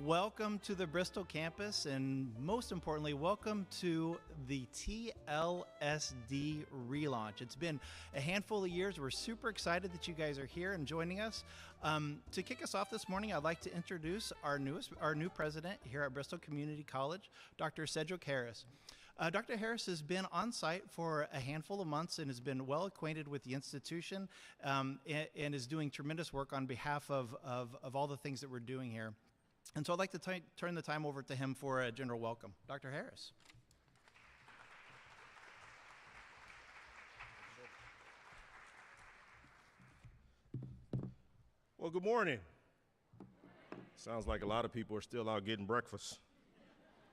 Welcome to the Bristol campus, and most importantly, welcome to the TLSD relaunch. It's been a handful of years. We're super excited that you guys are here and joining us. To kick us off this morning, I'd like to introduce our new president here at Bristol Community College, Dr. Cedric Harris. Dr. Harris has been on site for a handful of months and has been well acquainted with the institution and is doing tremendous work on behalf of all the things that we're doing here. And so I'd like to turn the time over to him for a general welcome. Dr. Harris. Well, good morning. Sounds like a lot of people are still out getting breakfast.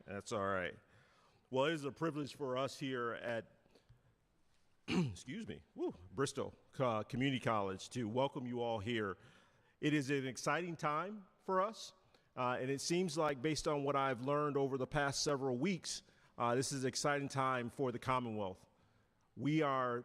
That's all right. Well, it is a privilege for us here at Bristol Community College to welcome you all here. It is an exciting time for us. And it seems like, based on what I've learned over the past several weeks, this is an exciting time for the Commonwealth. We are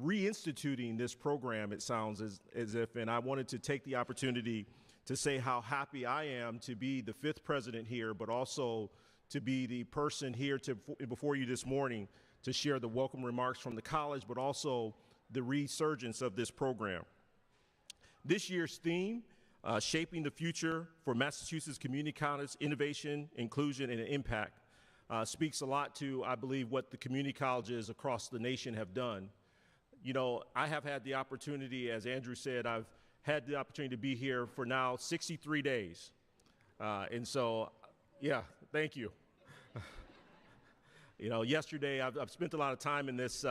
reinstituting this program, it sounds as if, and I wanted to take the opportunity to say how happy I am to be the fifth president here, but also to be the person here before you this morning to share the welcome remarks from the college, but also the resurgence of this program. This year's theme, Shaping the Future for Massachusetts Community College, Innovation, Inclusion, and Impact, speaks a lot to, I believe, what the community colleges across the nation have done. You know, I have had the opportunity, as Andrew said, I've had the opportunity to be here for now 63 days. And so, yeah, thank you. You know, yesterday, I've spent a lot of time in this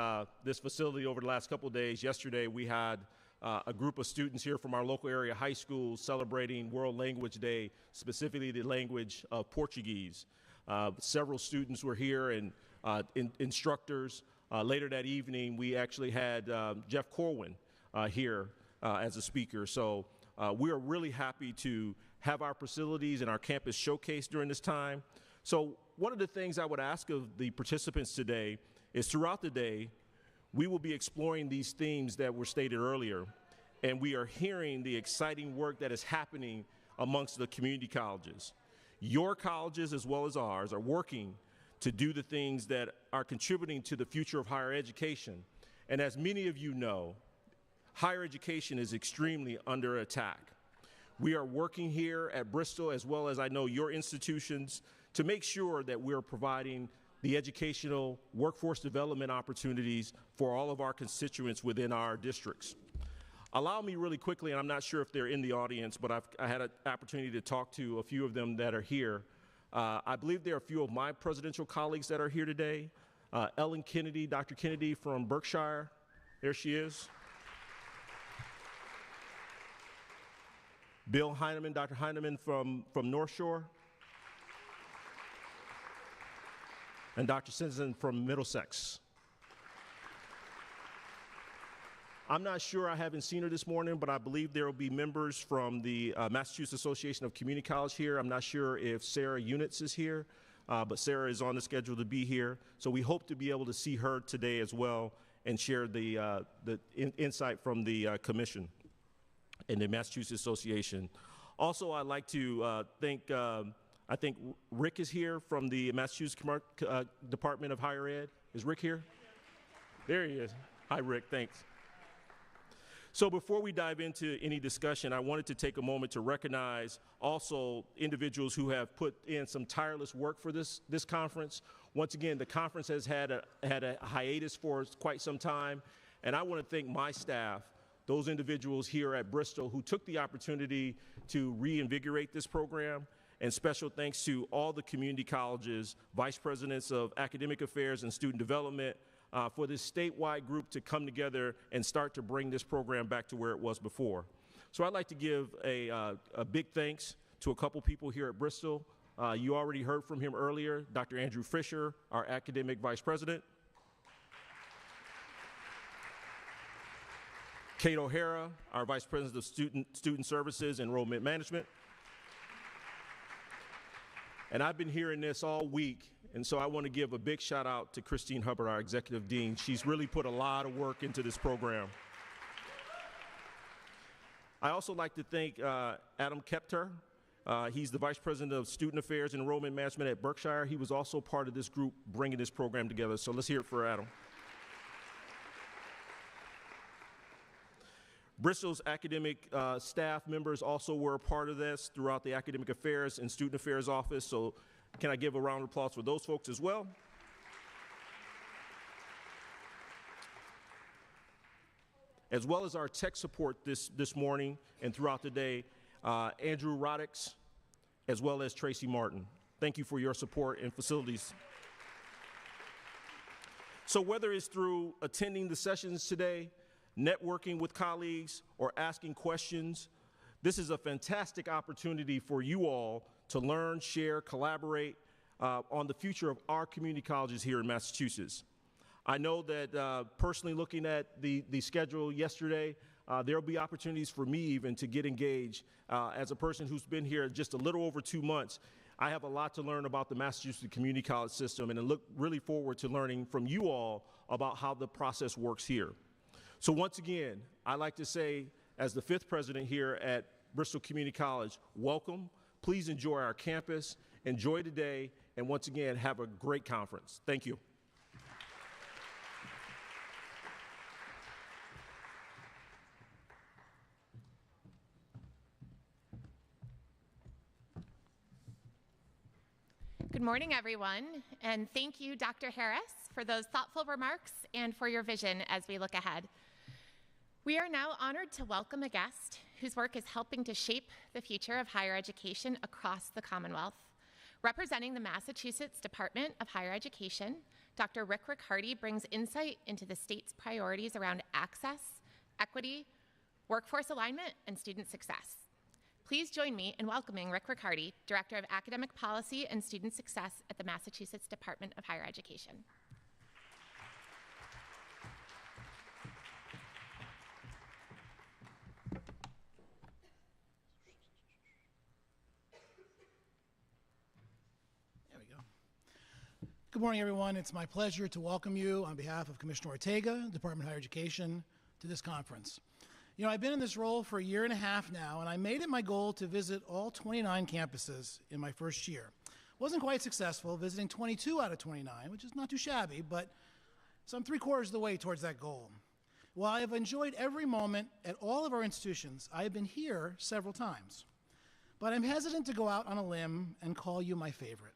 facility over the last couple of days. Yesterday, we had a group of students here from our local area high schools celebrating World Language Day, specifically the language of Portuguese. Several students were here and instructors. Later that evening, we actually had Jeff Corwin here as a speaker. So we are really happy to have our facilities and our campus showcased during this time. So one of the things I would ask of the participants today is throughout the day, we will be exploring these themes that were stated earlier, and we are hearing the exciting work that is happening amongst the community colleges. Your colleges, as well as ours, are working to do the things that are contributing to the future of higher education. And as many of you know, higher education is extremely under attack. We are working here at Bristol, as well as I know your institutions, to make sure that we're providing the educational workforce development opportunities for all of our constituents within our districts. Allow me really quickly, and I'm not sure if they're in the audience, but I had an opportunity to talk to a few of them that are here. I believe there are a few of my presidential colleagues that are here today. Ellen Kennedy, Dr. Kennedy from Berkshire, there she is. Bill Heineman, Dr. Heineman from North Shore. And Dr. Simpson from Middlesex. I'm not sure, I haven't seen her this morning, but I believe there will be members from the Massachusetts Association of Community College here. I'm not sure if Sarah Units is here, but Sarah is on the schedule to be here. So we hope to be able to see her today as well and share the insight from the commission and the Massachusetts Association. Also, I'd like to thank I think Rick is here from the Massachusetts Department of Higher Ed. Is Rick here? There he is. Hi, Rick. Thanks. So before we dive into any discussion, I wanted to take a moment to recognize also individuals who have put in some tireless work for this conference. Once again, the conference has had a hiatus for quite some time, and I want to thank my staff, those individuals here at Bristol who took the opportunity to reinvigorate this program. And special thanks to all the community colleges, vice presidents of academic affairs and student development for this statewide group to come together and start to bring this program back to where it was before. So I'd like to give a big thanks to a couple people here at Bristol. You already heard from him earlier, Dr. Andrew Fisher, our academic vice president. Kate O'Hara, our vice president of student services and enrollment management. And I've been hearing this all week, and so I want to give a big shout out to Christine Hubbard, our executive dean. She's really put a lot of work into this program. I also like to thank Adam Kepter He's the Vice President of Student Affairs and Enrollment Management at Berkshire. He was also part of this group bringing this program together. So let's hear it for Adam. Bristol's academic staff members also were a part of this throughout the Academic Affairs and Student Affairs Office. So can I give a round of applause for those folks as well? As well as our tech support this morning and throughout the day, Andrew Roddix, as well as Tracy Martin. Thank you for your support and facilities. So whether it's through attending the sessions today, networking with colleagues, or asking questions, this is a fantastic opportunity for you all to learn, share, collaborate on the future of our community colleges here in Massachusetts. I know that personally looking at the schedule yesterday, there will be opportunities for me even to get engaged. As a person who's been here just a little over 2 months, I have a lot to learn about the Massachusetts community college system, and I look really forward to learning from you all about how the process works here. So once again, I'd like to say, as the 5th president here at Bristol Community College, welcome. Please enjoy our campus, enjoy the day, and once again, have a great conference. Thank you. Good morning, everyone, and thank you, Dr. Harris, for those thoughtful remarks and for your vision as we look ahead. We are now honored to welcome a guest whose work is helping to shape the future of higher education across the Commonwealth. Representing the Massachusetts Department of Higher Education, Dr. Rick Riccardi brings insight into the state's priorities around access, equity, workforce alignment, and student success. Please join me in welcoming Rick Riccardi, Director of Academic Policy and Student Success at the Massachusetts Department of Higher Education. There we go. Good morning, everyone. It's my pleasure to welcome you on behalf of Commissioner Ortega, Department of Higher Education, to this conference. You know, I've been in this role for a year and a half now, and I made it my goal to visit all 29 campuses in my first year. Wasn't quite successful, visiting 22 out of 29, which is not too shabby, but so I'm 3/4 of the way towards that goal. While I have enjoyed every moment at all of our institutions, I have been here several times. But I'm hesitant to go out on a limb and call you my favorite.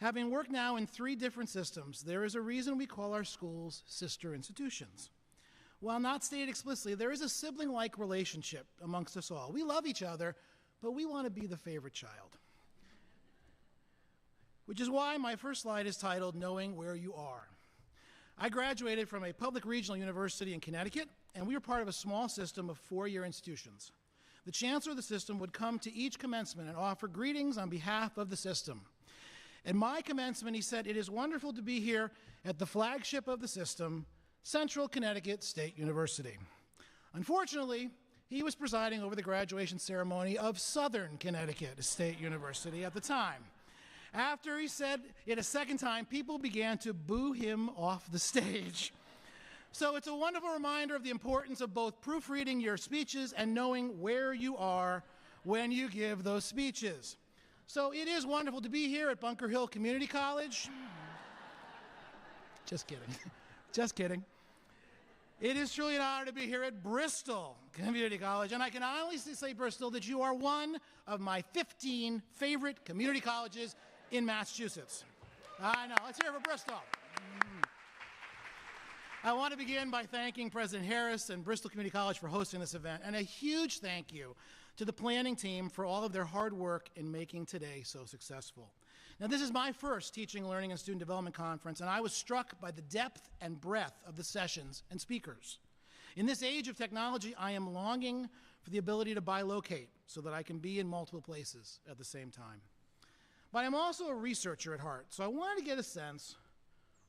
Having worked now in 3 different systems, there is a reason we call our schools sister institutions. While not stated explicitly, there is a sibling-like relationship amongst us all. We love each other, but we want to be the favorite child. Which is why my first slide is titled, Knowing Where You Are. I graduated from a public regional university in Connecticut, and we were part of a small system of 4-year institutions. The chancellor of the system would come to each commencement and offer greetings on behalf of the system. At my commencement, he said, "It is wonderful to be here at the flagship of the system, Central Connecticut State University." Unfortunately, he was presiding over the graduation ceremony of Southern Connecticut State University at the time. After he said it a second time, people began to boo him off the stage. So it's a wonderful reminder of the importance of both proofreading your speeches and knowing where you are when you give those speeches. So it is wonderful to be here at Bunker Hill Community College. Just kidding. Just kidding. It is truly an honor to be here at Bristol Community College, and I can honestly say, Bristol, that you are one of my 15 favorite community colleges in Massachusetts. I know. Let's hear it for Bristol. I want to begin by thanking President Harris and Bristol Community College for hosting this event, and a huge thank you to the planning team for all of their hard work in making today so successful. Now, this is my first Teaching, Learning, and Student Development Conference, and I was struck by the depth and breadth of the sessions and speakers. In this age of technology, I am longing for the ability to bilocate so that I can be in multiple places at the same time. But I'm also a researcher at heart, so I wanted to get a sense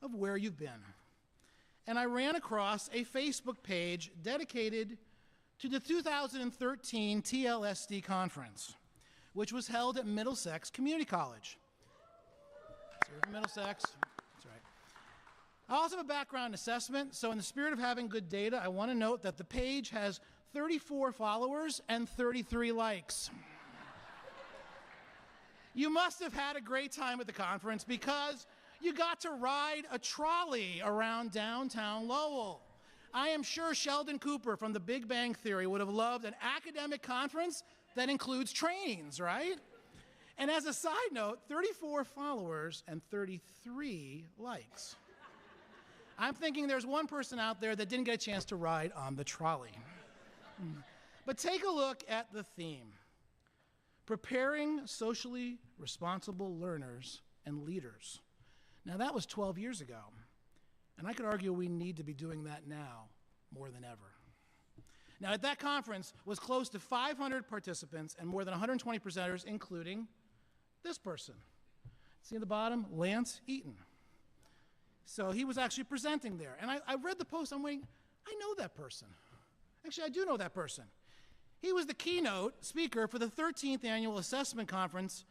of where you've been. And I ran across a Facebook page dedicated to the 2013 TLSD conference, which was held at Middlesex Community College. So you're from Middlesex. That's right. I also have a background assessment, so in the spirit of having good data, I want to note that the page has 34 followers and 33 likes. You must have had a great time at the conference because you got to ride a trolley around downtown Lowell. I am sure Sheldon Cooper from The Big Bang Theory would have loved an academic conference that includes trains, right? And as a side note, 34 followers and 33 likes. I'm thinking there's one person out there that didn't get a chance to ride on the trolley. But take a look at the theme: preparing socially responsible learners and leaders. Now, that was 12 years ago, and I could argue we need to be doing that now more than ever. Now, at that conference was close to 500 participants and more than 120 presenters, including this person. See at the bottom? Lance Eaton. So he was actually presenting there. And I read the post, I'm waiting, I know that person. Actually, I do know that person. He was the keynote speaker for the 13th Annual Assessment Conference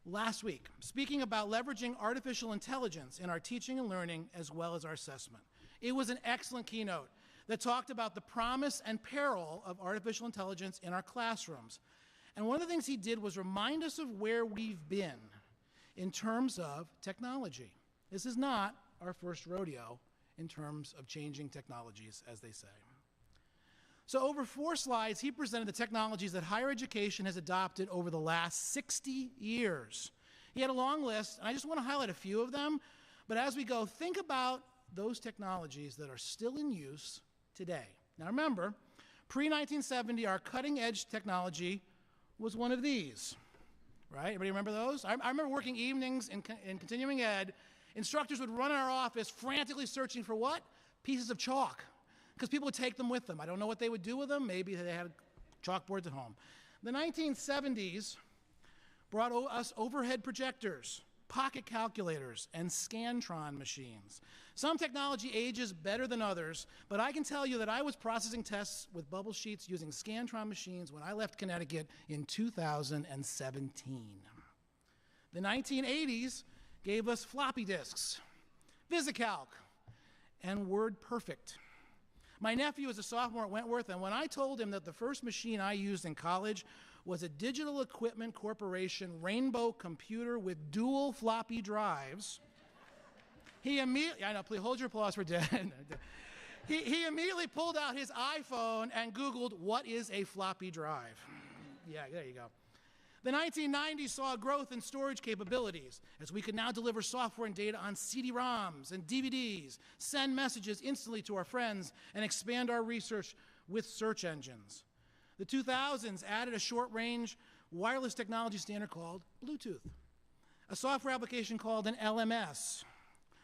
last week, speaking about leveraging artificial intelligence in our teaching and learning as well as our assessment. It was an excellent keynote that talked about the promise and peril of artificial intelligence in our classrooms. And one of the things he did was remind us of where we've been in terms of technology. This is not our first rodeo in terms of changing technologies, as they say. So over 4 slides, he presented the technologies that higher education has adopted over the last 60 years. He had a long list, and I just want to highlight a few of them. But as we go, think about those technologies that are still in use today. Now remember, pre-1970, our cutting-edge technology was one of these, right? Everybody remember those? I remember working evenings in continuing ed. Instructors would run in our office frantically searching for what? Pieces of chalk, because people would take them with them. I don't know what they would do with them. Maybe they had chalkboards at home. The 1970s brought us overhead projectors, pocket calculators, and Scantron machines. Some technology ages better than others, but I can tell you that I was processing tests with bubble sheets using Scantron machines when I left Connecticut in 2017. The 1980s gave us floppy disks, VisiCalc, and WordPerfect. My nephew is a sophomore at Wentworth, and when I told him that the first machine I used in college was a Digital Equipment Corporation Rainbow computer with dual floppy drives, he immediately, I know, please hold your applause for Dan. He immediately pulled out his iPhone and Googled, what is a floppy drive? Yeah, there you go. The 1990s saw growth in storage capabilities, as we could now deliver software and data on CD-ROMs and DVDs, send messages instantly to our friends, and expand our research with search engines. The 2000s added a short-range wireless technology standard called Bluetooth, a software application called an LMS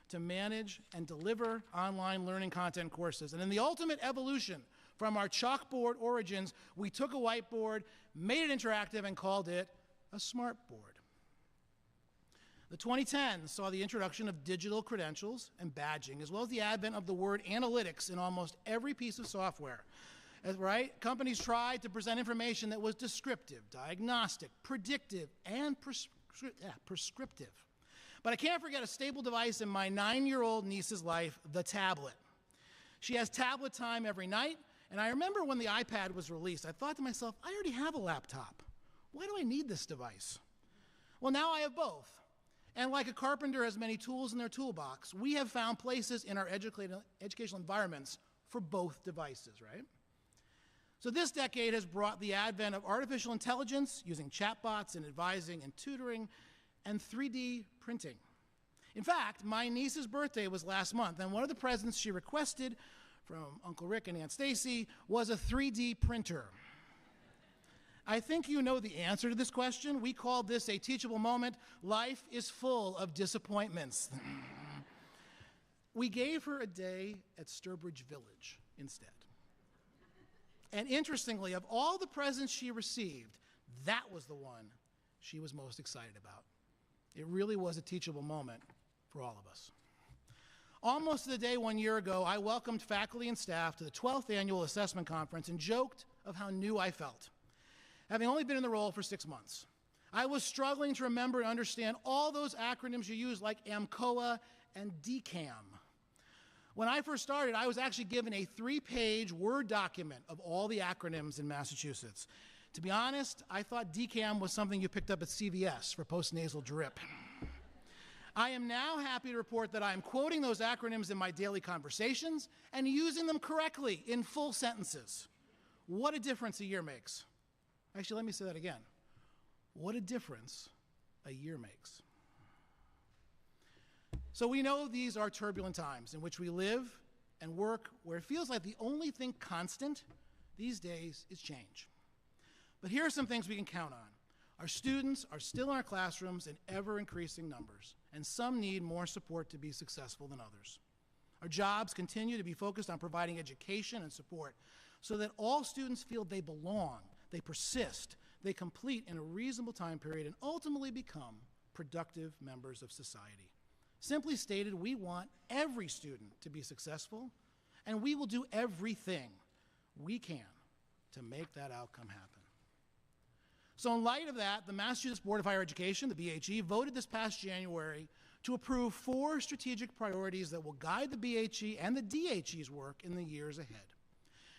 to manage and deliver online learning content courses. And in the ultimate evolution from our chalkboard origins, we took a whiteboard, made it interactive, and called it a smartboard. The 2010s saw the introduction of digital credentials and badging, as well as the advent of the word analytics in almost every piece of software. Right? Companies tried to present information that was descriptive, diagnostic, predictive, and prescriptive. But I can't forget a staple device in my 9-year-old niece's life, the tablet. She has tablet time every night, and I remember when the iPad was released, I thought to myself, I already have a laptop. Why do I need this device? Well, now I have both. And like a carpenter has many tools in their toolbox, we have found places in our educational environments for both devices, right? So this decade has brought the advent of artificial intelligence using chatbots in advising and tutoring, and 3D printing. In fact, my niece's birthday was last month, and one of the presents she requested from Uncle Rick and Aunt Stacy was a 3D printer. I think you know the answer to this question. We called this a teachable moment. Life is full of disappointments. We gave her a day at Sturbridge Village instead. And interestingly, of all the presents she received, that was the one she was most excited about. It really was a teachable moment for all of us. Almost to the day 1 year ago, I welcomed faculty and staff to the 12th Annual Assessment Conference and joked of how new I felt, having only been in the role for 6 months. I was struggling to remember and understand all those acronyms you use, like AMCOA and DCAM. When I first started, I was actually given a 3-page Word document of all the acronyms in Massachusetts. To be honest, I thought DCAM was something you picked up at CVS for postnasal drip. I am now happy to report that I am quoting those acronyms in my daily conversations and using them correctly in full sentences. What a difference a year makes. Actually, let me say that again. What a difference a year makes. So we know these are turbulent times in which we live and work where it feels like the only thing constant these days is change. But here are some things we can count on. Our students are still in our classrooms in ever-increasing numbers, and some need more support to be successful than others. Our jobs continue to be focused on providing education and support so that all students feel they belong, they persist, they complete in a reasonable time period, and ultimately become productive members of society. Simply stated, we want every student to be successful, and we will do everything we can to make that outcome happen. So in light of that, the Massachusetts Board of Higher Education, the BHE, voted this past January to approve 4 strategic priorities that will guide the BHE and the DHE's work in the years ahead.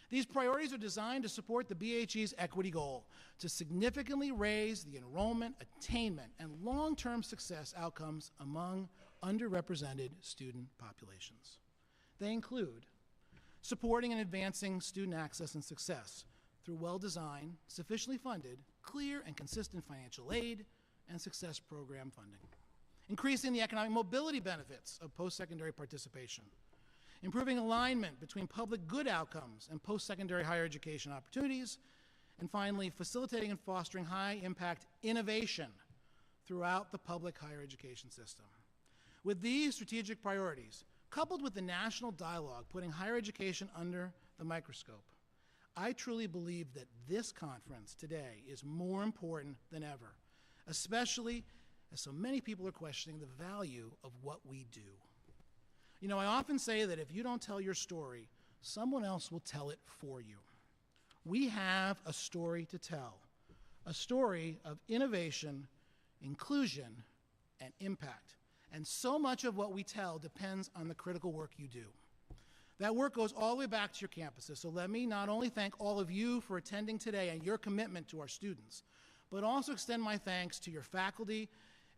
These priorities are designed to support the BHE's equity goal to significantly raise the enrollment, attainment, and long-term success outcomes among underrepresented student populations. They include supporting and advancing student access and success through well-designed, sufficiently funded, clear and consistent financial aid and success program funding. Increasing the economic mobility benefits of post-secondary participation. Improving alignment between public good outcomes and post-secondary higher education opportunities. And finally, facilitating and fostering high-impact innovation throughout the public higher education system. With these strategic priorities, coupled with the national dialogue putting higher education under the microscope, I truly believe that this conference today is more important than ever, especially as so many people are questioning the value of what we do. You know, I often say that if you don't tell your story, someone else will tell it for you. We have a story to tell, a story of innovation, inclusion, and impact. And so much of what we tell depends on the critical work you do. That work goes all the way back to your campuses, so let me not only thank all of you for attending today and your commitment to our students, but also extend my thanks to your faculty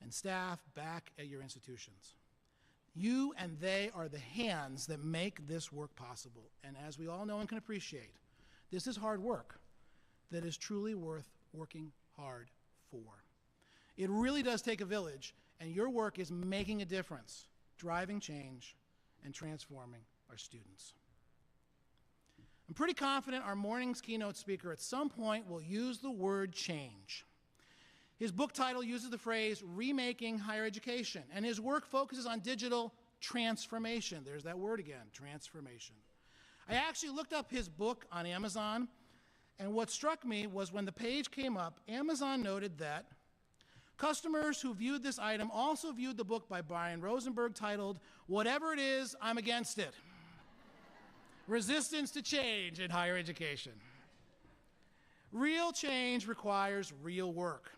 and staff back at your institutions. You and they are the hands that make this work possible, and as we all know and can appreciate, this is hard work that is truly worth working hard for. It really does take a village, and your work is making a difference, driving change, and transforming our students. I'm pretty confident our morning's keynote speaker at some point will use the word change. His book title uses the phrase remaking higher education, and his work focuses on digital transformation. There's that word again, transformation. I actually looked up his book on Amazon, and what struck me was when the page came up, Amazon noted that customers who viewed this item also viewed the book by Brian Rosenberg titled, "Whatever It Is, I'm Against It. Resistance to Change in Higher Education." Real change requires real work.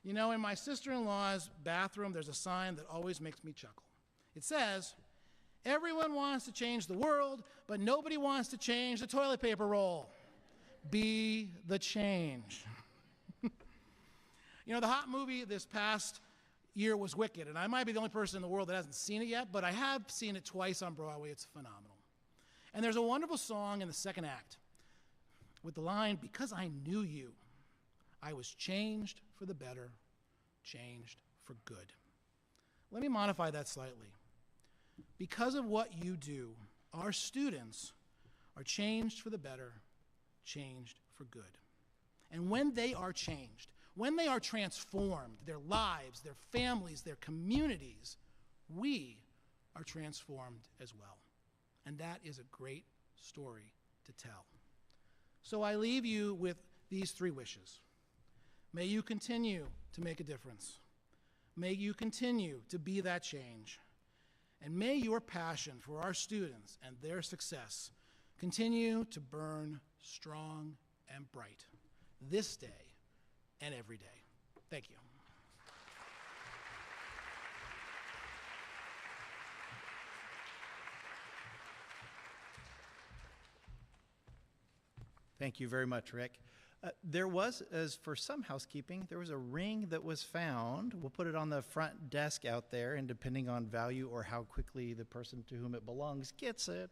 You know, in my sister-in-law's bathroom, there's a sign that always makes me chuckle. It says, "Everyone wants to change the world, but nobody wants to change the toilet paper roll. Be the change." You know, the hot movie this past year was Wicked, and I might be the only person in the world that hasn't seen it yet, but I have seen it twice on Broadway. It's phenomenal. And there's a wonderful song in the second act with the line, "Because I knew you, I was changed for the better, changed for good." Let me modify that slightly. Because of what you do, our students are changed for the better, changed for good. And when they are changed, when they are transformed, their lives, their families, their communities, we are transformed as well. And that is a great story to tell. So I leave you with these 3 wishes. May you continue to make a difference. May you continue to be that change. And may your passion for our students and their success continue to burn strong and bright this day and every day. Thank you. Thank you very much, Rick. There was, as for some housekeeping, there was a ring that was found. We'll put it on the front desk out there, and depending on value or how quickly the person to whom it belongs gets it.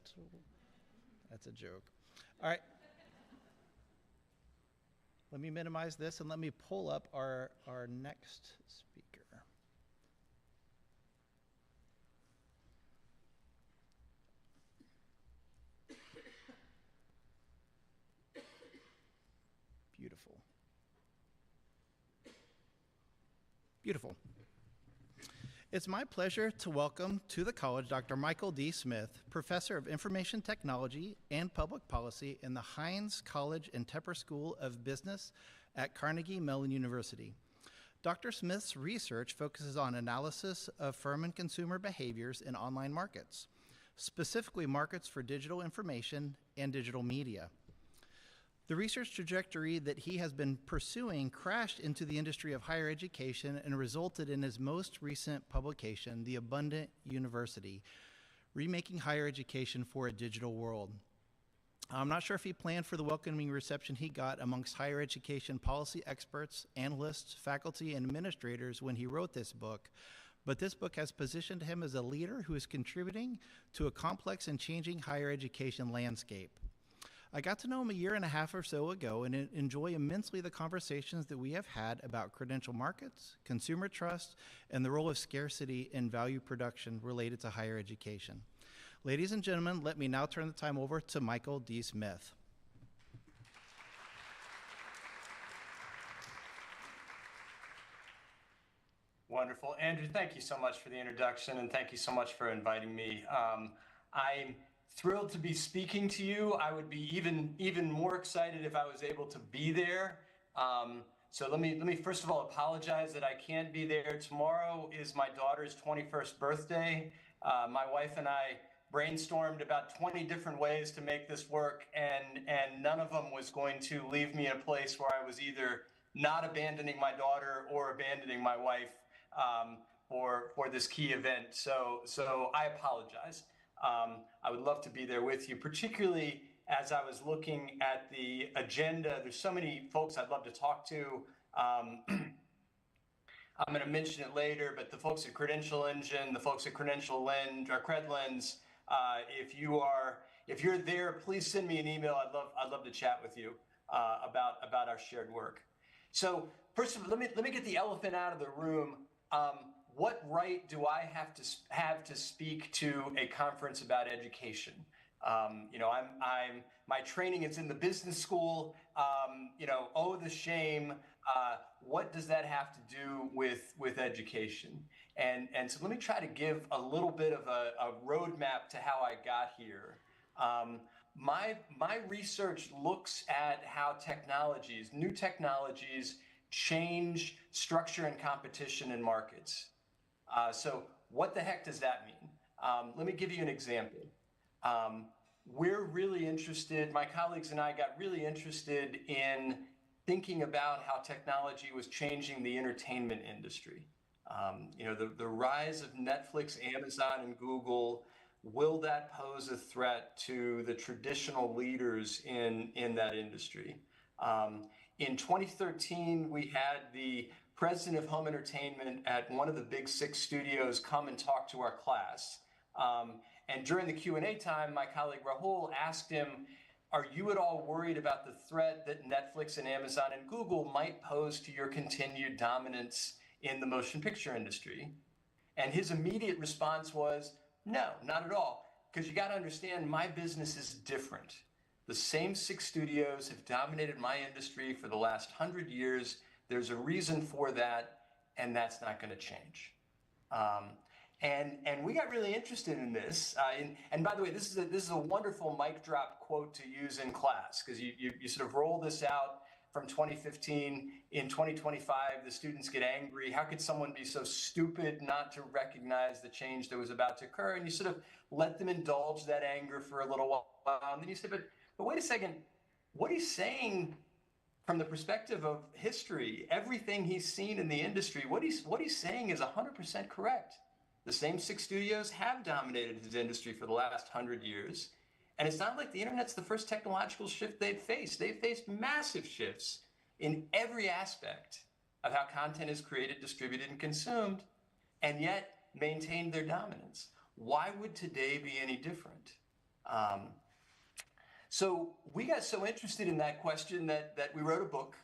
That's a joke. All right. Let me minimize this and let me pull up our next speaker. Beautiful. Beautiful. It's my pleasure to welcome to the college Dr. Michael D. Smith, Professor of Information Technology and Public Policy in the Heinz College and Tepper School of Business at Carnegie Mellon University. Dr. Smith's research focuses on analysis of firm and consumer behaviors in online markets, specifically markets for digital information and digital media. The research trajectory that he has been pursuing crashed into the industry of higher education and resulted in his most recent publication, The Abundant University, Remaking Higher Education for a Digital World. I'm not sure if he planned for the welcoming reception he got amongst higher education policy experts, analysts, faculty, and administrators when he wrote this book, but this book has positioned him as a leader who is contributing to a complex and changing higher education landscape. I got to know him a year and a half or so ago and enjoy immensely the conversations that we have had about credential markets, consumer trust, and the role of scarcity in value production related to higher education. Ladies and gentlemen, let me now turn the time over to Michael D. Smith. Wonderful. Andrew, thank you so much for the introduction, and thank you so much for inviting me. I'm thrilled to be speaking to you. I would be even more excited if I was able to be there. So let me first of all apologize that I can't be there. Tomorrow is my daughter's 21st birthday. My wife and I brainstormed about 20 different ways to make this work, and none of them was going to leave me in a place where I was either not abandoning my daughter or abandoning my wife for this key event. So I apologize. I would love to be there with you, particularly as I was looking at the agenda. There's so many folks I'd love to talk to. I'm going to mention it later, but the folks at Credential Engine, the folks at Credential Lens, or CredLens, if you're there, please send me an email. I'd love to chat with you about our shared work. So first of all, let me get the elephant out of the room. What right do I have to speak to a conference about education? My training is in the business school. Oh, the shame. What does that have to do with education? And so let me try to give a little bit of a roadmap to how I got here. My research looks at how new technologies change structure and competition in markets. So what the heck does that mean? Let me give you an example. We're really interested, my colleagues and I got really interested in thinking about how technology was changing the entertainment industry. The rise of Netflix, Amazon, and Google, will that pose a threat to the traditional leaders in that industry? In 2013, we had the president of home entertainment at one of the big 6 studios come and talk to our class. And during the Q&A time, my colleague Rahul asked him, are you at all worried about the threat that Netflix and Amazon and Google might pose to your continued dominance in the motion picture industry? And his immediate response was, no, not at all. Because you got to understand, my business is different. The same 6 studios have dominated my industry for the last 100 years. There's a reason for that, and that's not going to change. And we got really interested in this. And by the way, this is a wonderful mic drop quote to use in class, because you sort of roll this out from 2015. In 2025, the students get angry. How could someone be so stupid not to recognize the change that was about to occur? And you sort of let them indulge that anger for a little while. And then you say, but wait a second, what he's saying from the perspective of history, everything he's seen in the industry, what he's saying is 100% correct. The same 6 studios have dominated his industry for the last 100 years. And it's not like the internet's the first technological shift they've faced. They've faced massive shifts in every aspect of how content is created, distributed, and consumed, and yet maintained their dominance. Why would today be any different? So we got so interested in that question that we wrote a book,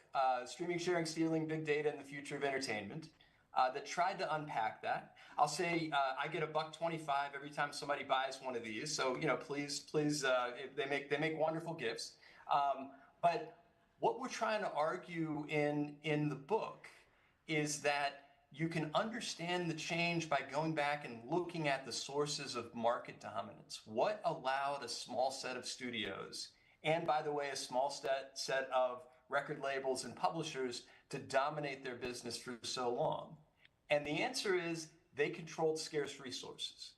Streaming, Sharing, Stealing, Big Data, and the Future of Entertainment, that tried to unpack that. I'll say I get $1.25 every time somebody buys one of these. So please, they make wonderful gifts. But what we're trying to argue in the book is that you can understand the change by going back and looking at the sources of market dominance. What allowed a small set of studios, and by the way, a small set of record labels and publishers, to dominate their business for so long? And the answer is they controlled scarce resources.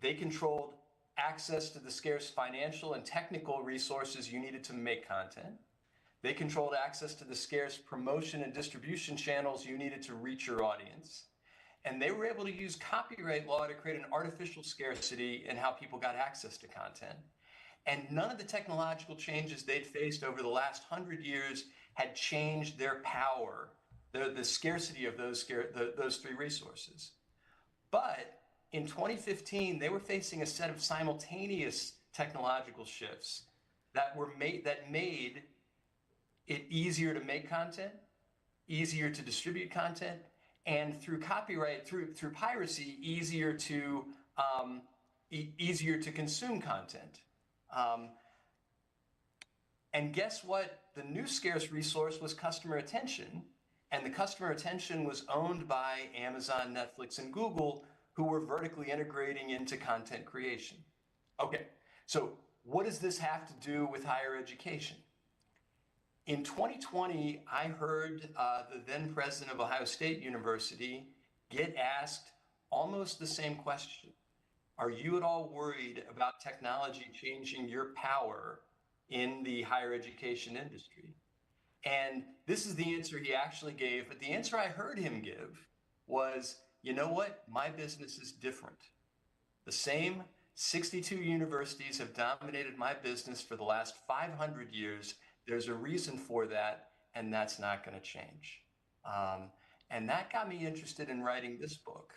They controlled access to the scarce financial and technical resources you needed to make content. They controlled access to the scarce promotion and distribution channels you needed to reach your audience. And they were able to use copyright law to create an artificial scarcity in how people got access to content. And none of the technological changes they'd faced over the last 100 years had changed their power, the scarcity of those three resources. But in 2015, they were facing a set of simultaneous technological shifts that made it easier to make content, easier to distribute content, and through copyright, through piracy, easier to consume content. And guess what? The new scarce resource was customer attention, and the customer attention was owned by Amazon, Netflix, and Google, who were vertically integrating into content creation. Okay, so what does this have to do with higher education? In 2020, I heard the then president of Ohio State University get asked almost the same question. Are you at all worried about technology changing your power in the higher education industry? And this is the answer he actually gave, but the answer I heard him give was, you know what? My business is different. The same 62 universities have dominated my business for the last 500 years. There's a reason for that, and that's not going to change. And that got me interested in writing this book.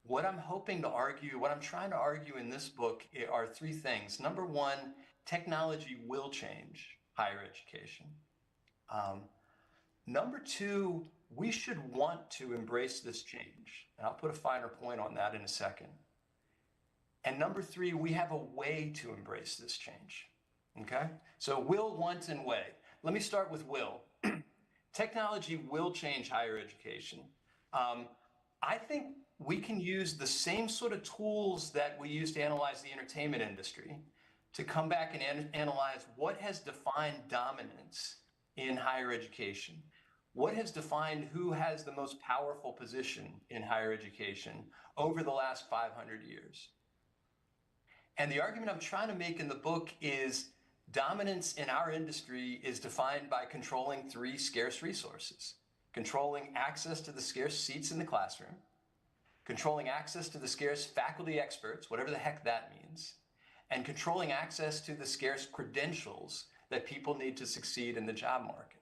What I'm hoping to argue, what I'm trying to argue in this book are three things. Number one, technology will change higher education. Number two, we should want to embrace this change. And I'll put a finer point on that in a second. And number three, we have a way to embrace this change. Okay? So will, want, and way. Let me start with will. Technology will change higher education. I think we can use the same sort of tools that we use to analyze the entertainment industry to come back and analyze what has defined dominance in higher education. What has defined who has the most powerful position in higher education over the last 500 years. And the argument I'm trying to make in the book is dominance in our industry is defined by controlling three scarce resources: controlling access to the scarce seats in the classroom, controlling access to the scarce faculty experts, whatever the heck that means, and controlling access to the scarce credentials that people need to succeed in the job market.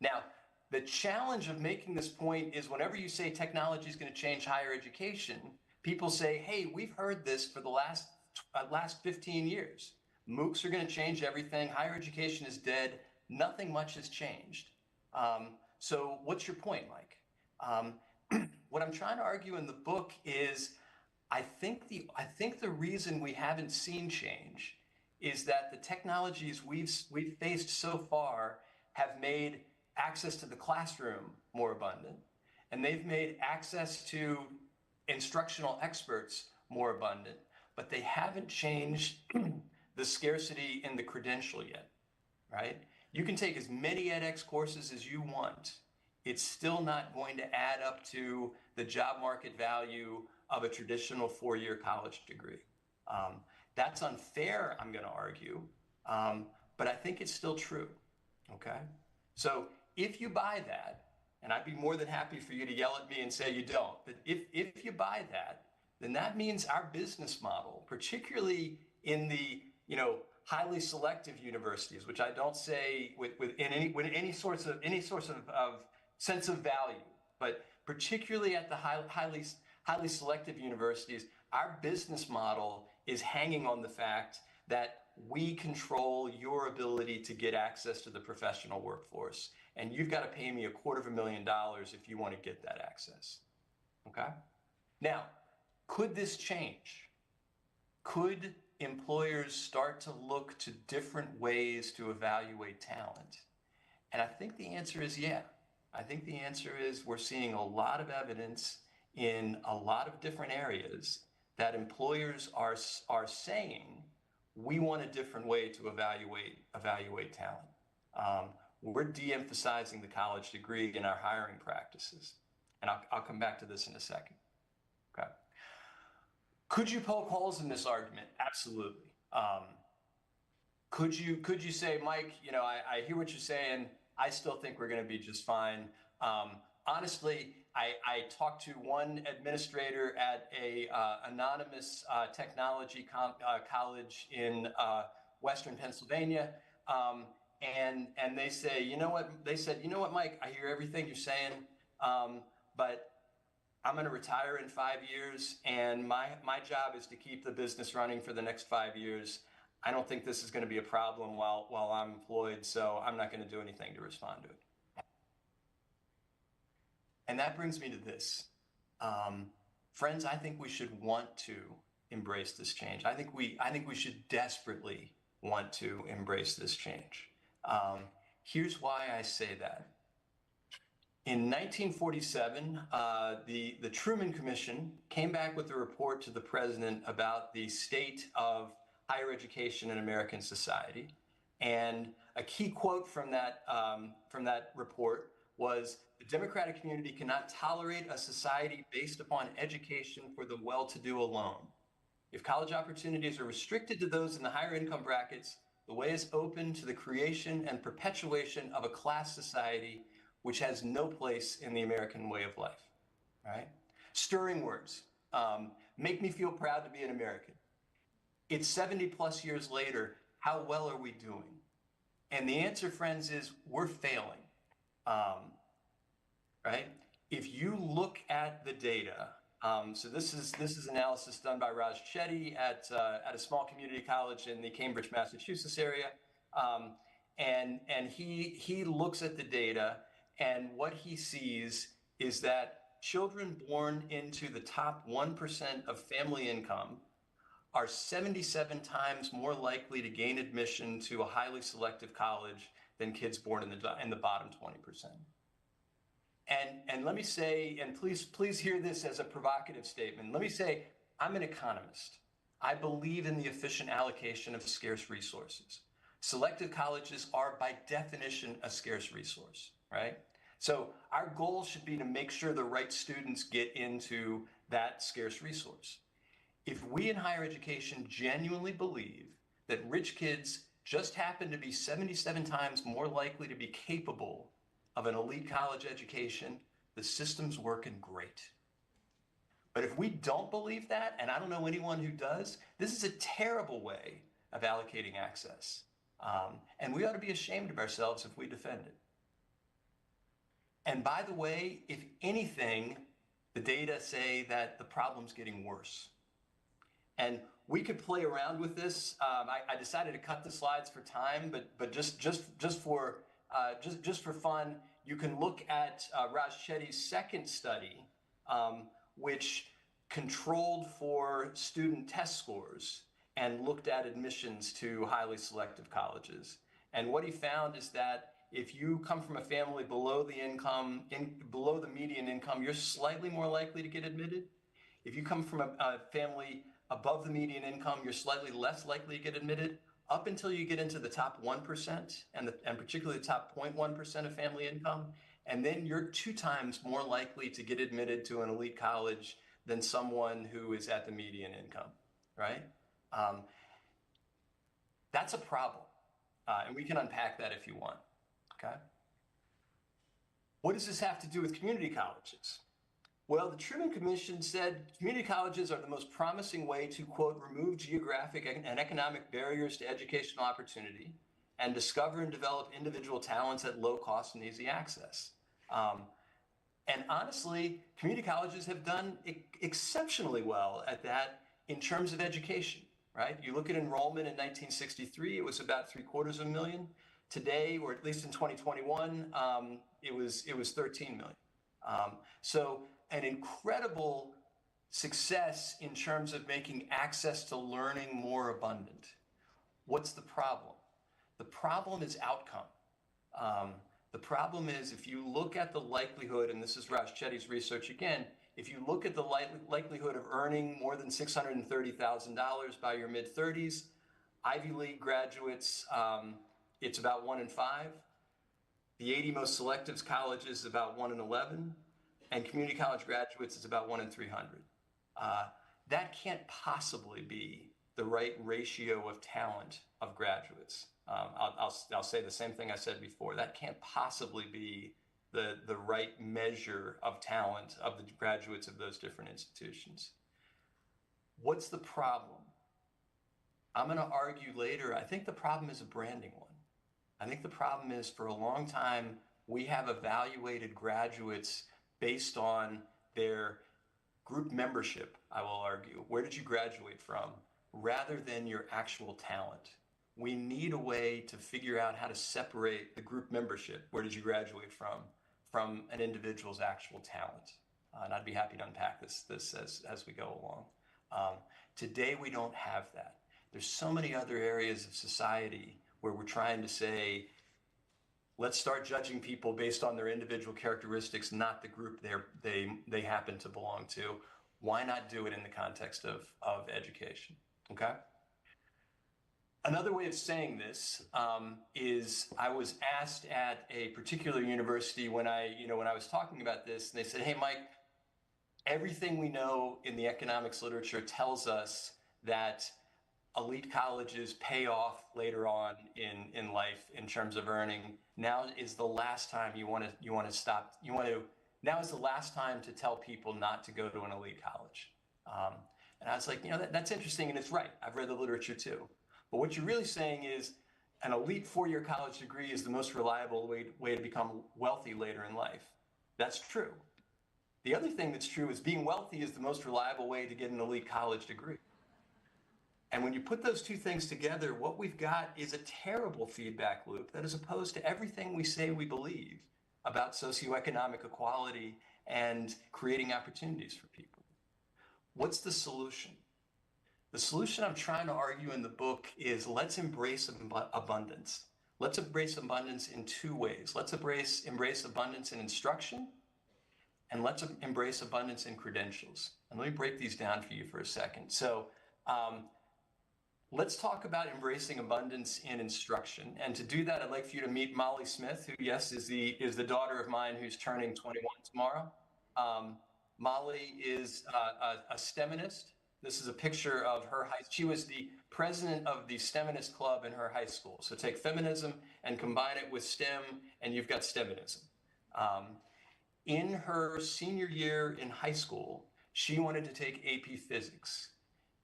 Now, the challenge of making this point is whenever you say technology is going to change higher education, people say, hey, we've heard this for the last 15 years. MOOCs are going to change everything. Higher education is dead. Nothing much has changed. So what's your point, Mike? What I'm trying to argue in the book is I think the reason we haven't seen change is that the technologies we've faced so far have made access to the classroom more abundant, and they've made access to instructional experts more abundant, but they haven't changed the scarcity in the credential yet, right? You can take as many edX courses as you want. It's still not going to add up to the job market value of a traditional four-year college degree. That's unfair, I'm going to argue, but I think it's still true, okay? So if you buy that, and I'd be more than happy for you to yell at me and say you don't, but if you buy that, then that means our business model, particularly in the highly selective universities, which I don't say with any source of sense of value, but particularly at the highly selective universities, our business model is hanging on the fact that we control your ability to get access to the professional workforce, and you've got to pay me $250,000 if you want to get that access. Okay? Now, could this change? Could employers start to look to different ways to evaluate talent? And I think the answer is yeah. I think the answer is we're seeing a lot of evidence in a lot of different areas that employers are saying we want a different way to evaluate talent. We're de-emphasizing the college degree in our hiring practices, and I'll come back to this in a second. Okay. Could you poke holes in this argument? Absolutely. Could you say, Mike, I hear what you're saying. I still think we're going to be just fine. Honestly, I talked to one administrator at a anonymous technology college in Western Pennsylvania, and they say, you know what? They said, you know what, Mike? I hear everything you're saying, but I'm going to retire in 5 years, and my job is to keep the business running for the next 5 years. I don't think this is going to be a problem while I'm employed, so I'm not going to do anything to respond to it. And that brings me to this. Friends, I think we should want to embrace this change. I think we should desperately want to embrace this change. Here's why I say that. In 1947, the Truman Commission came back with a report to the president about the state of higher education in American society. And a key quote from that report was, "The democratic community cannot tolerate a society based upon education for the well-to-do alone. If college opportunities are restricted to those in the higher income brackets, the way is open to the creation and perpetuation of a class society which has no place in the American way of life." Right? Stirring words. Make me feel proud to be an American. It's 70 plus years later. How well are we doing? And the answer, friends, is we're failing. Right? If you look at the data, so this is analysis done by Raj Chetty at a small community college in the Cambridge, Massachusetts area, and he looks at the data, and what he sees is that children born into the top 1% of family income are 77 times more likely to gain admission to a highly selective college than kids born in the bottom 20%. And let me say, and please hear this as a provocative statement. Let me say, I'm an economist. I believe in the efficient allocation of scarce resources. Selective colleges are by definition a scarce resource, right? So our goal should be to make sure the right students get into that scarce resource. If we in higher education genuinely believe that rich kids just happen to be 77 times more likely to be capable of an elite college education, the system's working great. But if we don't believe that, and I don't know anyone who does, this is a terrible way of allocating access. And we ought to be ashamed of ourselves if we defend it. And by the way, if anything, the data say that the problem's getting worse. And we could play around with this. I decided to cut the slides for time, but just for fun, you can look at Raj Chetty's second study, which controlled for student test scores and looked at admissions to highly selective colleges. And what he found is that if you come from a family below the median income, you're slightly more likely to get admitted. If you come from a family above the median income, you're slightly less likely to get admitted, up until you get into the top 1% and particularly the top 0.1% of family income. And then you're 2 times more likely to get admitted to an elite college than someone who is at the median income, right? That's a problem. And we can unpack that if you want, okay? What does this have to do with community colleges? Well, the Truman Commission said community colleges are the most promising way to, quote, remove geographic and economic barriers to educational opportunity and discover and develop individual talents at low cost and easy access. And honestly, community colleges have done exceptionally well at that in terms of education, right? You look at enrollment in 1963, it was about 750,000. Today, or at least in 2021, it was 13 million. So an incredible success in terms of making access to learning more abundant. What's the problem? The problem is outcome. The problem is if you look at the likelihood, and this is Raj Chetty's research again, if you look at the likelihood of earning more than $630,000 by your mid-30s, Ivy League graduates, it's about 1 in 5. The 80 most selective colleges is about 1 in 11. And community college graduates is about 1 in 300. That can't possibly be the right ratio of talent of graduates. I'll say the same thing I said before. That can't possibly be the right measure of talent of the graduates of those different institutions. What's the problem? I'm going to argue later, I think the problem is a branding one. I think the problem is for a long time, we have evaluated graduates based on their group membership, I will argue. Where did you graduate from? Rather than your actual talent. We need a way to figure out how to separate the group membership, where did you graduate from an individual's actual talent. And I'd be happy to unpack this as we go along. Today, we don't have that. There's so many other areas of society where we're trying to say, let's start judging people based on their individual characteristics, not the group they happen to belong to. Why not do it in the context of education? Okay. Another way of saying this is I was asked at a particular university when I was talking about this, and they said, "Hey, Mike, everything we know in the economics literature tells us that elite colleges pay off later on in life in terms of earning. Now is the last time now is the last time to tell people not to go to an elite college." And I was like, that's interesting, and it's right. I've read the literature too. But what you're really saying is an elite four-year college degree is the most reliable way to become wealthy later in life. That's true. The other thing that's true is being wealthy is the most reliable way to get an elite college degree. And when you put those two things together, what we've got is a terrible feedback loop that is opposed to everything we say we believe about socioeconomic equality and creating opportunities for people. What's the solution? The solution I'm trying to argue in the book is let's embrace abundance. Let's embrace abundance in two ways. Let's embrace abundance in instruction, and let's embrace abundance in credentials. And let me break these down for you for a second. So let's talk about embracing abundance in instruction. And to do that, I'd like for you to meet Molly Smith, who, yes, is the daughter of mine who's turning 21 tomorrow. Molly is a STEMinist. This is a picture of her she was the president of the STEMinist club in her high school. So take feminism and combine it with STEM, and you've got STEMinism. In her senior year in high school, she wanted to take AP Physics.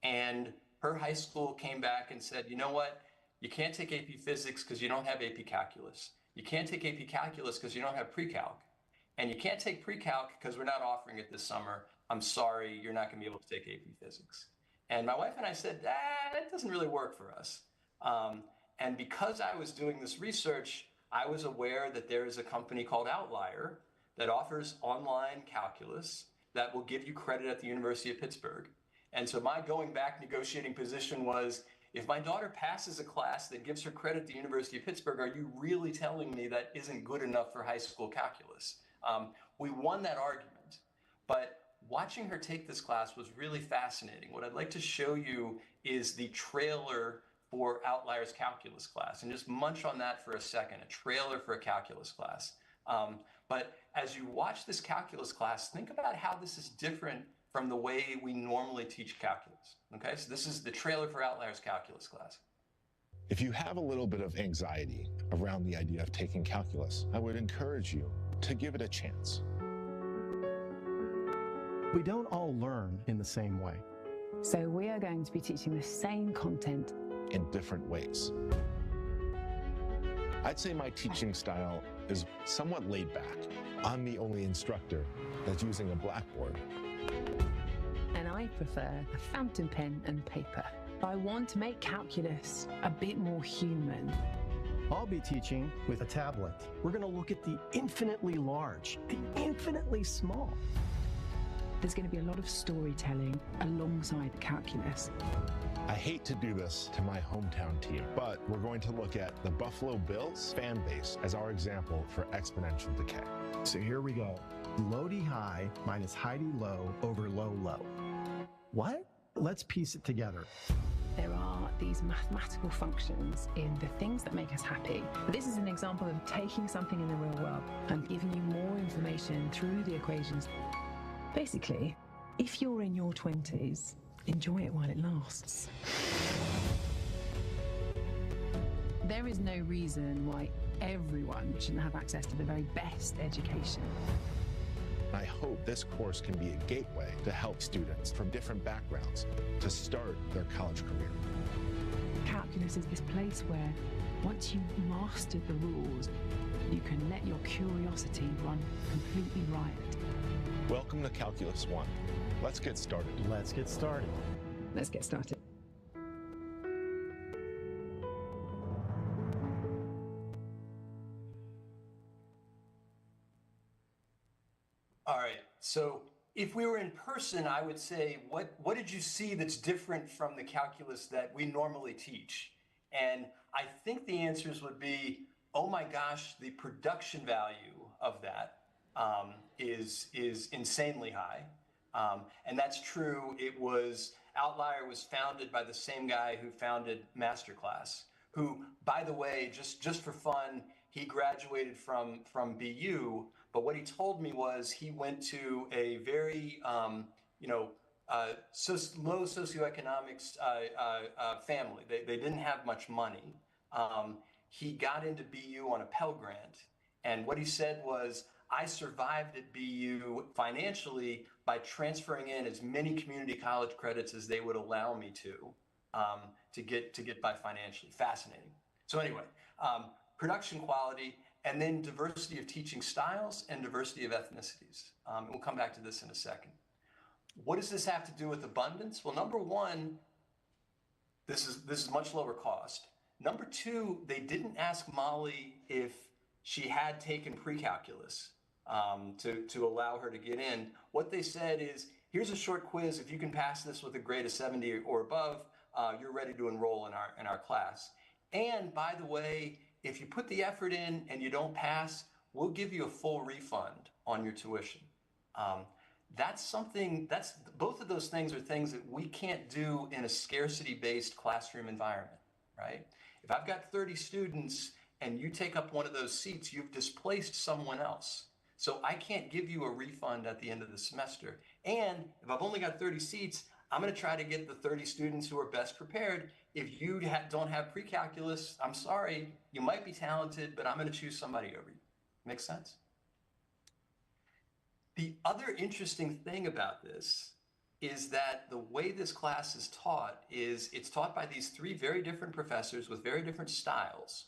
And her high school came back and said, you know what? You can't take AP Physics because you don't have AP Calculus. You can't take AP Calculus because you don't have pre-calc. And you can't take pre-calc because we're not offering it this summer. I'm sorry, you're not going to be able to take AP Physics. And my wife and I said, that doesn't really work for us. And because I was doing this research, I was aware that there is a company called Outlier that offers online calculus that will give you credit at the University of Pittsburgh. And so my going back negotiating position was, if my daughter passes a class that gives her credit at the University of Pittsburgh, are you really telling me that isn't good enough for high school calculus? We won that argument, but watching her take this class was really fascinating. What I'd like to show you is the trailer for Outlier's calculus class, and just munch on that for a second, a trailer for a calculus class. But as you watch this calculus class, think about how this is different from the way we normally teach calculus. Okay, so this is the trailer for Outlier's calculus class. If you have a little bit of anxiety around the idea of taking calculus, I would encourage you to give it a chance. We don't all learn in the same way. So we are going to be teaching the same content in different ways. I'd say my teaching style is somewhat laid back. I'm the only instructor that's using a blackboard. And I prefer a fountain pen and paper. I want to make calculus a bit more human. I'll be teaching with a tablet. We're going to look at the infinitely large, the infinitely small. There's going to be a lot of storytelling alongside calculus. I hate to do this to my hometown team, but we're going to look at the Buffalo Bills fan base as our example for exponential decay. So here we go. Low-D high minus high-D low over low-low. What? Let's piece it together. There are these mathematical functions in the things that make us happy. This is an example of taking something in the real world and giving you more information through the equations. Basically, if you're in your 20s, enjoy it while it lasts. There is no reason why everyone shouldn't have access to the very best education. I hope this course can be a gateway to help students from different backgrounds to start their college career. Calculus is this place where, once you've mastered the rules, you can let your curiosity run completely riot. Welcome to Calculus 1. Let's get started. Let's get started. Let's get started. All right, so if we were in person, I would say, what did you see that's different from the calculus that we normally teach? And I think the answers would be, oh my gosh, the production value of that is insanely high. And that's true. Outlier was founded by the same guy who founded Masterclass, who, by the way, just for fun, he graduated from BU, but what he told me was he went to a very, low socioeconomics family. They didn't have much money. He got into BU on a Pell Grant. And what he said was, I survived at BU financially by transferring in as many community college credits as they would allow me to get by financially. Fascinating. So anyway, production quality, and then diversity of teaching styles and diversity of ethnicities. We'll come back to this in a second. What does this have to do with abundance? Well, number one, this is much lower cost. Number two, they didn't ask Molly if she had taken pre-calculus to allow her to get in. What they said is, here's a short quiz. If you can pass this with a grade of 70 or above, you're ready to enroll in our class. And by the way, if you put the effort in and you don't pass, we'll give you a full refund on your tuition. Both of those things are things that we can't do in a scarcity-based classroom environment, right? If I've got 30 students and you take up one of those seats, you've displaced someone else. So I can't give you a refund at the end of the semester. And if I've only got 30 seats, I'm going to try to get the 30 students who are best prepared. If you don't have pre-calculus, I'm sorry, you might be talented, but I'm going to choose somebody over you. Make sense? The other interesting thing about this is that the way this class is taught is it's taught by these three very different professors with very different styles.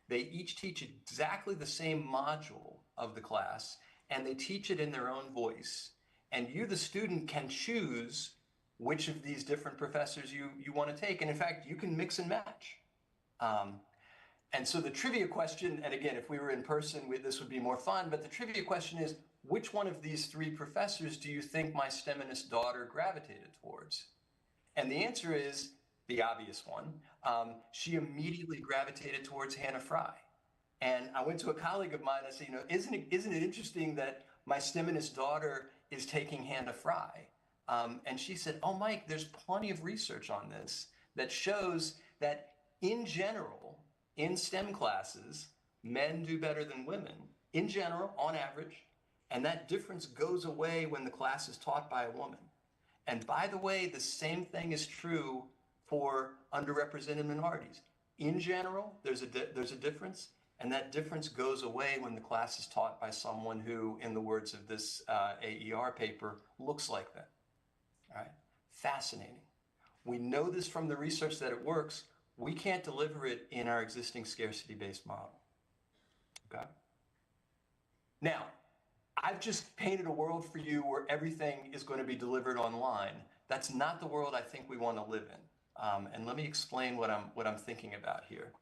They each teach exactly the same module of the class, and they teach it in their own voice. And you, the student, can choose which of these different professors you want to take. And in fact, you can mix and match. And so the trivia question, and again, if we were in person, this would be more fun, but the trivia question is, which one of these three professors do you think my STEMinist daughter gravitated towards? And the answer is the obvious one. She immediately gravitated towards Hannah Fry. And I went to a colleague of mine and I said, isn't it interesting that my STEMinist daughter is taking Hannah Fry? And she said, oh, Mike, there's plenty of research on this that shows that in general, in STEM classes, men do better than women, in general, on average. And that difference goes away when the class is taught by a woman. And by the way, the same thing is true for underrepresented minorities. In general, there's a difference. And that difference goes away when the class is taught by someone who, in the words of this AER paper, looks like them. All right? Fascinating. We know this from the research that it works. We can't deliver it in our existing scarcity-based model. Okay? Now, I've just painted a world for you where everything is going to be delivered online. That's not the world I think we want to live in. And let me explain what I'm thinking about here.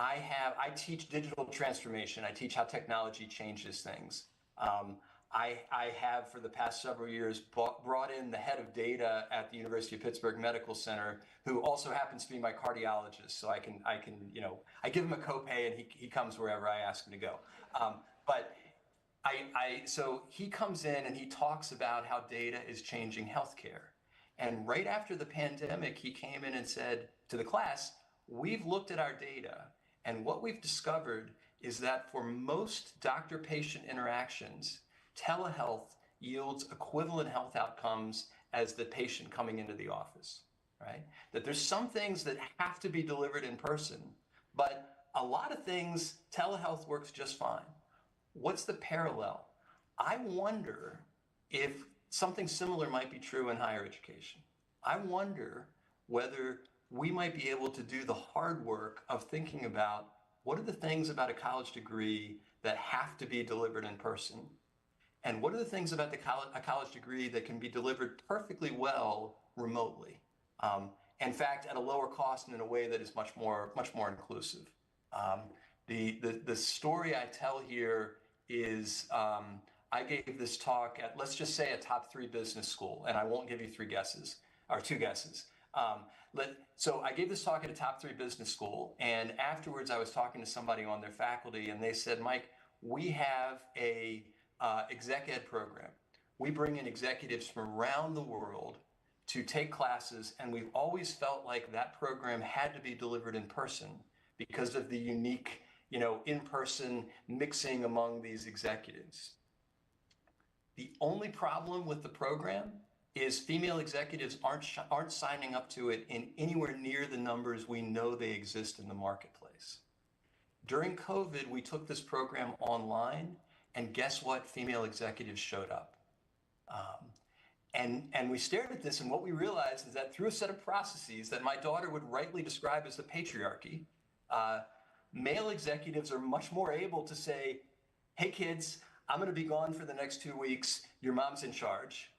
I teach digital transformation. I teach how technology changes things. I have, for the past several years, brought in the head of data at the University of Pittsburgh Medical Center, who also happens to be my cardiologist. So I give him a copay and he comes wherever I ask him to go. So he comes in and he talks about how data is changing healthcare. And right after the pandemic, he came in and said to the class, we've looked at our data, and what we've discovered is that for most doctor-patient interactions, telehealth yields equivalent health outcomes as the patient coming into the office, right? That there's some things that have to be delivered in person, but a lot of things, telehealth works just fine. What's the parallel? I wonder if something similar might be true in higher education. I wonder whether we might be able to do the hard work of thinking about what are the things about a college degree that have to be delivered in person, and what are the things about a college degree that can be delivered perfectly well remotely. In fact, at a lower cost and in a way that is much more inclusive. The story I tell here is I gave this talk at, let's just say, a top 3 business school, and I won't give you 3 guesses, or 2 guesses. So I gave this talk at a top 3 business school, and afterwards I was talking to somebody on their faculty, and they said, Mike, we have a exec ed program. We bring in executives from around the world to take classes, and we've always felt like that program had to be delivered in person because of the unique, in-person mixing among these executives. The only problem with the program is female executives aren't signing up to it in anywhere near the numbers we know they exist in the marketplace. During COVID, we took this program online, and guess what? Female executives showed up. And we stared at this, and what we realized is that through a set of processes that my daughter would rightly describe as the patriarchy, male executives are much more able to say, hey kids, I'm going to be gone for the next 2 weeks, your mom's in charge,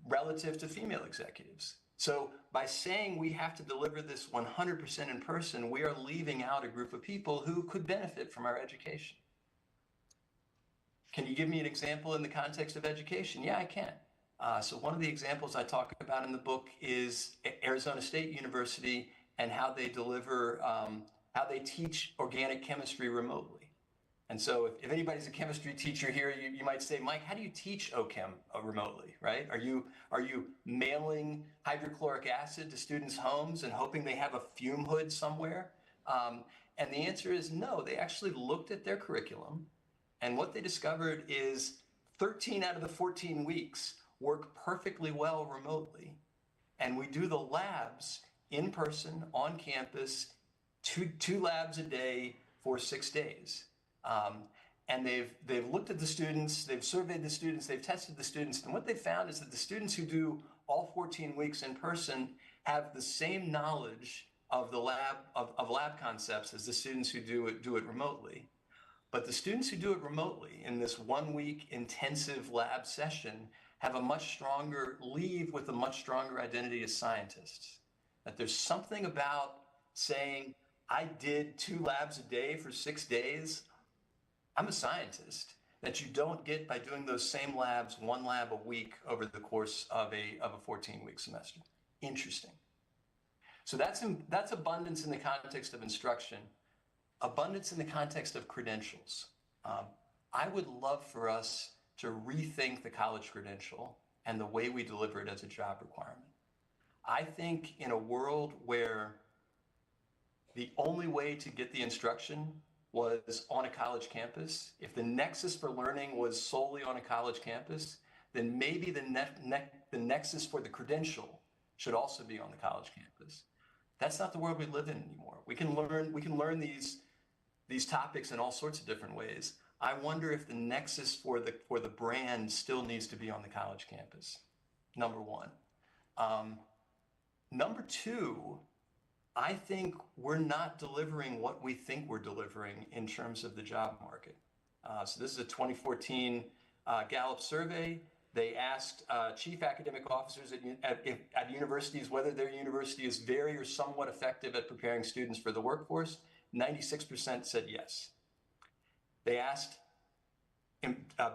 relative to female executives. So by saying we have to deliver this 100% in person, we are leaving out a group of people who could benefit from our education. Can you give me an example in the context of education? Yeah, I can. So one of the examples I talk about in the book is Arizona State University and how they deliver, how they teach organic chemistry remotely. And so if anybody's a chemistry teacher here, you might say, Mike, how do you teach OChem remotely, right? Are you mailing hydrochloric acid to students' homes and hoping they have a fume hood somewhere? And the answer is no. They actually looked at their curriculum, and what they discovered is 13 out of the 14 weeks work perfectly well remotely. And we do the labs in person, on campus, two labs a day for 6 days. And they've looked at the students, they've surveyed the students, they've tested the students, and what they found is that the students who do all 14 weeks in person have the same knowledge of the lab concepts as the students who do it remotely. But the students who do it remotely in this 1 week intensive lab session have leave with a much stronger identity as scientists. That there's something about saying, I did 2 labs a day for 6 days, I'm a scientist, that you don't get by doing those same labs, 1 lab a week over the course of a 14-week semester. Interesting. So that's abundance in the context of instruction. Abundance in the context of credentials. I would love for us to rethink the college credential and the way we deliver it as a job requirement. I think in a world where the only way to get the instruction was on a college campus, if the nexus for learning was solely on a college campus, then maybe the nexus for the credential should also be on the college campus. That's not the world we live in anymore. We can learn these these topics in all sorts of different ways. I wonder if the nexus for the brand still needs to be on the college campus, number one. Number two, I think we're not delivering what we think we're delivering in terms of the job market. So this is a 2014 Gallup survey. They asked chief academic officers at universities whether their university is very or somewhat effective at preparing students for the workforce. 96% said yes. They asked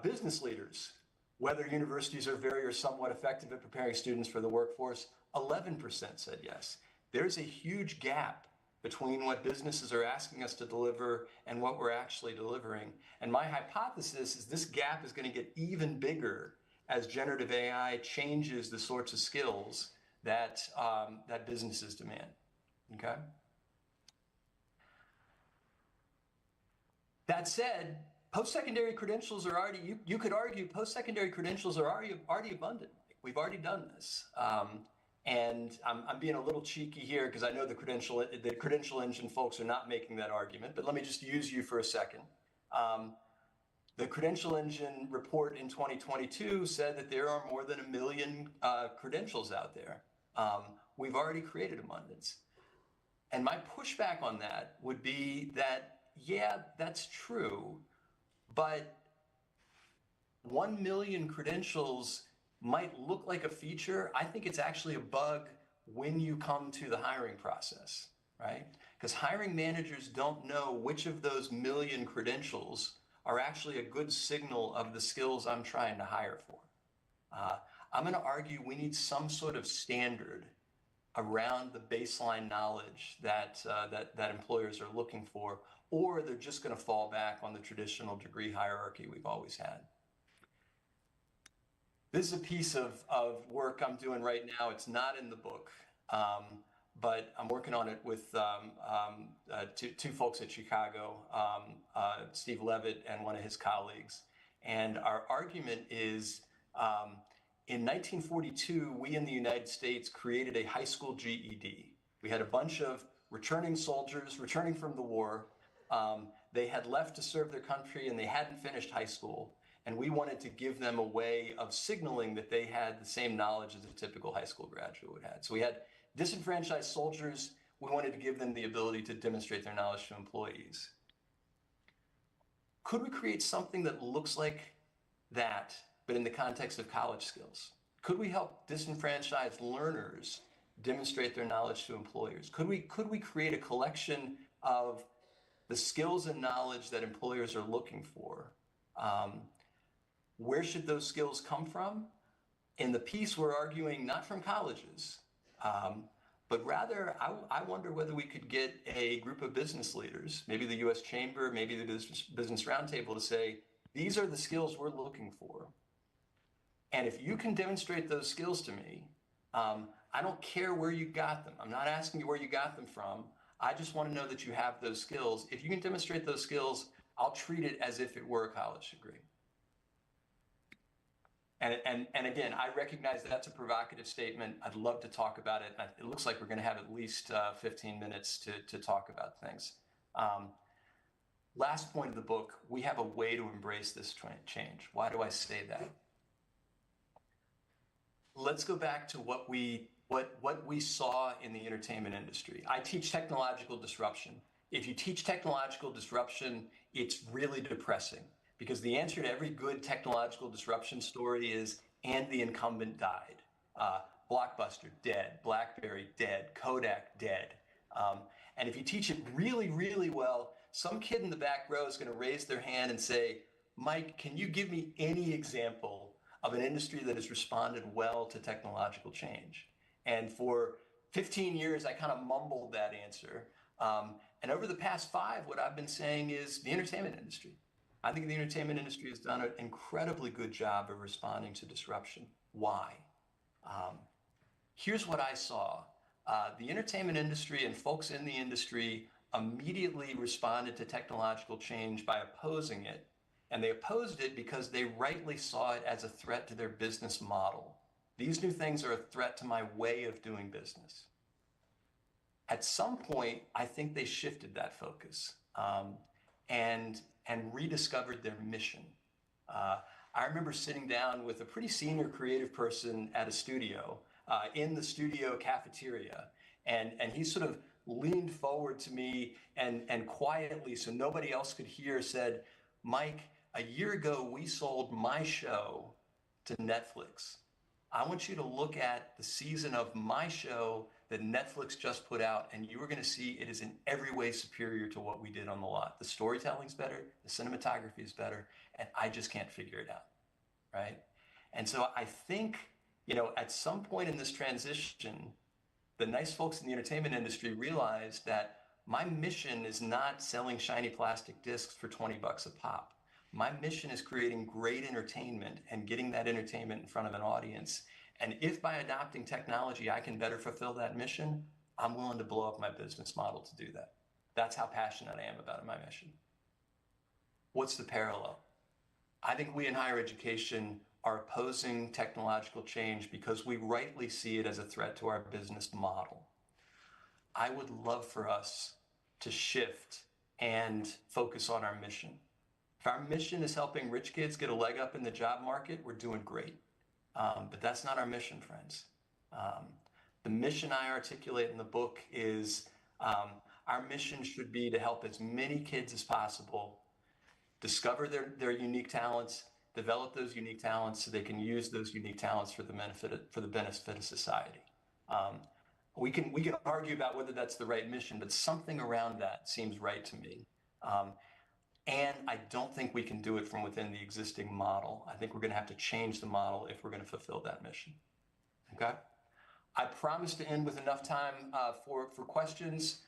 business leaders whether universities are very or somewhat effective at preparing students for the workforce. 11% said yes. There's a huge gap between what businesses are asking us to deliver and what we're actually delivering. And my hypothesis is this gap is going to get even bigger as generative AI changes the sorts of skills that, that businesses demand, okay? That said, post-secondary credentials are already, you could argue post-secondary credentials are already abundant. We've already done this. And I'm being a little cheeky here because I know the credential engine folks are not making that argument, but let me just use you for a second. The credential engine report in 2022 said that there are more than 1 million credentials out there. We've already created abundance. And my pushback on that would be that, yeah, that's true, but 1 million credentials might look like a feature. I think it's actually a bug when you come to the hiring process, right? Because hiring managers don't know which of those 1 million credentials are actually a good signal of the skills I'm trying to hire for. I'm going to argue we need some sort of standard around the baseline knowledge that employers are looking for, or they're just going to fall back on the traditional degree hierarchy we've always had. This is a piece of work I'm doing right now. It's not in the book, but I'm working on it with two folks at Chicago, Steve Levitt and one of his colleagues. And our argument is, in 1942, we in the United States created a high school GED. We had a bunch of returning soldiers returning from the war. They had left to serve their country and they hadn't finished high school. And we wanted to give them a way of signaling that they had the same knowledge as a typical high school graduate would have. So we had disenfranchised soldiers. We wanted to give them the ability to demonstrate their knowledge to employees. Could we create something that looks like that, but in the context of college skills? Could we help disenfranchised learners demonstrate their knowledge to employers? Could we create a collection of the skills and knowledge that employers are looking for? Where should those skills come from? In the piece, we're arguing not from colleges, but rather, I wonder whether we could get a group of business leaders, maybe the U.S. Chamber, maybe the Business Roundtable, to say, these are the skills we're looking for. And if you can demonstrate those skills to me, I don't care where you got them. I'm not asking you where you got them from. I just want to know that you have those skills. If you can demonstrate those skills, I'll treat it as if it were a college degree. And again, I recognize that's a provocative statement. I'd love to talk about it. It looks like we're going to have at least 15 minutes to talk about things. Last point of the book, we have a way to embrace this change. Why do I say that? Let's go back to what we saw in the entertainment industry. I teach technological disruption. If you teach technological disruption, it's really depressing. Because the answer to every good technological disruption story is, and the incumbent died. Blockbuster, dead. BlackBerry, dead. Kodak, dead. And if you teach it really, really well, some kid in the back row is going to raise their hand and say, Mike, can you give me any example of an industry that has responded well to technological change? And for 15 years, I kind of mumbled that answer. And over the past 5, what I've been saying is the entertainment industry. I think the entertainment industry has done an incredibly good job of responding to disruption. Why? Here's what I saw. The entertainment industry and folks in the industry immediately responded to technological change by opposing it. And they opposed it because they rightly saw it as a threat to their business model. These new things are a threat to my way of doing business. At some point, I think they shifted that focus. and rediscovered their mission. I remember sitting down with a pretty senior creative person at a studio, in the studio cafeteria, and he sort of leaned forward to me and quietly, so nobody else could hear, said, "Mike, a year ago we sold my show to Netflix. I want you to look at the season of my show that Netflix just put out, and you are going to see it is in every way superior to what we did on the lot. The storytelling's better, the cinematography is better, and I just can't figure it out," right? And so I think, at some point in this transition, the nice folks in the entertainment industry realized that my mission is not selling shiny plastic discs for 20 bucks a pop. My mission is creating great entertainment and getting that entertainment in front of an audience. And if by adopting technology I can better fulfill that mission, I'm willing to blow up my business model to do that. That's how passionate I am about my mission. What's the parallel? I think we in higher education are opposing technological change because we rightly see it as a threat to our business model. I would love for us to shift and focus on our mission. If our mission is helping rich kids get a leg up in the job market, we're doing great. But that's not our mission, friends. The mission I articulate in the book is our mission should be to help as many kids as possible discover their unique talents, develop those unique talents so they can use those unique talents for the benefit of society. We can argue about whether that's the right mission, but something around that seems right to me. And I don't think we can do it from within the existing model. I think we're going to have to change the model if we're going to fulfill that mission. Okay? I promised to end with enough time for questions.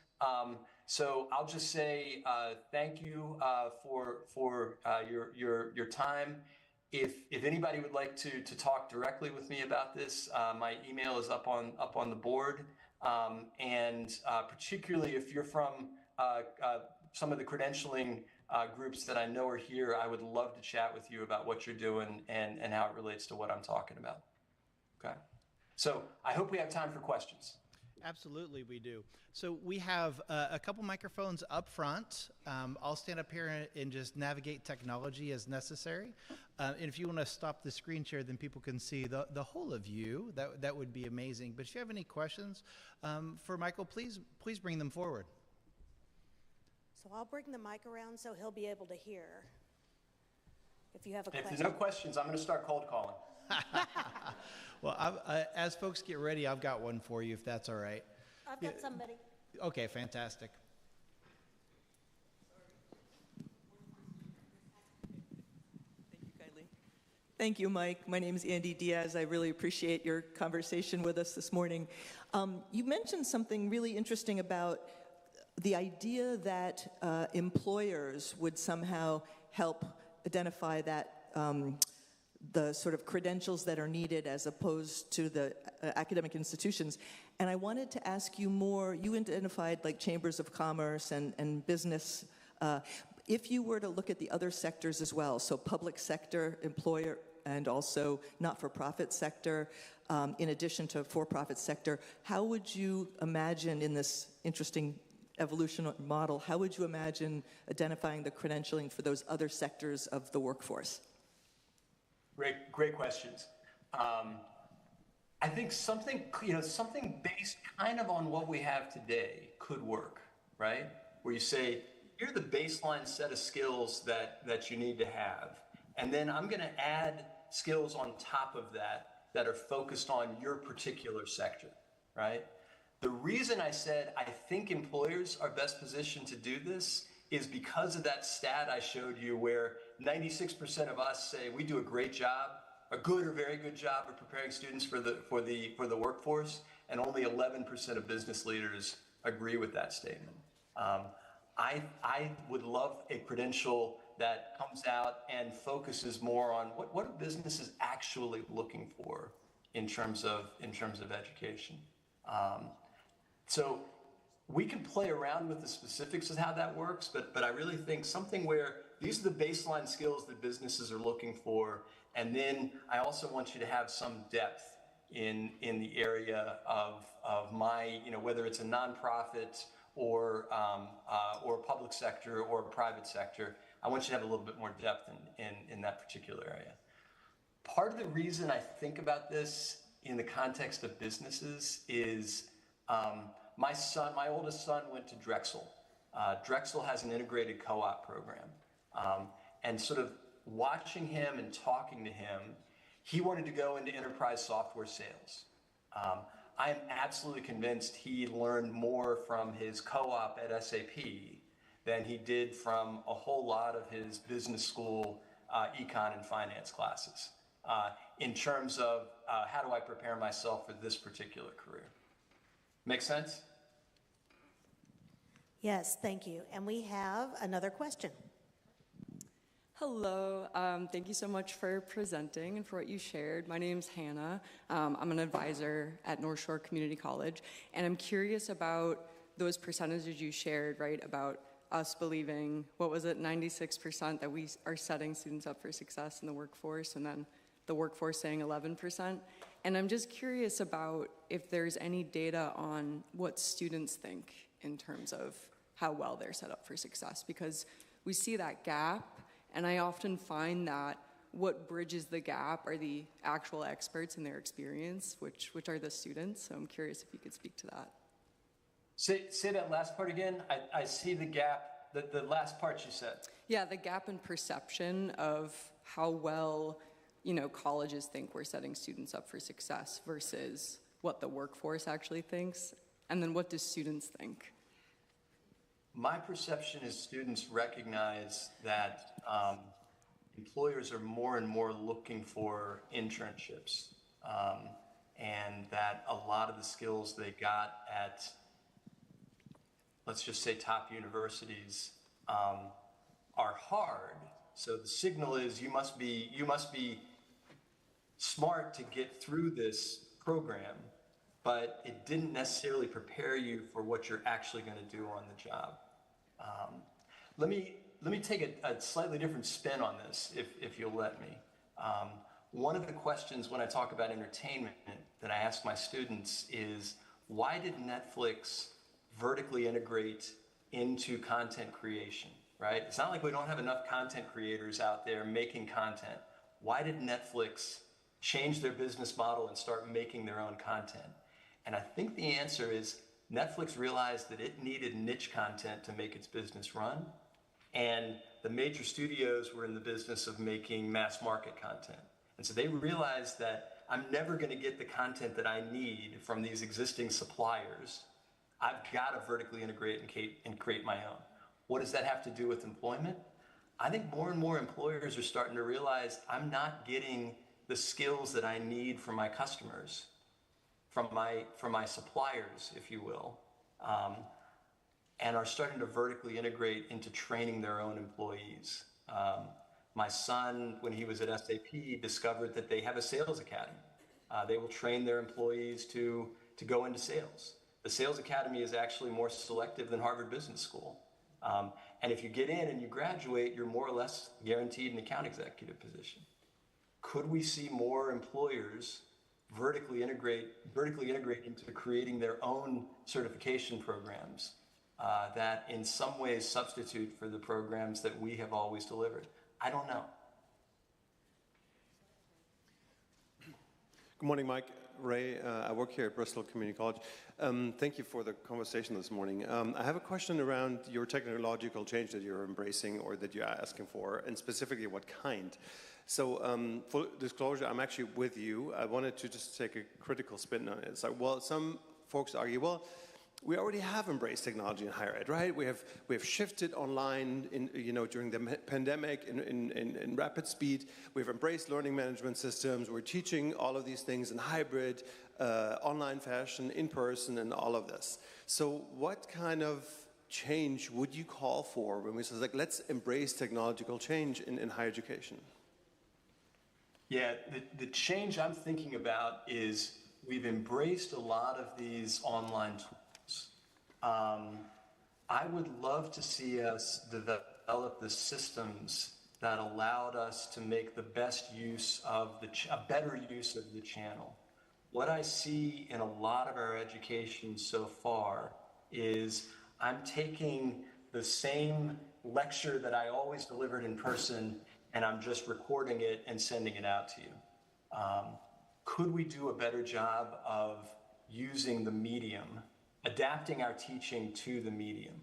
So I'll just say thank you for your time. If anybody would like to talk directly with me about this, my email is up on the board. And particularly if you're from some of the credentialing groups that I know are here, I would love to chat with you about what you're doing and how it relates to what I'm talking about. Okay? So I hope we have time for questions. Absolutely, we do. So we have a couple microphones up front. I'll stand up here and just navigate technology as necessary. And if you want to stop the screen share, then people can see the whole of you. That would be amazing. But if you have any questions for Michael, please bring them forward. So I'll bring the mic around so he'll be able to hear. If you have a question. If there's no questions, I'm going to start cold calling. Well, as folks get ready, I've got one for you, if that's all right. I've got somebody. Okay, fantastic. Thank you kindly. Thank you, Mike. My name is Andy Diaz. I really appreciate your conversation with us this morning. You mentioned something really interesting about the idea that employers would somehow help identify that the sort of credentials that are needed as opposed to the academic institutions. And I wanted to ask you more, you identified like chambers of commerce and business. If you were to look at the other sectors as well, so public sector, employer, and also not-for-profit sector, in addition to for-profit sector, how would you imagine in this interesting evolution model, how would you imagine identifying the credentialing for those other sectors of the workforce? Great questions. I think something based kind of on what we have today could work, right? Where you say, here are the baseline set of skills that you need to have. And then I'm going to add skills on top of that are focused on your particular sector, right? The reason I said I think employers are best positioned to do this is because of that stat I showed you where 96% of us say we do a great job, a good or very good job of preparing students for the workforce, and only 11% of business leaders agree with that statement. I would love a credential that comes out and focuses more on what are businesses actually looking for in terms of education. So we can play around with the specifics of how that works, but I really think something where these are the baseline skills that businesses are looking for, and then I also want you to have some depth in the area of my, whether it's a nonprofit or public sector or private sector. I want you to have a little bit more depth in that particular area. Part of the reason I think about this in the context of businesses is my oldest son went to Drexel. Drexel has an integrated co-op program. And sort of watching him and talking to him, he wanted to go into enterprise software sales. I am absolutely convinced he learned more from his co-op at SAP than he did from a whole lot of his business school econ and finance classes in terms of how do I prepare myself for this particular career. Make sense? Yes, thank you. And we have another question. Hello, thank you so much for presenting and for what you shared. My name's Hannah. I'm an advisor at North Shore Community College, and I'm curious about those percentages you shared, right, about us believing, what was it, 96% that we are setting students up for success in the workforce, and then the workforce saying 11%. And I'm just curious about if there's any data on what students think in terms of how well they're set up for success, because we see that gap. And I often find that what bridges the gap are the actual experts in their experience, which are the students. So I'm curious if you could speak to that. Say that last part again. I see the gap, the last part you said. Yeah, the gap in perception of how well, colleges think we're setting students up for success versus what the workforce actually thinks. And then what do students think? My perception is students recognize that employers are more and more looking for internships, and that a lot of the skills they got at, let's just say, top universities are hard. So the signal is you must be smart to get through this program, but it didn't necessarily prepare you for what you're actually going to do on the job. Let me take a slightly different spin on this, if you'll let me. One of the questions when I talk about entertainment that I ask my students is, why did Netflix vertically integrate into content creation, right? It's not like we don't have enough content creators out there making content. Why did Netflix change their business model and start making their own content? And I think the answer is Netflix realized that it needed niche content to make its business run. And the major studios were in the business of making mass market content. And so they realized that I'm never going to get the content that I need from these existing suppliers. I've got to vertically integrate and create my own. What does that have to do with employment? I think more and more employers are starting to realize I'm not getting the skills that I need from my customers, from my suppliers, if you will, and are starting to vertically integrate into training their own employees. My son, when he was at SAP, discovered that they have a sales academy. They will train their employees to go into sales. The sales academy is actually more selective than Harvard Business School. And if you get in and you graduate, you're more or less guaranteed an account executive position. Could we see more employers vertically integrate into creating their own certification programs that in some ways substitute for the programs that we have always delivered? I don't know. Good morning, Mike. Ray, I work here at Bristol Community College. Thank you for the conversation this morning. I have a question around your technological change that you're embracing or that you're asking for, and specifically what kind. So full disclosure, I'm actually with you. I wanted to just take a critical spin on it. It's like, well, some folks argue, well, we already have embraced technology in higher ed, right? We have shifted online during the pandemic in rapid speed. We've embraced learning management systems. We're teaching all of these things in hybrid, online fashion, in person, and all of this. So what kind of change would you call for when we say, like, let's embrace technological change in higher education? Yeah, the change I'm thinking about is we've embraced a lot of these online tools. I would love to see us develop the systems that allowed us to make the best use of a better use of the channel. What I see in a lot of our education so far is I'm taking the same lecture that I always delivered in person, and I'm just recording it and sending it out to you. Could we do a better job of using the medium, adapting our teaching to the medium?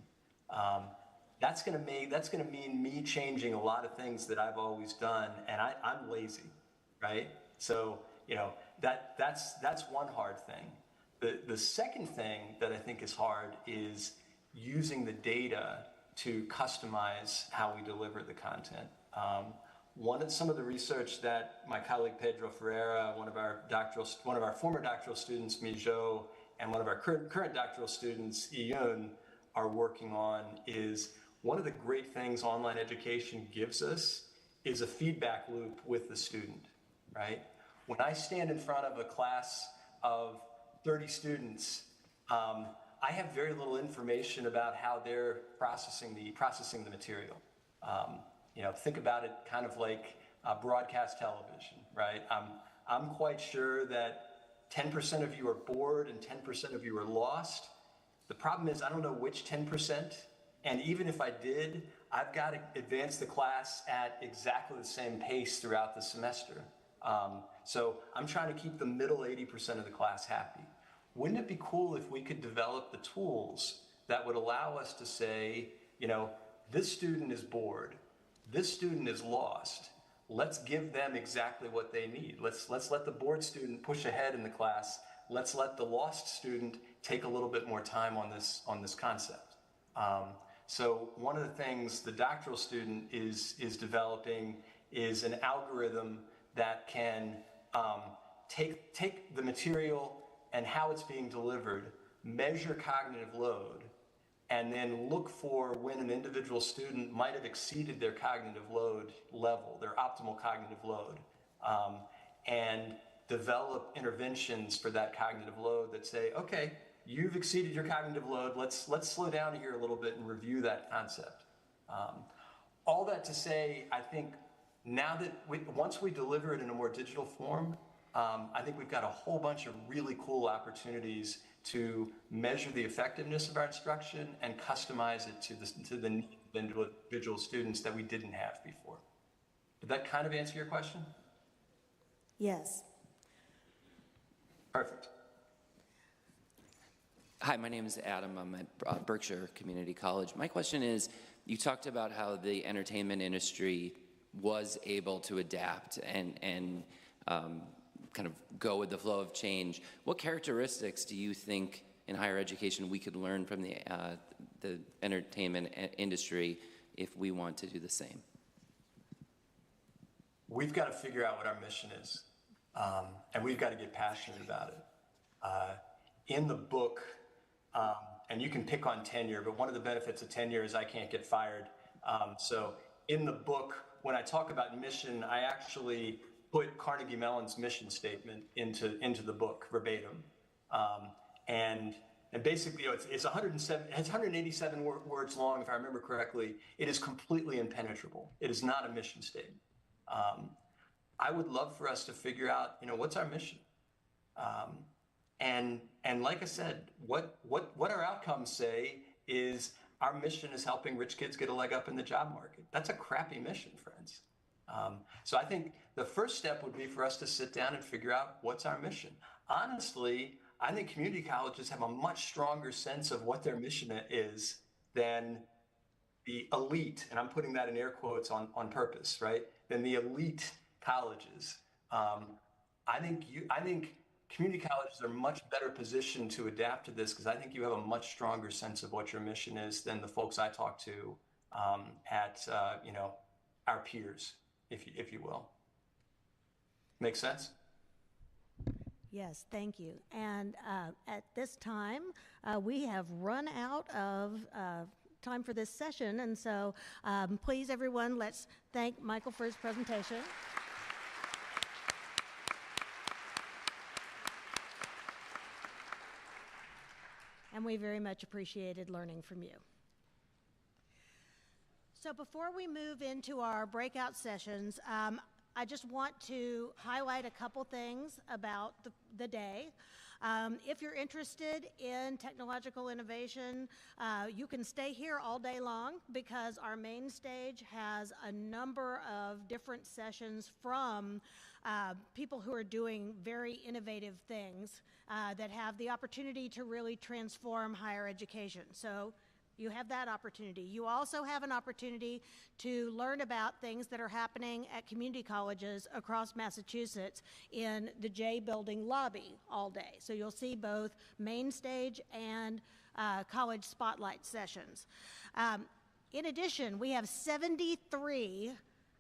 That's going to mean me changing a lot of things that I've always done, and I'm lazy, right? So that's one hard thing. The second thing that I think is hard is using the data to customize how we deliver the content. Some of the research that my colleague Pedro Ferreira, one of our former doctoral students, Mijo, and one of our current doctoral students, Iyun, are working on is one of the great things online education gives us is a feedback loop with the student, right? When I stand in front of a class of 30 students, I have very little information about how they're processing the material. Think about it kind of like broadcast television, right? I'm quite sure that 10% of you are bored and 10% of you are lost. The problem is I don't know which 10%, and even if I did, I've got to advance the class at exactly the same pace throughout the semester. So I'm trying to keep the middle 80% of the class happy. Wouldn't it be cool if we could develop the tools that would allow us to say, this student is bored, this student is lost, let's give them exactly what they need. Let's let the bored student push ahead in the class. Let's let the lost student take a little bit more time on this concept. So one of the things the doctoral student is developing is an algorithm that can take the material and how it's being delivered, measure cognitive load, and then look for when an individual student might have exceeded their cognitive load level, their optimal cognitive load, and develop interventions for that cognitive load that say, okay, you've exceeded your cognitive load, let's slow down here a little bit and review that concept. All that to say, I think now that once we deliver it in a more digital form, I think we've got a whole bunch of really cool opportunities to measure the effectiveness of our instruction and customize it to the individual students that we didn't have before. Did that kind of answer your question? Yes. Perfect. Hi, my name is Adam. I'm at Berkshire Community College. My question is, you talked about how the entertainment industry was able to adapt and kind of go with the flow of change. What characteristics do you think in higher education we could learn from the entertainment industry if we want to do the same? We've got to figure out what our mission is, and we've got to get passionate about it. In the book, and you can pick on tenure, but one of the benefits of tenure is I can't get fired. So in the book, when I talk about mission, I actually put Carnegie Mellon's mission statement into the book verbatim, and basically, it's 187 words long, if I remember correctly. It is completely impenetrable. It is not a mission statement. I would love for us to figure out, what's our mission, and like I said, what our outcomes say is our mission is helping rich kids get a leg up in the job market. That's a crappy mission, friends. So I think the first step would be for us to sit down and figure out what's our mission. Honestly, I think community colleges have a much stronger sense of what their mission is than the elite, and I'm putting that in air quotes on purpose, right? Than the elite colleges. I think community colleges are much better positioned to adapt to this because I think you have a much stronger sense of what your mission is than the folks I talk to at our peers, if you will. Make sense? Yes, thank you. And at this time, we have run out of time for this session, and so please, everyone, let's thank Michael for his presentation. And we very much appreciated learning from you. So before we move into our breakout sessions, I just want to highlight a couple things about the day. If you're interested in technological innovation, you can stay here all day long because our main stage has a number of different sessions from people who are doing very innovative things that have the opportunity to really transform higher education. So you have that opportunity. You also have an opportunity to learn about things that are happening at community colleges across Massachusetts in the J Building lobby all day. So you'll see both main stage and college spotlight sessions. In addition, we have 73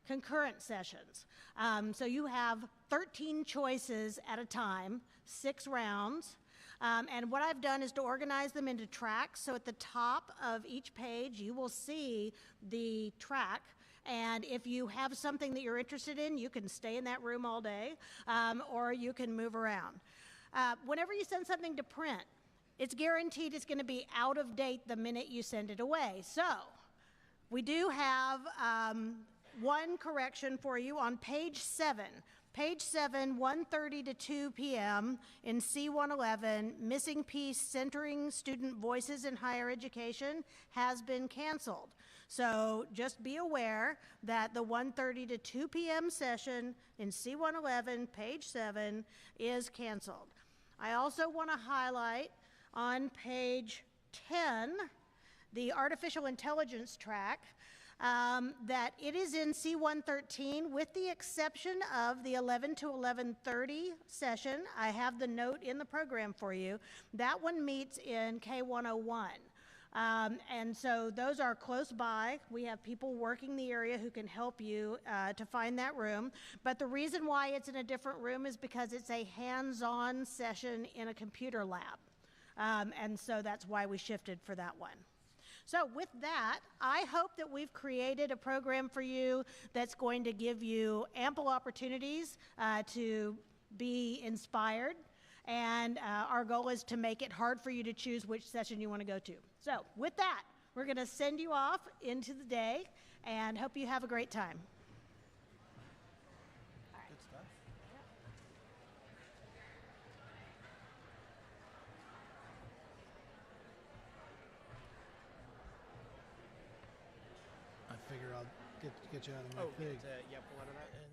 concurrent sessions. So you have 13 choices at a time, 6 rounds. And what I've done is to organize them into tracks. So at the top of each page, you will see the track. And if you have something that you're interested in, you can stay in that room all day, or you can move around. Whenever you send something to print, it's guaranteed it's going to be out of date the minute you send it away. So we do have one correction for you on page 7. Page 7, 1:30 to 2 p.m. in C111, missing piece centering student voices in higher education has been canceled. So just be aware that the 1:30 to 2 p.m. session in C111, page 7, is canceled. I also want to highlight on page 10, the artificial intelligence track, that it is in C113 with the exception of the 11 to 11:30 session. I have the note in the program for you. That one meets in K101. And so those are close by. We have people working the area who can help you to find that room. But the reason why it's in a different room is because it's a hands-on session in a computer lab. And so that's why we shifted for that one. So with that, I hope that we've created a program for you that's going to give you ample opportunities to be inspired. And our goal is to make it hard for you to choose which session you want to go to. So with that, we're going to send you off into the day and hope you have a great time. Good stuff. I figure I'll get you out of my thing. Yeah, pull out of that. And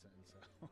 person. So.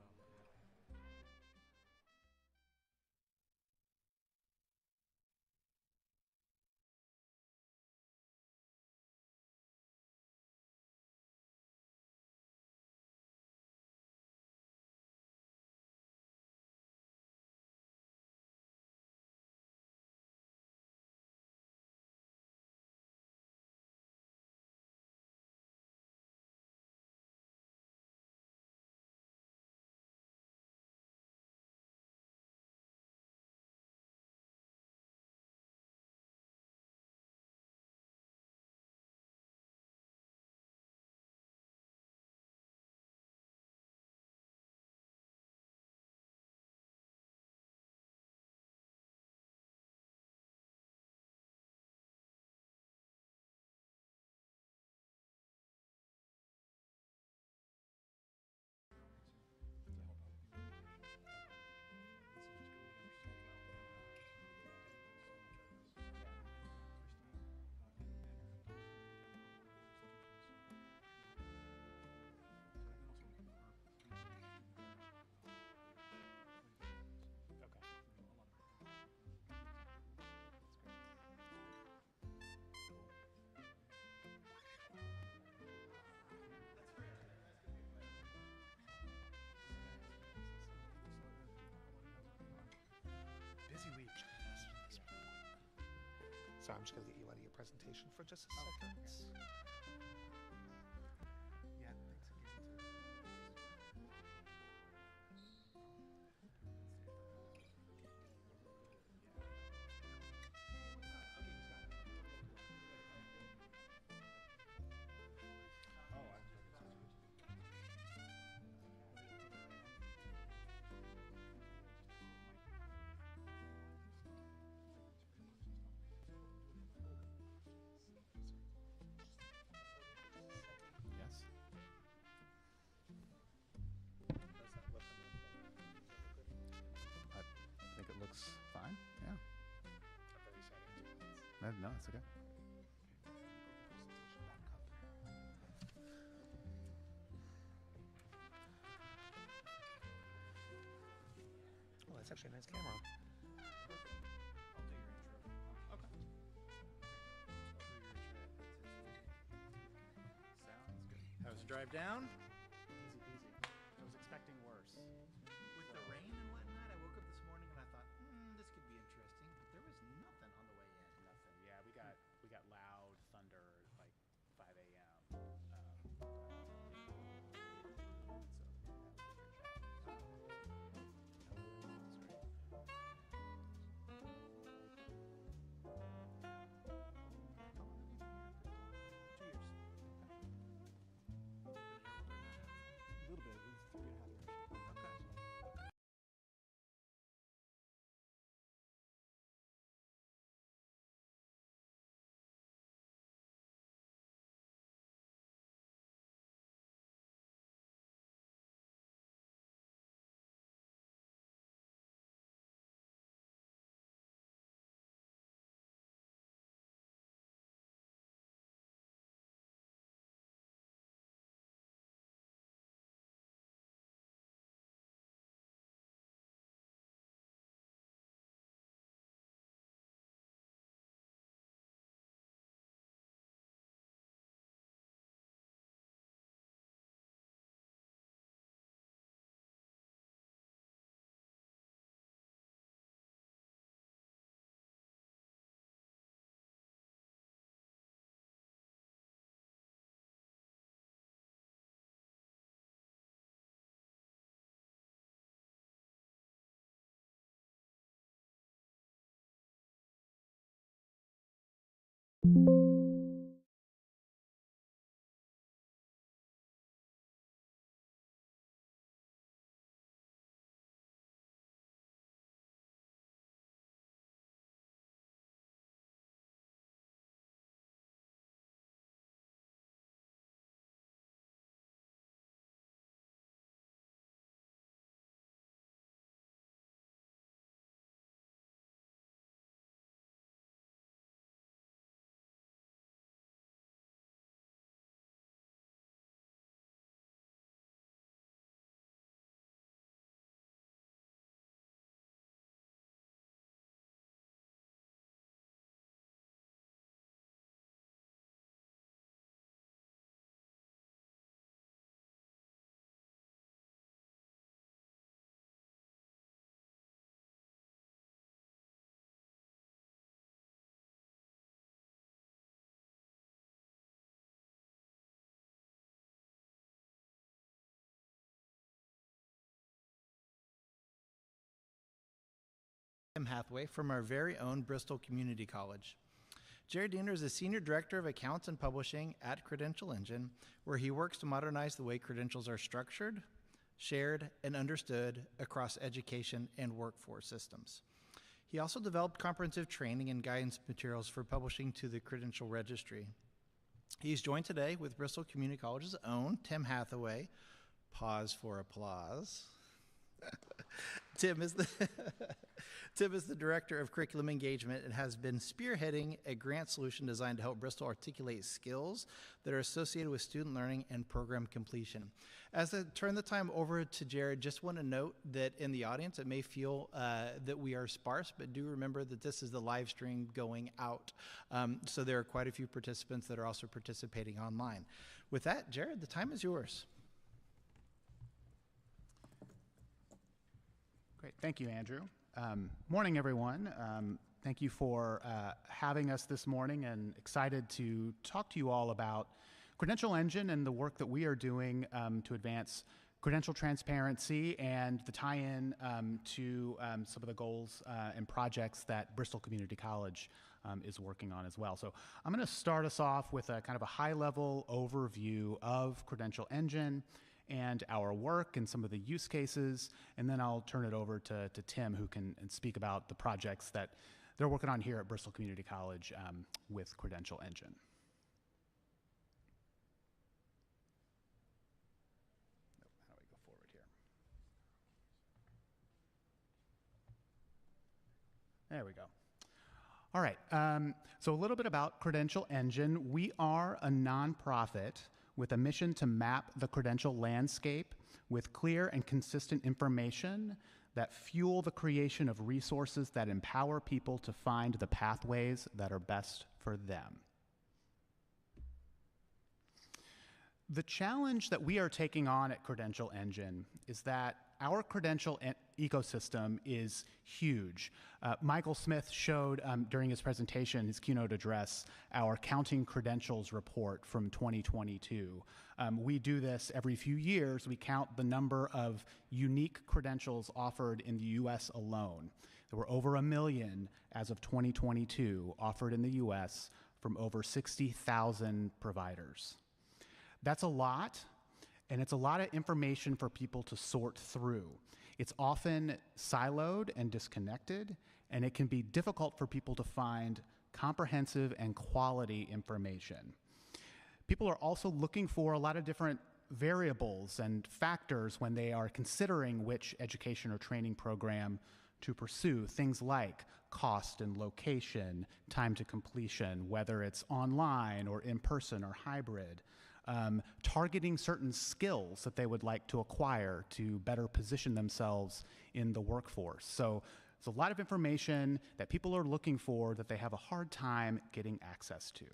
Busy week. So I'm just going to get you out of your presentation for just a second. Yeah, thanks again. Yes. I think it looks fine. Yeah. No, it's okay. Well, that's actually a nice camera. Sounds good. How was the drive down? Easy peasy. I was expecting worse. With the rain and whatnot, I woke up this morning and I thought, this could be interesting, but there was nothing on the way in. Nothing. Yeah, we got loud thunder at like 5 a.m. A little bit. It's 3.5 years. Okay. Hathaway from our very own Bristol Community College. Jared Diener is a Senior Director of Accounts and Publishing at Credential Engine, where he works to modernize the way credentials are structured, shared, and understood across education and workforce systems. He also developed comprehensive training and guidance materials for publishing to the Credential Registry. He's joined today with Bristol Community College's own Tim Hathaway. Pause for applause. Tim is the Director of Curriculum Engagement and has been spearheading a grant solution designed to help Bristol articulate skills that are associated with student learning and program completion. As I turn the time over to Jared, just want to note that in the audience it may feel that we are sparse, but do remember that this is the live stream going out. So there are quite a few participants that are also participating online. With that, Jared, the time is yours. Great, thank you, Andrew. Morning, everyone. Thank you for having us this morning, and excited to talk to you all about Credential Engine and the work that we are doing to advance credential transparency and the tie-in to some of the goals and projects that Bristol Community College is working on as well. So I'm going to start us off with a kind of a high-level overview of Credential Engine and our work and some of the use cases, and then I'll turn it over to Tim, who can speak about the projects that they're working on here at Bristol Community College with Credential Engine. How do we go forward here? There we go. All right, so a little bit about Credential Engine. We are a nonprofit with a mission to map the credential landscape with clear and consistent information that fuel the creation of resources that empower people to find the pathways that are best for them. The challenge that we are taking on at Credential Engine is that our credential ecosystem is huge. Michael Smith showed during his presentation, his keynote address, our Counting Credentials report from 2022. We do this every few years. We count the number of unique credentials offered in the US alone. There were over 1 million as of 2022 offered in the US from over 60,000 providers. That's a lot. And it's a lot of information for people to sort through. It's often siloed and disconnected, and it can be difficult for people to find comprehensive and quality information. People are also looking for a lot of different variables and factors when they are considering which education or training program to pursue. Things like cost and location, time to completion, whether it's online or in person or hybrid. Targeting certain skills that they would like to acquire to better position themselves in the workforce. So it's a lot of information that people are looking for that they have a hard time getting access to.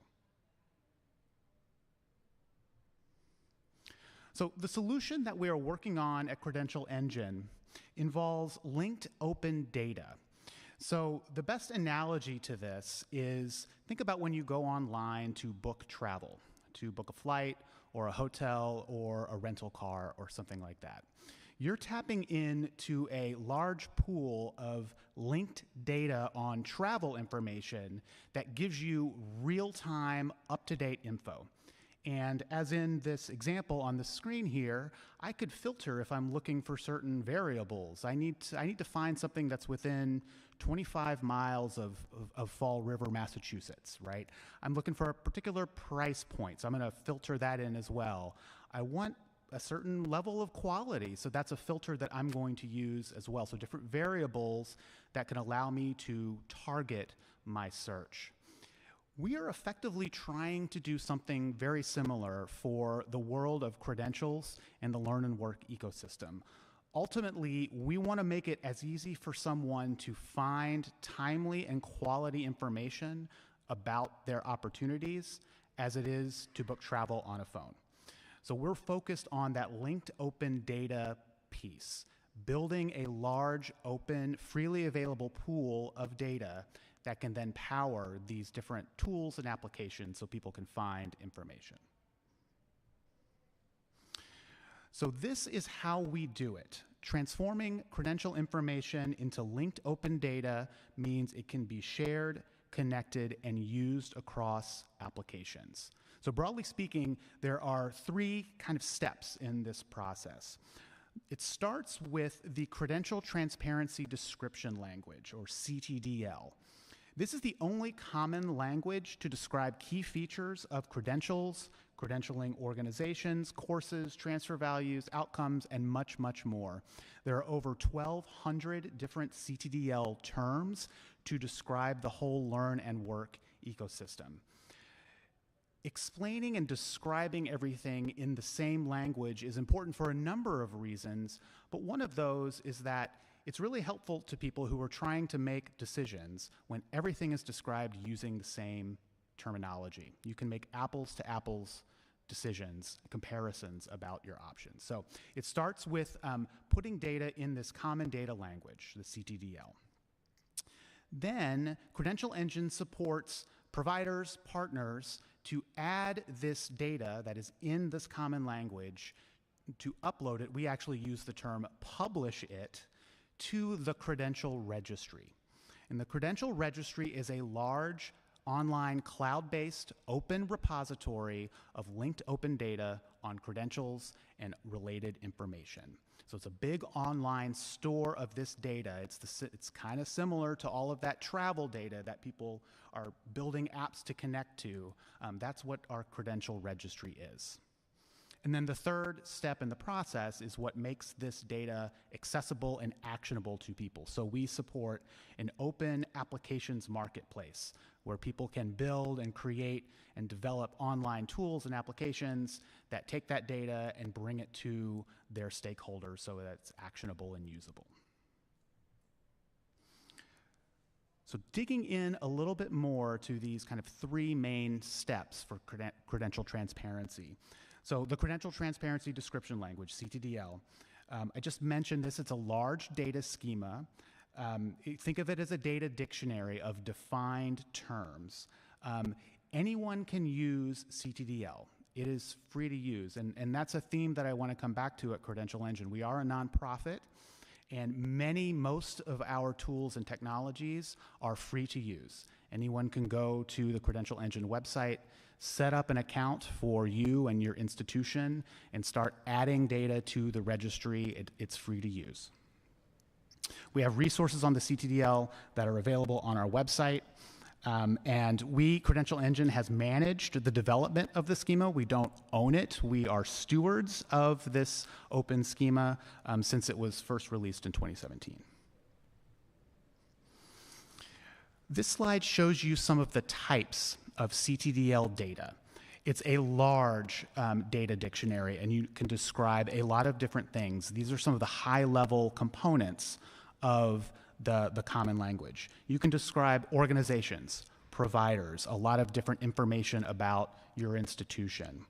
So the solution that we are working on at Credential Engine involves linked open data. So the best analogy to this is, think about when you go online to book travel, to book a flight or a hotel or a rental car or something like that. You're tapping into a large pool of linked data on travel information that gives you real-time, up-to-date info. And as in this example on the screen here, I could filter if I'm looking for certain variables. I need to find something that's within 25 miles of Fall River, Massachusetts, right? I'm looking for a particular price point, so I'm gonna filter that in as well. I want a certain level of quality, so that's a filter that I'm going to use as well. So different variables that can allow me to target my search. We are effectively trying to do something very similar for the world of credentials and the learn and work ecosystem. Ultimately, we want to make it as easy for someone to find timely and quality information about their opportunities as it is to book travel on a phone. So we're focused on that linked open data piece, building a large, open, freely available pool of data that can then power these different tools and applications so people can find information. So this is how we do it. Transforming credential information into linked open data means it can be shared, connected, and used across applications. So broadly speaking, there are three kind of steps in this process. It starts with the Credential Transparency Description Language, or CTDL. This is the only common language to describe key features of credentials, credentialing organizations, courses, transfer values, outcomes, and much, much more. There are over 1,200 different CTDL terms to describe the whole learn and work ecosystem. Explaining and describing everything in the same language is important for a number of reasons, but one of those is that it's really helpful to people who are trying to make decisions when everything is described using the same terminology. You can make apples to apples decisions, comparisons about your options. So it starts with putting data in this common data language, the CTDL. Then Credential Engine supports providers, partners, to add this data that is in this common language, to upload it. We actually use the term publish it to the credential registry. And the credential registry is a large online cloud-based open repository of linked open data on credentials and related information. So it's a big online store of this data. It's kind of similar to all of that travel data that people are building apps to connect to. That's what our credential registry is. And then the third step in the process is what makes this data accessible and actionable to people. So we support an open applications marketplace where people can build and create and develop online tools and applications that take that data and bring it to their stakeholders so that it's actionable and usable. So digging in a little bit more to these kind of three main steps for credential transparency. So the Credential Transparency Description Language, CTDL, I just mentioned this. It's a large data schema. Think of it as a data dictionary of defined terms. Anyone can use CTDL. It is free to use, and that's a theme that I want to come back to at Credential Engine. We are a nonprofit, and most of our tools and technologies are free to use. Anyone can go to the Credential Engine website, set up an account for you and your institution, and start adding data to the registry. It's free to use. We have resources on the CTDL that are available on our website. And Credential Engine has managed the development of the schema. We don't own it. We are stewards of this open schema since it was first released in 2017. This slide shows you some of the types of CTDL data. It's a large data dictionary, and you can describe a lot of different things. These are some of the high-level components of the common language. You can describe organizations, providers, a lot of different information about your institution.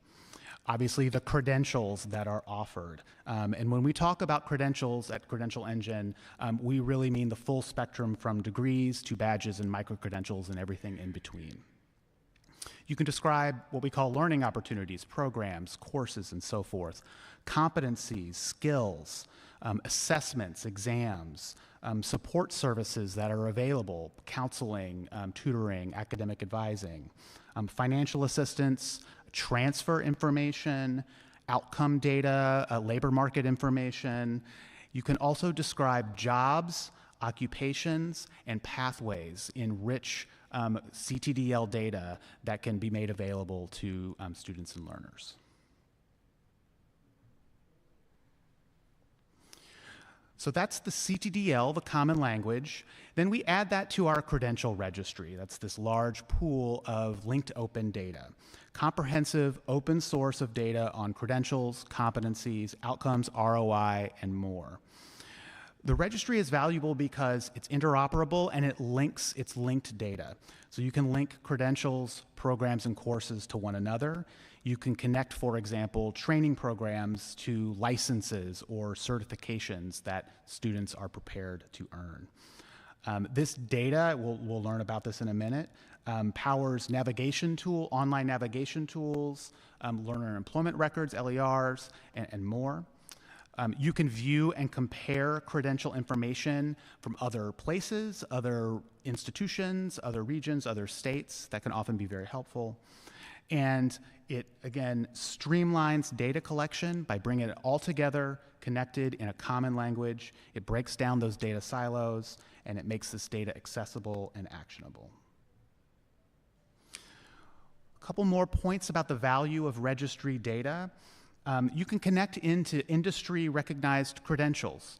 Obviously, the credentials that are offered. And when we talk about credentials at Credential Engine, we really mean the full spectrum from degrees to badges and micro-credentials and everything in between. You can describe what we call learning opportunities, programs, courses, and so forth, competencies, skills, assessments, exams, support services that are available, counseling, tutoring, academic advising, financial assistance, transfer information, outcome data, labor market information. You can also describe jobs, occupations, and pathways in rich CTDL data that can be made available to students and learners. So that's the CTDL, the common language. Then we add that to our credential registry. That's this large pool of linked open data. Comprehensive open source of data on credentials, competencies, outcomes, ROI, and more. The registry is valuable because it's interoperable and it's linked data. So you can link credentials, programs, and courses to one another. You can connect, for example, training programs to licenses or certifications that students are prepared to earn. This data, we'll learn about this in a minute, powers online navigation tools, learner employment records, LERs, and more. You can view and compare credential information from other places, other institutions, other regions, other states. That can often be very helpful. And it, again, streamlines data collection by bringing it all together, connected in a common language. It breaks down those data silos, and it makes this data accessible and actionable. A couple more points about the value of registry data. You can connect into industry-recognized credentials.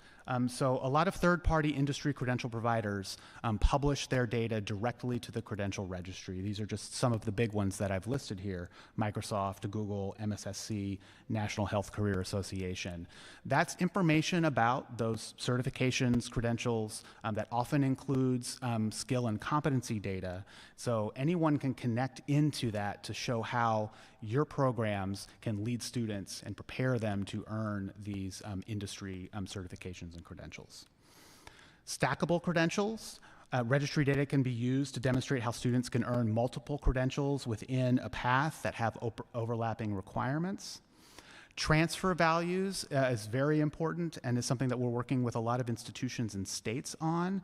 So a lot of third-party industry credential providers publish their data directly to the credential registry. These are just some of the big ones that I've listed here: Microsoft, Google, MSSC, National Health Career Association. That's information about those certifications, credentials, that often includes skill and competency data. So anyone can connect into that to show how your programs can lead students and prepare them to earn these industry certifications and credentials. Stackable credentials. Registry data can be used to demonstrate how students can earn multiple credentials within a path that have overlapping requirements. Transfer values is very important and is something that we're working with a lot of institutions and states on.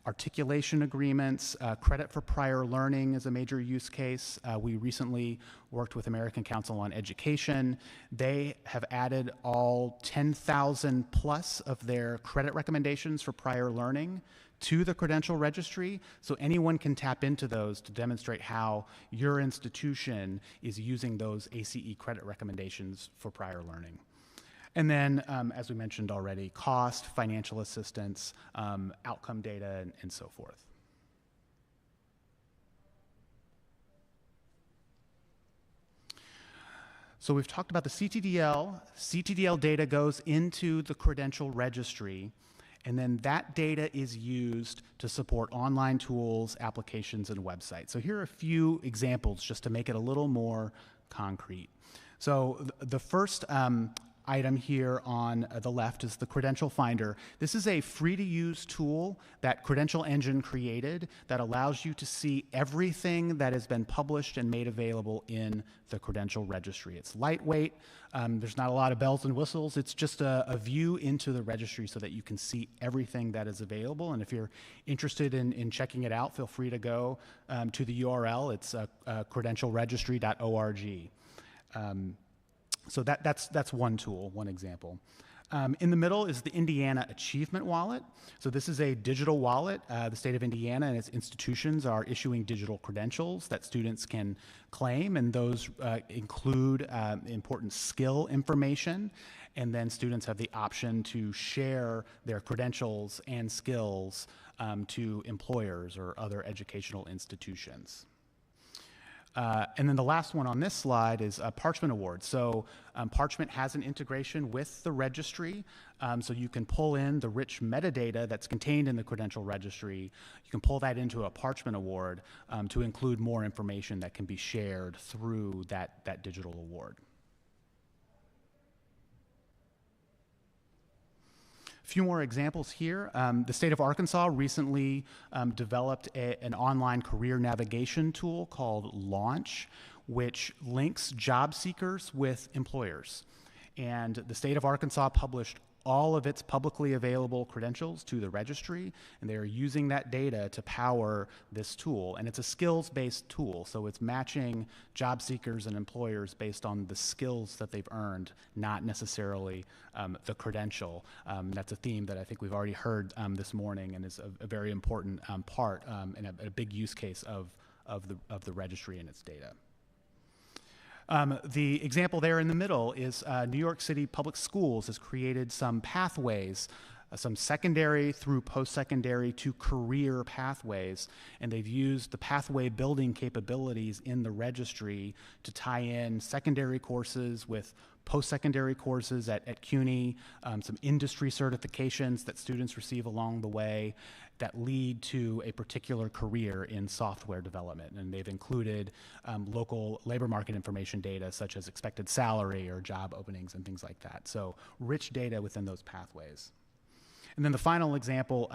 Articulation agreements, credit for prior learning is a major use case. We recently worked with American Council on Education. They have added all 10,000 plus of their credit recommendations for prior learning to the credential registry, so anyone can tap into those to demonstrate how your institution is using those ACE credit recommendations for prior learning. And then, as we mentioned already, cost, financial assistance, outcome data, and so forth. So we've talked about the CTDL. CTDL data goes into the credential registry, and then that data is used to support online tools, applications, and websites. So here are a few examples just to make it a little more concrete. So the first item here on the left is the Credential Finder. This is a free-to-use tool that Credential Engine created that allows you to see everything that has been published and made available in the credential registry. It's lightweight. There's not a lot of bells and whistles. It's just a view into the registry so that you can see everything that is available. And if you're interested in checking it out, feel free to go to the URL. It's credentialregistry.org. So that's one tool, one example. In the middle is the Indiana Achievement Wallet. So this is a digital wallet. The state of Indiana and its institutions are issuing digital credentials that students can claim, and those include important skill information. And then students have the option to share their credentials and skills to employers or other educational institutions. And then the last one on this slide is Parchment Awards. So Parchment has an integration with the registry, so you can pull in the rich metadata that's contained in the credential registry. You can pull that into a Parchment Award to include more information that can be shared through that digital award. A few more examples here. The state of Arkansas recently developed an online career navigation tool called Launch, which links job seekers with employers. And the state of Arkansas published all of its publicly available credentials to the registry, and they are using that data to power this tool. And it's a skills-based tool, so it's matching job seekers and employers based on the skills that they've earned, not necessarily the credential. That's a theme that I think we've already heard this morning, and is a very important part and a big use case of the registry and its data. The example there in the middle is New York City Public Schools has created some pathways, some secondary through post-secondary to career pathways, and they've used the pathway building capabilities in the registry to tie in secondary courses with post-secondary courses at CUNY, some industry certifications that students receive along the way that lead to a particular career in software development. And they've included local labor market information data such as expected salary or job openings and things like that. So rich data within those pathways. And then the final example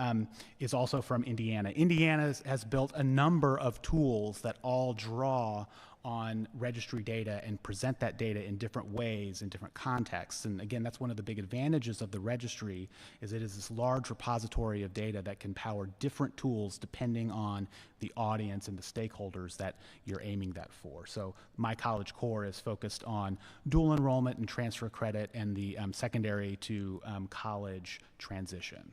is also from Indiana. Indiana has built a number of tools that all draw on registry data and present that data in different ways, in different contexts. And again, that's one of the big advantages of the registry, is it is this large repository of data that can power different tools depending on the audience and the stakeholders that you're aiming that for. So my college core is focused on dual enrollment and transfer credit and the secondary to college transition.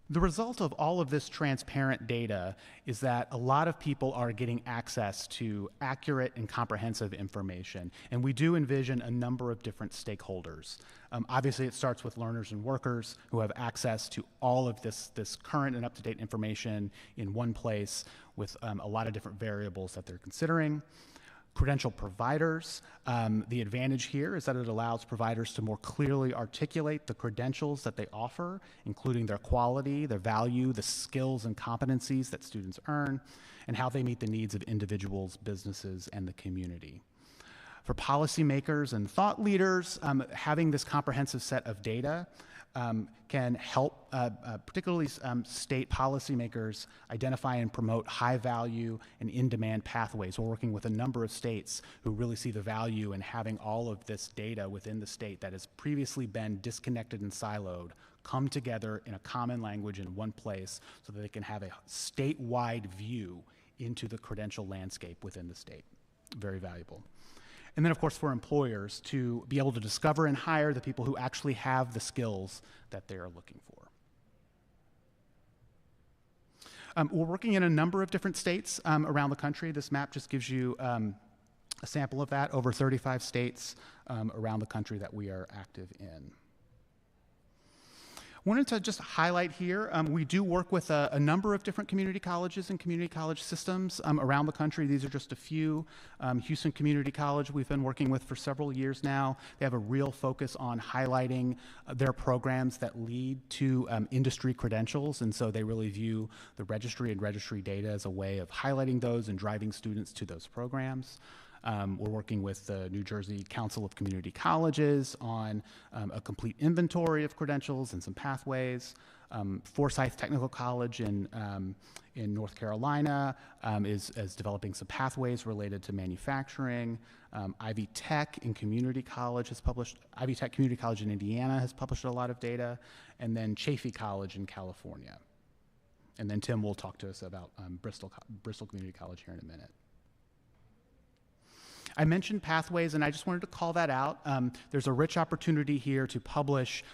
The result of all of this transparent data is that a lot of people are getting access to accurate and comprehensive information, and we do envision a number of different stakeholders. Obviously, it starts with learners and workers who have access to all of this current and up-to-date information in one place with a lot of different variables that they're considering. Credential providers, the advantage here is that it allows providers to more clearly articulate the credentials that they offer, including their quality, their value, the skills and competencies that students earn, and how they meet the needs of individuals, businesses, and the community. For policymakers and thought leaders, having this comprehensive set of data can help particularly state policymakers identify and promote high-value and in-demand pathways. We're working with a number of states who really see the value in having all of this data within the state that has previously been disconnected and siloed come together in a common language in one place so that they can have a statewide view into the credential landscape within the state. Very valuable. And then, of course, for employers to be able to discover and hire the people who actually have the skills that they are looking for. We're working in a number of different states around the country. This map just gives you a sample of that, over 35 states around the country that we are active in. Wanted to just highlight here, we do work with a number of different community colleges and community college systems around the country. These are just a few. Houston Community College we've been working with for several years now. They have a real focus on highlighting their programs that lead to industry credentials, and so they really view the registry and registry data as a way of highlighting those and driving students to those programs. We're working with the New Jersey Council of Community Colleges on a complete inventory of credentials and some pathways. Forsyth Technical College in North Carolina is developing some pathways related to manufacturing. Ivy Tech in Community College has published, Ivy Tech Community College in Indiana has published a lot of data, and then Chaffey College in California. And then Tim will talk to us about Bristol Community College here in a minute. I mentioned pathways, and I just wanted to call that out. There's a rich opportunity here to publish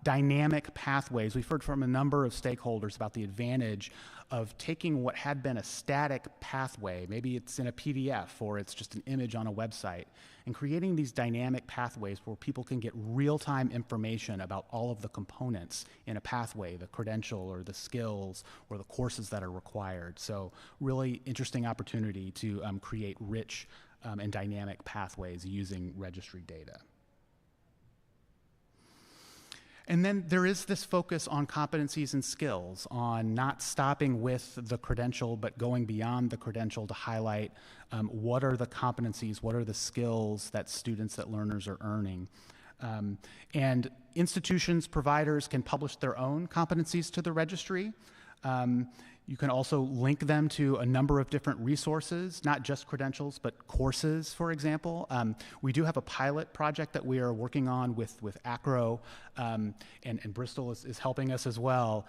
dynamic pathways. We've heard from a number of stakeholders about the advantage of taking what had been a static pathway, maybe it's in a PDF or it's just an image on a website, and creating these dynamic pathways where people can get real-time information about all of the components in a pathway, the credential or the skills or the courses that are required. So really interesting opportunity to create rich and dynamic pathways using registry data. And then there is this focus on competencies and skills, on not stopping with the credential, but going beyond the credential to highlight what are the competencies, what are the skills that students, that learners are earning. And institutions, providers can publish their own competencies to the registry. You can also link them to a number of different resources, not just credentials, but courses, for example. We do have a pilot project that we are working on with ACRO, and Bristol is helping us as well,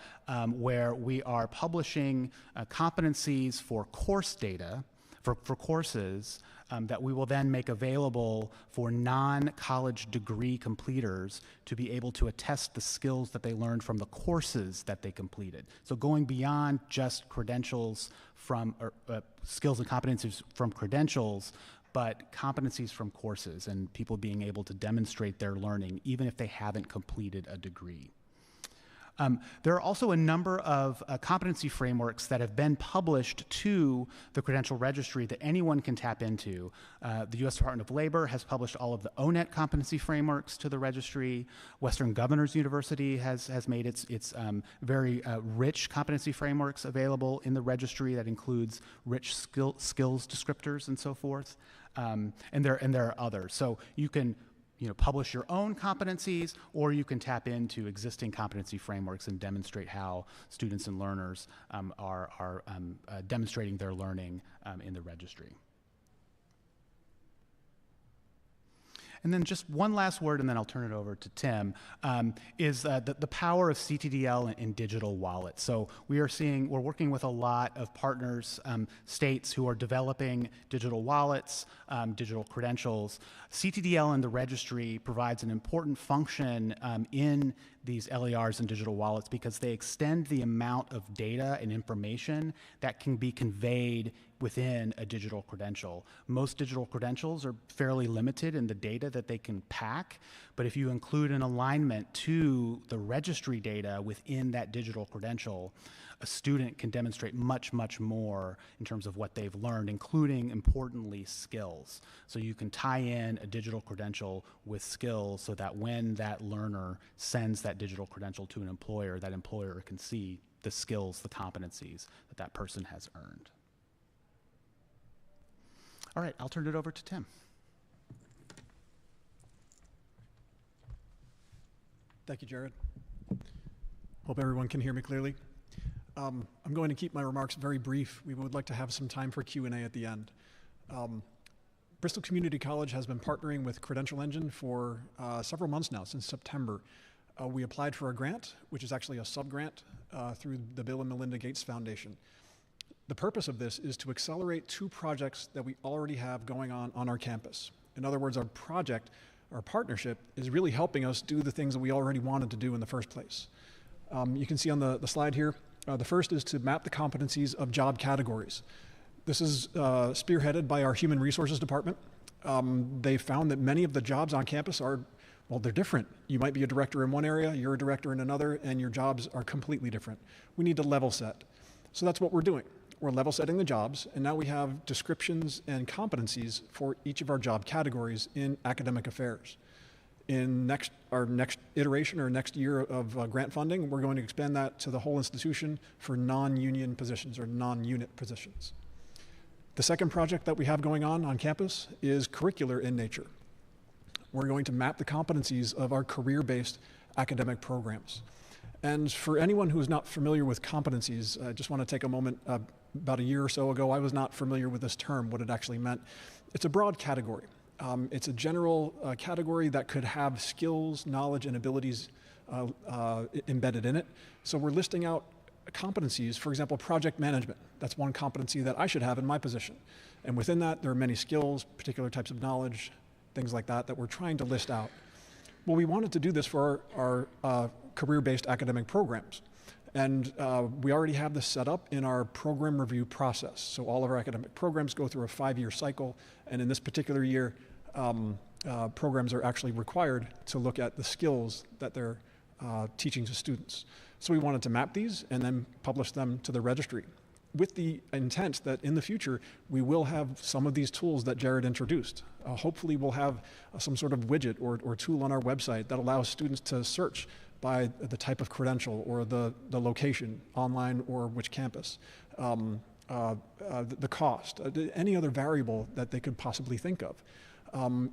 where we are publishing competencies for course data, for courses, that we will then make available for non-college degree completers to be able to attest the skills that they learned from the courses that they completed. So going beyond just credentials from, skills and competencies from credentials, but competencies from courses and people being able to demonstrate their learning even if they haven't completed a degree. There are also a number of competency frameworks that have been published to the Credential Registry that anyone can tap into. The U.S. Department of Labor has published all of the ONET competency frameworks to the registry. Western Governors University has made its very rich competency frameworks available in the registry that includes rich skills descriptors and so forth. And there are others. So you can publish your own competencies, or you can tap into existing competency frameworks and demonstrate how students and learners are demonstrating their learning in the registry. And then just one last word, and then I'll turn it over to Tim, is the power of CTDL in digital wallets. So we're working with a lot of partners, states who are developing digital wallets, digital credentials. CTDL in the registry provides an important function in these LERs and digital wallets because they extend the amount of data and information that can be conveyed within a digital credential. Most digital credentials are fairly limited in the data that they can pack, but if you include an alignment to the registry data within that digital credential, a student can demonstrate much, much more in terms of what they've learned, including, importantly, skills. So you can tie in a digital credential with skills so that when that learner sends that digital credential to an employer, that employer can see the skills, the competencies that that person has earned. All right, I'll turn it over to Tim. Thank you, Jared. Hope everyone can hear me clearly. I'm going to keep my remarks very brief. We would like to have some time for Q&A at the end. Bristol Community College has been partnering with Credential Engine for several months now, since September. We applied for a grant, which is actually a sub-grant through the Bill and Melinda Gates Foundation. The purpose of this is to accelerate two projects that we already have going on our campus. In other words, our partnership is really helping us do the things that we already wanted to do in the first place. You can see on the slide here, the first is to map the competencies of job categories. This is spearheaded by our Human Resources Department. They found that many of the jobs on campus are, well, they're different. You might be a director in one area, you're a director in another, and your jobs are completely different. We need to level set. So that's what we're doing. We're level setting the jobs, and now we have descriptions and competencies for each of our job categories in academic affairs. In our next iteration or next year of grant funding, we're going to expand that to the whole institution for non-union positions or non-unit positions. The second project that we have going on campus is curricular in nature. We're going to map the competencies of our career-based academic programs. And for anyone who is not familiar with competencies, I just want to take a moment. About a year or so ago, I was not familiar with this term, what it actually meant. It's a broad category. It's a general category that could have skills, knowledge, and abilities embedded in it. So we're listing out competencies, for example, project management. That's one competency that I should have in my position. And within that, there are many skills, particular types of knowledge, things like that we're trying to list out. Well, we wanted to do this for our career-based academic programs. And we already have this set up in our program review process. So all of our academic programs go through a 5-year cycle. And in this particular year, programs are actually required to look at the skills that they're teaching to students. So we wanted to map these and then publish them to the registry, with the intent that in the future, we will have some of these tools that Jared introduced. Hopefully we'll have some sort of widget or tool on our website that allows students to search by the type of credential or the location, online or which campus, the cost, any other variable that they could possibly think of.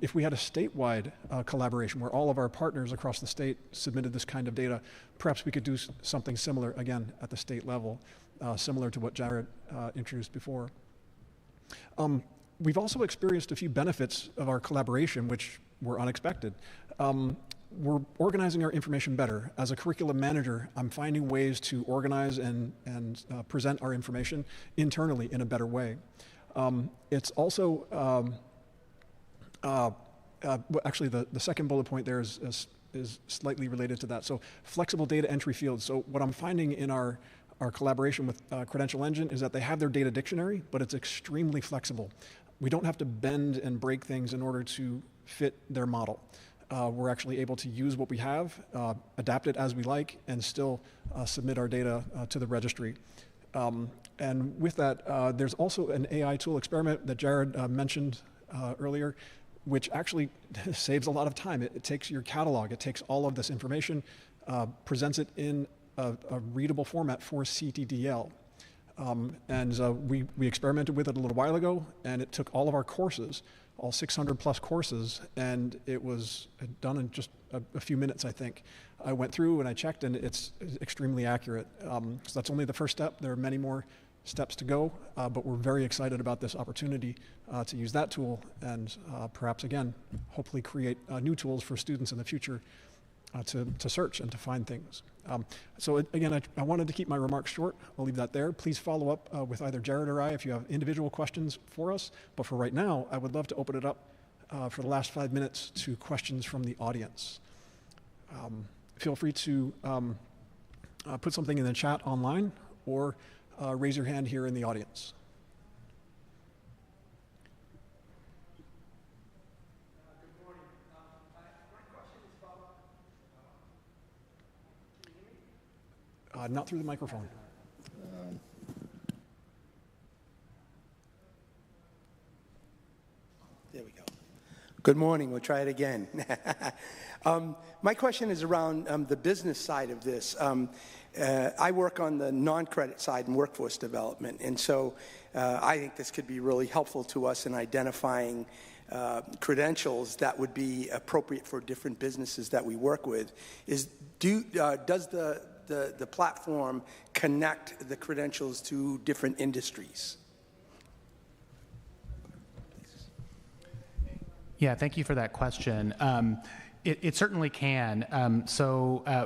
If we had a statewide collaboration where all of our partners across the state submitted this kind of data, perhaps we could do something similar, again, at the state level, similar to what Jared introduced before. We've also experienced a few benefits of our collaboration, which were unexpected. We're organizing our information better. As a curriculum manager, I'm finding ways to organize and present our information internally in a better way. It's also, actually the second bullet point there is slightly related to that. So flexible data entry fields. So what I'm finding in our collaboration with Credential Engine is that they have their data dictionary, but it's extremely flexible. We don't have to bend and break things in order to fit their model. We're actually able to use what we have, adapt it as we like, and still submit our data to the registry. And with that, there's also an AI tool experiment that Jared mentioned earlier, which actually saves a lot of time. It takes your catalog, it takes all of this information, presents it in a readable format for CTDL. We experimented with it a little while ago, and it took all of our courses, all 600 plus courses, and it was done in just a few minutes, I think. I went through and I checked, and it's extremely accurate. So that's only the first step. There are many more steps to go, but we're very excited about this opportunity to use that tool and perhaps, again, hopefully create new tools for students in the future to search and to find things. Again, I wanted to keep my remarks short. I'll leave that there. Please follow up with either Jared or I if you have individual questions for us. But for right now, I would love to open it up for the last 5 minutes to questions from the audience. Feel free to put something in the chat online or raise your hand here in the audience. Not through the microphone. There we go. Good morning. We'll try it again. My question is around the business side of this. I work on the non-credit side in workforce development, and so I think this could be really helpful to us in identifying credentials that would be appropriate for different businesses that we work with. Does the platform connect the credentials to different industries? Yeah, thank you for that question. It certainly can.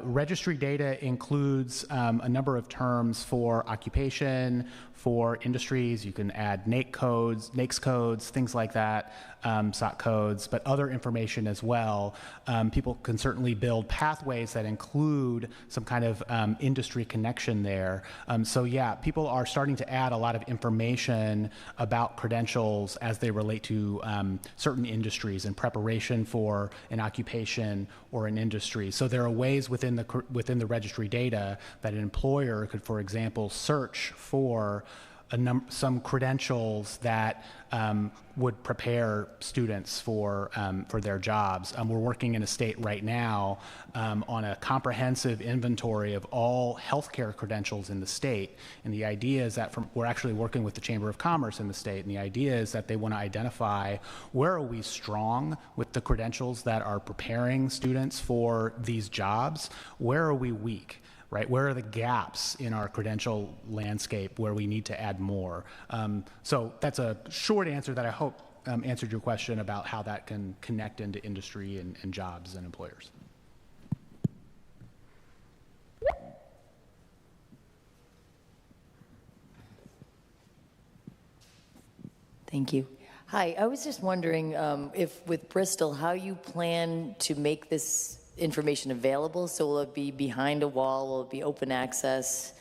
Registry data includes a number of terms for occupation, for industries. You can add NAICS codes, things like that, SOC codes, but other information as well. People can certainly build pathways that include some kind of industry connection there. Yeah, people are starting to add a lot of information about credentials as they relate to certain industries in preparation for an occupation or an industry. So there are ways within the registry data that an employer could, for example, search for some credentials that would prepare students for their jobs. We're working in a state right now on a comprehensive inventory of all healthcare credentials in the state. And the idea is that we're actually working with the Chamber of Commerce in the state. And the idea is that they want to identify where are we strong with the credentials that are preparing students for these jobs? Where are we weak? Right? Where are the gaps in our credential landscape where we need to add more? So that's a short answer that I hope answered your question about how that can connect into industry and jobs and employers. Thank you. Hi, I was just wondering if with Bristol, how you plan to make this information available. So will it be behind a wall? Will it be open access?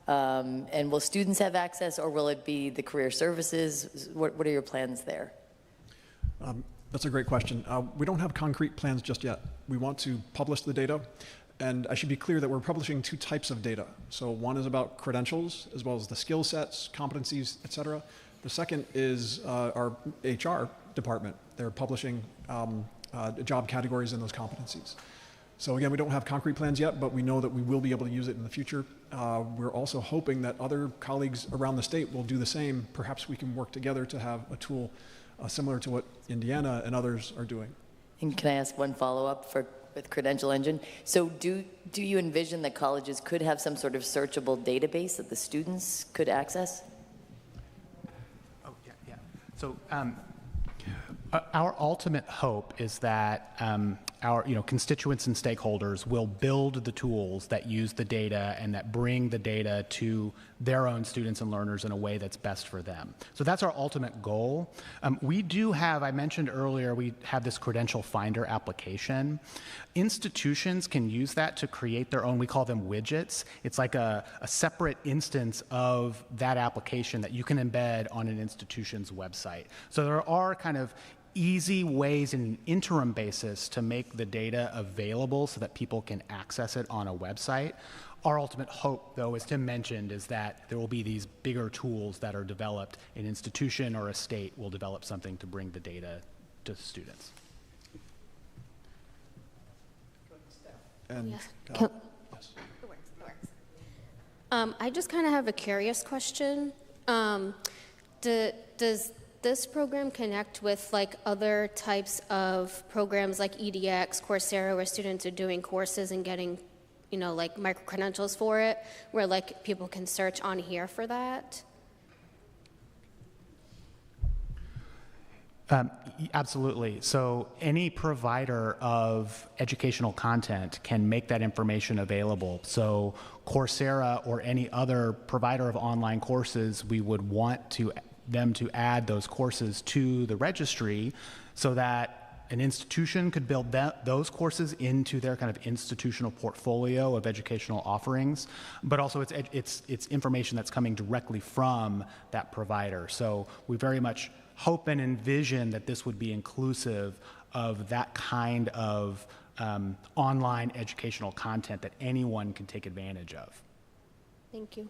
And will students have access, or will it be the career services? What are your plans there? That's a great question. We don't have concrete plans just yet. We want to publish the data. And I should be clear that we're publishing two types of data. So one is about credentials, as well as the skill sets, competencies, et cetera. The second is our HR department. They're publishing job categories in those competencies. So again, we don't have concrete plans yet, but we know that we will be able to use it in the future. We're also hoping that other colleagues around the state will do the same. Perhaps we can work together to have a tool similar to what Indiana and others are doing. And can I ask one follow-up with Credential Engine? So do you envision that colleges could have some sort of searchable database that the students could access? Oh, yeah. So our ultimate hope is that our constituents and stakeholders will build the tools that use the data and that bring the data to their own students and learners in a way that's best for them. So that's our ultimate goal. We do have, I mentioned earlier, we have this credential finder application. Institutions can use that to create their own, we call them widgets. It's like a separate instance of that application that you can embed on an institution's website. So there are kind of easy ways in an interim basis to make the data available so that people can access it on a website. Our ultimate hope, though, as Tim mentioned, is that there will be these bigger tools that are developed. An institution or a state will develop something to bring the data to students. And, Yes. I just kind of have a curious question. Does this program connect with like other types of programs like EDX, Coursera, where students are doing courses and getting, you know, like micro-credentials for it, where like people can search on here for that? Absolutely. So any provider of educational content can make that information available. So Coursera or any other provider of online courses, we would want them to add those courses to the registry so that an institution could build those courses into their kind of institutional portfolio of educational offerings, but also it's information that's coming directly from that provider. So we very much hope and envision that this would be inclusive of that kind of online educational content that anyone can take advantage of. Thank you.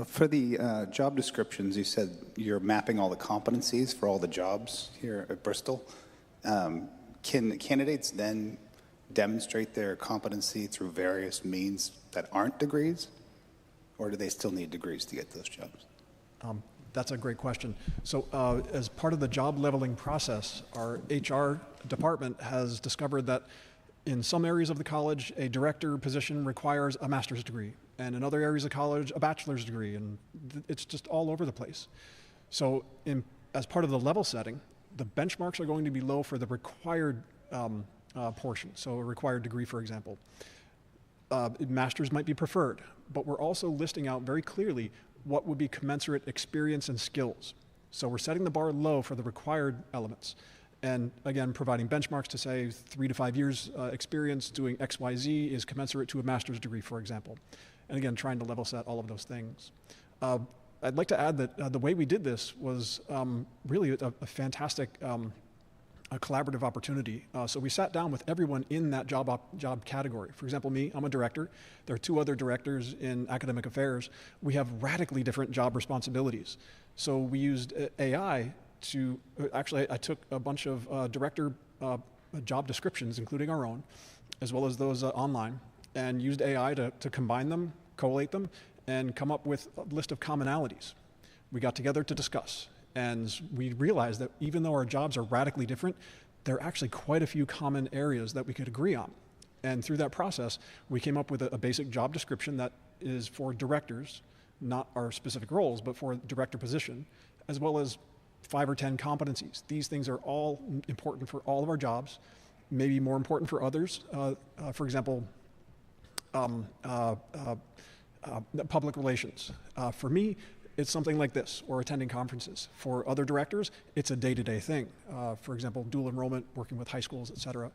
For the job descriptions, you said you're mapping all the competencies for all the jobs here at Bristol. Can candidates then demonstrate their competency through various means that aren't degrees? Or do they still need degrees to get those jobs? That's a great question. So as part of the job leveling process, our HR department has discovered that in some areas of the college, a director position requires a master's degree, and in other areas of college, a bachelor's degree, and it's just all over the place. So as part of the level setting, the benchmarks are going to be low for the required portion, so a required degree, for example. Master's might be preferred, but we're also listing out very clearly what would be commensurate experience and skills. So we're setting the bar low for the required elements. And again, providing benchmarks to say 3 to 5 years experience doing XYZ is commensurate to a master's degree, for example. And again, trying to level set all of those things. I'd like to add that the way we did this was really a fantastic a collaborative opportunity. So we sat down with everyone in that job category. For example, me, I'm a director. There are 2 other directors in academic affairs. We have radically different job responsibilities. So we used AI to, actually I took a bunch of director job descriptions, including our own, as well as those online, and used AI to combine them, collate them, and come up with a list of commonalities. We got together to discuss. And we realized that even though our jobs are radically different, there are actually quite a few common areas that we could agree on. And through that process, we came up with a basic job description that is for directors, not our specific roles, but for director position, as well as 5 or 10 competencies. These things are all important for all of our jobs, maybe more important for others. For example, public relations. For me, it's something like this, or attending conferences. For other directors, it's a day-to-day thing. For example, dual enrollment, working with high schools, et cetera.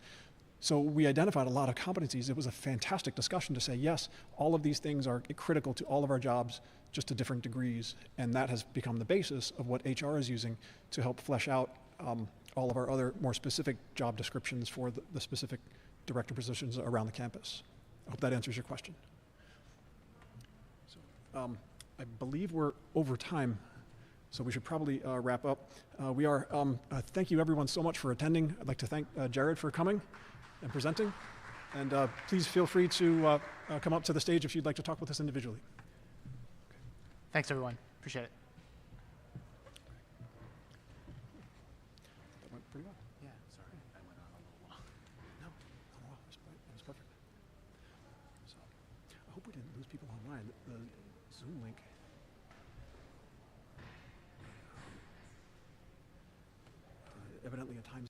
So we identified a lot of competencies. It was a fantastic discussion to say, yes, all of these things are critical to all of our jobs, just to different degrees. And that has become the basis of what HR is using to help flesh out all of our other more specific job descriptions for the specific director positions around the campus. I hope that answers your question. So, I believe we're over time, so we should probably wrap up. Thank you everyone so much for attending. I'd like to thank Jared for coming and presenting. And please feel free to come up to the stage if you'd like to talk with us individually. Thanks, everyone. Appreciate it. That went pretty well. Yeah, sorry. I went on a little while. No, it was perfect. So, I hope we didn't lose people online. The Zoom link. Evidently a time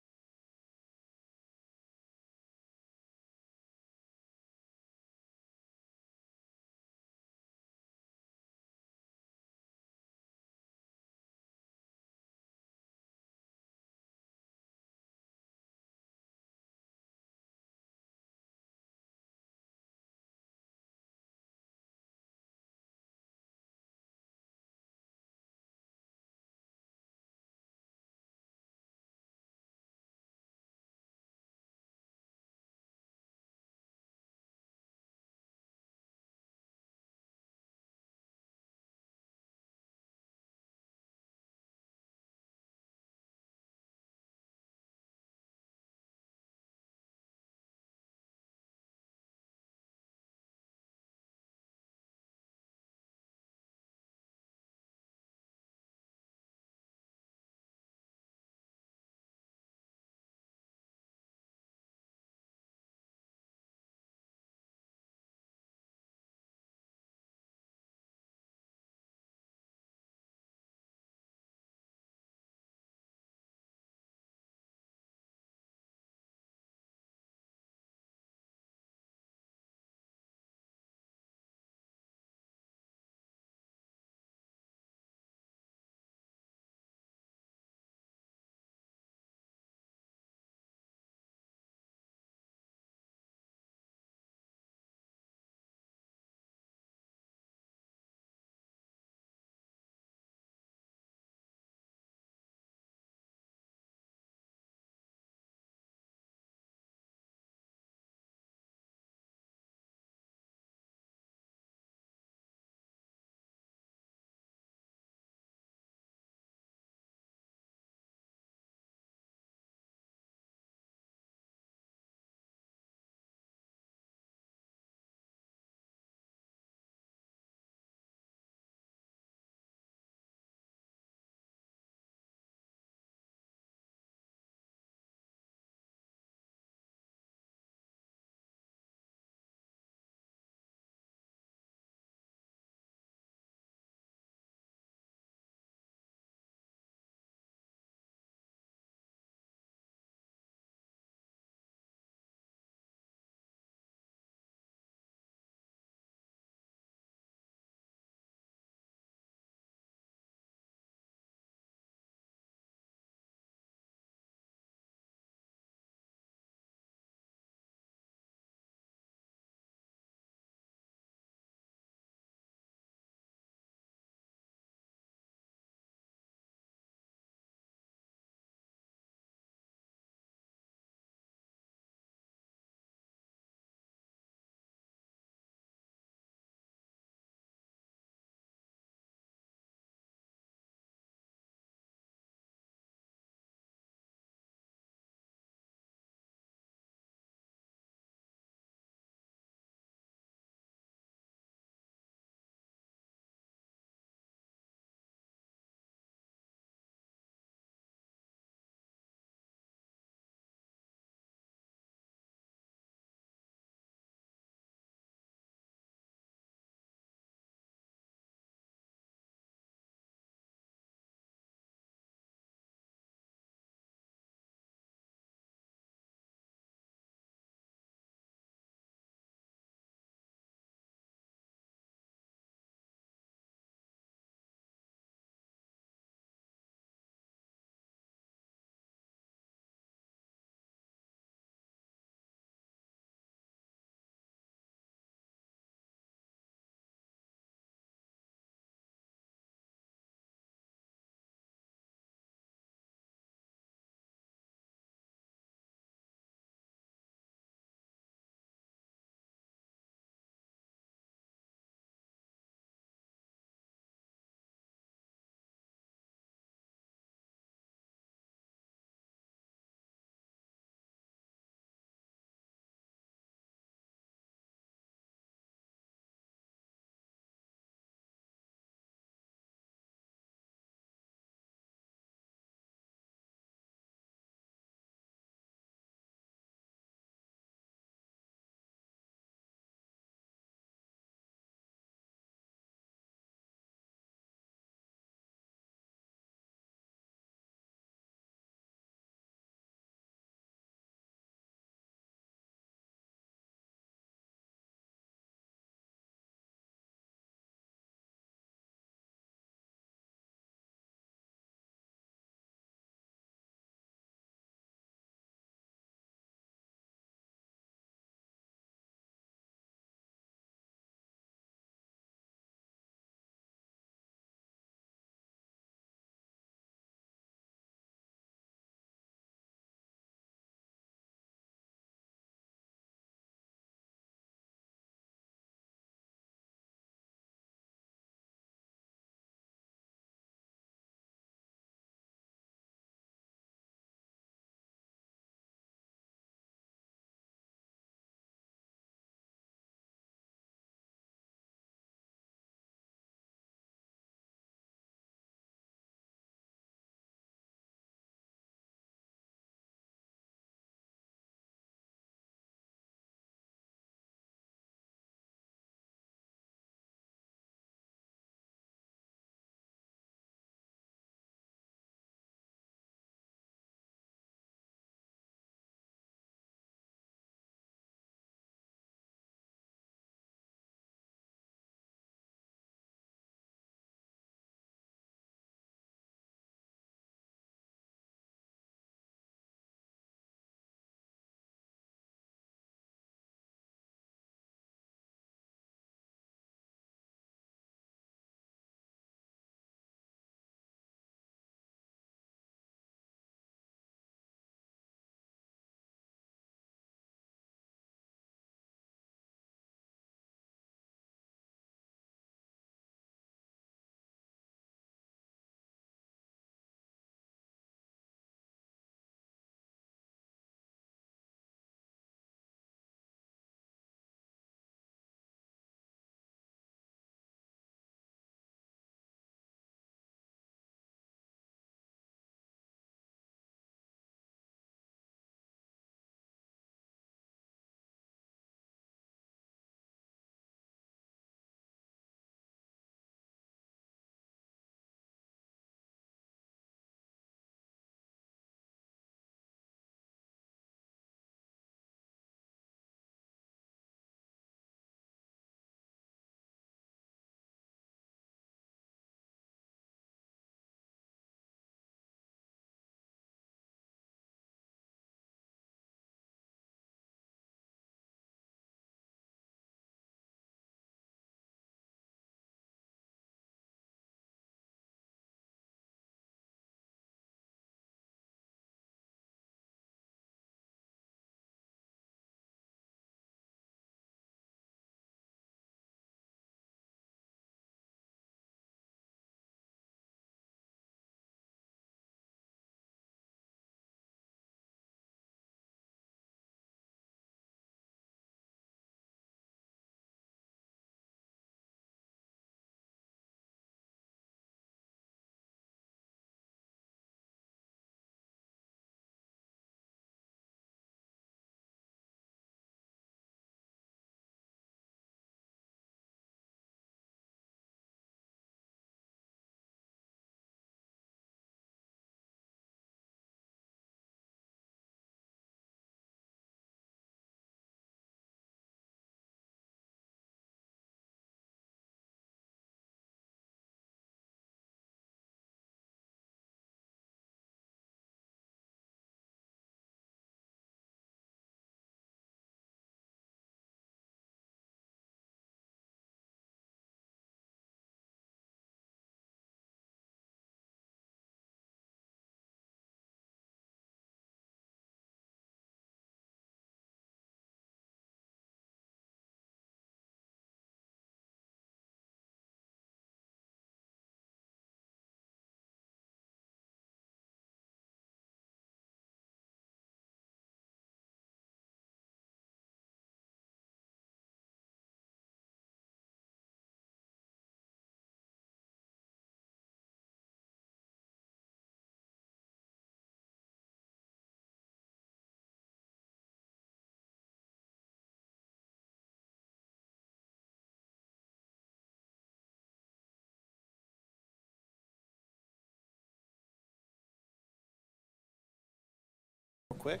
quick.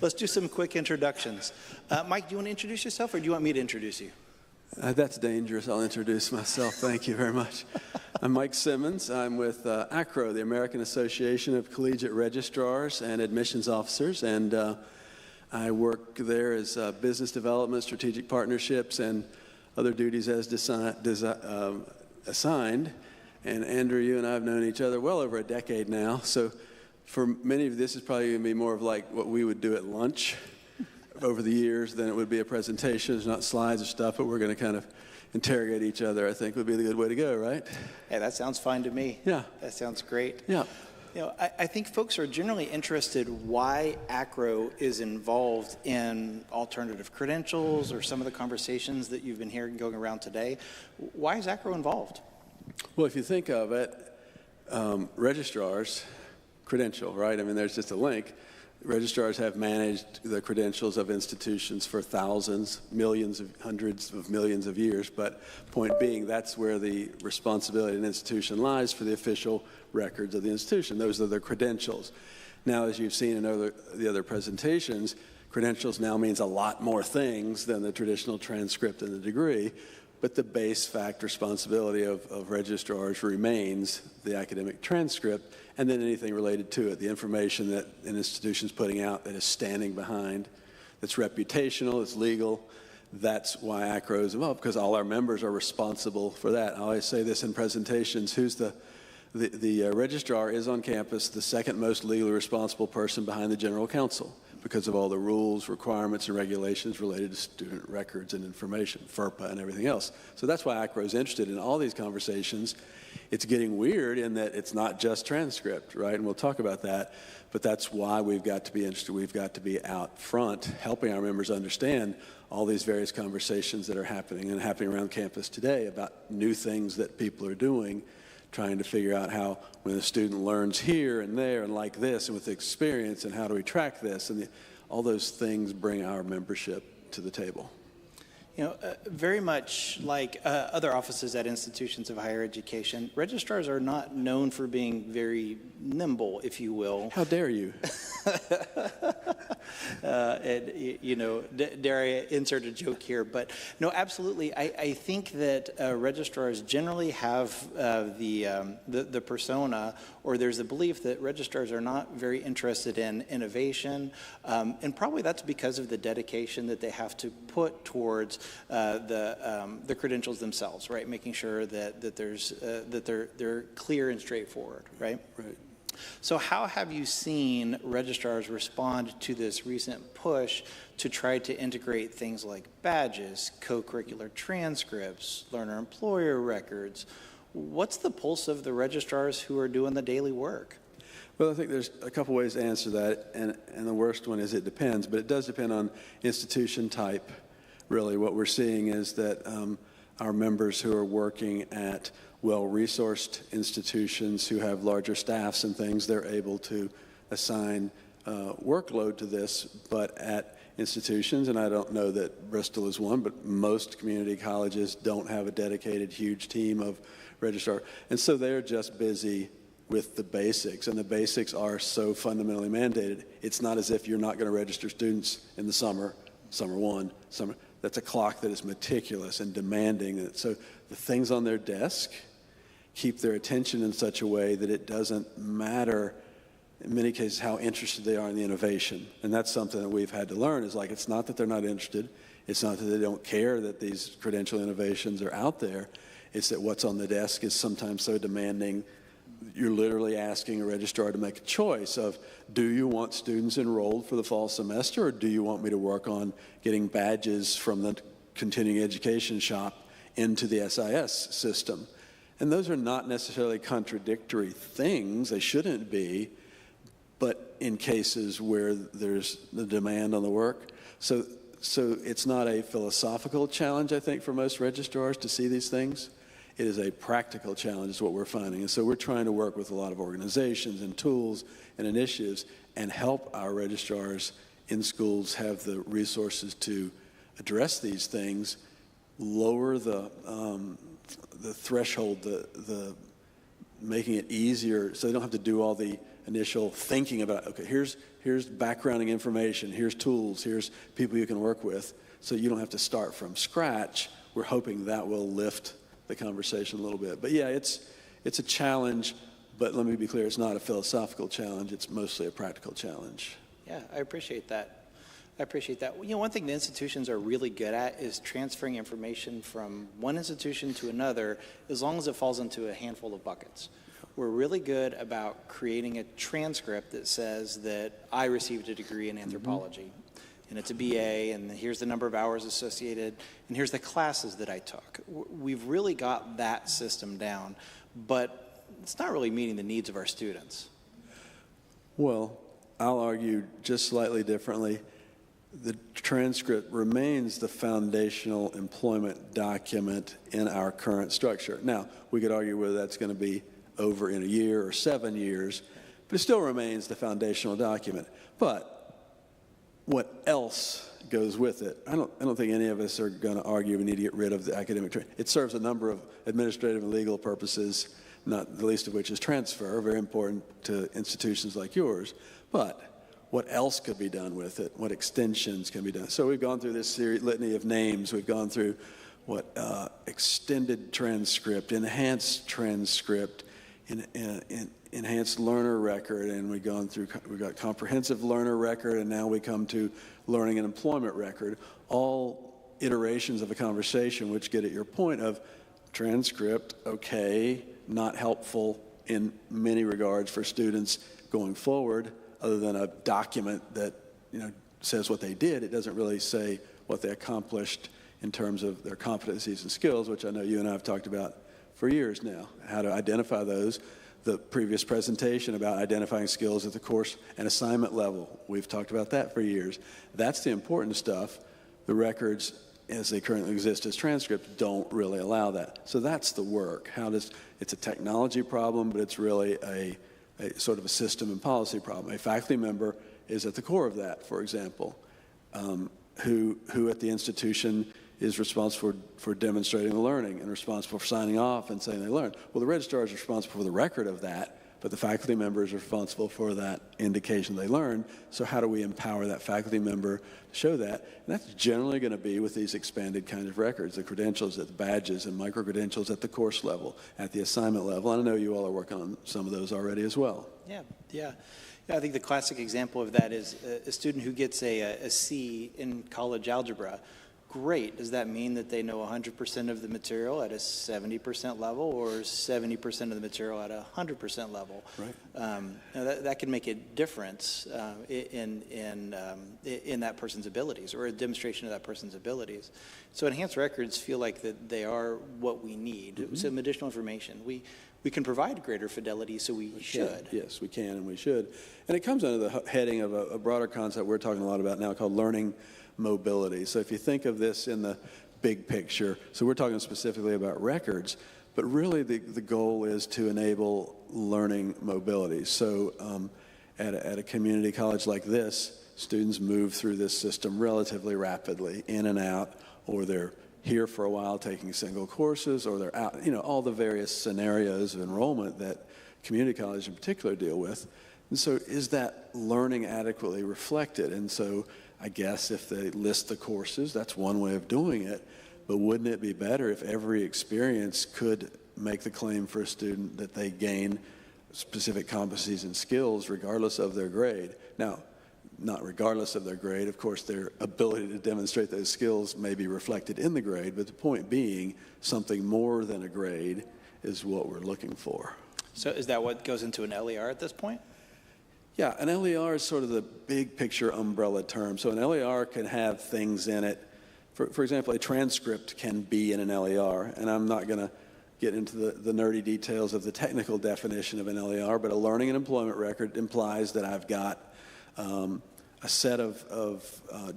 Let's do some quick introductions. Mike, do you want to introduce yourself, or do you want me to introduce you? That's dangerous. I'll introduce myself. Thank you very much. I'm Mike Simmons. I'm with ACRO, the American Association of Collegiate Registrars and Admissions Officers, and I work there as business development, strategic partnerships, and other duties as assigned. And Andrew, you and I have known each other well over a decade now, so for many of you, this is probably going to be more of like what we would do at lunch over the years than it would be a presentation. It's not slides or stuff, but we're going to kind of interrogate each other, I think would be the good way to go, right? Hey, that sounds fine to me. Yeah. That sounds great. Yeah. You know, I think folks are generally interested why ACRO is involved in alternative credentials or some of the conversations that you've been hearing going around today. Why is ACRO involved? Well, if you think of it, registrars, credential, right? I mean, there's just a link. Registrars have managed the credentials of institutions for thousands, millions, hundreds of millions of years, but point being, that's where the responsibility of an institution lies for the official records of the institution. Those are their credentials. Now, as you've seen in the other presentations, credentials now means a lot more things than the traditional transcript and the degree, but the base fact responsibility of registrars remains the academic transcript and then anything related to it, the information that an institution is putting out that is standing behind, that's reputational, it's legal. That's why ACRO is involved, because all our members are responsible for that. I always say this in presentations, who's the registrar is on campus the second most legally responsible person behind the general counsel because of all the rules, requirements, and regulations related to student records and information, FERPA and everything else. So that's why ACRO is interested in all these conversations. It's getting weird in that it's not just transcript, right? And we'll talk about that, but that's why we've got to be interested. We've got to be out front helping our members understand all these various conversations that are happening and happening around campus today about new things that people are doing, trying to figure out how when a student learns here and there and like this and with experience and how do we track this, and all those things bring our membership to the table. You know, very much like other offices at institutions of higher education, registrars are not known for being very nimble, if you will. How dare you? You know, dare I insert a joke here? But no, absolutely. I think that registrars generally have the persona, or there's a belief that registrars are not very interested in innovation, and probably that's because of the dedication that they have to put towards the credentials themselves, right? Making sure that there's that they're clear and straightforward, right? Right. So how have you seen registrars respond to this recent push to try to integrate things like badges, co-curricular transcripts, learner-employer records? What's the pulse of the registrars who are doing the daily work? Well, I think there's a couple ways to answer that, and the worst one is it depends, but it does depend on institution type. Really, what we're seeing is that our members who are working at well-resourced institutions who have larger staffs and things, they're able to assign workload to this, but at institutions, and I don't know that Bristol is one, but most community colleges don't have a dedicated huge team of registrar, and so they're just busy with the basics, and the basics are so fundamentally mandated. It's not as if you're not going to register students in the summer one, summer. That's a clock that is meticulous and demanding. So the things on their desk keep their attention in such a way that it doesn't matter, in many cases, how interested they are in the innovation. And that's something that we've had to learn, is like, it's not that they're not interested. It's not that they don't care that these credential innovations are out there. It's that what's on the desk is sometimes so demanding. You're literally asking a registrar to make a choice of, do you want students enrolled for the fall semester, or do you want me to work on getting badges from the continuing education shop into the SIS system? And those are not necessarily contradictory things. They shouldn't be, but in cases where there's the demand on the work. So it's not a philosophical challenge, I think, for most registrars to see these things. It is a practical challenge is what we're finding. And so we're trying to work with a lot of organizations and tools and initiatives and help our registrars in schools have the resources to address these things, lower the threshold, the making it easier so they don't have to do all the initial thinking about, okay, here's backgrounding information, here's tools, here's people you can work with, so you don't have to start from scratch. We're hoping that will lift the conversation a little bit. But yeah, it's a challenge, but let me be clear, it's not a philosophical challenge, it's mostly a practical challenge. Yeah, I appreciate that. I appreciate that. You know, one thing the institutions are really good at is transferring information from one institution to another as long as it falls into a handful of buckets. We're really good about creating a transcript that says that I received a degree in anthropology, and it's a BA, and here's the number of hours associated, and here's the classes that I took. We've really got that system down, but it's not really meeting the needs of our students. Well, I'll argue just slightly differently. The transcript remains the foundational employment document in our current structure. Now, we could argue whether that's going to be over in a year or 7 years, but it still remains the foundational document. But what else goes with it? I don't think any of us are going to argue we need to get rid of the academic training. It serves a number of administrative and legal purposes, not the least of which is transfer, very important to institutions like yours. But what else could be done with it? What extensions can be done? So we've gone through this litany of names. We've gone through extended transcript, enhanced transcript, enhanced learner record, and we've got comprehensive learner record, and now we come to learning and employment record. All iterations of a conversation which get at your point of transcript, okay, not helpful in many regards for students going forward, other than a document that says what they did. It doesn't really say what they accomplished in terms of their competencies and skills, which I know you and I have talked about for years now, how to identify those. The previous presentation about identifying skills at the course and assignment level, we've talked about that for years. That's the important stuff. The records, as they currently exist as transcripts, don't really allow that. So that's the work. It's a technology problem, but it's really a sort of a system and policy problem. A faculty member is at the core of that, for example, who at the institution is responsible for demonstrating the learning and responsible for signing off and saying they learned. Well, the registrar is responsible for the record of that, but the faculty member is responsible for that indication they learned. So how do we empower that faculty member to show that? And that's generally going to be with these expanded kinds of records, the credentials, the badges, and micro-credentials at the course level, at the assignment level. And I know you all are working on some of those already as well. Yeah, I think the classic example of that is a student who gets a C in college algebra. Great. Does that mean that they know 100% of the material at a 70% level, or 70% of the material at a 100% level? Right. That can make a difference in that person's abilities, or a demonstration of that person's abilities. So enhanced records feel like that they are what we need. Some additional information. We can provide greater fidelity, so we should. Yes, we can and we should. And it comes under the heading of a broader concept we're talking a lot about now called learning mobility. So if you think of this in the big picture, so we're talking specifically about records, but really the goal is to enable learning mobility. So at a community college like this, students move through this system relatively rapidly, in and out, or they're here for a while taking single courses, or they're out, all the various scenarios of enrollment that community colleges in particular deal with. And so is that learning adequately reflected? And so I guess if they list the courses, that's one way of doing it, but wouldn't it be better if every experience could make the claim for a student that they gain specific competencies and skills regardless of their grade? Now, not regardless of their grade, of course, their ability to demonstrate those skills may be reflected in the grade, but the point being something more than a grade is what we're looking for. So is that what goes into an LER at this point? Yeah, an LER is sort of the big picture umbrella term. So an LER can have things in it. For example, a transcript can be in an LER, and I'm not going to get into the nerdy details of the technical definition of an LER, but a learning and employment record implies that I've got a set of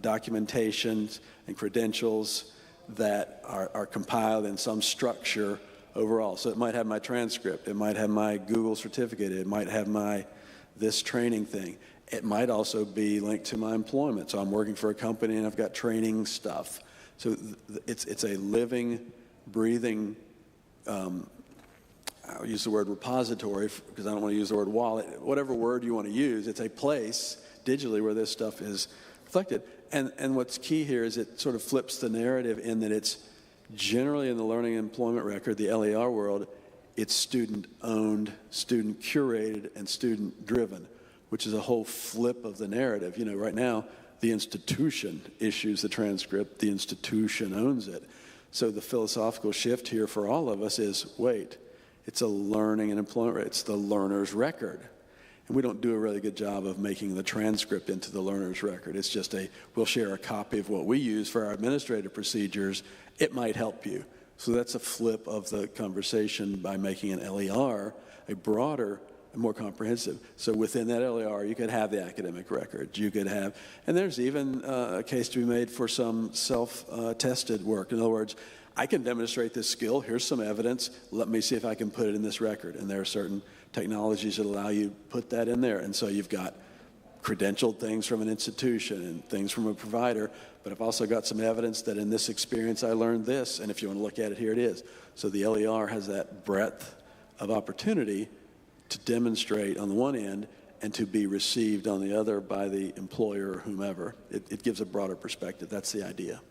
documentations and credentials that are compiled in some structure overall. So it might have my transcript, it might have my Google certificate, it might have my this training thing. It might also be linked to my employment. So I'm working for a company and I've got training stuff. So it's a living, breathing, I'll use the word repository because I don't want to use the word wallet. Whatever word you want to use, it's a place digitally where this stuff is reflected. And what's key here is it sort of flips the narrative in that it's generally in the learning and employment record, the LER world, it's student-owned, student-curated, and student-driven, which is a whole flip of the narrative. You know, right now, the institution issues the transcript, the institution owns it. So the philosophical shift here for all of us is, wait, it's a learning and employment record, it's the learner's record. And we don't do a really good job of making the transcript into the learner's record. It's just we'll share a copy of what we use for our administrative procedures. It might help you. So that's a flip of the conversation by making an LER a broader and more comprehensive. So within that LER, you could have the academic records. You could have, and there's even a case to be made for some self-tested work. In other words, I can demonstrate this skill. Here's some evidence. Let me see if I can put it in this record. And there are certain technologies that allow you to put that in there. And so you've got credentialed things from an institution and things from a provider, but I've also got some evidence that in this experience I learned this, and if you want to look at it, here it is. So the LER has that breadth of opportunity to demonstrate on the one end and to be received on the other by the employer or whomever. It gives a broader perspective. That's the idea.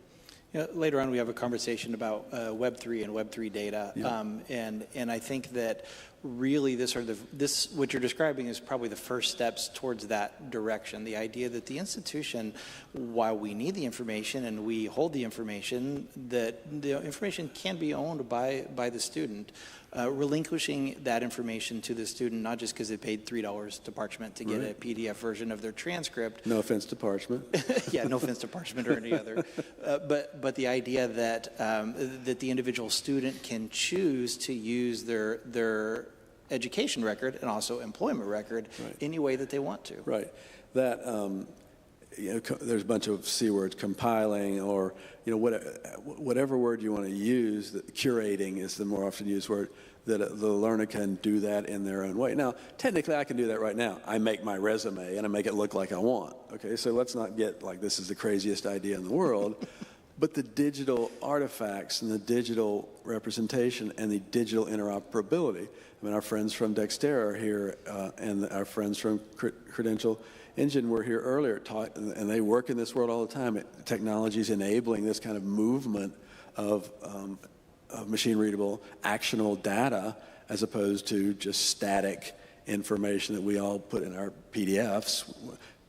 Yeah, later on, we have a conversation about Web3 and Web3 data, Yeah. and I think that really this what you're describing is probably the first steps towards that direction. The idea that the institution, while we need the information and we hold the information, that the information can be owned by the student. Relinquishing that information to the student, not just because they paid $3 to Parchment to get Right. a PDF version of their transcript. No offense to Parchment. Yeah, no offense to Parchment or any other. But the idea that that the individual student can choose to use their education record and also employment record Right. any way that they want to. Right. That there's a bunch of C words, compiling, or whatever word you want to use. Curating is the more often used word. That the learner can do that in their own way. Now, technically, I can do that right now. I make my resume and I make it look like I want. Okay, so let's not get like this is the craziest idea in the world. But the digital artifacts and the digital representation and the digital interoperability. I mean, our friends from Dexterra are here, and our friends from Credential Engine were here earlier, and they work in this world all the time. Technology is enabling this kind of movement of machine-readable, actionable data, as opposed to just static information that we all put in our PDFs.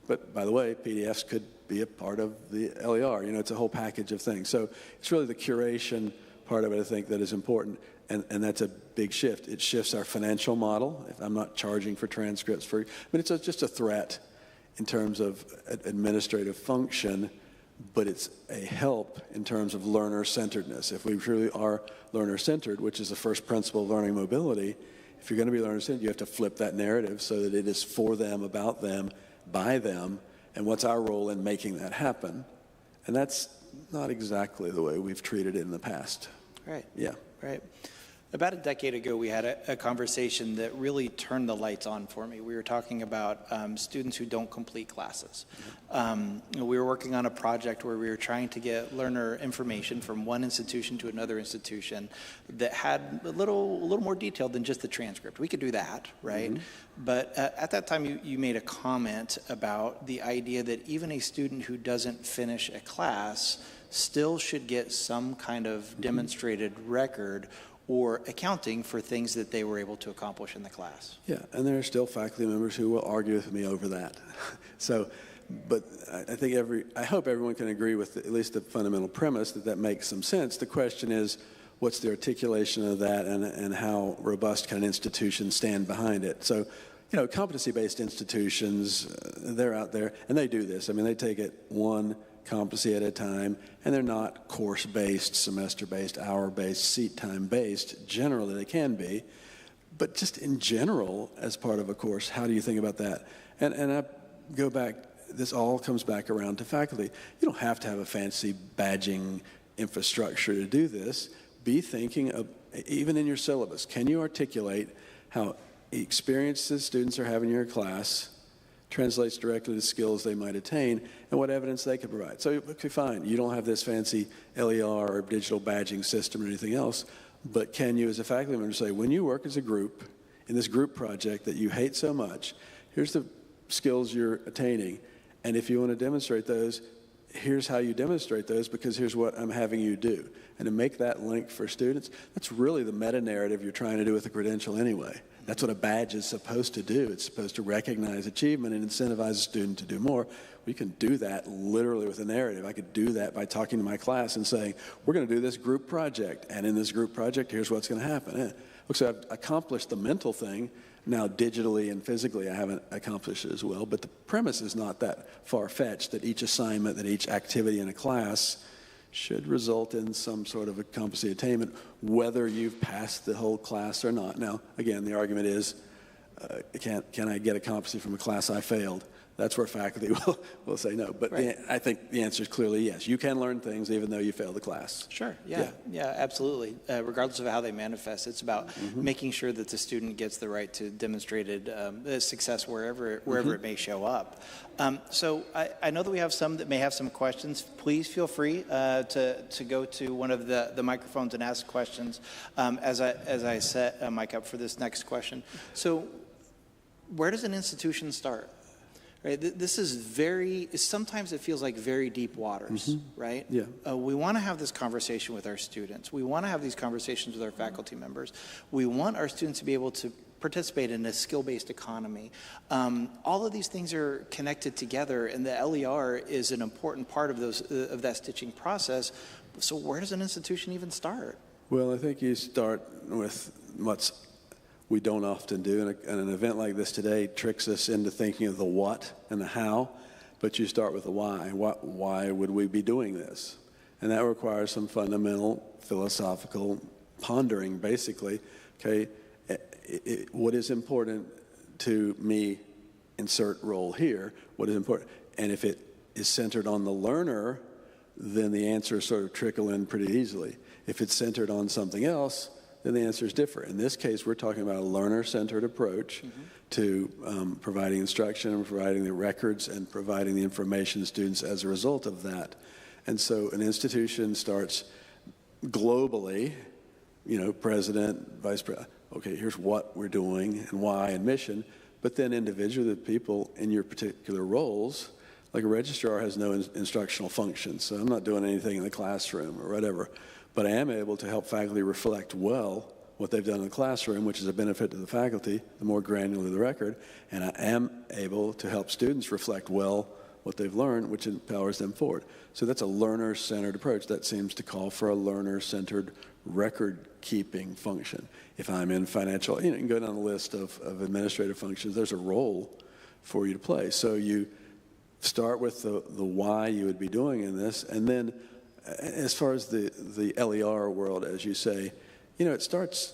But by the way, PDFs could be a part of the LER. It's a whole package of things. So it's really the curation part of it, I think, that is important. And that's a big shift. It shifts our financial model. If I'm not charging for transcripts it's just a threat in terms of administrative function, but it's a help in terms of learner-centeredness. If we truly are learner-centered, which is the first principle of learning mobility, if you're going to be learner-centered, you have to flip that narrative so that it is for them, about them, by them, and what's our role in making that happen. And that's not exactly the way we've treated it in the past. Right. Yeah. Right. About a decade ago, we had a conversation that really turned the lights on for me. We were talking about students who don't complete classes. We were working on a project where we were trying to get learner information from one institution to another institution that had a little more detail than just the transcript. We could do that, right? Mm-hmm. But at that time, you made a comment about the idea that even a student who doesn't finish a class still should get some kind of demonstrated record or accounting for things that they were able to accomplish in the class. Yeah, and there are still faculty members who will argue with me over that. So, but I hope everyone can agree with at least the fundamental premise that makes some sense. The question is, what's the articulation of that, and how robust can an institution stand behind it? So, competency-based institutions, they're out there, and they do this. I mean, they take it one competency at a time, and they're not course-based, semester-based, hour-based, seat time-based. Generally, they can be. But just in general, as part of a course, how do you think about that? And I go back, this all comes back around to faculty. You don't have to have a fancy badging infrastructure to do this. Be thinking of, even in your syllabus, can you articulate how experiences students are having in your class translates directly to skills they might attain and what evidence they could provide. So, okay, fine, you don't have this fancy LER or digital badging system or anything else, but can you as a faculty member say, when you work as a group, in this group project that you hate so much, here's the skills you're attaining, and if you want to demonstrate those, here's how you demonstrate those because here's what I'm having you do. And to make that link for students, that's really the meta-narrative you're trying to do with a credential anyway. That's what a badge is supposed to do. It's supposed to recognize achievement and incentivize a student to do more. We can do that literally with a narrative. I could do that by talking to my class and saying, we're going to do this group project, and in this group project, here's what's going to happen. So I've accomplished the mental thing. Now, digitally and physically, I haven't accomplished it as well, but the premise is not that far-fetched, that each assignment, that each activity in a class should result in some sort of a competency attainment, whether you've passed the whole class or not. Now, again, the argument is, can I get a competency from a class I failed? That's where faculty will say no. But Right. I think the answer is clearly yes. You can learn things even though you failed the class. Sure, yeah, absolutely. Regardless of how they manifest, it's about making sure that the student gets the right to demonstrated success wherever it may show up. So I know that we have some that may have some questions. Please feel free to go to one of the microphones and ask questions as I set Mike up for this next question. So where does an institution start? Right, this is sometimes it feels like very deep waters, right? Yeah. We want to have this conversation with our students. We want to have these conversations with our faculty members. We want our students to be able to participate in a skill-based economy. All of these things are connected together, and the LER is an important part of that stitching process. So where does an institution even start? Well, I think you start with what's we don't often do, and an event like this today tricks us into thinking of the what and the how, but you start with the why. Why would we be doing this? And that requires some fundamental philosophical pondering, basically. Okay, what is important to me, insert role here, what is important? And if it is centered on the learner, then the answers sort of trickle in pretty easily. If it's centered on something else, then the answer is different. In this case, we're talking about a learner-centered approach to providing instruction and providing the records and providing the information to students as a result of that. And so an institution starts globally, president, vice president, okay, here's what we're doing and why and mission, but then individually, the people in your particular roles, like a registrar has no instructional function, so I'm not doing anything in the classroom or whatever. But I am able to help faculty reflect well what they've done in the classroom, which is a benefit to the faculty, the more granular the record, and I am able to help students reflect well what they've learned, which empowers them forward. So that's a learner-centered approach. That seems to call for a learner-centered record-keeping function. If I'm in financial, you can go down the list of administrative functions. There's a role for you to play. So you start with the why you would be doing in this, and then as far as the LER world, as you say, it starts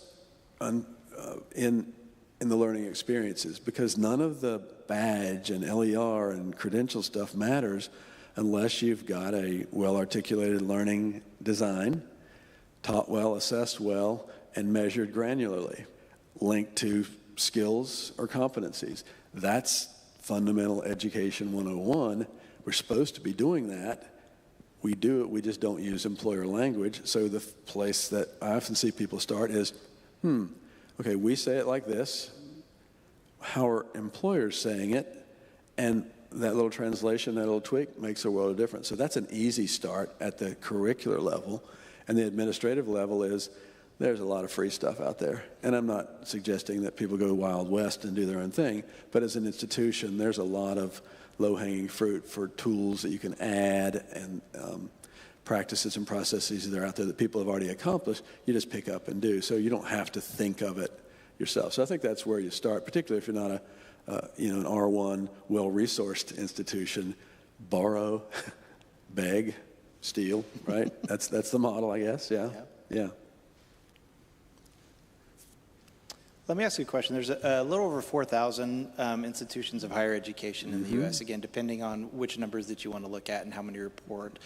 in the learning experiences, because none of the badge and LER and credential stuff matters unless you've got a well-articulated learning design, taught well, assessed well, and measured granularly, linked to skills or competencies. That's fundamental education 101. We're supposed to be doing that. We do it, we just don't use employer language. So the place that I often see people start is, okay, we say it like this. How are employers saying it? And that little translation, that little tweak makes a world of difference. So that's an easy start at the curricular level. And the administrative level is, there's a lot of free stuff out there. And I'm not suggesting that people go Wild West and do their own thing, but as an institution, there's a lot of low-hanging fruit for tools that you can add and practices and processes that are out there that people have already accomplished. You just pick up and do. So you don't have to think of it yourself. So I think that's where you start, particularly if you're not an R1 well-resourced institution. Borrow beg, steal, right? That's the model, I guess, yeah. Let me ask you a question. There's a little over 4,000 institutions of higher education in the U.S., again, depending on which numbers that you want to look at and how many report.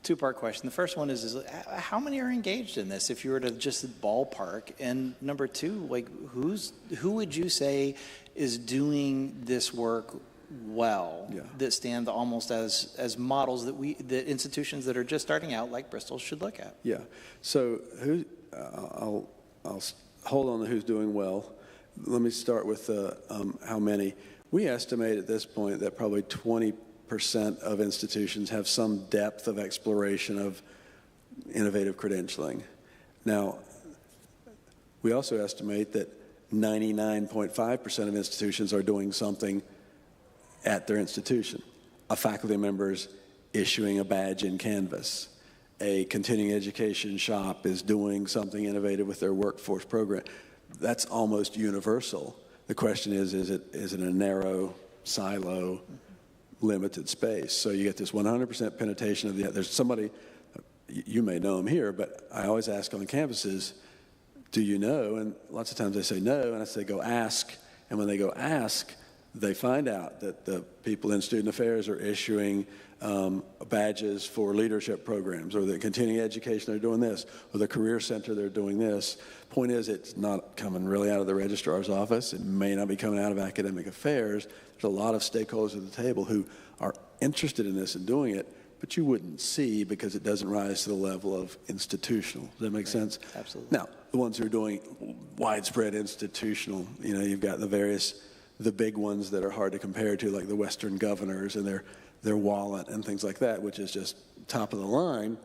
Two-part question. The first one is how many are engaged in this, if you were to just ballpark? And number two, like, who would you say is doing this work well, that stand almost as models that institutions that are just starting out, like Bristol, should look at? Yeah. So I'll hold on to who's doing well. Let me start with how many. We estimate at this point that probably 20% of institutions have some depth of exploration of innovative credentialing. Now, we also estimate that 99.5% of institutions are doing something at their institution. A faculty member is issuing a badge in Canvas. A continuing education shop is doing something innovative with their workforce program. That's almost universal. The question is it a narrow, silo, limited space? So you get this 100% penetration of there's somebody, you may know them here, but I always ask on campuses, do you know? And lots of times they say no, and I say go ask. And when they go ask, they find out that the people in student affairs are issuing badges for leadership programs, or the continuing education, they're doing this, or the career center, they're doing this. Point is, it's not coming really out of the registrar's office. It may not be coming out of academic affairs. There's a lot of stakeholders at the table who are interested in this and doing it, but you wouldn't see because it doesn't rise to the level of institutional. Does that make sense? Absolutely. Now, the ones who are doing widespread institutional, you've got the big ones that are hard to compare to, like the Western governors and their wallet and things like that, which is just top of the line,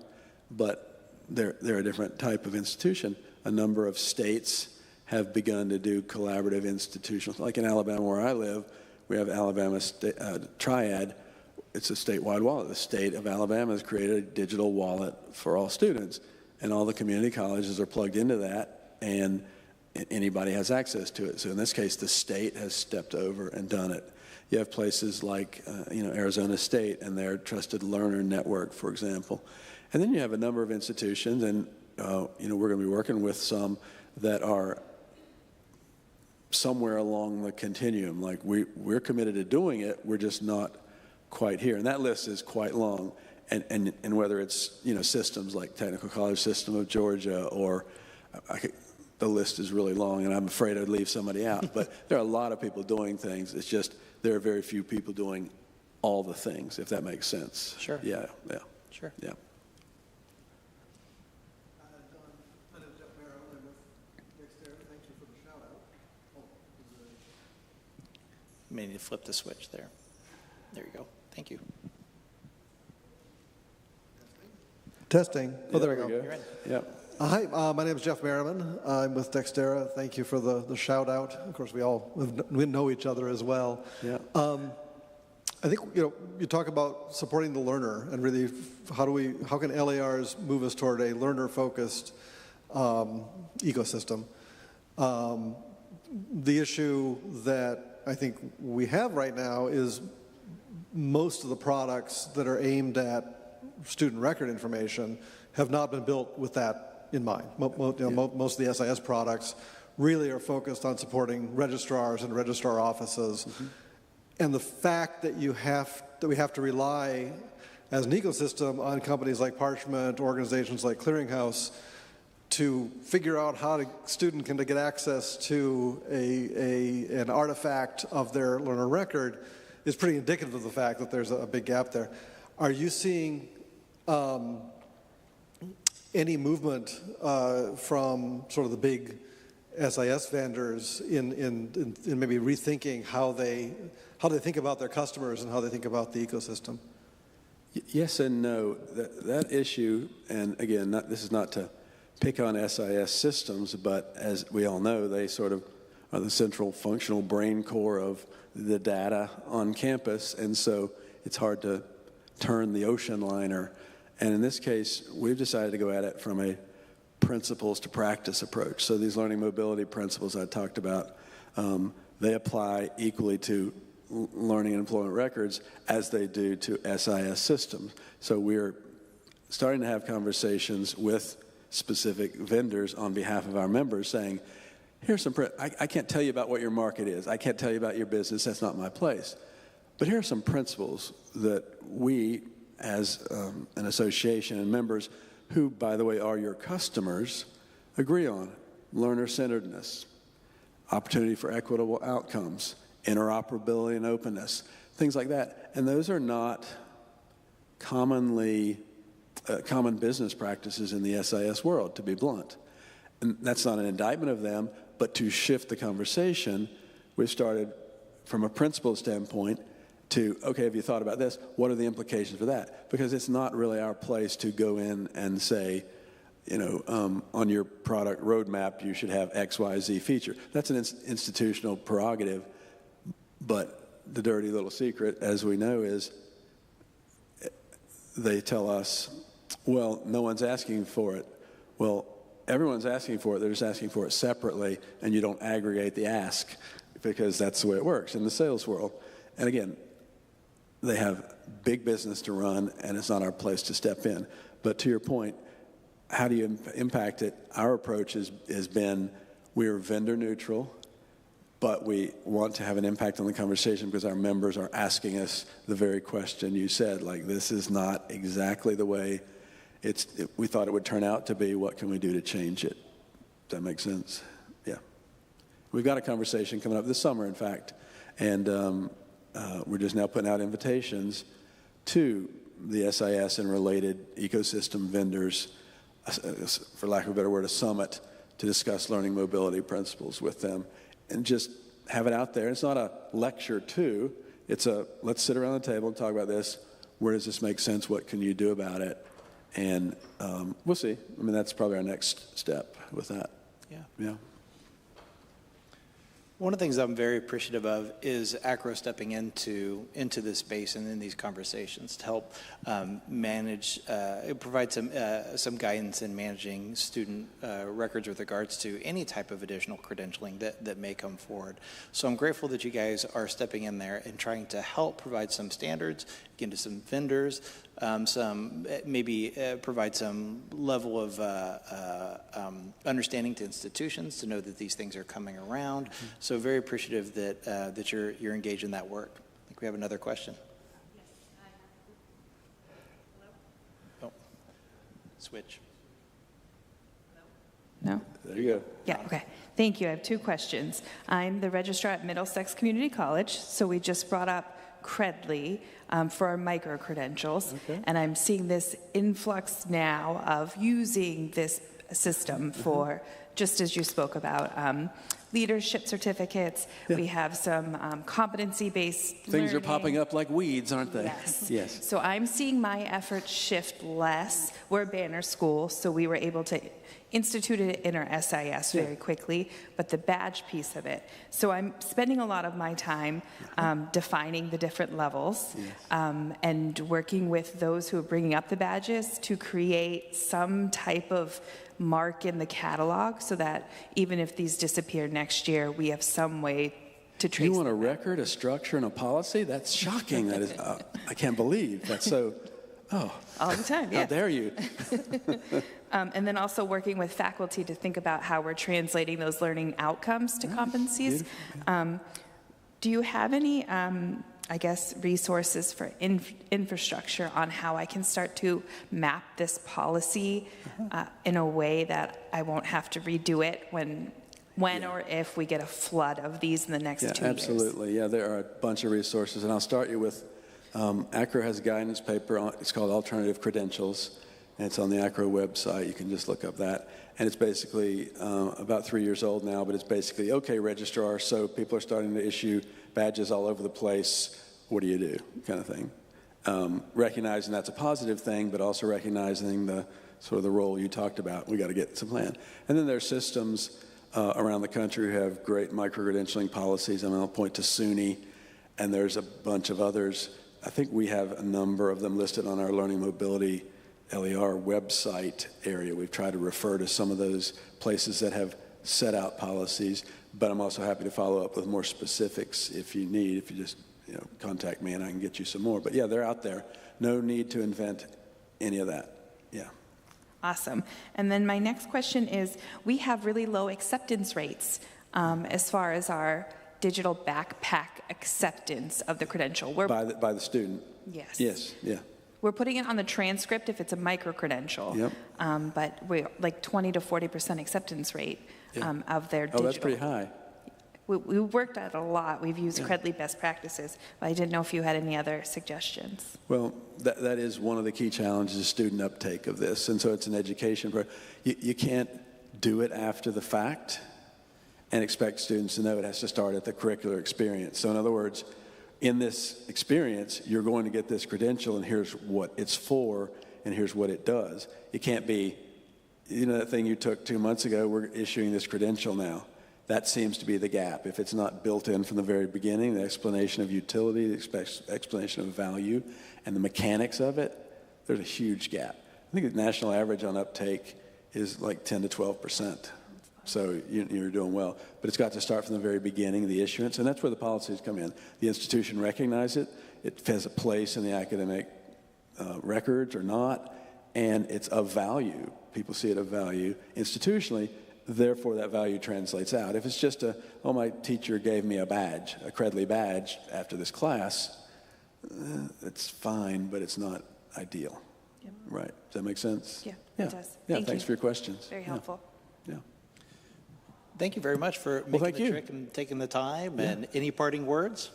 but they're a different type of institution. A number of states have begun to do collaborative institutional, like in Alabama where I live, we have Alabama Triad. It's a statewide wallet. The state of Alabama has created a digital wallet for all students, and all the community colleges are plugged into that, and anybody has access to it. So in this case, the state has stepped over and done it. You have places like Arizona State and their Trusted Learner Network, for example. And then you have a number of institutions, and we're going to be working with some that are somewhere along the continuum. Like we're committed to doing it, we're just not quite here. And that list is quite long. And whether it's systems like Technical College System of Georgia, or the list is really long, and I'm afraid I'd leave somebody out. But there are a lot of people doing things. It's just there are very few people doing all the things, if that makes sense. Sure. Yeah. Sure. Yeah. You may need to flip the switch there. There you go. Thank you. Testing. Oh, there we go. You're ready. Yeah. Hi, my name is Jeff Merriman. I'm with Dextera. Thank you for the shout out. Of course, we know each other as well. Yeah. I think you talk about supporting the learner, and really how can LARs move us toward a learner-focused ecosystem. The issue that I think we have right now is most of the products that are aimed at student record information have not been built with that in mind. Most of the SIS products really are focused on supporting registrars and registrar offices. Mm-hmm. And the fact that we have to rely as an ecosystem on companies like Parchment, organizations like Clearinghouse, to figure out how a student can get access to an artifact of their learner record is pretty indicative of the fact that there's a big gap there. Are you seeing any movement from sort of the big SIS vendors in maybe rethinking how they think about their customers and how they think about the ecosystem? Yes and no. That issue, and again, this is not to pick on SIS systems, but as we all know, they sort of are the central functional brain core of the data on campus, and so it's hard to turn the ocean liner. And in this case, we've decided to go at it from a principles to practice approach. So these learning mobility principles I talked about, they apply equally to learning and employment records as they do to SIS systems. So we're starting to have conversations with specific vendors on behalf of our members saying, here's some, I can't tell you about what your market is. I can't tell you about your business. That's not my place. But here are some principles that we, as an association and members, who, by the way, are your customers, agree on. Learner-centeredness, opportunity for equitable outcomes, interoperability and openness, things like that. And those are not common business practices in the SIS world, to be blunt. And that's not an indictment of them, but to shift the conversation, we've started from a principle standpoint to, okay, have you thought about this? What are the implications for that? Because it's not really our place to go in and say, you know, on your product roadmap, you should have X, Y, Z feature. That's an institutional prerogative, but the dirty little secret, as we know, is they tell us, well, no one's asking for it. Well, everyone's asking for it. They're just asking for it separately, and you don't aggregate the ask because that's the way it works in the sales world. And again, they have big business to run, and it's not our place to step in. But to your point, how do you impact it? Our approach has been we're vendor neutral, but we want to have an impact on the conversation because our members are asking us the very question you said, like, this is not exactly the way we thought it would turn out to be. What can we do to change it? Does that make sense? Yeah. We've got a conversation coming up this summer, in fact, and we're just now putting out invitations to the SIS and related ecosystem vendors, for lack of a better word, a summit to discuss learning mobility principles with them and just have it out there. It's not a lecture too. It's a, let's sit around the table and talk about this. Where does this make sense? What can you do about it? And we'll see. I mean, that's probably our next step with that. Yeah. One of the things I'm very appreciative of is ACRO stepping into this space and in these conversations to help manage, provide some guidance in managing student records with regards to any type of additional credentialing that may come forward. So I'm grateful that you guys are stepping in there and trying to help provide some standards, get into some vendors, provide some level of understanding to institutions to know that these things are coming around. Mm-hmm. So very appreciative that you're engaged in that work. I think we have another question. Yes, Hello? Oh, switch. No? There you go. Yeah, okay. Thank you. I have two questions. I'm the registrar at Middlesex Community College, so we just brought up Credly for our micro-credentials, and I'm seeing this influx now of using this system for, just as you spoke about, leadership certificates. Yeah. We have some competency-based Things learning. are popping up like weeds, aren't they? Yes. Yes. So I'm seeing my efforts shift less. We're a banner school, so we were able to institute it in our SIS very quickly, but the badge piece of it. So I'm spending a lot of my time defining the different levels and working with those who are bringing up the badges to create some type of mark in the catalog so that even if these disappear next year, we have some way to trace You want a record, a structure, and a policy? That's shocking. That is, I can't believe that's so. Oh, all the time. Yeah. How dare you? And then also working with faculty to think about how we're translating those learning outcomes to competencies. Do you have any, I guess, resources for infrastructure on how I can start to map this policy in a way that I won't have to redo it when or if we get a flood of these in the next 2 years? Absolutely. Yeah, there are a bunch of resources, and I'll start you with ACRO has a guidance paper. It's called Alternative Credentials, and it's on the ACRO website. You can just look up that. And it's basically about 3 years old now, but it's basically, okay, registrar, so people are starting to issue badges all over the place. What do you do? Kind of thing. Recognizing that's a positive thing, but also recognizing the sort of the role you talked about. We got to get some plan. And then there are systems around the country who have great micro-credentialing policies. I mean, I'll point to SUNY, and there's a bunch of others. I think we have a number of them listed on our Learning Mobility LER website area. We've tried to refer to some of those places that have set out policies, but I'm also happy to follow up with more specifics if you need, if you just contact me and I can get you some more. But yeah, they're out there. No need to invent any of that. Yeah. Awesome. And then my next question is, we have really low acceptance rates as far as our digital backpack acceptance of the credential. By the student. Yes. Yes, yeah. We're putting it on the transcript if it's a micro-credential. Yep. But we're like 20 to 40% acceptance rate of their digital. Oh, that's pretty high. We worked at it a lot. We've used Credly best practices, but I didn't know if you had any other suggestions. Well, that is one of the key challenges of student uptake of this, and so it's an education. You can't do it after the fact and expect students to know. It has to start at the curricular experience. So in other words, in this experience, you're going to get this credential, and here's what it's for, and here's what it does. It can't be, that thing you took 2 months ago, we're issuing this credential now. That seems to be the gap. If it's not built in from the very beginning, the explanation of utility, the explanation of value, and the mechanics of it, there's a huge gap. I think the national average on uptake is like 10 to 12%. So you're doing well. But it's got to start from the very beginning, the issuance, and that's where the policies come in. The institution recognizes it. It has a place in the academic records or not, and it's of value. People see it of value institutionally. Therefore, that value translates out. If it's just my teacher gave me a badge, a Credly badge after this class, it's fine, but it's not ideal. Yep. Right. Does that make sense? Yeah, it does. Yeah, thanks for your questions. Very helpful. Yeah. Thank you very much for making the trip and taking the time. Yeah. And any parting words?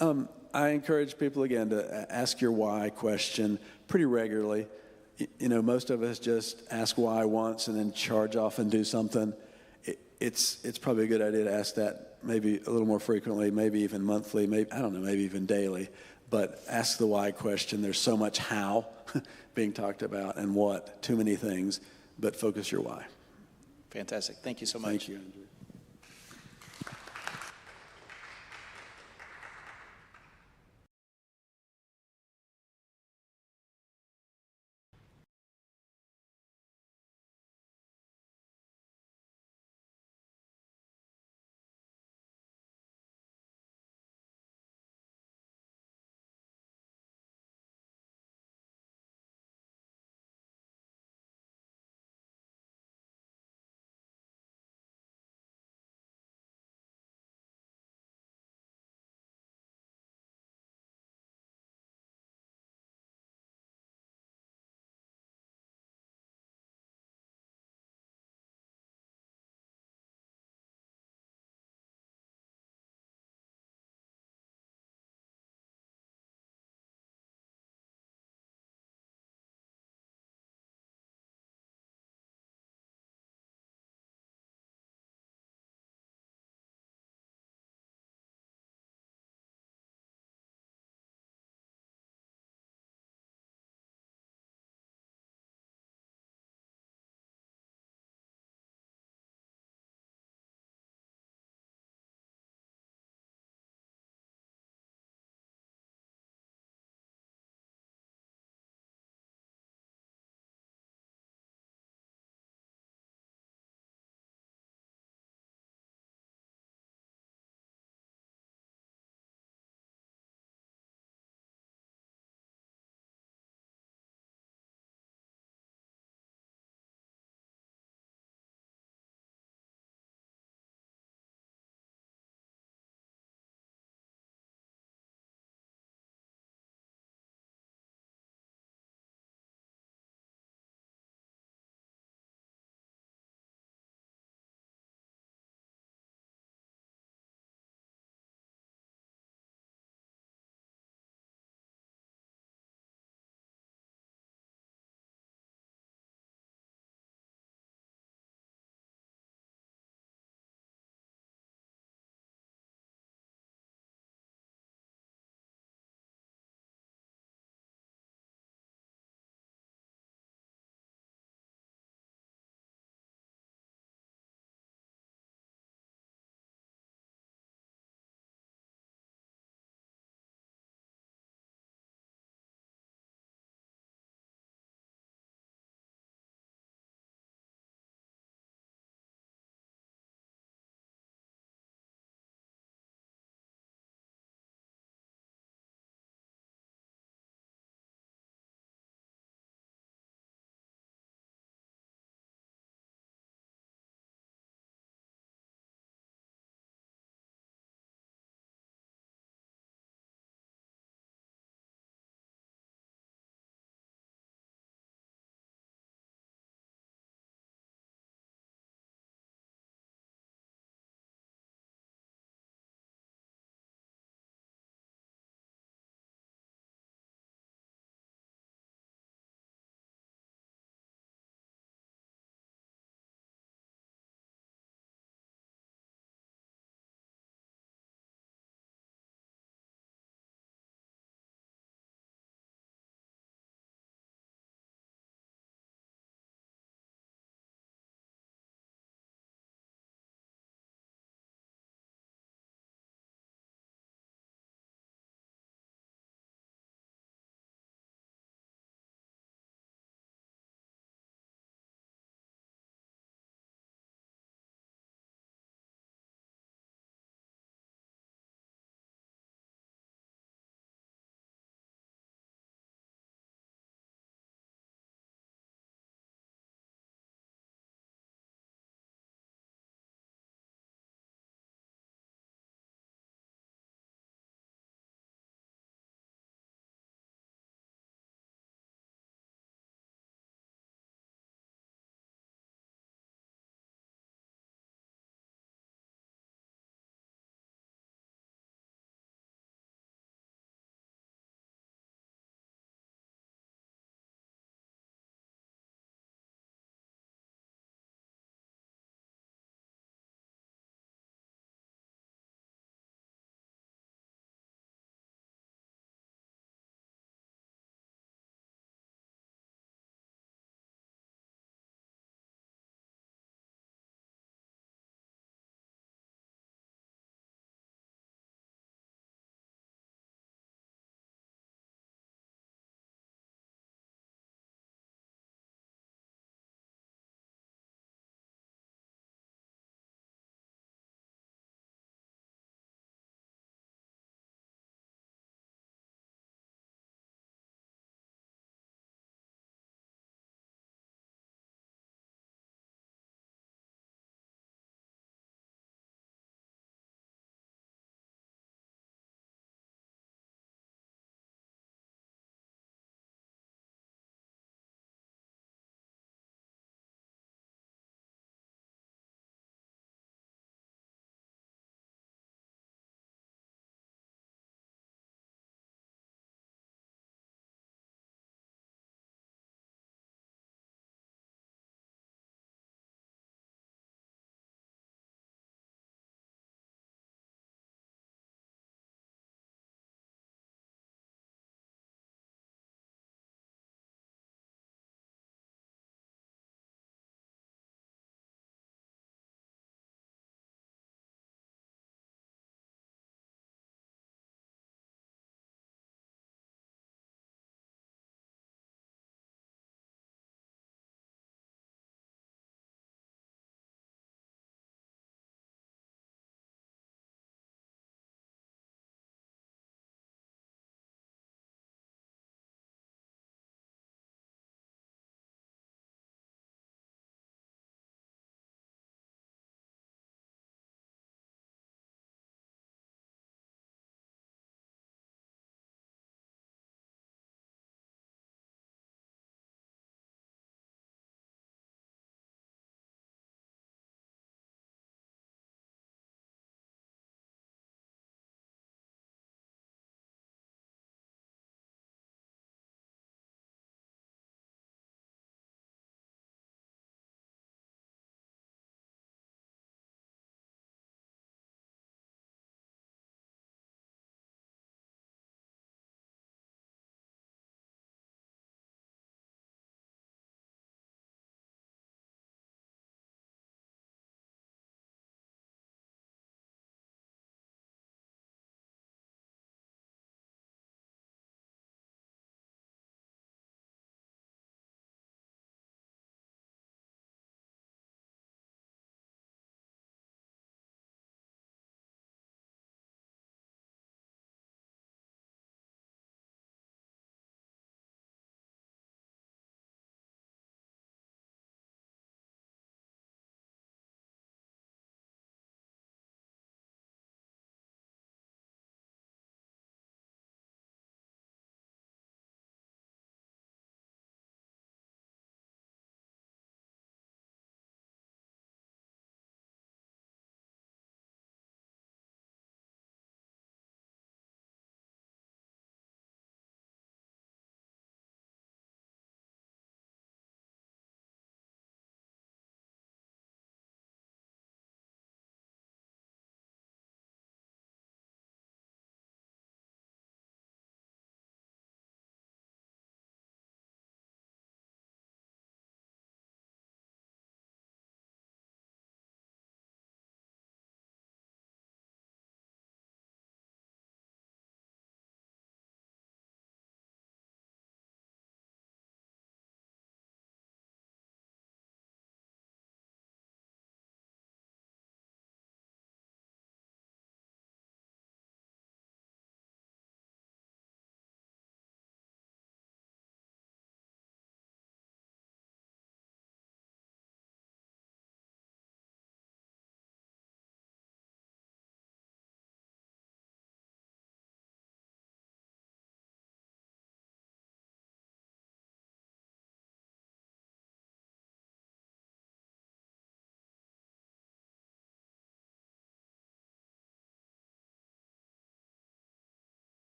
I encourage people, again, to ask your why question pretty regularly. Most of us just ask why once and then charge off and do something. It's probably a good idea to ask that maybe a little more frequently, maybe even monthly, maybe even daily. But ask the why question. There's so much how being talked about and what, too many things, but focus your why. Fantastic. Thank you so much. Thank you, Andrew.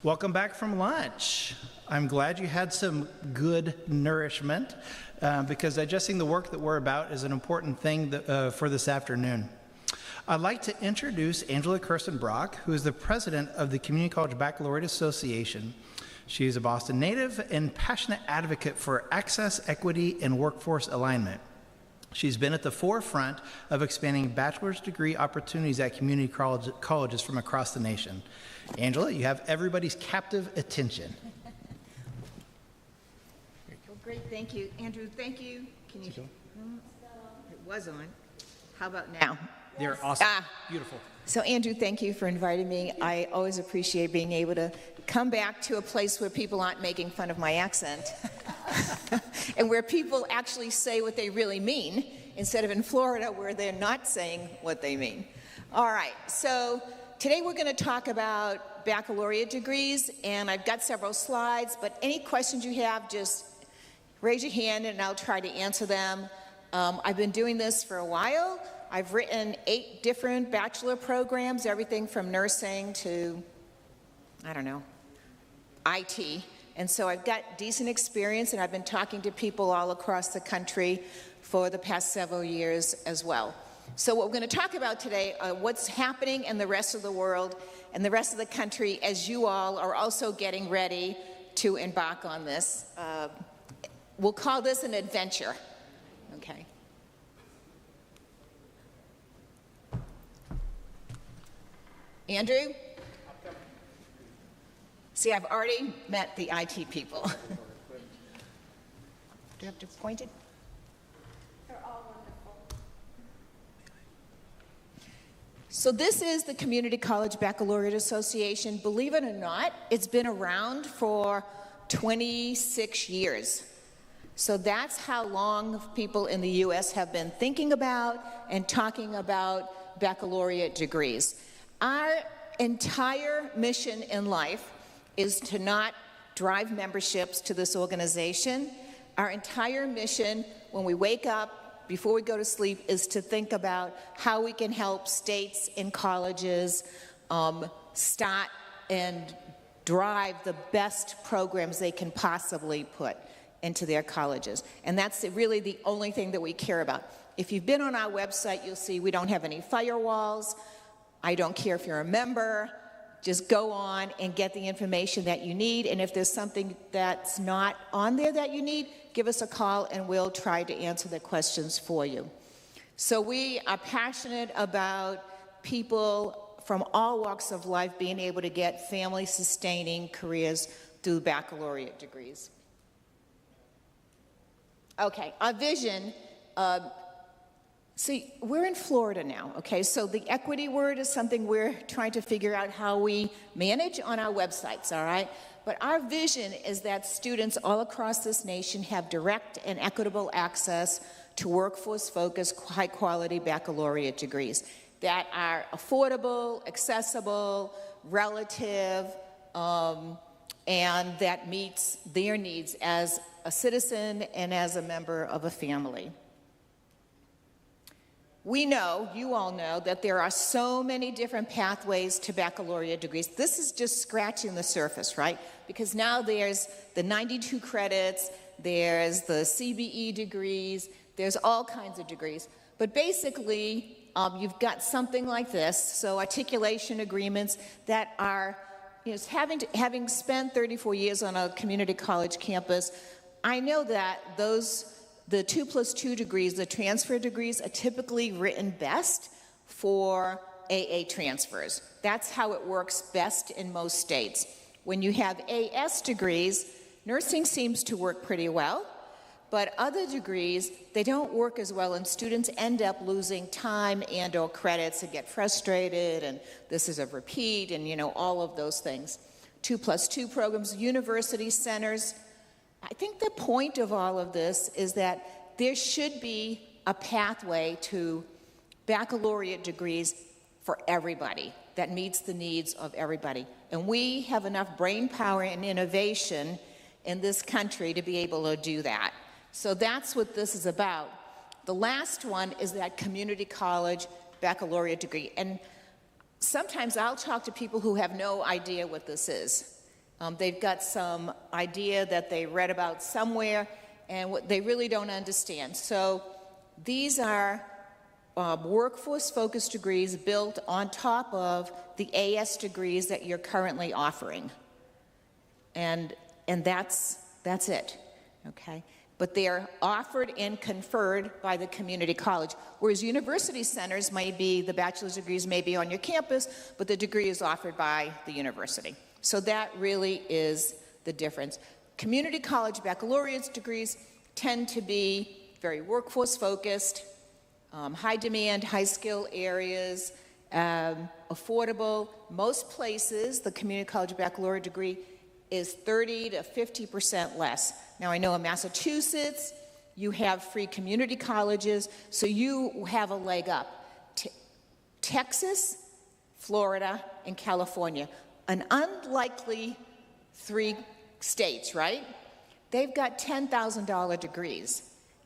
Welcome back from lunch. I'm glad you had some good nourishment because digesting the work that we're about is an important thing for this afternoon. I'd like to introduce Angela Kirsten-Brock, who is the president of the Community College Baccalaureate Association. She is a Boston native and passionate advocate for access, equity, and workforce alignment. She's been at the forefront of expanding bachelor's degree opportunities at community colleges from across the nation. Angela, you have everybody's captive attention. Well, great, thank you. Andrew, thank you. Can you? It was on. How about now? They're awesome. Beautiful. So, Andrew, thank you for inviting me. I always appreciate being able to come back to a place where people aren't making fun of my accent and where people actually say what they really mean instead of in Florida where they're not saying what they mean. All right, so today we're going to talk about baccalaureate degrees, and I've got several slides, but any questions you have, just raise your hand and I'll try to answer them. I've been doing this for a while. I've written 8 different bachelor programs, everything from nursing to, I don't know, IT. And so I've got decent experience, and I've been talking to people all across the country for the past several years as well. So what we're going to talk about today are what's happening in the rest of the world and the rest of the country as you all are also getting ready to embark on this. We'll call this an adventure, okay? Andrew? See, I've already met the IT people. Do you have to point it? They're all wonderful. So this is the Community College Baccalaureate Association. Believe it or not, it's been around for 26 years. So that's how long people in the U.S. have been thinking about and talking about baccalaureate degrees. Our entire mission in life is to not drive memberships to this organization. Our entire mission when we wake up, before we go to sleep, is to think about how we can help states and colleges start and drive the best programs they can possibly put into their colleges. And that's really the only thing that we care about. If you've been on our website, you'll see we don't have any firewalls. I don't care if you're a member. Just go on and get the information that you need. And if there's something that's not on there that you need, give us a call and we'll try to answer the questions for you. So we are passionate about people from all walks of life being able to get family-sustaining careers through baccalaureate degrees. Okay, our vision, see, we're in Florida now, okay? So the equity word is something we're trying to figure out how we manage on our websites, all right? But our vision is that students all across this nation have direct and equitable access to workforce-focused, high-quality baccalaureate degrees that are affordable, accessible, relative, and that meets their needs as a citizen and as a member of a family. We know, you all know, that there are so many different pathways to baccalaureate degrees. This is just scratching the surface, right? Because now there's the 92 credits, there's the CBE degrees, there's all kinds of degrees. But basically, you've got something like this, so articulation agreements that are, you know, having spent 34 years on a community college campus, I know that the 2+2 degrees, the transfer degrees, are typically written best for AA transfers. That's how it works best in most states. When you have AS degrees, nursing seems to work pretty well, but other degrees, they don't work as well, and students end up losing time and or credits and get frustrated, and this is a repeat, and you know, all of those things. 2+2 programs, university centers. I think the point of all of this is that there should be a pathway to baccalaureate degrees for everybody that meets the needs of everybody. And we have enough brain power and innovation in this country to be able to do that. So that's what this is about. The last one is that community college baccalaureate degree. And sometimes I'll talk to people who have no idea what this is. They've got some idea that they read about somewhere, and what they really don't understand. So these are workforce-focused degrees built on top of the AS degrees that you're currently offering. And that's it, okay? But they're offered and conferred by the community college, whereas university centers may be, the bachelor's degrees may be on your campus, but the degree is offered by the university. So that really is the difference. Community college baccalaureate degrees tend to be very workforce-focused, high demand, high skill areas, affordable. Most places, the community college baccalaureate degree is 30 to 50% less. Now, I know in Massachusetts, you have free community colleges, so you have a leg up. Texas, Florida, and California, an unlikely 3 states, right? They've got $10,000 degrees.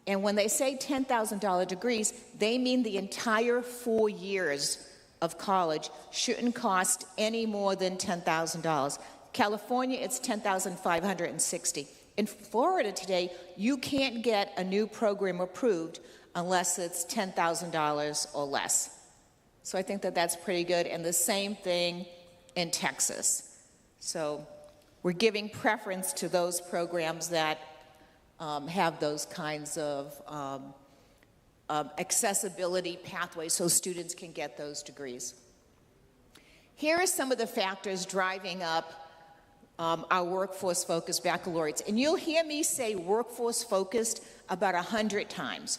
And when they say $10,000 degrees, they mean the entire 4 years of college shouldn't cost any more than $10,000. California, it's $10,560. In Florida today, you can't get a new program approved unless it's $10,000 or less. So I think that that's pretty good. And the same thing in Texas. So we're giving preference to those programs that have those kinds of accessibility pathways so students can get those degrees. Here are some of the factors driving up our workforce-focused baccalaureates. And you'll hear me say workforce-focused about 100 times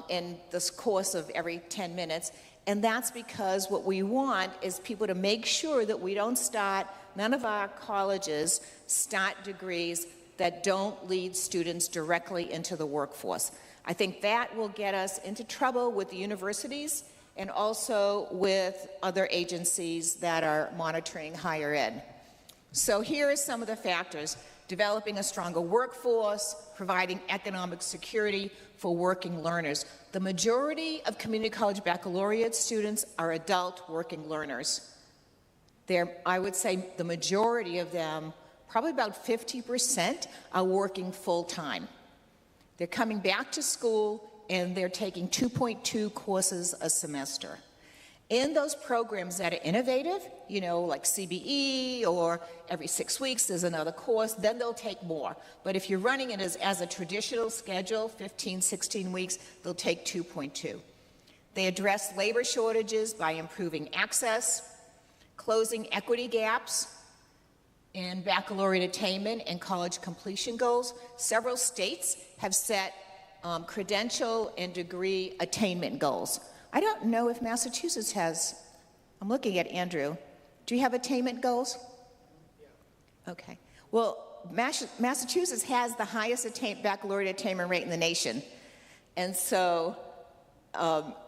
in this course of every 10 minutes. And that's because what we want is people to make sure that we don't start, none of our colleges start degrees that don't lead students directly into the workforce. I think that will get us into trouble with the universities and also with other agencies that are monitoring higher ed. So here are some of the factors: developing a stronger workforce, providing economic security for working learners. The majority of community college baccalaureate students are adult working learners. I would say the majority of them, probably about 50%, are working full-time. They're coming back to school and they're taking 2.2 courses a semester. In those programs that are innovative, you know, like CBE, or every 6 weeks there's another course, then they'll take more. But if you're running it as a traditional schedule, 15, 16 weeks, they'll take 2.2. They address labor shortages by improving access, closing equity gaps in baccalaureate attainment and college completion goals. Several states have set credential and degree attainment goals. I don't know if Massachusetts has. I'm looking at Andrew. Do you have attainment goals? Okay. Well, Massachusetts has the highest baccalaureate attainment rate in the nation. And so,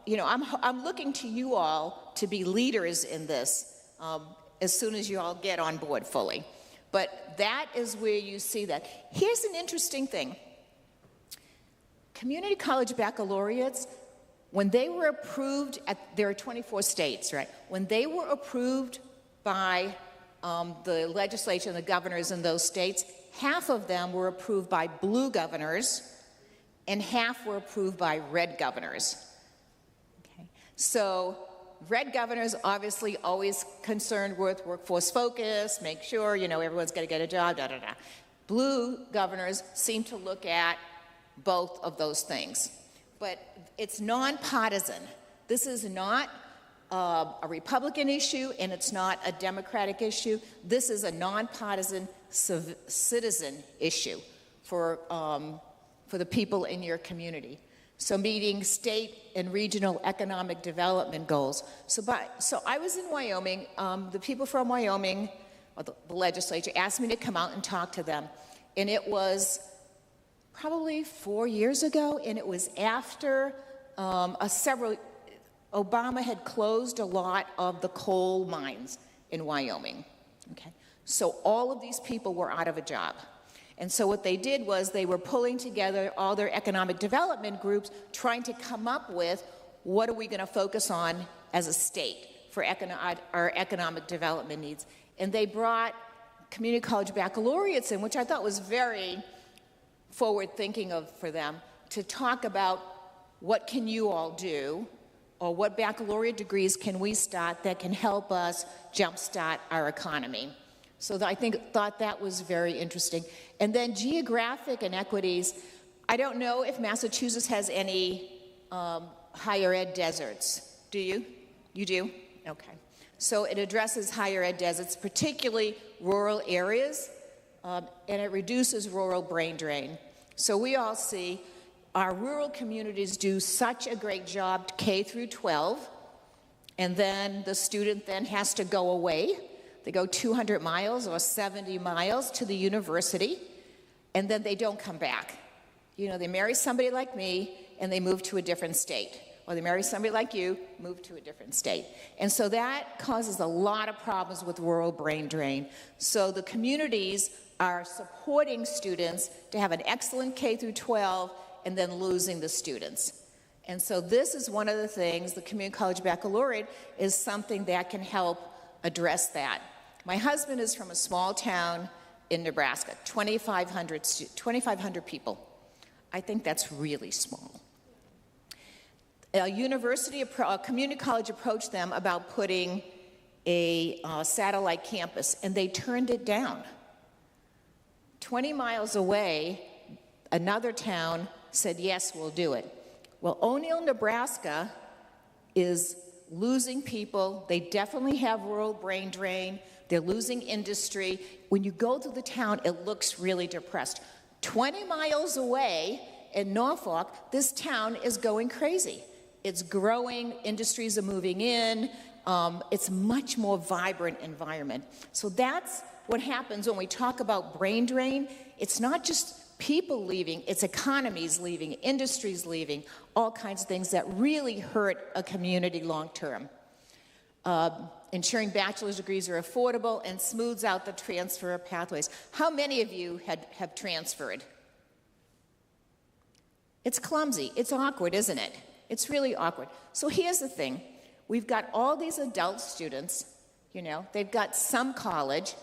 you know, I'm looking to you all to be leaders in this as soon as you all get on board fully. But that is where you see that. Here's an interesting thing. Community college baccalaureates, when they were approved, there are 24 states, right? When they were approved by the legislature and the governors in those states, half of them were approved by blue governors and half were approved by red governors. Okay. So red governors obviously always concerned with workforce focus, make sure, you know, everyone's going to get a job, da, da, da. Blue governors seem to look at both of those things. But it's nonpartisan. This is not a Republican issue and it's not a Democratic issue. This is a nonpartisan citizen issue for the people in your community. So meeting state and regional economic development goals. So I was in Wyoming. The people from Wyoming, or the legislature, asked me to come out and talk to them. And it was probably 4 years ago, and it was after Obama had closed a lot of the coal mines in Wyoming. Okay, so all of these people were out of a job. And so what they did was they were pulling together all their economic development groups, trying to come up with what are we going to focus on as a state for our economic development needs. And they brought community college baccalaureates in, which I thought was very forward-thinking for them, to talk about what can you all do, or what baccalaureate degrees can we start that can help us jumpstart our economy. So I thought that was very interesting. And then geographic inequities. I don't know if Massachusetts has any higher ed deserts. Do you? You do? Okay. So it addresses higher ed deserts, particularly rural areas, and it reduces rural brain drain. So we all see our rural communities do such a great job K through 12, and then the student then has to go away. They go 200 miles or 70 miles to the university, and then they don't come back. You know, they marry somebody like me, and they move to a different state. Or they marry somebody like you, move to a different state. And so that causes a lot of problems with rural brain drain. So the communities are supporting students to have an excellent K through 12 and then losing the students. And so this is one of the things, the Community College Baccalaureate is something that can help address that. My husband is from a small town in Nebraska, 2,500 people. I think that's really small. A community college approached them about putting a satellite campus, and they turned it down. 20 miles away, another town said, yes, we'll do it. Well, O'Neill, Nebraska is losing people. They definitely have rural brain drain. They're losing industry. When you go to the town, it looks really depressed. 20 miles away in Norfolk, this town is going crazy. It's growing, industries are moving in, it's a much more vibrant environment. So that's what happens when we talk about brain drain. It's not just people leaving, it's economies leaving, industries leaving, all kinds of things that really hurt a community long term. Ensuring bachelor's degrees are affordable and smooths out the transfer pathways. How many of you have transferred? It's clumsy, it's awkward, isn't it? It's really awkward. So here's the thing. We've got all these adult students, you know, they've got some college,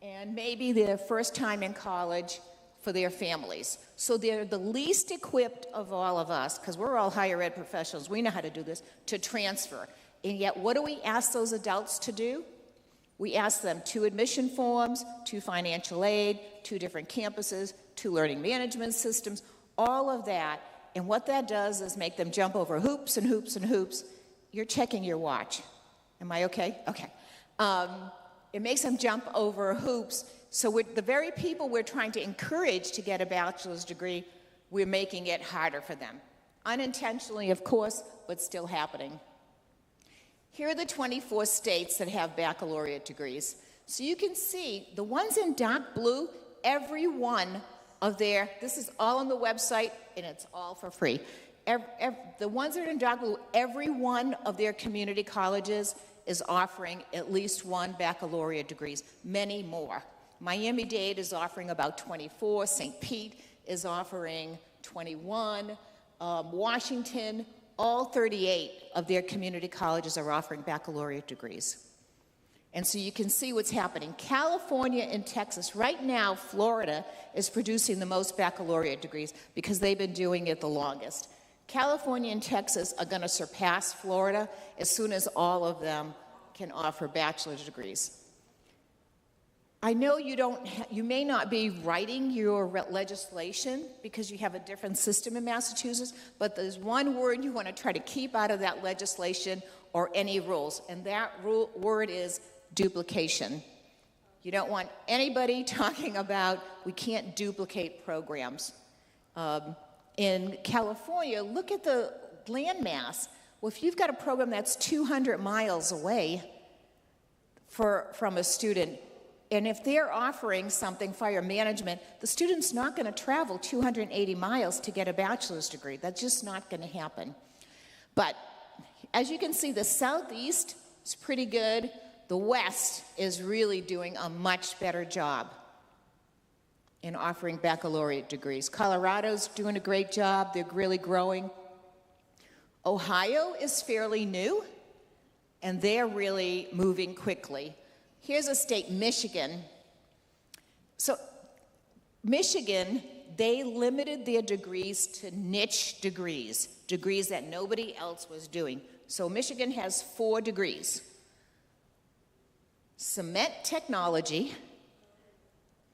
and maybe their first time in college for their families. So they're the least equipped of all of us, because we're all higher ed professionals, we know how to do this, to transfer. And yet, what do we ask those adults to do? We ask them 2 admission forms, 2 financial aid, 2 different campuses, 2 learning management systems, all of that. And what that does is make them jump over hoops and hoops and hoops. You're checking your watch. Am I okay? Okay. It makes them jump over hoops. So the very people we're trying to encourage to get a bachelor's degree, we're making it harder for them. Unintentionally, of course, but still happening. Here are the 24 states that have baccalaureate degrees. So you can see the ones in dark blue, every one of this is all on the website, and it's all for free. The ones that are in dark blue, every one of their community colleges is offering at least 1 baccalaureate degrees, many more. Miami-Dade is offering about 24, St. Pete is offering 21, Washington, all 38 of their community colleges are offering baccalaureate degrees. And so you can see what's happening. California and Texas, right now, Florida is producing the most baccalaureate degrees because they've been doing it the longest. California and Texas are going to surpass Florida as soon as all of them can offer bachelor's degrees. I know you may not be writing your legislation because you have a different system in Massachusetts, but there's one word you want to try to keep out of that legislation or any rules, and that word is duplication. You don't want anybody talking about we can't duplicate programs. In California, look at the landmass. Well, if you've got a program that's 200 miles away from a student, and if they're offering something, fire management, the student's not going to travel 280 miles to get a bachelor's degree. That's just not going to happen. But as you can see, the Southeast is pretty good. The West is really doing a much better job in offering baccalaureate degrees. Colorado's doing a great job. They're really growing. Ohio is fairly new, and they're really moving quickly. Here's a state, Michigan. Michigan, they limited their degrees to niche degrees, degrees that nobody else was doing. So Michigan has 4 degrees. Cement technology,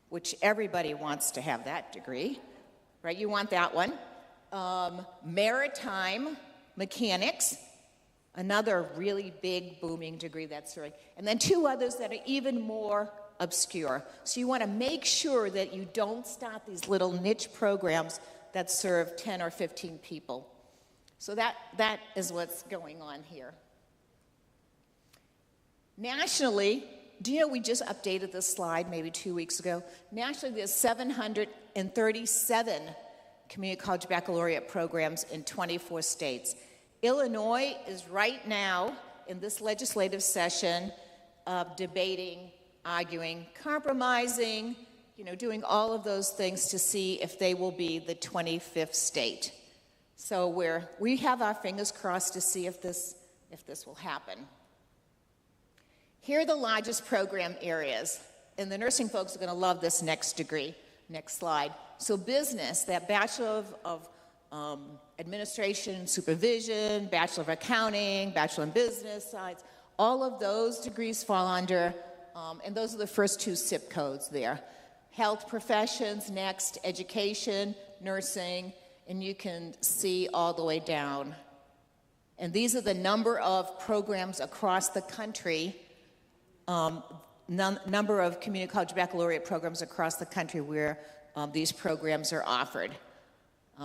which everybody wants to have that degree, right? You want that one. Maritime mechanics, another really big booming degree that's right. And then 2 others that are even more obscure. So you want to make sure that you don't start these little niche programs that serve 10 or 15 people. So that is what's going on here. Nationally, do you know we just updated this slide maybe 2 weeks ago? Nationally, there's 737 community college baccalaureate programs in 24 states. Illinois is right now in this legislative session debating, arguing, compromising, doing all of those things to see if they will be the 25th state. So we have our fingers crossed to see if this will happen. Here are the largest program areas, and the nursing folks are going to love this next degree. Next slide. So business, that Bachelor of Administration, Supervision, Bachelor of Accounting, Bachelor in Business Science, all of those degrees fall under, and those are the first 2 zip codes there. Health professions, next, education, nursing, and you can see all the way down. And these are the number of programs across the country, number of community college baccalaureate programs across the country where these programs are offered.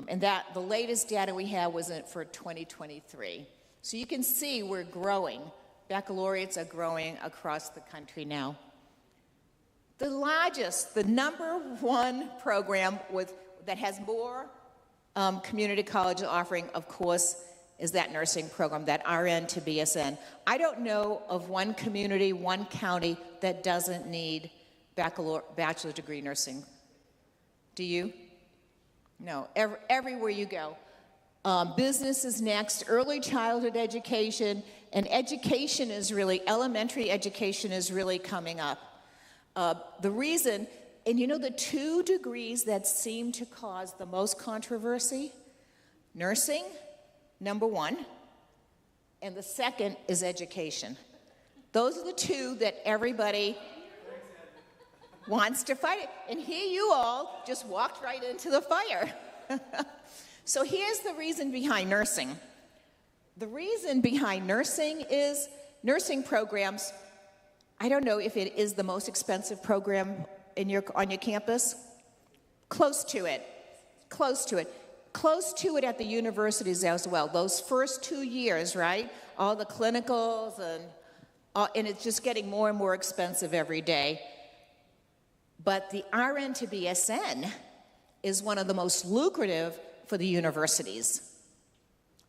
And the latest data we have was for 2023. So you can see we're growing. Baccalaureates are growing across the country now. The largest, the number 1 program that has more community college offering, of course, is that nursing program, that RN to BSN. I don't know of one community, one county that doesn't need bachelor degree nursing. Do you? No, everywhere you go. Business is next, early childhood education, and education is really, elementary education is really coming up. The reason, and the 2 degrees that seem to cause the most controversy, nursing, number 1, and the second is education. Those are the 2 that everybody wants to fight. And here you all just walked right into the fire. So here's the reason behind nursing. The reason behind nursing is nursing programs, I don't know if it is the most expensive program on your campus. Close to it. Close to it. Close to it at the universities as well. Those first 2 years, right? All the clinicals and it's just getting more and more expensive every day. But the RN to BSN is one of the most lucrative for the universities.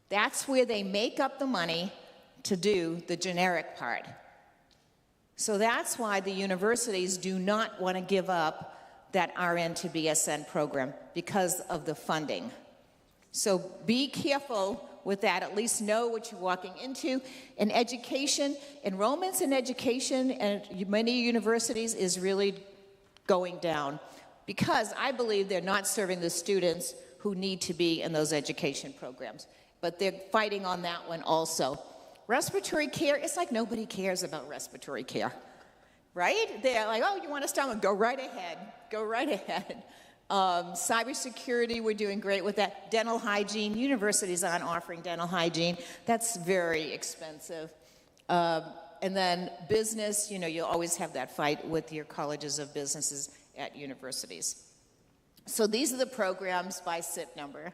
That's where they make up the money to do the generic part. So that's why the universities do not want to give up that RN to BSN program, because of the funding. So be careful with that, at least know what you're walking into. In education, enrollments in education and many universities is really going down, because I believe they're not serving the students who need to be in those education programs. But they're fighting on that one also. Respiratory care, it's like nobody cares about respiratory care, right? They're like, oh, you want a stomach? Go right ahead. Go right ahead. Cybersecurity, we're doing great with that. Dental hygiene, universities aren't offering dental hygiene. That's very expensive. And then business, you'll always have that fight with your colleges of businesses at universities. So these are the programs by SIP number.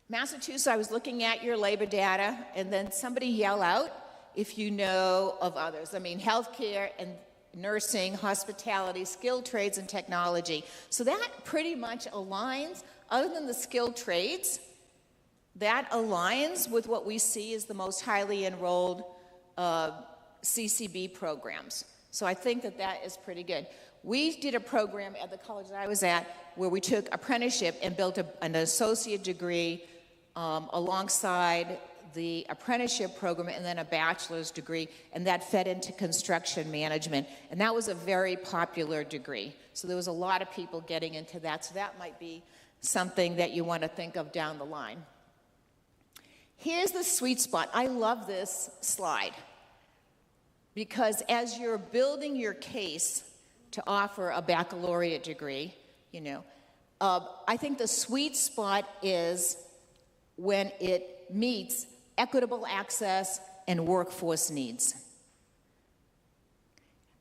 Massachusetts, I was looking at your labor data, and then somebody yell out if you know of others. I mean, healthcare and nursing, hospitality, skilled trades, and technology. So that pretty much aligns, other than the skilled trades, that aligns with what we see as the most highly enrolled CCB programs. So I think that is pretty good. We did a program at the college that I was at where we took apprenticeship and built an associate degree alongside the apprenticeship program, and then a bachelor's degree, and that fed into construction management. And that was a very popular degree. So there was a lot of people getting into that. So that might be something that you want to think of down the line. Here's the sweet spot. I love this slide because as you're building your case to offer a baccalaureate degree, you know, I think the sweet spot is when it meets equitable access and workforce needs.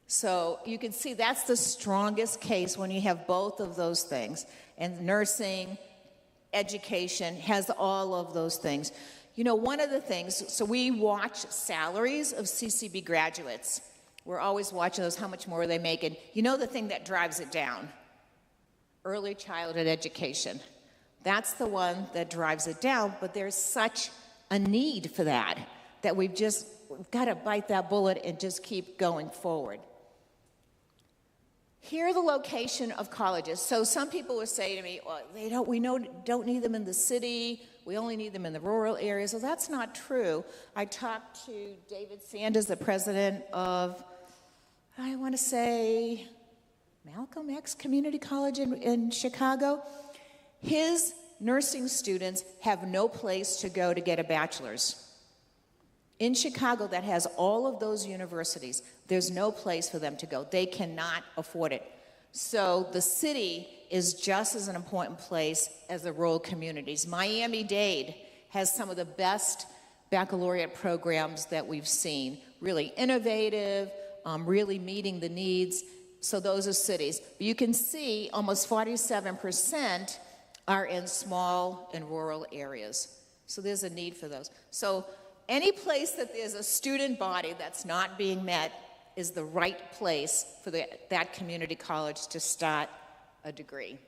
So you can see that's the strongest case when you have both of those things. And nursing, education has all of those things. You know, one of the things, so we watch salaries of CCB graduates. We're always watching those, how much more are they making? You know the thing that drives it down? Early childhood education. That's the one that drives it down, but there's such a need for that we've got to bite that bullet and just keep going forward. Here are the location of colleges. So some people would say to me, well, we don't need them in the city, we only need them in the rural areas. Well, that's not true. I talked to David Sanders, the president of, I want to say, Malcolm X Community College in Chicago. His nursing students have no place to go to get a bachelor's. In Chicago, that has all of those universities, there's no place for them to go. They cannot afford it. So the city is just as an important place as the rural communities. Miami-Dade has some of the best baccalaureate programs that we've seen. Really innovative, really meeting the needs. So those are cities. But you can see almost 47% are in small and rural areas. So there's a need for those. So any place that there's a student body that's not being met is the right place for that community college to start a degree.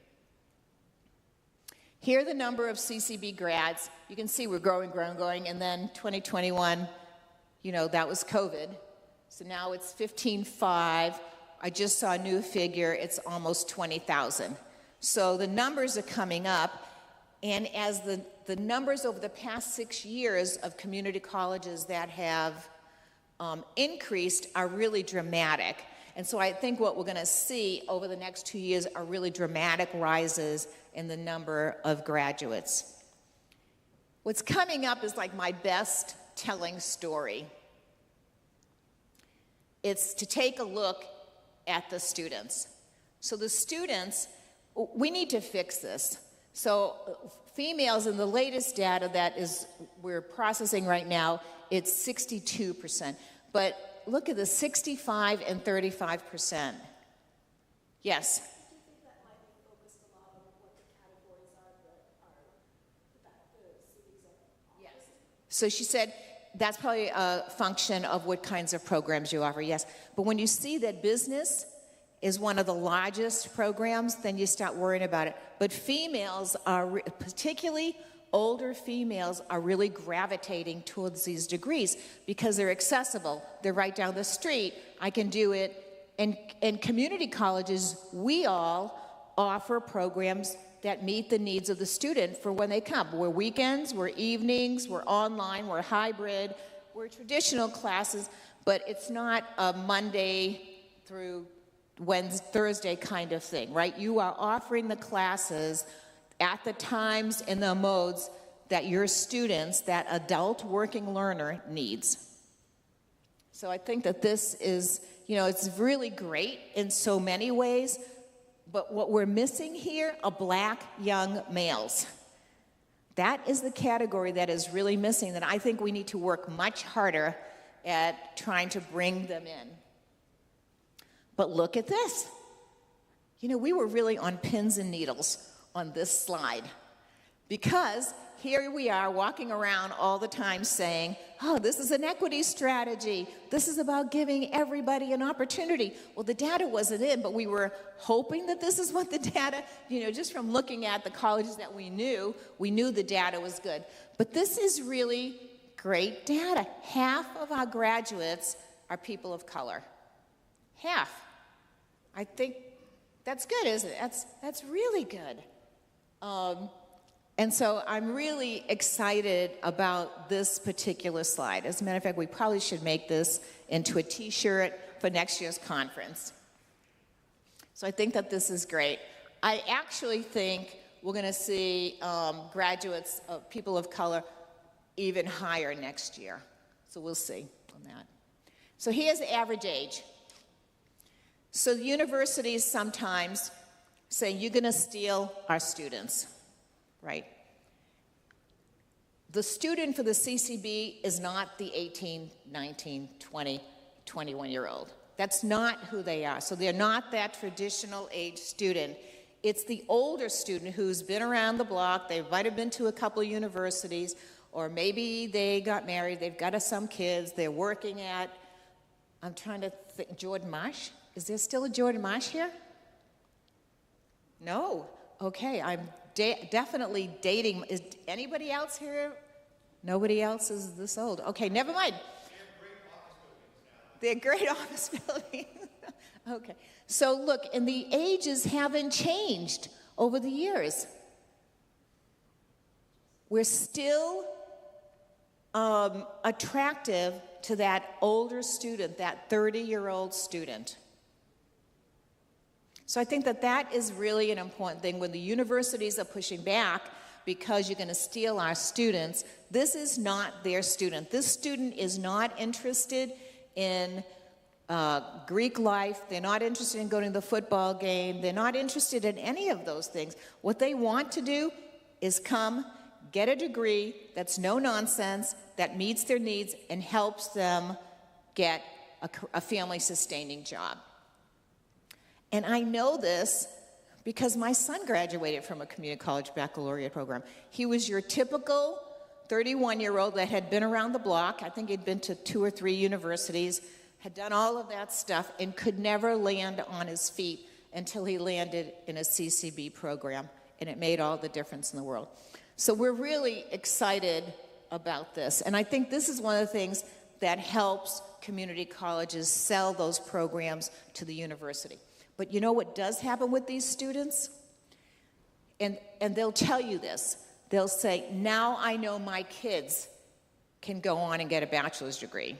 Here are the number of CCB grads. You can see we're growing, and then 2021, you know, that was COVID. So now it's 15,500. I just saw a new figure, it's almost 20,000. So the numbers are coming up, and as the numbers over the past 6 years of community colleges that have increased are really dramatic. And so I think what we're going to see over the next 2 years are really dramatic rises in the number of graduates. What's coming up is like my best telling story. It's to take a look at the students. So the students, we need to fix this. So females in the latest data that we're processing right now, it's 62%. But look at the 65 and 35%. Yes? Yes. So she said that's probably a function of what kinds of programs you offer, yes. But when you see that business is one of the largest programs, then you start worrying about it. But females are, particularly older females, are really gravitating towards these degrees because they're accessible. They're right down the street. I can do it. And community colleges, we all offer programs that meet the needs of the student for when they come. We're weekends, we're evenings, we're online, we're hybrid, we're traditional classes, but it's not a Monday through Thursday kind of thing, right? You are offering the classes at the times and the modes that your students, that adult working learner needs. So I think that this is, you know, it's really great in so many ways, but what we're missing here are Black young males. That is the category that is really missing, that I think we need to work much harder at trying to bring them in. But look at this. You know, we were really on pins and needles on this slide because here we are walking around all the time saying, oh, this is an equity strategy. This is about giving everybody an opportunity. Well, the data wasn't in, but we were hoping that this is what the data, you know, just from looking at the colleges that we knew the data was good. But this is really great data. Half of our graduates are people of color. Half. I think that's good, isn't it? That's really good. And so I'm really excited about this particular slide. As a matter of fact, we probably should make this into a t-shirt for next year's conference. So I think that this is great. I actually think we're going to see graduates of people of color even higher next year. So we'll see on that. So here's the average age. So the universities sometimes say, you're going to steal our students, right? The student for the CCB is not the 18, 19, 20, 21-year-old. That's not who they are. So they're not that traditional age student. It's the older student who's been around the block. They might have been to a couple of universities, or maybe they got married, they've got some kids, they're working at, I'm trying to think, Jordan Marsh? Is there still a Jordan Marsh here? No. Okay, I'm definitely dating. Is anybody else here? Nobody else is this old. Okay, never mind. They're great office buildings. Okay. So look, and the ages haven't changed over the years. We're still attractive to that older student, that 30-year-old student. So I think that that is really an important thing. When the universities are pushing back because you're going to steal our students, this is not their student. This student is not interested in Greek life. They're not interested in going to the football game. They're not interested in any of those things. What they want to do is come, get a degree that's no nonsense, that meets their needs and helps them get a family-sustaining job. And I know this because my son graduated from a community college baccalaureate program. He was your typical 31-year-old that had been around the block. I think he'd been to 2 or 3 universities, had done all of that stuff, and could never land on his feet until he landed in a CCB program, and it made all the difference in the world. So we're really excited about this, and I think this is one of the things that helps community colleges sell those programs to the university. But you know what does happen with these students? And they'll tell you this. They'll say, now I know my kids can go on and get a bachelor's degree.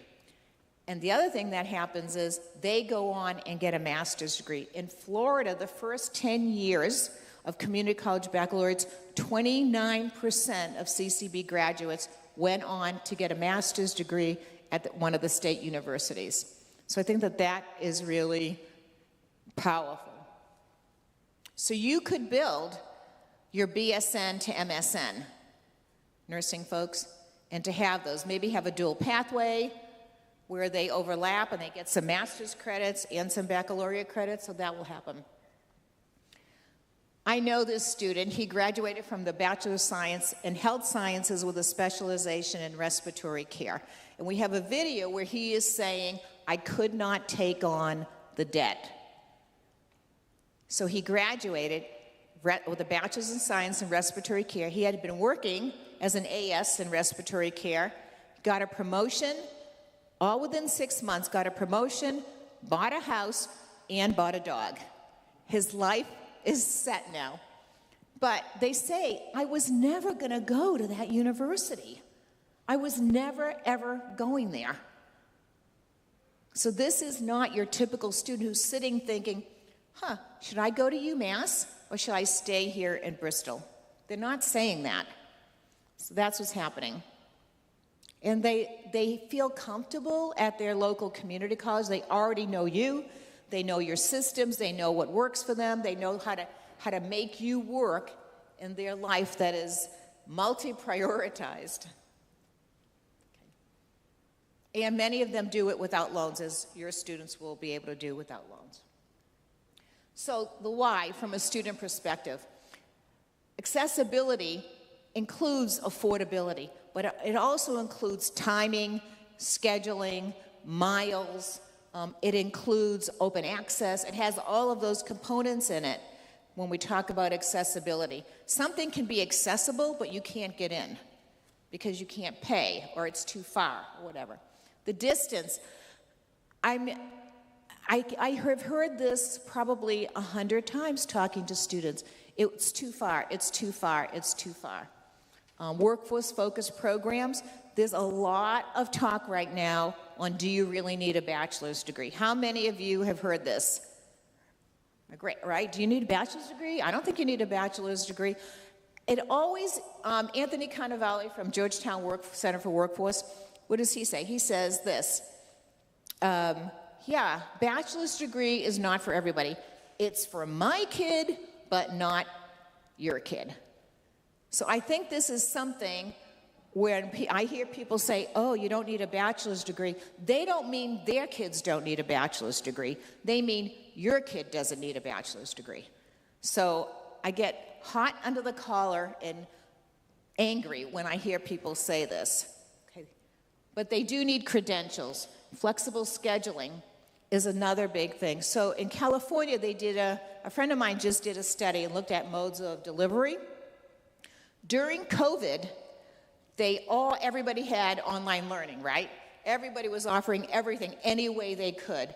And the other thing that happens is they go on and get a master's degree. In Florida, the first 10 years of community college baccalaureates, 29% of CCB graduates went on to get a master's degree at one of the state universities. So I think that that is really powerful. So you could build your BSN to MSN, nursing folks, and to have those, maybe have a dual pathway where they overlap and they get some master's credits and some baccalaureate credits, so that will happen. I know this student. He graduated from the Bachelor of Science in Health Sciences with a specialization in respiratory care. And we have a video where he is saying, I could not take on the debt. So he graduated with a Bachelor's in Science in Respiratory Care. He had been working as an AS in respiratory care, got a promotion, all within 6 months, got a promotion, bought a house, and bought a dog. His life is set now. But they say, I was never going to go to that university. I was never, ever going there. So this is not your typical student who's sitting thinking, should I go to UMass or should I stay here in Bristol? They're not saying that. So that's what's happening. And they feel comfortable at their local community college. They already know you. They know your systems. They know what works for them. They know how to make you work in their life that is multi-prioritized. Okay. And many of them do it without loans, as your students will be able to do without loans. So the why from a student perspective. Accessibility includes affordability, but it also includes timing, scheduling, miles. It includes open access. It has all of those components in it when we talk about accessibility. Something can be accessible, but you can't get in because you can't pay or it's too far or whatever. The distance, I have heard this probably 100 times talking to students. It's too far, it's too far, it's too far. Workforce-focused programs, there's a lot of talk right now on do you really need a bachelor's degree? How many of you have heard this? Great, right? Do you need a bachelor's degree? I don't think you need a bachelor's degree. It always, Anthony Cannavale from Georgetown Center for Workforce, what does he say? He says this, yeah, bachelor's degree is not for everybody. It's for my kid, but not your kid. So I think this is something when I hear people say, oh, you don't need a bachelor's degree, they don't mean their kids don't need a bachelor's degree. They mean your kid doesn't need a bachelor's degree. So I get hot under the collar and angry when I hear people say this. Okay. But they do need credentials. Flexible scheduling is another big thing. So in California, they did a friend of mine just did a study and looked at modes of delivery. During COVID, everybody had online learning, right? Everybody was offering everything any way they could.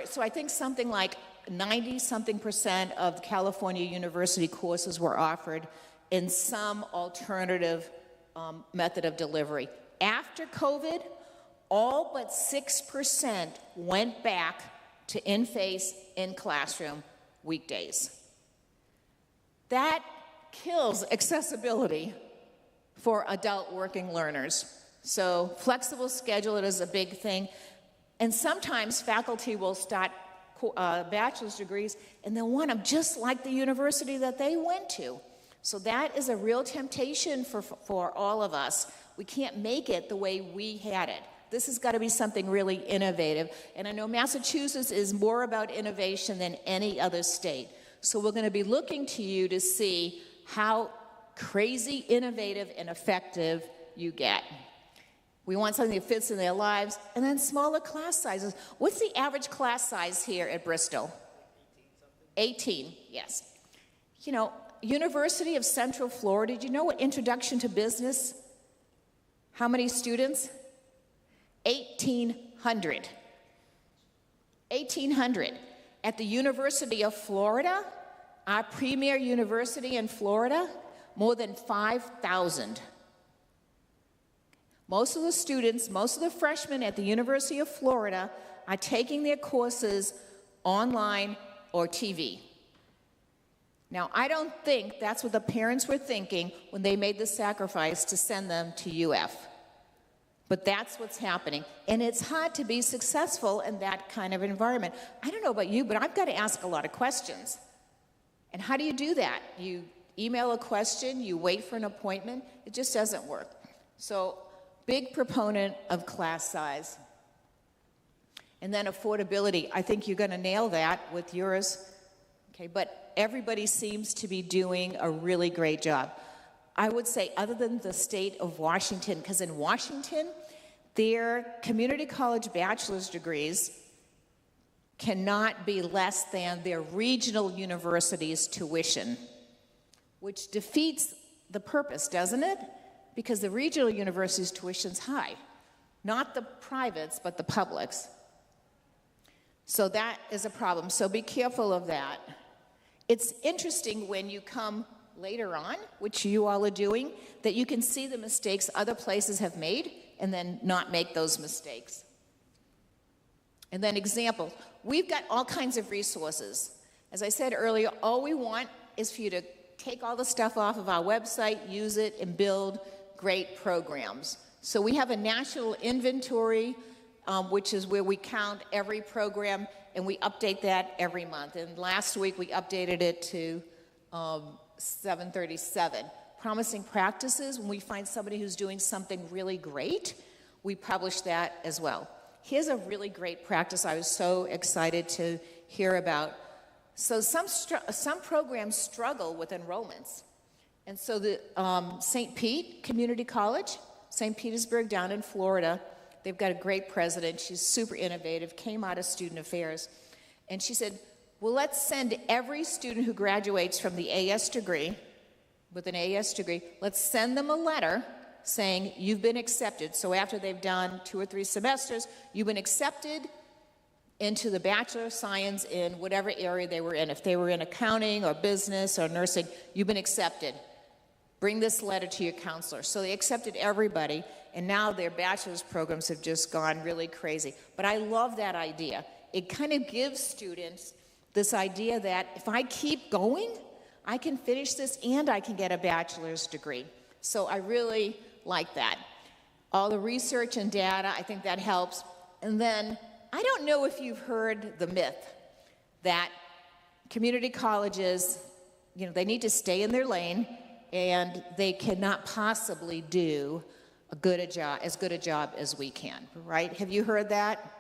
So I think something like 90-something% of California university courses were offered in some alternative method of delivery. After COVID, all but 6% went back to in-face, in-classroom weekdays. That kills accessibility for adult working learners. So flexible schedule is a big thing. And sometimes faculty will start bachelor's degrees and they'll want them just like the university that they went to. So that is a real temptation for all of us. We can't make it the way we had it. This has got to be something really innovative. And I know Massachusetts is more about innovation than any other state. So we're going to be looking to you to see how crazy innovative and effective you get. We want something that fits in their lives, and then smaller class sizes. What's the average class size here at Bristol? 18, yes. You know, University of Central Florida, did you know what Introduction to Business? How many students? 1,800. 1,800. At the University of Florida, our premier university in Florida, more than 5,000. Most of the students, most of the freshmen at the University of Florida are taking their courses online or TV. Now, I don't think that's what the parents were thinking when they made the sacrifice to send them to UF. But that's what's happening. And it's hard to be successful in that kind of environment. I don't know about you, but I've got to ask a lot of questions. And how do you do that? You email a question, you wait for an appointment. It just doesn't work. So, big proponent of class size. And then affordability. I think you're going to nail that with yours. Okay, but everybody seems to be doing a really great job. I would say other than the state of Washington, because in Washington, their community college bachelor's degrees cannot be less than their regional university's tuition, which defeats the purpose, doesn't it? Because the regional university's tuition's high. Not the privates, but the publics. So that is a problem. So be careful of that. It's interesting when you come later on, which you all are doing, that you can see the mistakes other places have made and then not make those mistakes. And then examples. We've got all kinds of resources. As I said earlier, all we want is for you to take all the stuff off of our website, use it, and build great programs. So we have a national inventory, which is where we count every program, and we update that every month. And last week we updated it to 737. Promising practices, when we find somebody who's doing something really great, we publish that as well. Here's a really great practice I was so excited to hear about. So some programs struggle with enrollments. And so the St. Pete Community College, St. Petersburg down in Florida, they've got a great president. She's super innovative, came out of student affairs. And she said, well, let's send every student who graduates from the AS degree, with an AS degree, let's send them a letter saying you've been accepted. So after they've done 2 or 3 semesters, you've been accepted into the Bachelor of Science in whatever area they were in. If they were in accounting or business or nursing, you've been accepted. Bring this letter to your counselor. So they accepted everybody, and now their bachelor's programs have just gone really crazy. But I love that idea. It kind of gives students this idea that if I keep going, I can finish this and I can get a bachelor's degree. So I really like that. All the research and data, I think that helps. And then, I don't know if you've heard the myth that community colleges, they need to stay in their lane and they cannot possibly do as good a job as we can, right? Have you heard that?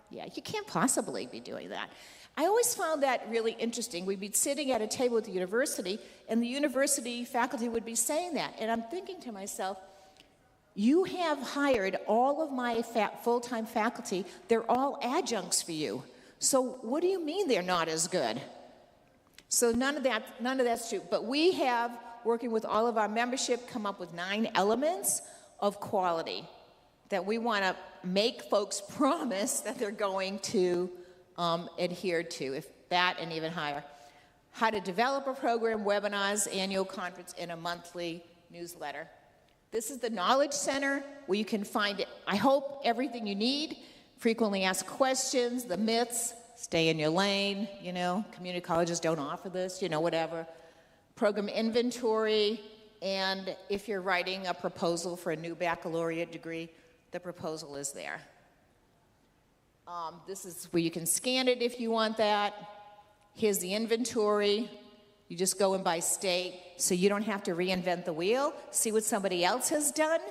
Yeah, you can't possibly be doing that. I always found that really interesting. We'd be sitting at a table at the university, and the university faculty would be saying that. And I'm thinking to myself, you have hired all of my full-time faculty. They're all adjuncts for you. So what do you mean they're not as good? So none of that's true. But we have, working with all of our membership, come up with 9 elements of quality that we want to make folks promise that they're going to adhere to, if that and even higher. How to develop a program, webinars, annual conference, and a monthly newsletter. This is the Knowledge Center where you can find, I hope, everything you need. Frequently asked questions, the myths, stay in your lane, community colleges don't offer this, whatever. Program inventory, and if you're writing a proposal for a new baccalaureate degree, the proposal is there. This is where you can scan it if you want that. Here's the inventory. You just go in by state, so you don't have to reinvent the wheel, see what somebody else has done,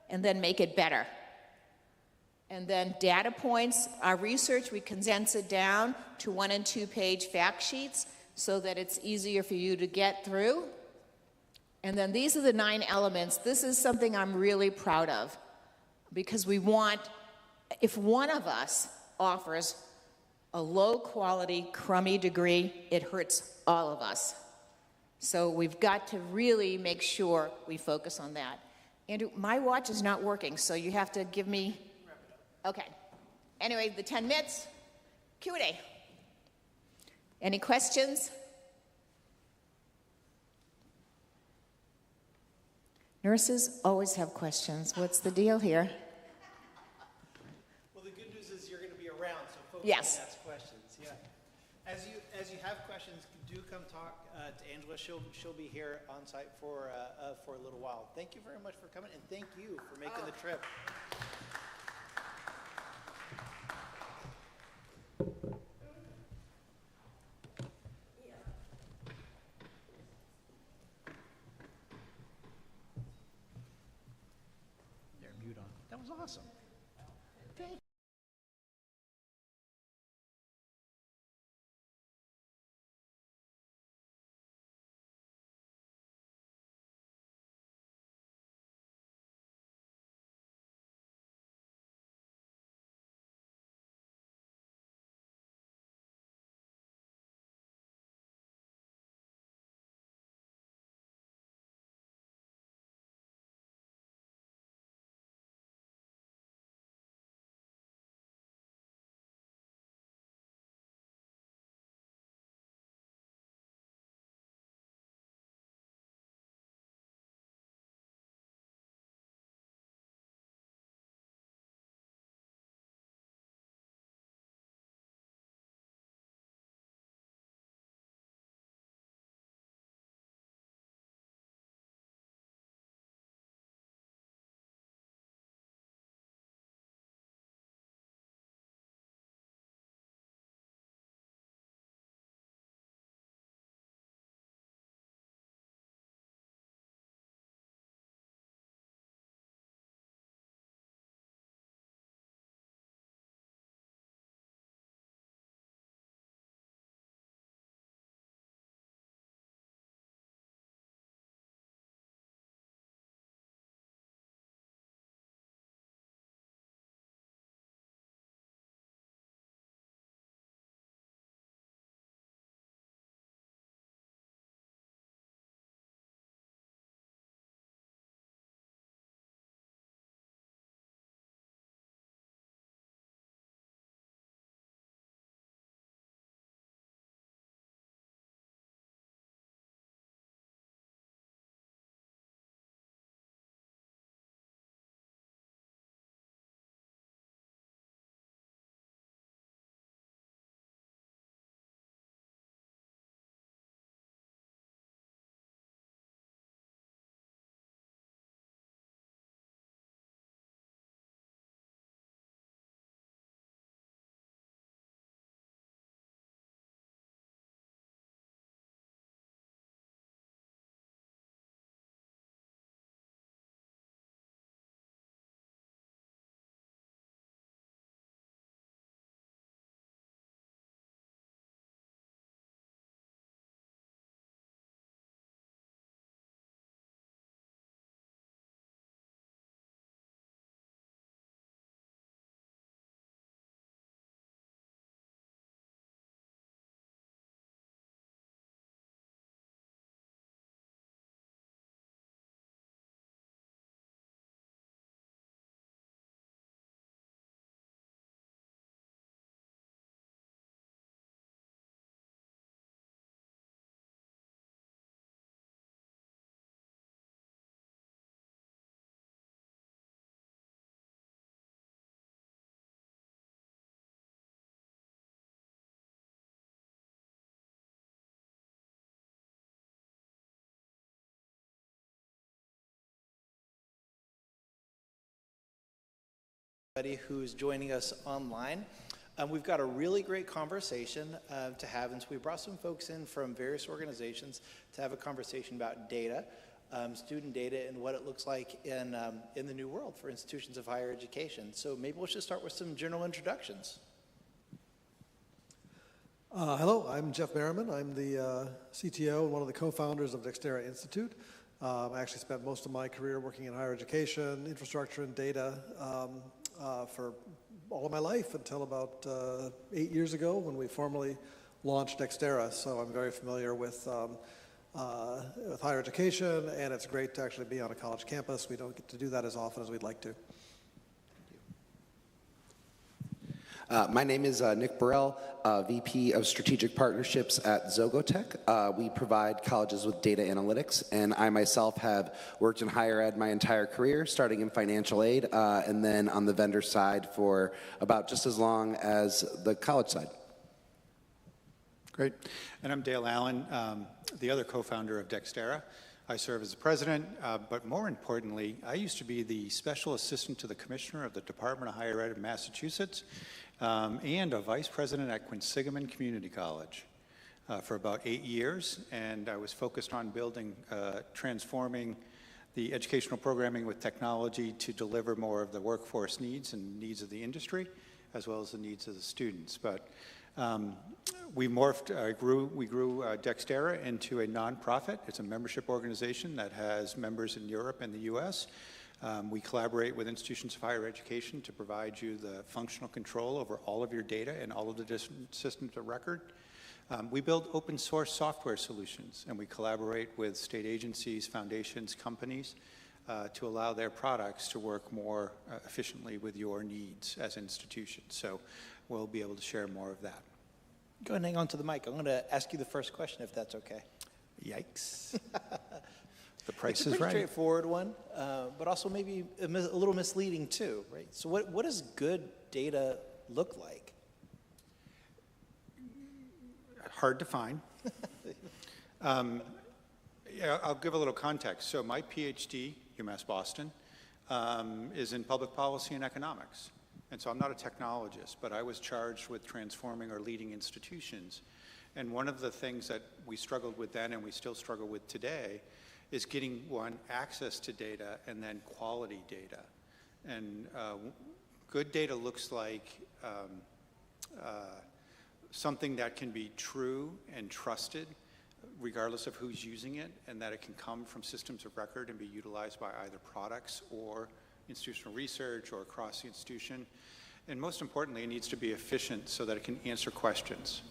and then make it better. And then data points, our research, we condense it down to 1- and 2-page fact sheets so that it's easier for you to get through. And then these are the 9 elements. This is something I'm really proud of, because we want, if one of us offers a low-quality, crummy degree, it hurts all of us. So we've got to really make sure we focus on that. Andrew, my watch is not working, so you have to give me... Okay. Anyway, the 10 minutes, Q&A. Any questions? Nurses always have questions. What's the deal here? Well, the good news is you're going to be around, so folks yes. can ask questions. Yeah. As you have questions, do come talk to Angela. She'll be here on site for a little while. Thank you very much for coming, and thank you for making the trip. There, mute on. That was awesome. Thank you. who's joining us online. We've got a really great conversation to have, and so we brought some folks in from various organizations to have a conversation about data, student data, and what it looks like in the new world for institutions of higher education. So maybe we'll just start with some general introductions. Hello, I'm Jeff Merriman. I'm the CTO and one of the co-founders of Dextera Institute. I actually spent most of my career working in higher education, infrastructure, and data for all of my life until about 8 years ago when we formally launched Dextera. So I'm very familiar with higher education, and it's great to actually be on a college campus. We don't get to do that as often as we'd like to. My name is Nick Burrell, VP of Strategic Partnerships at Zogotech. We provide colleges with data analytics, and I myself have worked in higher ed my entire career, starting in financial aid, and then on the vendor side for about just as long as the college side. Great. And I'm Dale Allen, the other co-founder of Dextera. I serve as the president, but more importantly, I used to be the special assistant to the commissioner of the Department of Higher Ed of Massachusetts, and a vice president at Quinsigamond Community College for about 8 years. And I was focused on building, transforming the educational programming with technology to deliver more of the workforce needs and needs of the industry, as well as the needs of the students. But we morphed, we grew Dextera into a nonprofit. It's a membership organization that has members in Europe and the US. We collaborate with institutions of higher education to provide you the functional control over all of your data and all of the different systems of record. We build open source software solutions, and we collaborate with state agencies, foundations, companies to allow their products to work more efficiently with your needs as institutions. So we'll be able to share more of that. Go ahead and hang on to the mic. I'm going to ask you the first question, if that's okay. Yikes. The price it's a is pretty right. straightforward one, but also maybe a little misleading too, right? So what does good data look like? Hard to find. Yeah, I'll give a little context. So my PhD, UMass Boston, is in public policy and economics. And so I'm not a technologist, but I was charged with transforming our leading institutions. And one of the things that we struggled with then and we still struggle with today is getting, one, access to data and then quality data. And good data looks like something that can be true and trusted regardless of who's using it, and that it can come from systems of record and be utilized by either products or institutional research or across the institution. And most importantly, it needs to be efficient so that it can answer questions.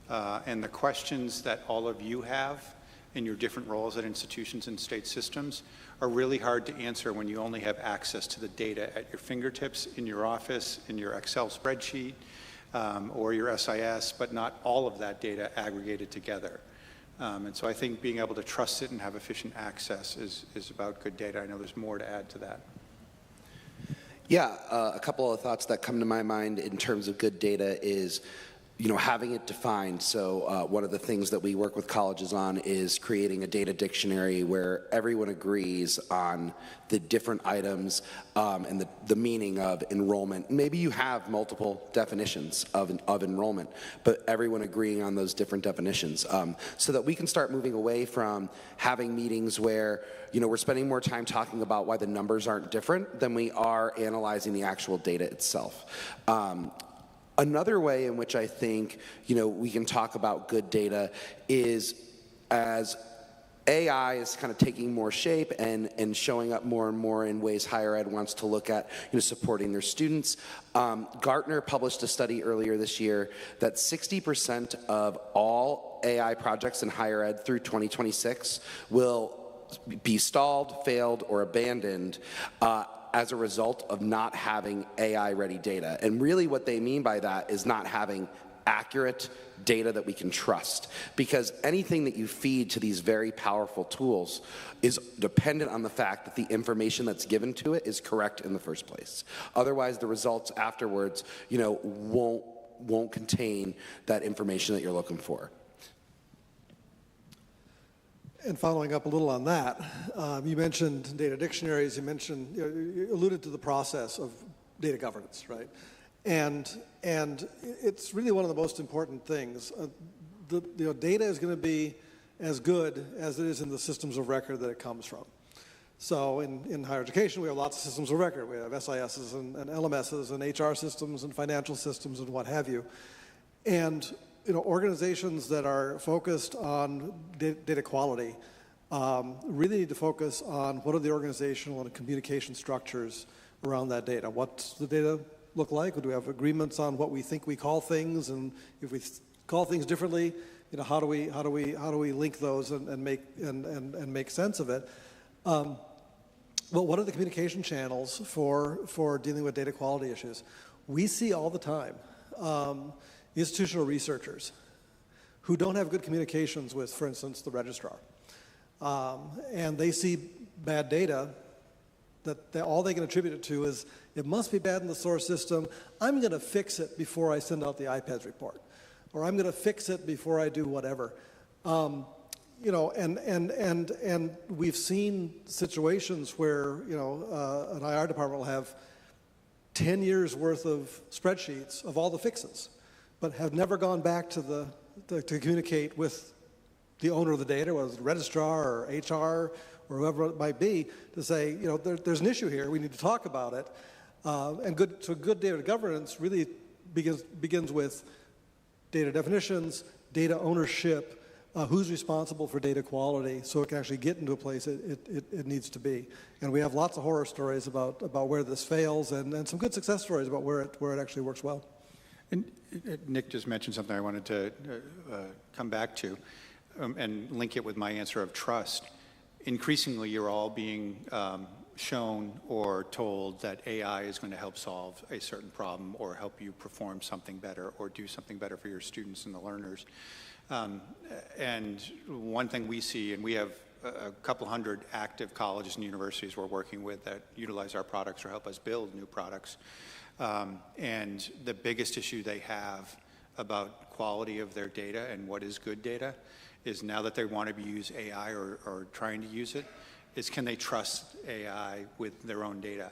And the questions that all of you have in your different roles at institutions and state systems are really hard to answer when you only have access to the data at your fingertips, in your office, in your Excel spreadsheet, or your SIS, but not all of that data aggregated together. And so I think being able to trust it and have efficient access is about good data. I know there's more to add to that. Yeah, a couple of thoughts that come to my mind in terms of good data is, having it defined. So one of the things that we work with colleges on is creating a data dictionary where everyone agrees on the different items and the meaning of enrollment. Maybe you have multiple definitions of enrollment, but everyone agreeing on those different definitions so that we can start moving away from having meetings where we're spending more time talking about why the numbers aren't different than we are analyzing the actual data itself. Another way in which I think, we can talk about good data is as AI is kind of taking more shape and showing up more and more in ways higher ed wants to look at, supporting their students. Gartner published a study earlier this year that 60% of all AI projects in higher ed through 2026 will be stalled, failed, or abandoned as a result of not having AI-ready data. And really what they mean by that is not having accurate data that we can trust. Because anything that you feed to these very powerful tools is dependent on the fact that the information that's given to it is correct in the first place. Otherwise, the results afterwards, won't contain that information that you're looking for. And following up a little on that, you mentioned data dictionaries, you alluded to the process of data governance, right? And it's really one of the most important things. Data is going to be as good as it is in the systems of record that it comes from. So in higher education, we have lots of systems of record. We have SISs and LMSs and HR systems and financial systems and what have you. And organizations that are focused on data quality really need to focus on what are the organizational and communication structures around that data. What's the data look like? Do we have agreements on what we think we call things? And if we call things differently, how do we link those and make sense of it? Well, what are the communication channels for dealing with data quality issues? We see all the time institutional researchers who don't have good communications with, for instance, the registrar. And they see bad data that all they can attribute it to is, it must be bad in the source system. I'm going to fix it before I send out the IPEDS report. Or I'm going to fix it before I do whatever. And we've seen situations where, an IR department will have 10 years worth of spreadsheets of all the fixes, but have never gone back to communicate with the owner of the data, whether it's the registrar or HR or whoever it might be, to say, there's an issue here, we need to talk about it. So good data governance really begins with data definitions, data ownership, who's responsible for data quality, so it can actually get into a place it needs to be. And we have lots of horror stories about where this fails, and some good success stories about where it actually works well. And Nick just mentioned something I wanted to come back to and link it with my answer of trust. Increasingly, you're all being shown or told that AI is going to help solve a certain problem or help you perform something better or do something better for your students and the learners. And one thing we see, and we have a couple hundred active colleges and universities we're working with that utilize our products or help us build new products. And the biggest issue they have about quality of their data and what is good data is, now that they want to use AI or trying to use it, is can they trust AI with their own data?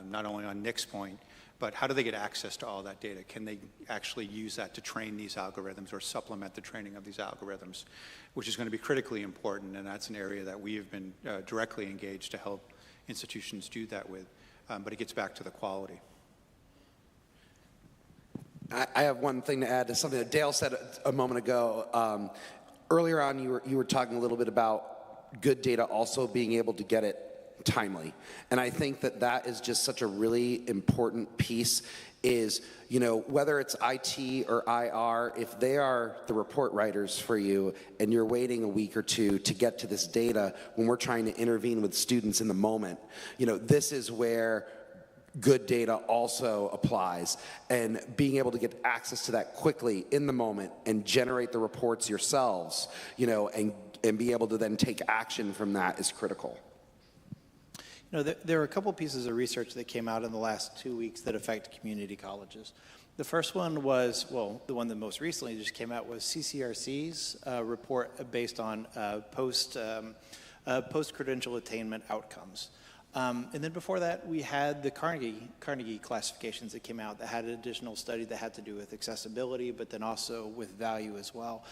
Not only on Nick's point, but how do they get access to all that data? Can they actually use that to train these algorithms or supplement the training of these algorithms, which is going to be critically important, and that's an area that we have been directly engaged to help institutions do that with, but it gets back to the quality. I have one thing to add to something that Dale said a moment ago. Earlier on, you were talking a little bit about good data also being able to get it timely. And I think that is just such a really important piece is, whether it's IT or IR, if they are the report writers for you and you're waiting a week or two to get to this data when we're trying to intervene with students in the moment, this is where good data also applies, and being able to get access to that quickly in the moment and generate the reports yourselves, and be able to then take action from that is critical. There are a couple pieces of research that came out in the last 2 weeks that affect community colleges. The first one was, the one that most recently just came out was CCRC's report based on post-credential attainment outcomes. And then before that, we had the Carnegie classifications that came out that had an additional study that had to do with accessibility, but then also with value as well.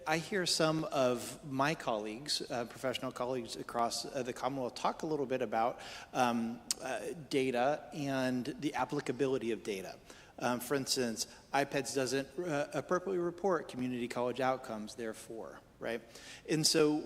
I hear some of my colleagues, professional colleagues across the Commonwealth, talk a little bit about data and the applicability of data. For instance, IPEDS doesn't appropriately report community college outcomes, therefore, right? And so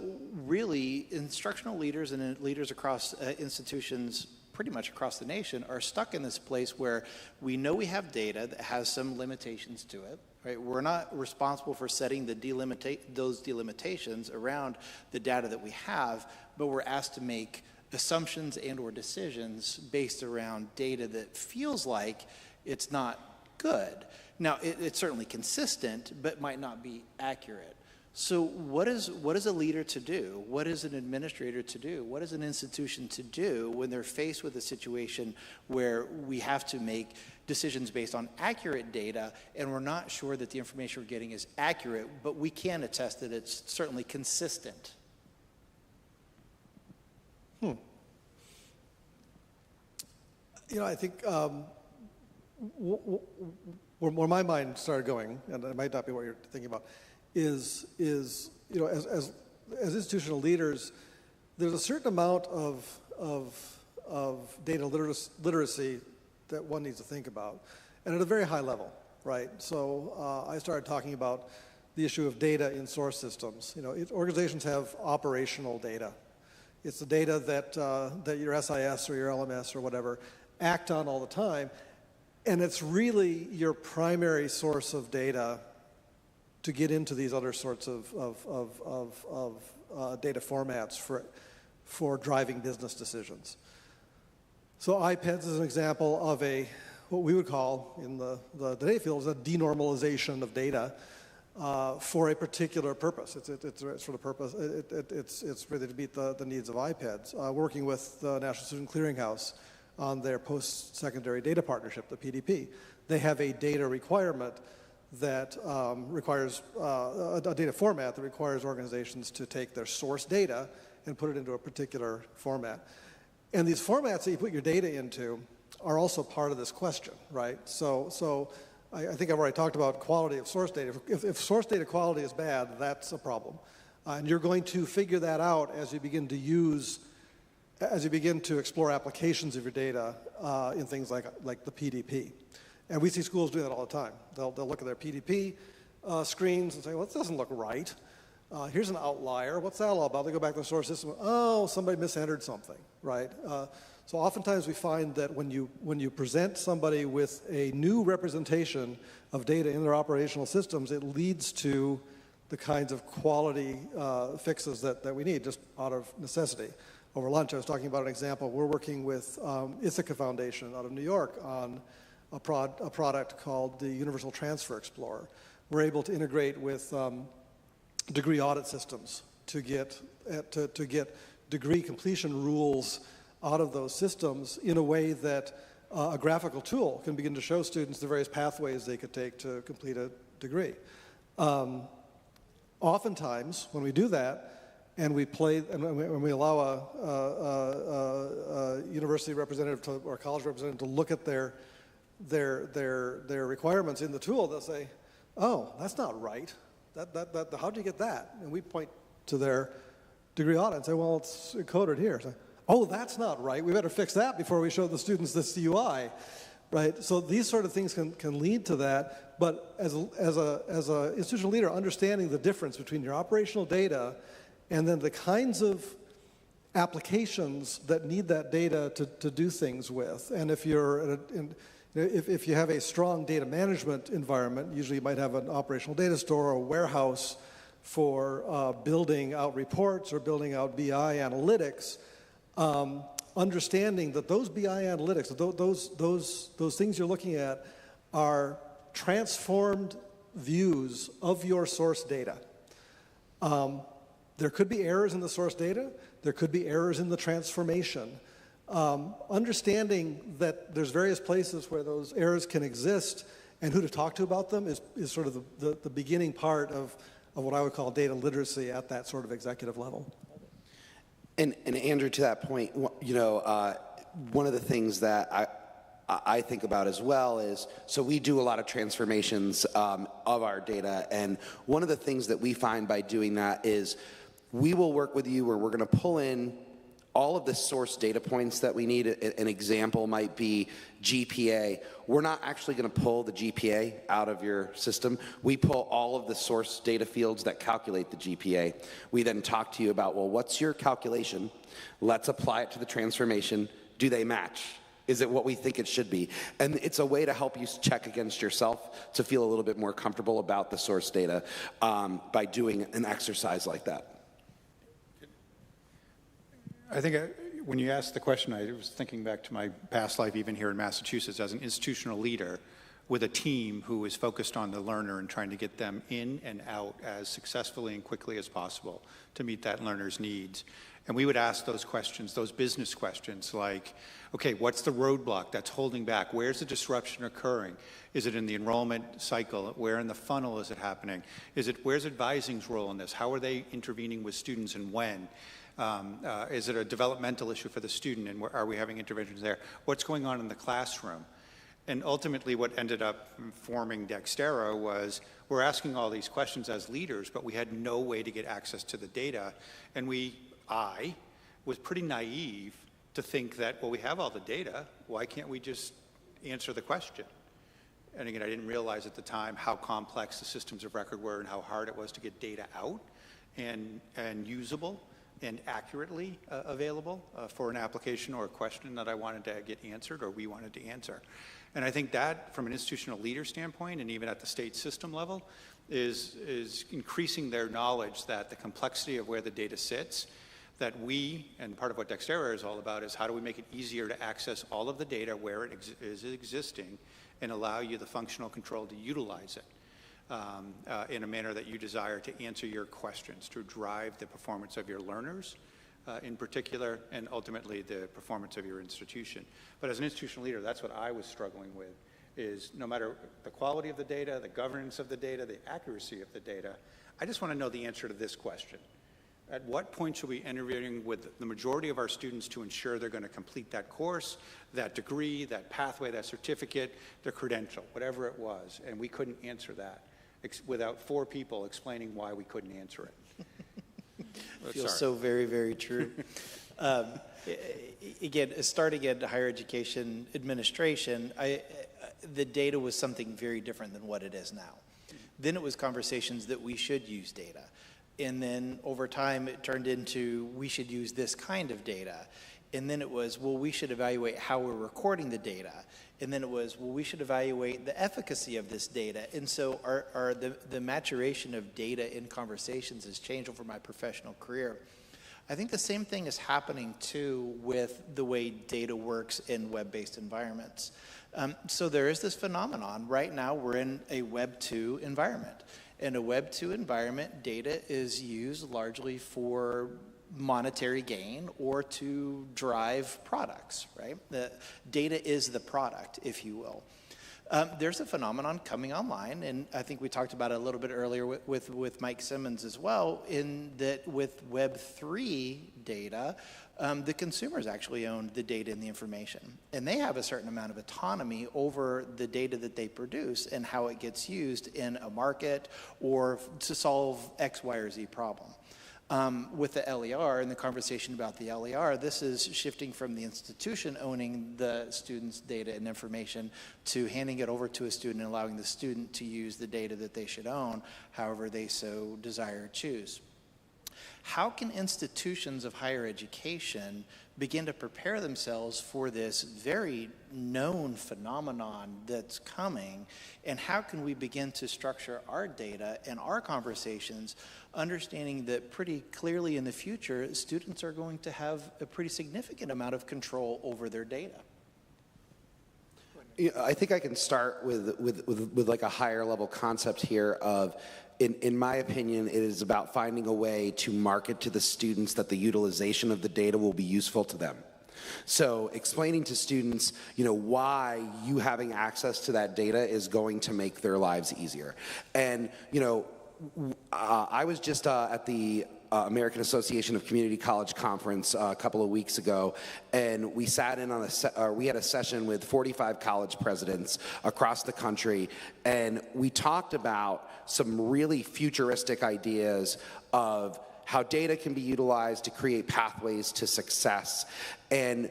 really, instructional leaders and leaders across institutions pretty much across the nation are stuck in this place where we know we have data that has some limitations to it. Right? We're not responsible for setting those delimitations around the data that we have, but we're asked to make assumptions and or decisions based around data that feels like it's not good. Now, it's certainly consistent, but might not be accurate. So what is a leader to do? What is an administrator to do? What is an institution to do when they're faced with a situation where we have to make decisions based on accurate data and we're not sure that the information we're getting is accurate, but we can attest that it's certainly consistent? I think where my mind started going, and it might not be what you're thinking about, is you know, as institutional leaders, there's a certain amount of data literacy that one needs to think about, and at a very high level, right? So I started talking about the issue of data in source systems. You know, organizations have operational data. It's the data that your SIS or your LMS or whatever act on all the time, and it's really your primary source of data to get into these other sorts of data formats for driving business decisions. So iPads is an example of what we would call in the data field is a denormalization of data for a particular purpose. It's for the purpose. It's really to meet the needs of iPads. Working with the National Student Clearinghouse on their post-secondary data partnership, the PDP, they have a data requirement that requires a data format that requires organizations to take their source data and put it into a particular format. And these formats that you put your data into are also part of this question, right? So I think I've already talked about quality of source data. If source data quality is bad, that's a problem. And you're going to figure that out as you begin to explore applications of your data in things like the PDP. And we see schools do that all the time. They'll look at their PDP screens and say, well, this doesn't look right. Here's an outlier. What's that all about? They go back to the source system. Oh, somebody misentered something, right? So oftentimes we find that when you present somebody with a new representation of data in their operational systems, it leads to the kinds of quality fixes that we need just out of necessity. Over lunch, I was talking about an example. We're working with Ithaca Foundation out of New York on a product called the Universal Transfer Explorer. We're able to integrate with degree audit systems to get degree completion rules out of those systems in a way that a graphical tool can begin to show students the various pathways they could take to complete a degree. Oftentimes, when we do that, and we allow a university representative or college representative to look at their requirements in the tool, they'll say, "Oh, that's not right. How'd you get that?" And we point to their degree audit and say, "Well, it's coded here." So, "Oh, that's not right. We better fix that before we show the students the CUI," right? So these sort of things can lead to that. But as a institutional leader, understanding the difference between your operational data and then the kinds of applications that need that data to do things with, and if you have a strong data management environment, usually you might have an operational data store or a warehouse for building out reports or building out BI analytics. Understanding that those BI analytics, those things you're looking at, are transformed views of your source data. There could be errors in the source data. There could be errors in the transformation. Understanding that there's various places where those errors can exist and who to talk to about them is sort of the beginning part of what I would call data literacy at that sort of executive level. And Andrew, to that point, you know, one of the things that I think about as well is, so we do a lot of transformations of our data, and one of the things that we find by doing that is we will work with you where we're going to pull in all of the source data points that we need. An example might be GPA. We're not actually going to pull the GPA out of your system. We pull all of the source data fields that calculate the GPA. We then talk to you about, well, what's your calculation? Let's apply it to the transformation. Do they match? Is it what we think it should be? And it's a way to help you check against yourself to feel a little bit more comfortable about the source data by doing an exercise like that. I think when you asked the question, I was thinking back to my past life, even here in Massachusetts, as an institutional leader with a team who is focused on the learner and trying to get them in and out as successfully and quickly as possible to meet that learner's needs. And we would ask those questions, those business questions like, okay, what's the roadblock that's holding back? Where's the disruption occurring? Is it in the enrollment cycle? Where in the funnel is it happening? Where's advising's role in this? How are they intervening with students and when? Is it a developmental issue for the student, and are we having interventions there? What's going on in the classroom? And ultimately what ended up forming Dextera was we're asking all these questions as leaders, but we had no way to get access to the data. And I was pretty naive to think that, well, we have all the data, why can't we just answer the question? And again, I didn't realize at the time how complex the systems of record were and how hard it was to get data out and usable and accurately available for an application or a question that I wanted to get answered or we wanted to answer. And I think that, from an institutional leader standpoint, and even at the state system level, is increasing their knowledge that the complexity of where the data sits, that we, and part of what Dextera is all about, is how do we make it easier to access all of the data where it is existing and allow you the functional control to utilize it in a manner that you desire to answer your questions, to drive the performance of your learners in particular, and ultimately the performance of your institution. But as an institutional leader, that's what I was struggling with, is no matter the quality of the data, the governance of the data, the accuracy of the data, I just want to know the answer to this question. At what point should we be interviewing with the majority of our students to ensure they're going to complete that course, that degree, that pathway, that certificate, the credential, whatever it was? And we couldn't answer that without 4 people explaining why we couldn't answer it. Feels so very, very true. Again, starting at higher education administration, the data was something very different than what it is now. Then it was conversations that we should use data. And then over time, it turned into we should use this kind of data. And then it was, well, we should evaluate how we're recording the data. And then it was, well, we should evaluate the efficacy of this data. And so the maturation of data in conversations has changed over my professional career. I think the same thing is happening too with the way data works in web-based environments. So there is this phenomenon. Right now, we're in a Web 2 environment. In a Web 2 environment, data is used largely for monetary gain or to drive products, right? The data is the product, if you will. There's a phenomenon coming online, and I think we talked about it a little bit earlier with Mike Simmons as well, in that with Web 3 data, the consumers actually own the data and the information. And they have a certain amount of autonomy over the data that they produce and how it gets used in a market or to solve X, Y, or Z problem. With the LER and the conversation about the LER, this is shifting from the institution owning the student's data and information to handing it over to a student and allowing the student to use the data that they should own, however they so desire or choose. How can institutions of higher education begin to prepare themselves for this very known phenomenon that's coming, and how can we begin to structure our data and our conversations, understanding that pretty clearly in the future, students are going to have a pretty significant amount of control over their data? I think I can start with like a higher level concept here of, in my opinion, it is about finding a way to market to the students that the utilization of the data will be useful to them. So explaining to students, why you having access to that data is going to make their lives easier. And, I was just at the American Association of Community College Conference a couple of weeks ago, and we sat in on we had a session with 45 college presidents across the country, and we talked about some really futuristic ideas of how data can be utilized to create pathways to success. And,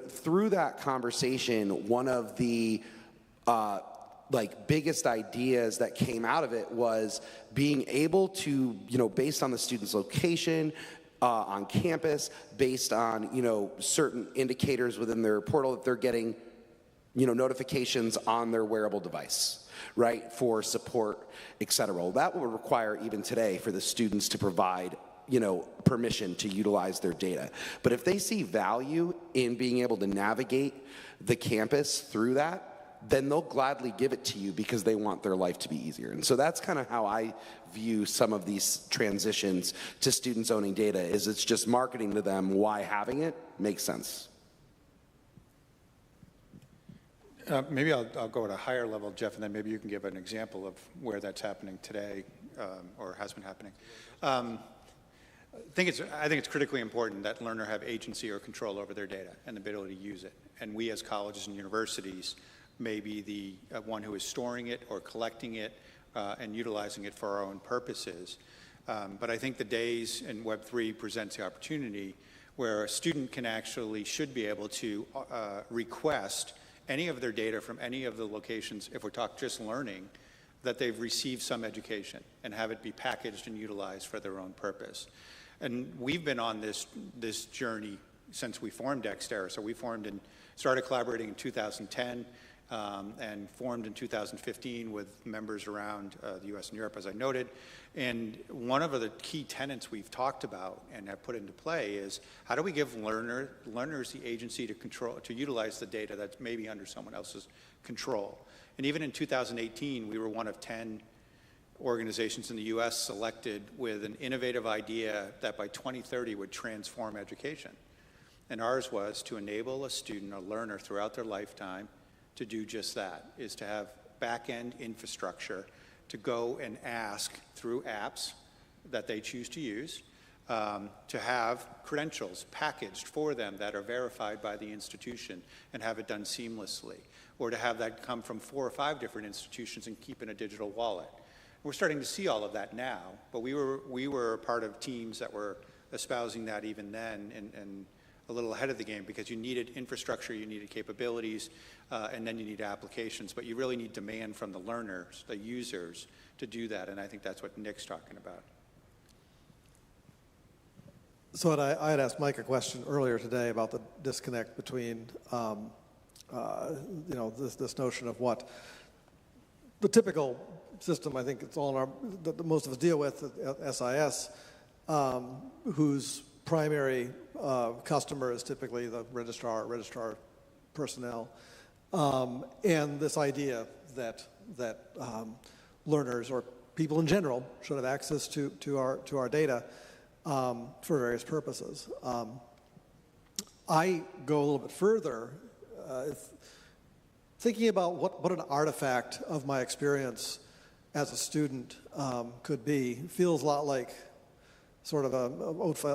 through that conversation, one of the biggest ideas that came out of it was being able to, based on the student's location, on campus, based on, certain indicators within their portal, that they're getting, notifications on their wearable device, right, for support, et cetera. Well, that will require even today for the students to provide permission to utilize their data. But if they see value in being able to navigate the campus through that, then they'll gladly give it to you because they want their life to be easier. And so that's kind of how I view some of these transitions to students owning data, is it's just marketing to them why having it makes sense. Maybe I'll go at a higher level, Jeff, and then maybe you can give an example of where that's happening today or has been happening. I think it's critically important that learners have agency or control over their data and the ability to use it. And we as colleges and universities may be the one who is storing it or collecting it and utilizing it for our own purposes. But I think the days in Web3 presents the opportunity where a student can actually, should be able to request any of their data from any of the locations, if we're talking just learning, that they've received some education and have it be packaged and utilized for their own purpose. And we've been on this journey since we formed Dexterra. So we started collaborating in 2010 and formed in 2015 with members around the US and Europe, as I noted. And one of the key tenets we've talked about and have put into play is how do we give learners the agency to utilize the data that's maybe under someone else's control. And even in 2018, we were one of 10 organizations in the US selected with an innovative idea that by 2030 would transform education. And ours was to enable a student, a learner throughout their lifetime to do just that, is to have back-end infrastructure to go and ask through apps that they choose to use, to have credentials packaged for them that are verified by the institution and have it done seamlessly, or to have that come from 4 or 5 different institutions and keep in a digital wallet. We're starting to see all of that now, but we were a part of teams that were espousing that even then and a little ahead of the game, because you needed infrastructure, you needed capabilities, and then you need applications, but you really need demand from the learners, the users, to do that, and I think that's what Nick's talking about. So I had asked Mike a question earlier today about the disconnect between, this notion of what the typical system, I think it's all in our, that most of us deal with at SIS, whose primary customer is typically the registrar personnel, and this idea that learners or people in general should have access to our data for various purposes. I go a little bit further, thinking about what an artifact of my experience as a student could be. Feels a lot like sort of an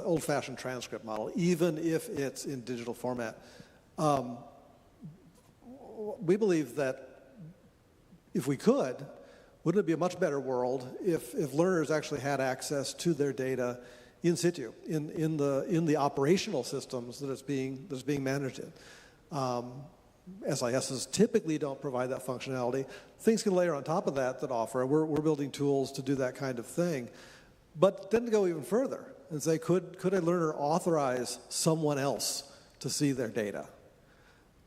old-fashioned transcript model, even if it's in digital format. We believe that if we could, wouldn't it be a much better world if learners actually had access to their data in situ, in the operational systems that it's being managed in. SISs typically don't provide that functionality. Things can layer on top of that offer. We're building tools to do that kind of thing. But then to go even further and say, could a learner authorize someone else to see their data?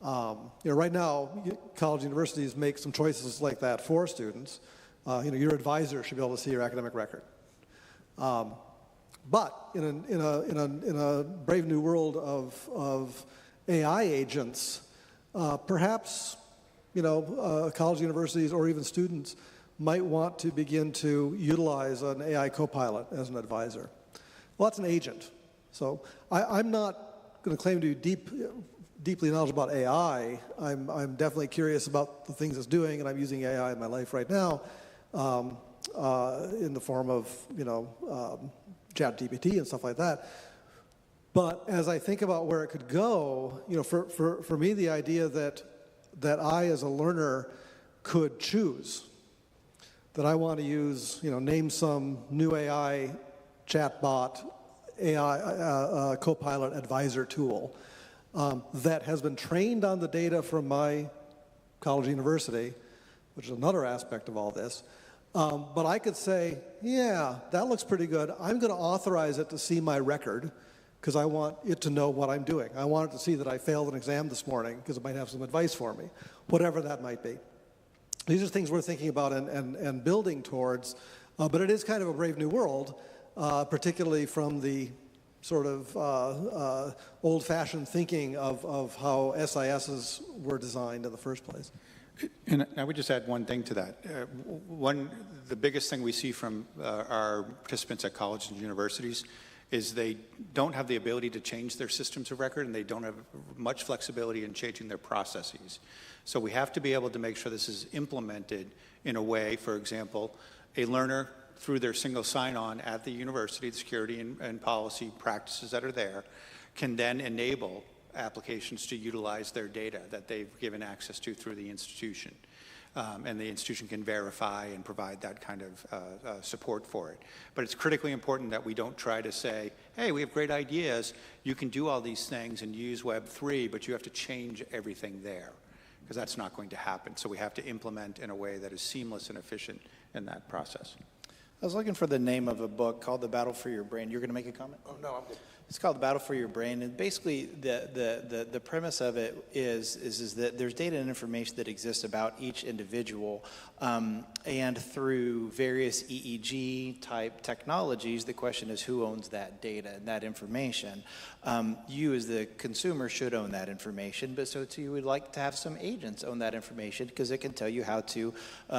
Right now, college universities make some choices like that for students. Your advisor should be able to see your academic record. But in a brave new world of AI agents, perhaps college universities or even students might want to begin to utilize an AI co-pilot as an advisor. Well, that's an agent. So I'm not going to claim to be deeply knowledgeable about AI. I'm definitely curious about the things it's doing, and I'm using AI in my life right now in the form of ChatGPT and stuff like that. But as I think about where it could go, for me, the idea that I as a learner could choose that I want to use, name some new AI chatbot, AI co-pilot advisor tool that has been trained on the data from my college university, which is another aspect of all this. But I could say, yeah, that looks pretty good. I'm going to authorize it to see my record because I want it to know what I'm doing. I want it to see that I failed an exam this morning because it might have some advice for me, whatever that might be. These are things we're thinking about and building towards, but it is kind of a brave new world, particularly from the sort of old-fashioned thinking of how SISs were designed in the first place. And I would just add one thing to that. The biggest thing we see from our participants at colleges and universities is they don't have the ability to change their systems of record, and they don't have much flexibility in changing their processes. So we have to be able to make sure this is implemented in a way, for example, a learner through their single sign-on at the university, the security and policy practices that are there, can then enable applications to utilize their data that they've given access to through the institution. And the institution can verify and provide that kind of support for it. But it's critically important that we don't try to say, hey, we have great ideas, you can do all these things and use Web3, but you have to change everything there, because that's not going to happen. So we have to implement in a way that is seamless and efficient in that process. I was looking for the name of a book called The Battle for Your Brain. You're going to make a comment? Oh, no, I'm good. It's called The Battle for Your Brain, and basically the premise of it is that there's data and information that exists about each individual, and through various EEG type technologies, the question is who owns that data and that information. You as the consumer should own that information, but so too you would like to have some agents own that information, because it can tell you how to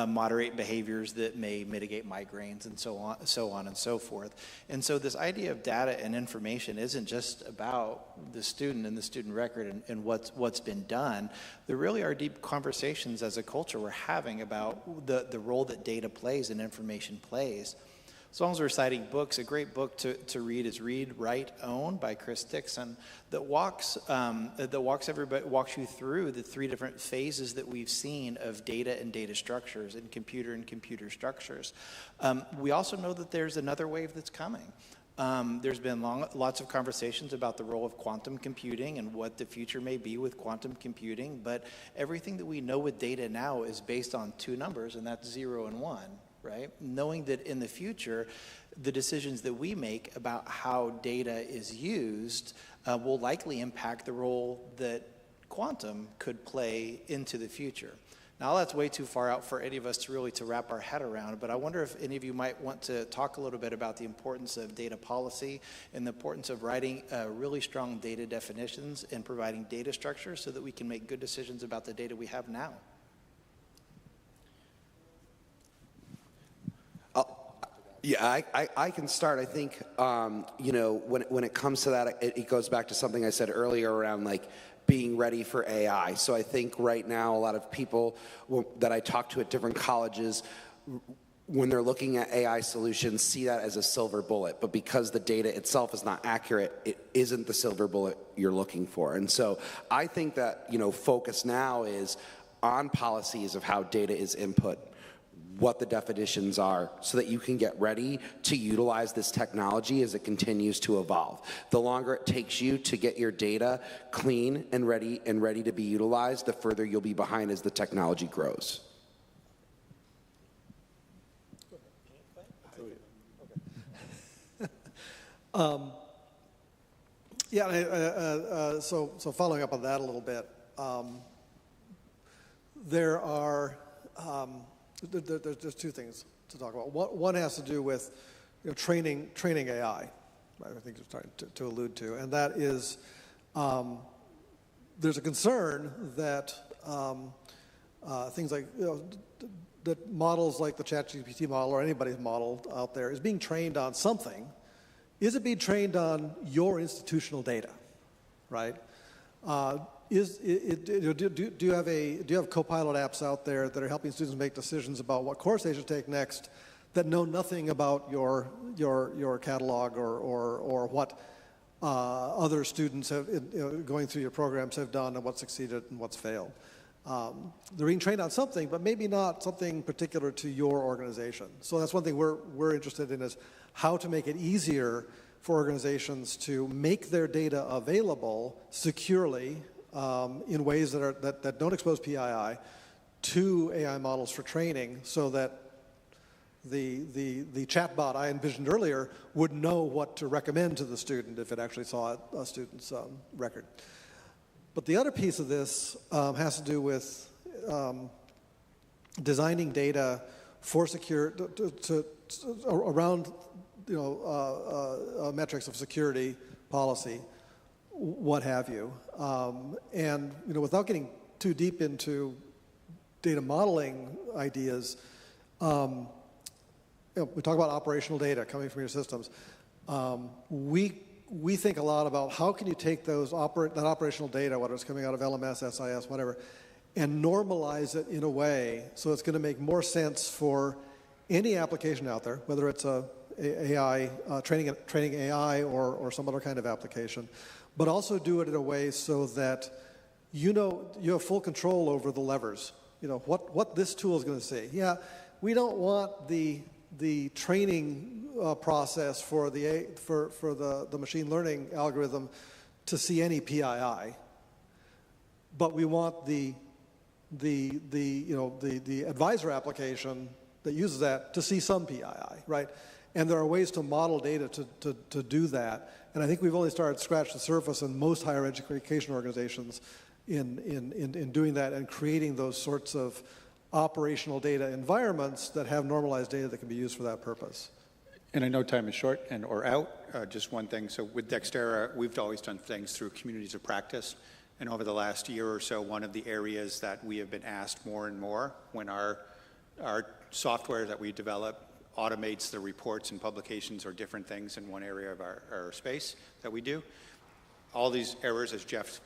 moderate behaviors that may mitigate migraines and so on and so forth. And so this idea of data and information isn't just about the student and the student record and what's been done. There really are deep conversations as a culture we're having about the role that data plays and information plays. As long as we're citing books, a great book to read is Read, Write, Own by Chris Dixon that walks you through the 3 different phases that we've seen of data and data structures and computer structures. We also know that there's another wave that's coming. There's been lots of conversations about the role of quantum computing and what the future may be with quantum computing, but everything that we know with data now is based on 2 numbers, and that's 0 and 1, right? Knowing that in the future, the decisions that we make about how data is used will likely impact the role that quantum could play into the future. Now, that's way too far out for any of us to wrap our head around, but I wonder if any of you might want to talk a little bit about the importance of data policy and the importance of writing really strong data definitions and providing data structures so that we can make good decisions about the data we have now. Yeah, I can start. I think, you know, when it comes to that, it goes back to something I said earlier around like being ready for AI. So I think right now a lot of people that I talk to at different colleges, when they're looking at AI solutions, see that as a silver bullet. But because the data itself is not accurate, it isn't the silver bullet you're looking for. And so I think that, you know, focus now is on policies of how data is input, what the definitions are, so that you can get ready to utilize this technology as it continues to evolve. The longer it takes you to get your data clean and ready to be utilized, the further you'll be behind as the technology grows. So following up on that a little bit, there are there's 2 things to talk about. One has to do with training AI, I think you're starting to allude to, and that is there's a concern that things like that models like the ChatGPT model or anybody's model out there is being trained on something. Is it being trained on your institutional data, right? Do you have Copilot apps out there that are helping students make decisions about what course they should take next that know nothing about your catalog or what other students have going through your programs have done and what's succeeded and what's failed? They're being trained on something, but maybe not something particular to your organization. So that's one thing we're interested in, is how to make it easier for organizations to make their data available securely in ways that don't expose PII to AI models for training, so that the chatbot I envisioned earlier would know what to recommend to the student if it actually saw a student's record. But the other piece of this has to do with designing data for around metrics of security, policy, what have you. And without getting too deep into data modeling ideas, we talk about operational data coming from your systems. We think a lot about how can you take that operational data, whether it's coming out of LMS, SIS, whatever, and normalize it in a way so it's going to make more sense for any application out there, whether it's a AI, training AI or some other kind of application, but also do it in a way so that you have full control over the levers. What this tool is going to say. Yeah, we don't want the training process for the machine learning algorithm to see any PII, but we want the advisor application that uses that to see some PII, right? And there are ways to model data to do that. And I think we've only started to scratch the surface in most higher education organizations in doing that and creating those sorts of operational data environments that have normalized data that can be used for that purpose. And I know time is short or out. Just one thing. So with Dextera, we've always done things through communities of practice. And over the last year or so, one of the areas that we have been asked more and more when our software that we develop automates the reports and publications or different things in one area of our space that we do. All these errors, as Jeff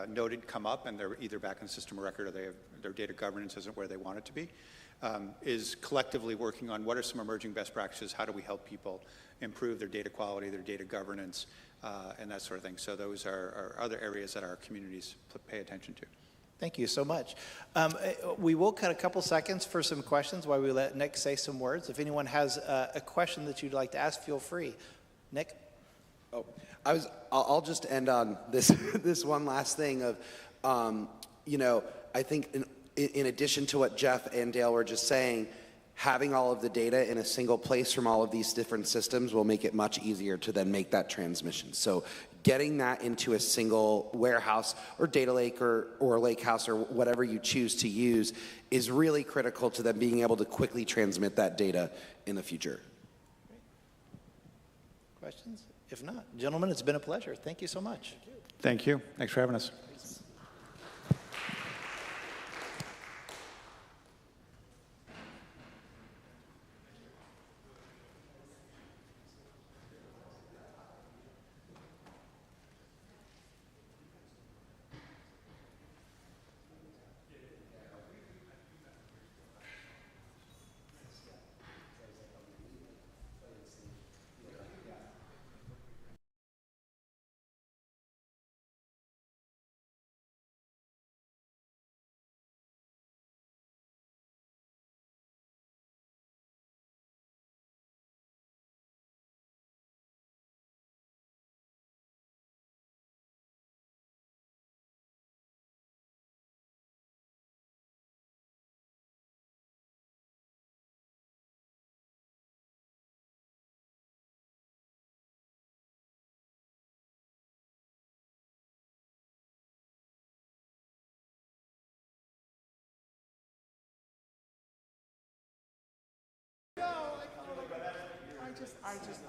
noted, come up, and they're either back in the system of record or their data governance isn't where they want it to be, is collectively working on what are some emerging best practices, how do we help people improve their data quality, their data governance, and that sort of thing. So those are other areas that our communities pay attention to. Thank you so much. We will cut a couple seconds for some questions while we let Nick say some words. If anyone has a question that you'd like to ask, feel free. Nick? Oh, I'll just end on this this one last thing of, I think in addition to what Jeff and Dale were just saying, having all of the data in a single place from all of these different systems will make it much easier to then make that transmission. So getting that into a single warehouse or data lake or lake house or whatever you choose to use is really critical to them being able to quickly transmit that data in the future. Questions? If not, gentlemen, it's been a pleasure. Thank you so much. Thank you. Thanks for having us. I just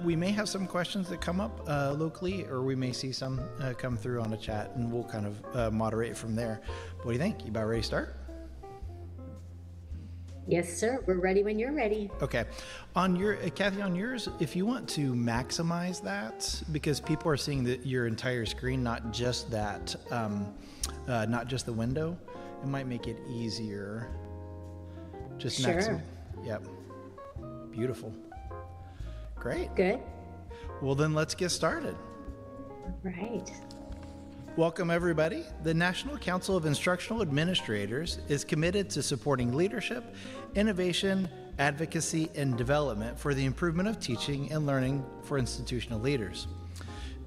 We may have some questions that come up locally, or we may see some come through on the chat, and we'll kind of moderate from there. What do you think? You about ready to start? Yes, sir. We're ready when you're ready. Okay. On your, Kathy, on yours, if you want to maximize that, because people are seeing your entire screen, not just that, not just the window, it might make it easier. Just sure. Yep. Beautiful. Great. Good. Well, then let's get started. Right. Welcome, everybody. The National Council of Instructional Administrators is committed to supporting leadership, innovation, advocacy, and development for the improvement of teaching and learning for institutional leaders.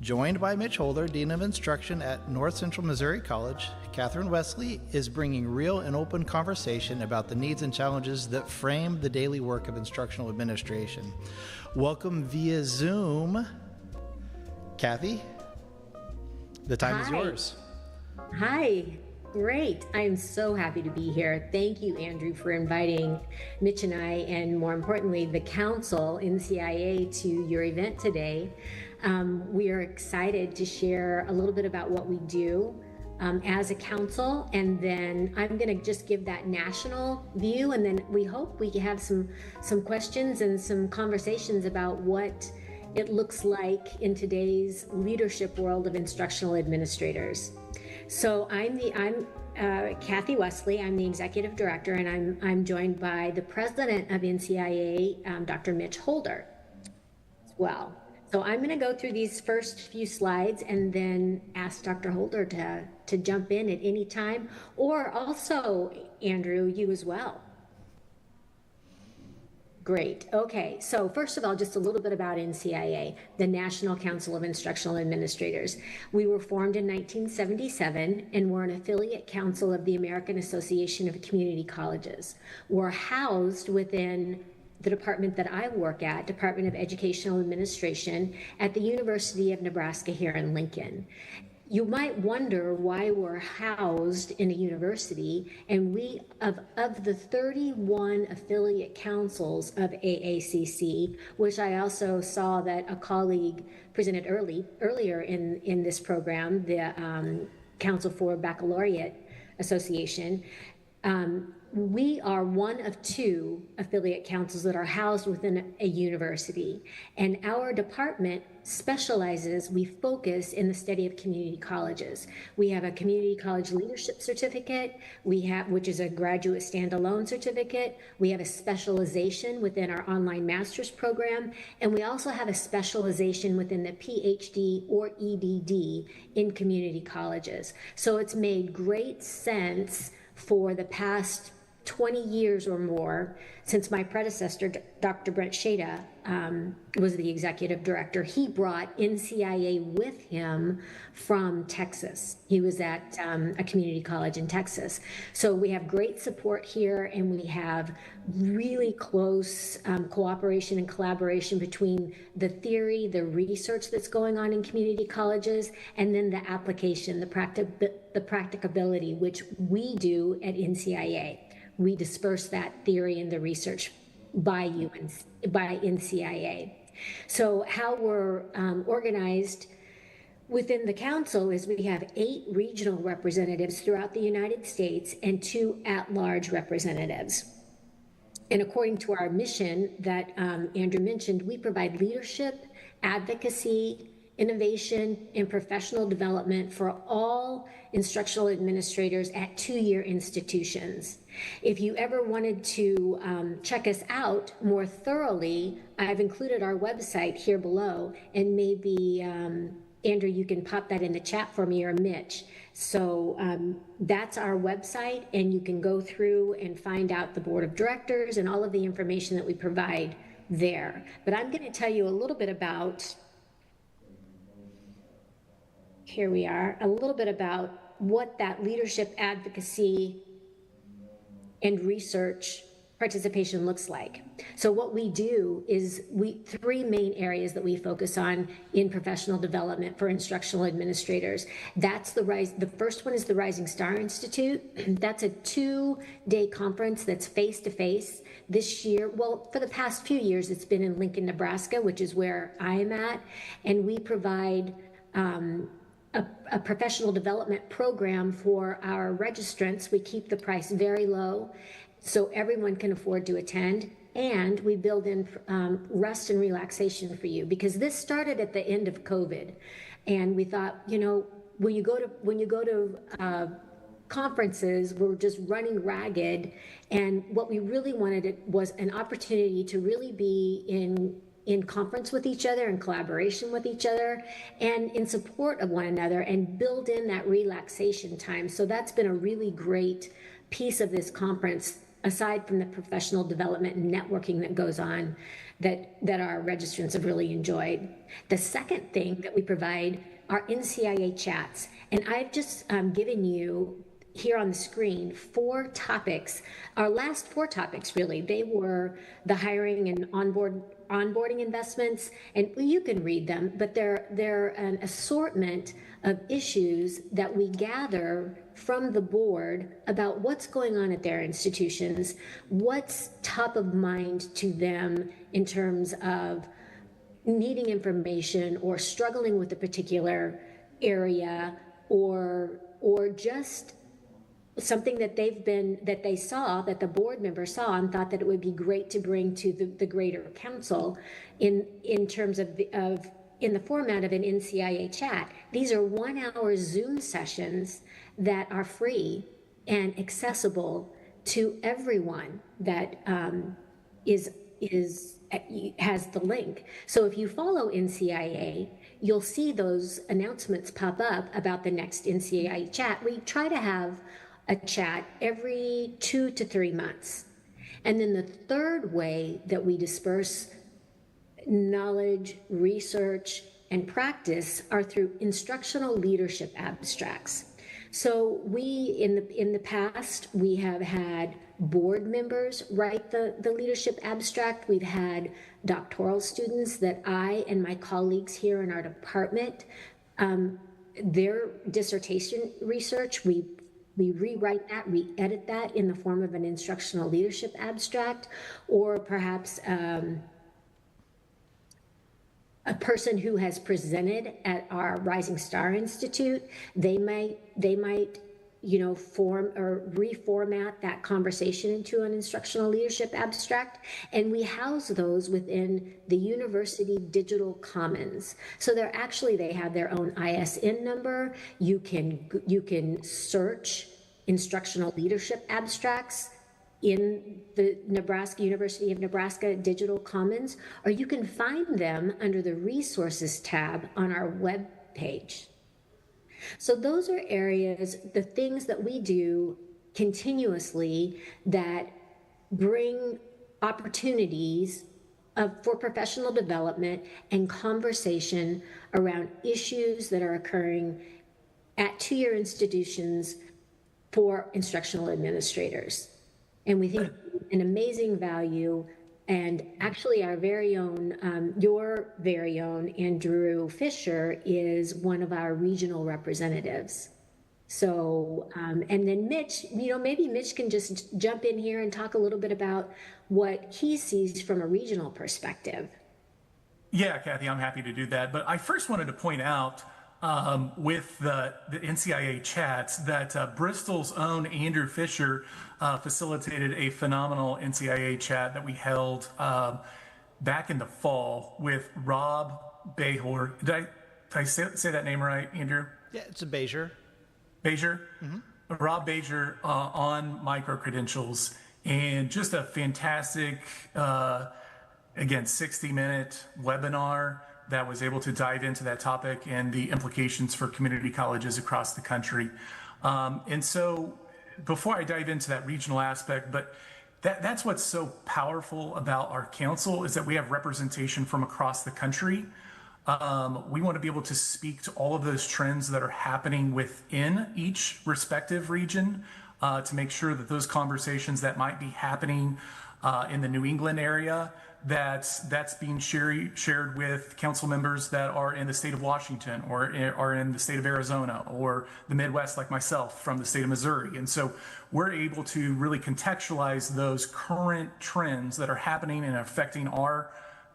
Joined by Mitch Holder, Dean of Instruction at North Central Missouri College, Catherine Wesley is bringing real and open conversation about the needs and challenges that frame the daily work of instructional administration. Welcome via Zoom, Kathy. The time is yours. Hi. Great. I'm so happy to be here. Thank you, Andrew, for inviting Mitch and I, and more importantly, the council, NCIA, to your event today. We are excited to share a little bit about what we do as a council, and then I'm going to just give that national view, and then we hope we can have some questions and some conversations about what it looks like in today's leadership world of instructional administrators. So I'm Kathy Wesley. I'm the executive director, and I'm joined by the president of NCIA, Dr. Mitch Holder, as well. So I'm going to go through these first few slides and then ask Dr. Holder to jump in at any time, or also, Andrew, you as well. Great. Okay. So first of all, just a little bit about NCIA, the National Council of Instructional Administrators. We were formed in 1977, and we're an affiliate council of the American Association of Community Colleges. We're housed within the department that I work at, Department of Educational Administration, at the University of Nebraska here in Lincoln. You might wonder why we're housed in a university, and we, of the 31 affiliate councils of AACC, which I also saw that a colleague presented earlier in this program, the Council for Baccalaureate Association, we are one of two affiliate councils that are housed within a university, and our department specializes, we focus in the study of community colleges. We have a community college leadership certificate, which is a graduate standalone certificate. We have a specialization within our online master's program, and we also have a specialization within the PhD or EDD in community colleges. So it's made great sense for the past 20 years or more, since my predecessor, Dr. Brent Shada, was the executive director. He brought NCIA with him from Texas. He was at a community college in Texas. So we have great support here, and we have really close cooperation and collaboration between the theory, the research that's going on in community colleges, and then the application, the practicability, which we do at NCIA. We disperse that theory and the research by NCIA. So how we're organized within the council is we have 8 regional representatives throughout the United States and 2 at-large representatives. And according to our mission that Andrew mentioned, we provide leadership, advocacy, innovation, and professional development for all instructional administrators at 2-year institutions. If you ever wanted to check us out more thoroughly, I've included our website here below, and maybe Andrew, you can pop that in the chat for me, or Mitch. So that's our website, and you can go through and find out the board of directors and all of the information that we provide there. But I'm going to tell you a little bit about, here we are, a little bit about what that leadership, advocacy, and research participation looks like. So what we do is three main areas that we focus on in professional development for instructional administrators. That's the first one is the Rising Star Institute. That's a 2-day conference that's face-to-face. This year, well, for the past few years, it's been in Lincoln, Nebraska, which is where I am at, and we provide a professional development program for our registrants. We keep the price very low so everyone can afford to attend, and we build in rest and relaxation for you, because this started at the end of COVID, and we thought, you know, when you go to conferences, we're just running ragged, and what we really wanted was an opportunity to really be in conference with each other, in collaboration with each other, and in support of one another, and build in that relaxation time. So that's been a really great piece of this conference, aside from the professional development and networking that goes on, that our registrants have really enjoyed. The second thing that we provide are NCIA chats. And I've just given you here on the screen 4 topics. Our last 4 topics, really, they were the hiring and onboarding investments, and you can read them, but they're an assortment of issues that we gather from the board about what's going on at their institutions, what's top of mind to them in terms of needing information or struggling with a particular area, or just something that they saw, that the board member saw and thought that it would be great to bring to the greater council in terms of in the format of an NCIA chat. These are 1-hour Zoom sessions that are free and accessible to everyone that has the link. So if you follow NCIA, you'll see those announcements pop up about the next NCIA chat. We try to have a chat every 2 to 3 months. And then the third way that we disperse knowledge, research, and practice are through instructional leadership abstracts. So in the past, we have had board members write the leadership abstract. We've had doctoral students that I and my colleagues here in our department, their dissertation research, we rewrite that, we edit that in the form of an instructional leadership abstract, or perhaps a person who has presented at our Rising Star Institute, they might form or reformat that conversation into an instructional leadership abstract, and we house those within the University Digital Commons. So they have their own ISN number. You can search instructional leadership abstracts in the University of Nebraska Digital Commons, or you can find them under the resources tab on our web page. So those are areas, the things that we do continuously that bring opportunities for professional development and conversation around issues that are occurring at two-year institutions for instructional administrators. And we think an amazing value, and actually our very own, your very own Andrew Fisher is one of our regional representatives. So, and then Mitch, maybe Mitch can just jump in here and talk a little bit about what he sees from a regional perspective. Yeah, Kathy, I'm happy to do that. But I first wanted to point out with the NCIA chats that Bristol's own Andrew Fisher facilitated a phenomenal NCIA chat that we held back in the fall with Rob Behor. Did I say that name right, Andrew? Yeah, it's a Bezier. Bezier? Mm-hmm. Rob Bezier on micro-credentials, and just a fantastic, again, 60-minute webinar that was able to dive into that topic and the implications for community colleges across the country. And so before I dive into that regional aspect, but that's what's so powerful about our council is that we have representation from across the country. We want to be able to speak to all of those trends that are happening within each respective region to make sure that those conversations that might be happening in the New England area that's being shared with council members that are in the state of Washington or are in the state of Arizona or the Midwest like myself from the state of Missouri. And so we're able to really contextualize those current trends that are happening and affecting our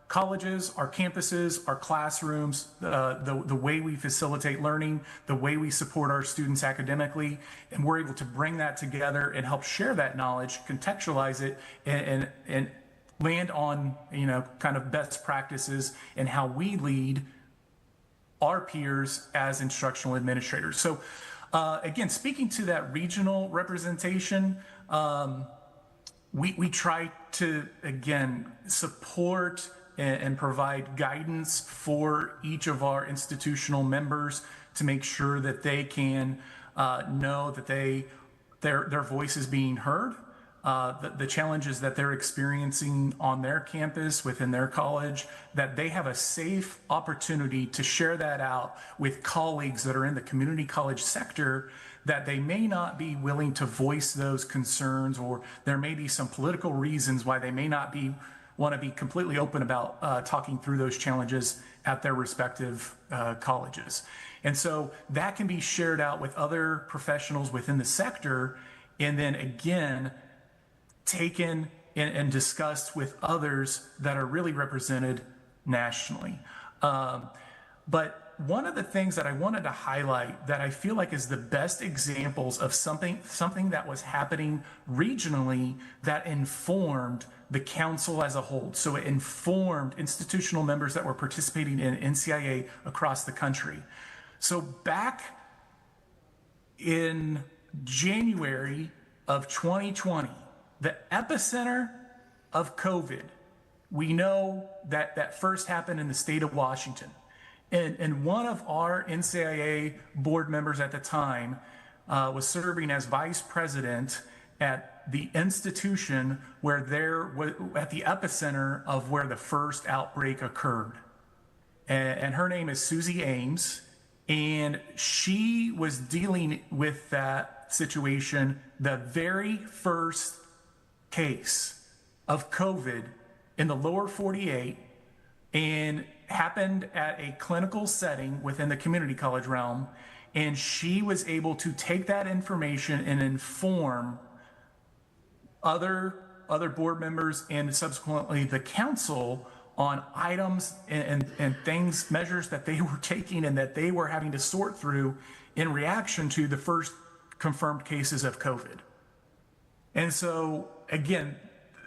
colleges, our campuses, our classrooms, the way we facilitate learning, the way we support our students academically, and we're able to bring that together and help share that knowledge, contextualize it, and land on, kind of best practices and how we lead our peers as instructional administrators. So again, speaking to that regional representation, we try to, again, support and provide guidance for each of our institutional members to make sure that they can know that their voice is being heard. The challenges that they're experiencing on their campus, within their college, that they have a safe opportunity to share that out with colleagues that are in the community college sector, that they may not be willing to voice those concerns, or there may be some political reasons why they may not want to be completely open about talking through those challenges at their respective colleges. And so that can be shared out with other professionals within the sector, and then again, taken and discussed with others that are really represented nationally. But one of the things that I wanted to highlight that I feel like is the best examples of something that was happening regionally that informed the council as a whole. So it informed institutional members that were participating in NCIA across the country. So back in January of 2020, the epicenter of COVID, we know that first happened in the state of Washington. And one of our NCIA board members at the time was serving as vice president at the institution where at the epicenter of where the first outbreak occurred. And her name is Susie Ames, and she was dealing with that situation the very first case of COVID in the lower 48, and happened at a clinical setting within the community college realm. And she was able to take that information and inform other board members and subsequently the council on items and things, measures that they were taking and that they were having to sort through in reaction to the first confirmed cases of COVID. And so, again,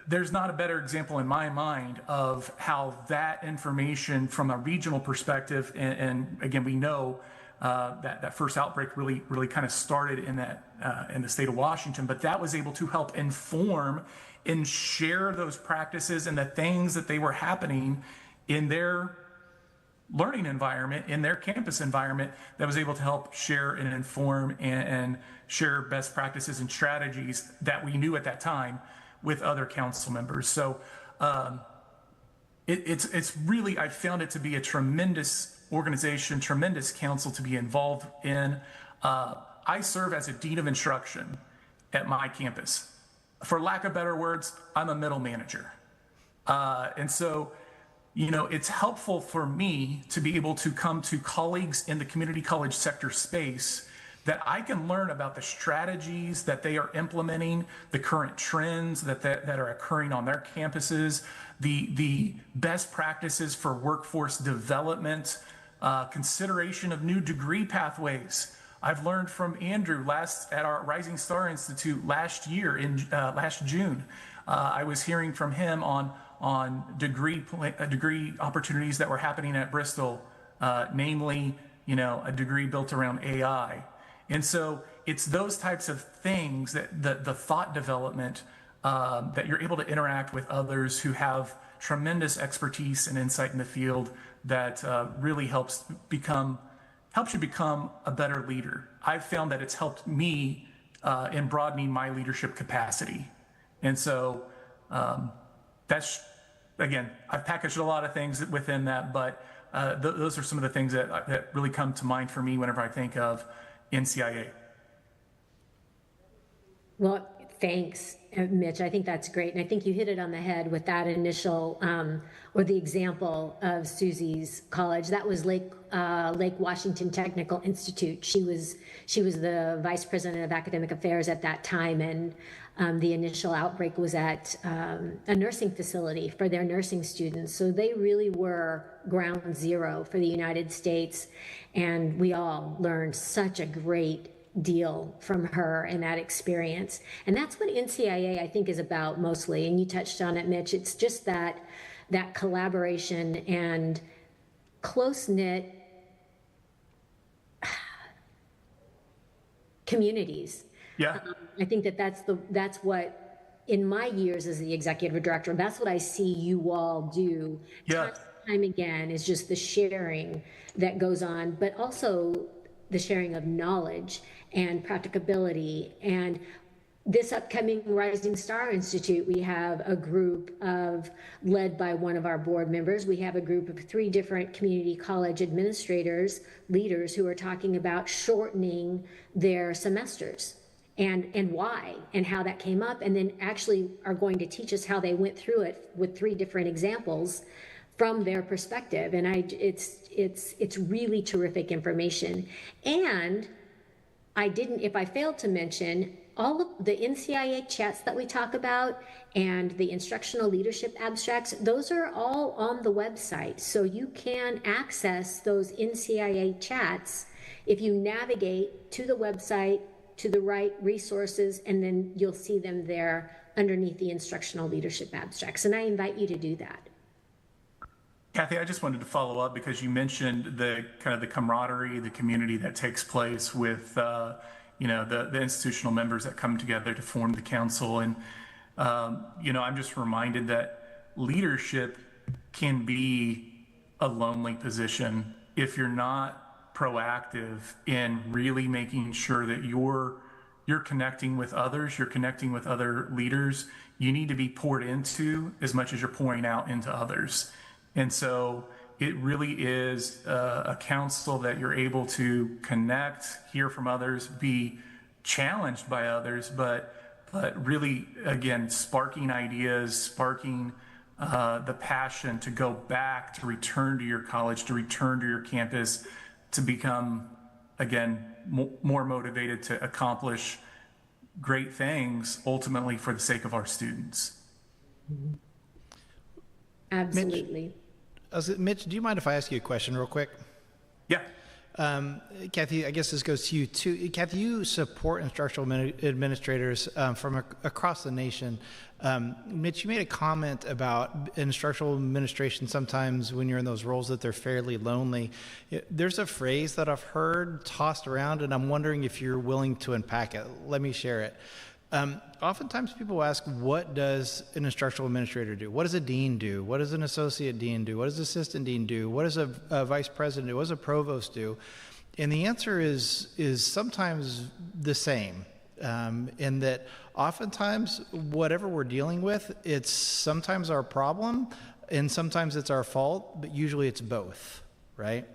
there's not a better example in my mind of how that information from a regional perspective, and again, we know that first outbreak really kind of started in the state of Washington, but that was able to help inform and share those practices and the things that they were happening in their learning environment, in their campus environment, that was able to help share and inform and share best practices and strategies that we knew at that time with other council members. So it's really, I found it to be a tremendous organization, tremendous council to be involved in. I serve as a dean of instruction at my campus. For lack of better words, I'm a middle manager. And so, it's helpful for me to be able to come to colleagues in the community college sector space that I can learn about the strategies that they are implementing, the current trends that are occurring on their campuses, the best practices for workforce development, consideration of new degree pathways. I've learned from Andrew at our Rising Star Institute last year, last June. I was hearing from him on degree opportunities that were happening at Bristol, namely, a degree built around AI. And so it's those types of things that the thought development, that you're able to interact with others who have tremendous expertise and insight in the field that really helps you become a better leader. I've found that it's helped me in broadening my leadership capacity. And so that's, again, I've packaged a lot of things within that, but those are some of the things that really come to mind for me whenever I think of NCIA. Well, thanks, Mitch. I think that's great. And I think you hit it on the head with that initial, or the example of Susie's college. That was Lake Washington Technical Institute. She was the vice president of academic affairs at that time. And the initial outbreak was at a nursing facility for their nursing students. So they really were ground zero for the United States. And we all learned such a great deal from her and that experience. And that's what NCIA, I think, is about mostly. And you touched on it, Mitch. It's just that collaboration and close-knit communities. Yeah. I think that's what, in my years as the executive director, that's what I see you all do. Yeah. Time again is just the sharing that goes on, but also the sharing of knowledge and practicability. And this upcoming Rising Star Institute, we have a group led by one of our board members. We have a group of 3 different community college administrators, leaders, who are talking about shortening their semesters and why and how that came up, and then actually are going to teach us how they went through it with 3 different examples from their perspective. And it's really terrific information. And if I failed to mention, all of the NCIA chats that we talk about and the instructional leadership abstracts, those are all on the website. So you can access those NCIA chats if you navigate to the website, to the right resources, and then you'll see them there underneath the instructional leadership abstracts. And I invite you to do that. Kathy, I just wanted to follow up because you mentioned the kind of the camaraderie, the community that takes place with, the institutional members that come together to form the council. And, I'm just reminded that leadership can be a lonely position if you're not proactive in really making sure that you're connecting with others, you're connecting with other leaders. You need to be poured into as much as you're pouring out into others. And so it really is a council that you're able to connect, hear from others, be challenged by others, but really, again, sparking ideas, sparking the passion to go back, to return to your college, to return to your campus, to become, again, more motivated to accomplish great things, ultimately for the sake of our students. Absolutely. Mitch, do you mind if I ask you a question real quick? Yeah. Kathy, I guess this goes to you too. Kathy, you support instructional administrators from across the nation. Mitch, you made a comment about instructional administration sometimes when you're in those roles that they're fairly lonely. There's a phrase that I've heard tossed around, and I'm wondering if you're willing to unpack it. Let me share it. Oftentimes people ask, what does an instructional administrator do? What does a dean do? What does an associate dean do? What does an assistant dean do? What does a vice president do? What does a provost do? And the answer is sometimes the same, in that oftentimes whatever we're dealing with, it's sometimes our problem and sometimes it's our fault, but usually it's both, right?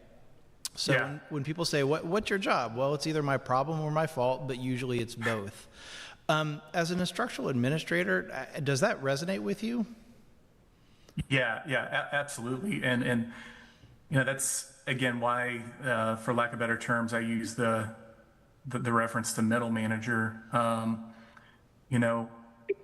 So Yeah. when people say, what's your job? Well, it's either my problem or my fault, but usually it's both. As an instructional administrator, does that resonate with you? Yeah, absolutely. And that's, again, why, for lack of better terms, I use the reference to middle manager.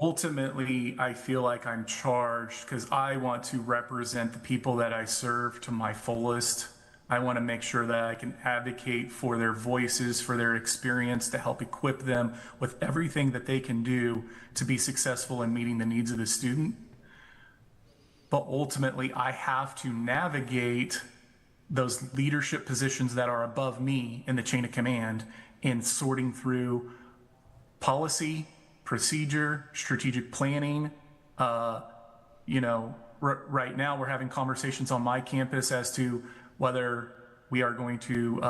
Ultimately, I feel like I'm charged because I want to represent the people that I serve to my fullest. I want to make sure that I can advocate for their voices, for their experience, to help equip them with everything that they can do to be successful in meeting the needs of the student. But ultimately, I have to navigate those leadership positions that are above me in the chain of command in sorting through policy, procedure, strategic planning. Right now we're having conversations on my campus as to whether we are going to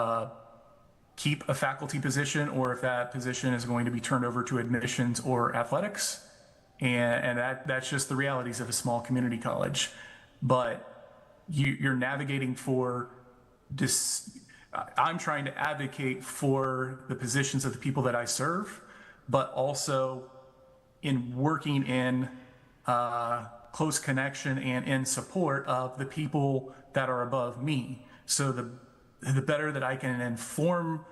keep a faculty position or if that position is going to be turned over to admissions or athletics. And that's just the realities of a small community college. But you're navigating for this. I'm trying to advocate for the positions of the people that I serve, but also in working in close connection and in support of the people that are above me. So the better that I can inform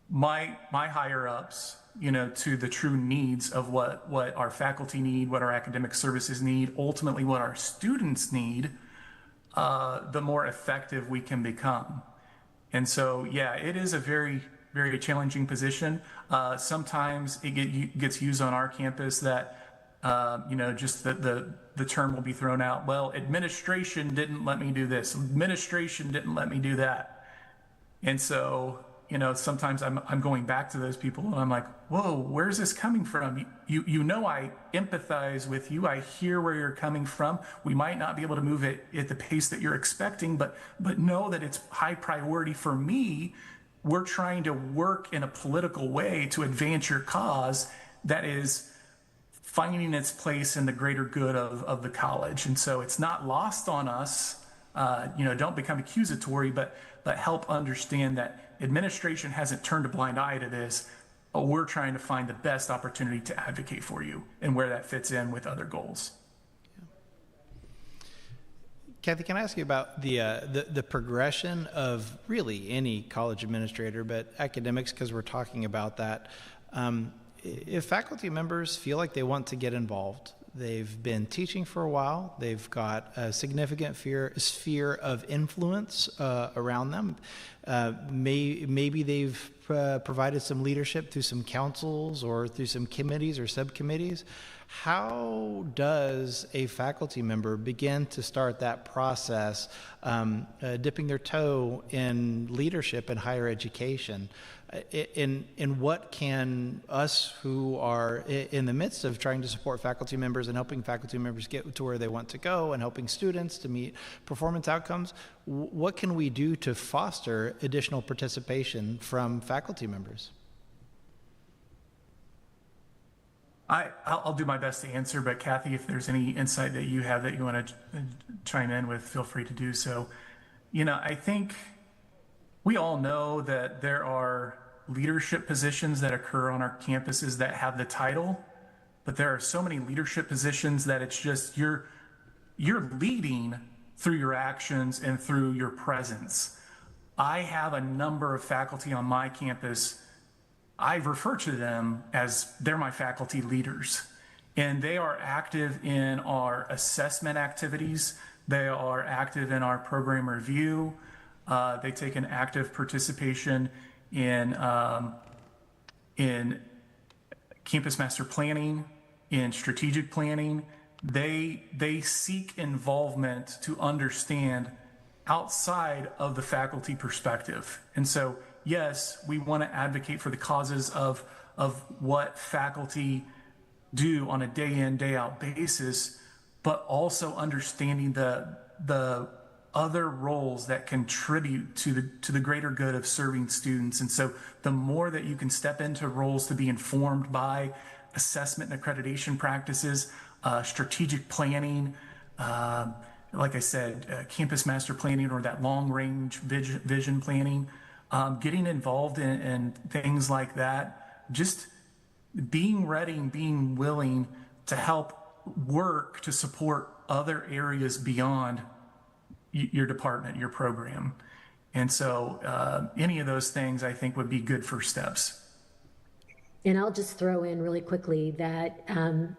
my higher ups, to the true needs of what our faculty need, what our academic services need, ultimately what our students need, the more effective we can become. And so, yeah, it is a very, very challenging position. Sometimes it gets used on our campus that, just the term will be thrown out. Well, administration didn't let me do this. Administration didn't let me do that. And so, sometimes I'm going back to those people and I'm like, whoa, where's this coming from? I empathize with you. I hear where you're coming from. We might not be able to move it at the pace that you're expecting, but know that it's high priority for me. We're trying to work in a political way to advance your cause that is finding its place in the greater good of the college. And so it's not lost on us. Don't become accusatory, but help understand that administration hasn't turned a blind eye to this. We're trying to find the best opportunity to advocate for you and where that fits in with other goals. Kathy, can I ask you about the progression of really any college administrator, but academics, because we're talking about that. If faculty members feel like they want to get involved, they've been teaching for a while, they've got a significant sphere of influence around them, maybe they've provided some leadership through some councils or through some committees or subcommittees. How does a faculty member begin to start that process, dipping their toe in leadership in higher education? In what can us who are in the midst of trying to support faculty members and helping faculty members get to where they want to go and helping students to meet performance outcomes, what can we do to foster additional participation from faculty members? I'll do my best to answer, but Kathy, if there's any insight that you have that you want to chime in with, feel free to do so. I think we all know that there are leadership positions that occur on our campuses that have the title, but there are so many leadership positions that it's just you're leading through your actions and through your presence. I have a number of faculty on my campus. I refer to them as they're my faculty leaders, and they are active in our assessment activities. They are active in our program review. They take an active participation in campus master planning, in strategic planning. They seek involvement to understand outside of the faculty perspective. And so, yes, we want to advocate for the causes of what faculty do on a day in, day out basis, but also understanding the other roles that contribute to the greater good of serving students. And so the more that you can step into roles to be informed by assessment and accreditation practices, strategic planning, like I said, campus master planning or that long range vision planning, getting involved in things like that, just being ready and being willing to help work to support other areas beyond your department, your program. And so any of those things I think would be good first steps. And I'll just throw in really quickly that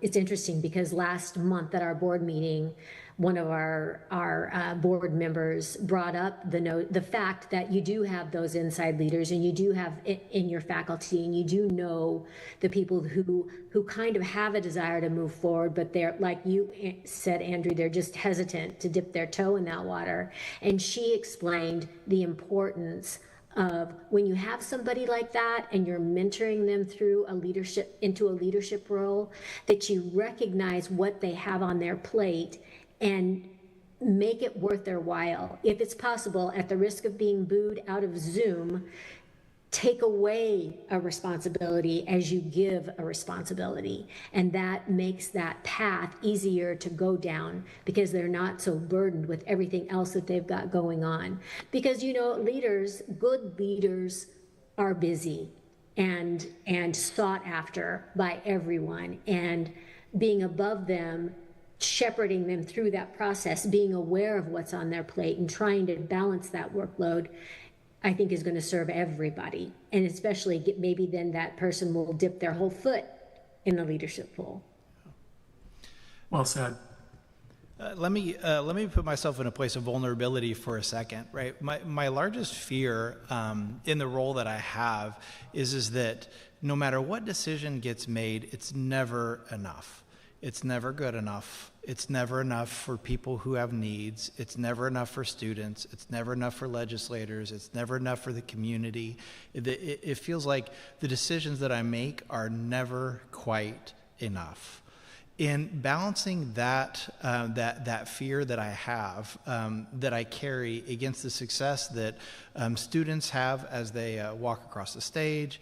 it's interesting because last month at our board meeting, one of our board members brought up the fact that you do have those inside leaders and you do have it in your faculty and you do know the people who kind of have a desire to move forward, but they're, like you said, Andrew, they're just hesitant to dip their toe in that water. And she explained the importance of when you have somebody like that and you're mentoring them through into a leadership role, that you recognize what they have on their plate and make it worth their while. If it's possible, at the risk of being booed out of Zoom, take away a responsibility as you give a responsibility. And that makes that path easier to go down because they're not so burdened with everything else that they've got going on. Because, leaders, good leaders are busy. and sought after by everyone, and being above them, shepherding them through that process, being aware of what's on their plate and trying to balance that workload, I think is going to serve everybody. And especially maybe then that person will dip their whole foot in the leadership pool. Well said. Let me put myself in a place of vulnerability for a second, right? My largest fear in the role that I have is that no matter what decision gets made, it's never enough. It's never good enough. It's never enough for people who have needs. It's never enough for students. It's never enough for legislators. It's never enough for the community. It feels like the decisions that I make are never quite enough. In balancing that fear that I have, that I carry against the success that students have as they walk across the stage,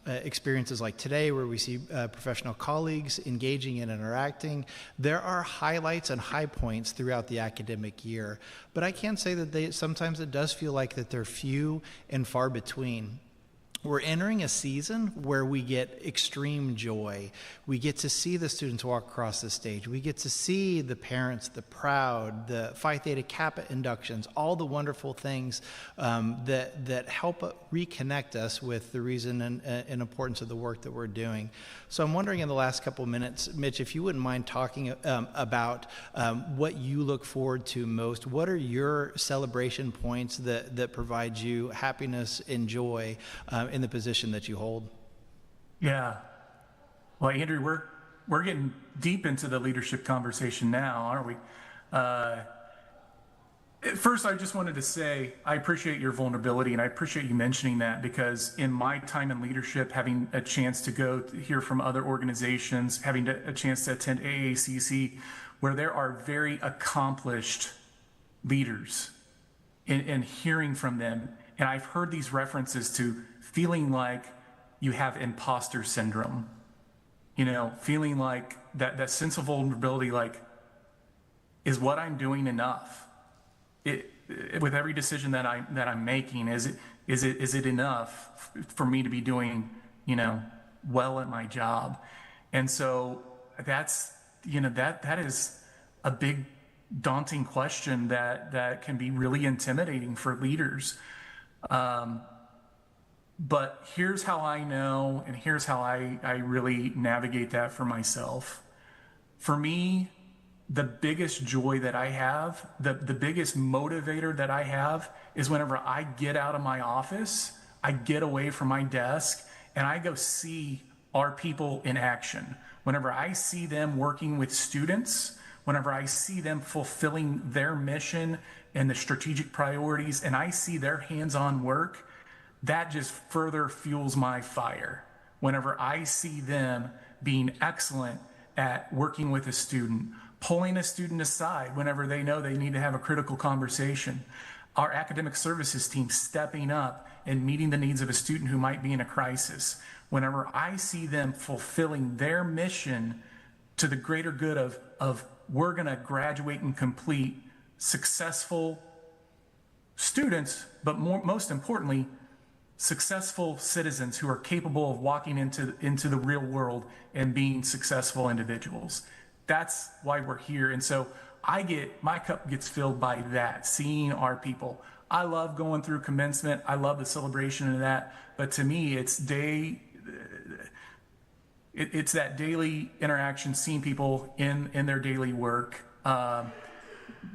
experiences like today where we see professional colleagues engaging and interacting, there are highlights and high points throughout the academic year. But I can say that sometimes it does feel like that they're few and far between. We're entering a season where we get extreme joy. We get to see the students walk across the stage. We get to see the parents, the proud, the Phi Theta Kappa inductions, all the wonderful things that help reconnect us with the reason and importance of the work that we're doing. So I'm wondering in the last couple of minutes, Mitch, if you wouldn't mind talking about what you look forward to most. What are your celebration points that provide you happiness and joy in the position that you hold? Yeah. Well, Andrew, we're getting deep into the leadership conversation now, aren't we? First, I just wanted to say I appreciate your vulnerability, and I appreciate you mentioning that, because in my time in leadership, having a chance to go hear from other organizations, having a chance to attend AACC, where there are very accomplished leaders, and hearing from them, and I've heard these references to feeling like you have imposter syndrome, feeling like that sense of vulnerability, like, is what I'm doing enough? With every decision that I'm making, is it enough for me to be doing, well at my job? And so that's, that is a big daunting question that can be really intimidating for leaders. But here's how I know, and here's how I really navigate that for myself. For me, the biggest joy that I have, the biggest motivator that I have, is whenever I get out of my office, I get away from my desk, and I go see our people in action. Whenever I see them working with students, whenever I see them fulfilling their mission and the strategic priorities, and I see their hands-on work, that just further fuels my fire. Whenever I see them being excellent at working with a student, pulling a student aside whenever they know they need to have a critical conversation, our academic services team stepping up and meeting the needs of a student who might be in a crisis, whenever I see them fulfilling their mission to the greater good of we're going to graduate and complete successful students, but most importantly, successful citizens who are capable of walking into the real world and being successful individuals. That's why we're here. And so my cup gets filled by that, seeing our people. I love going through commencement. I love the celebration of that. But to me, it's that daily interaction, seeing people in their daily work.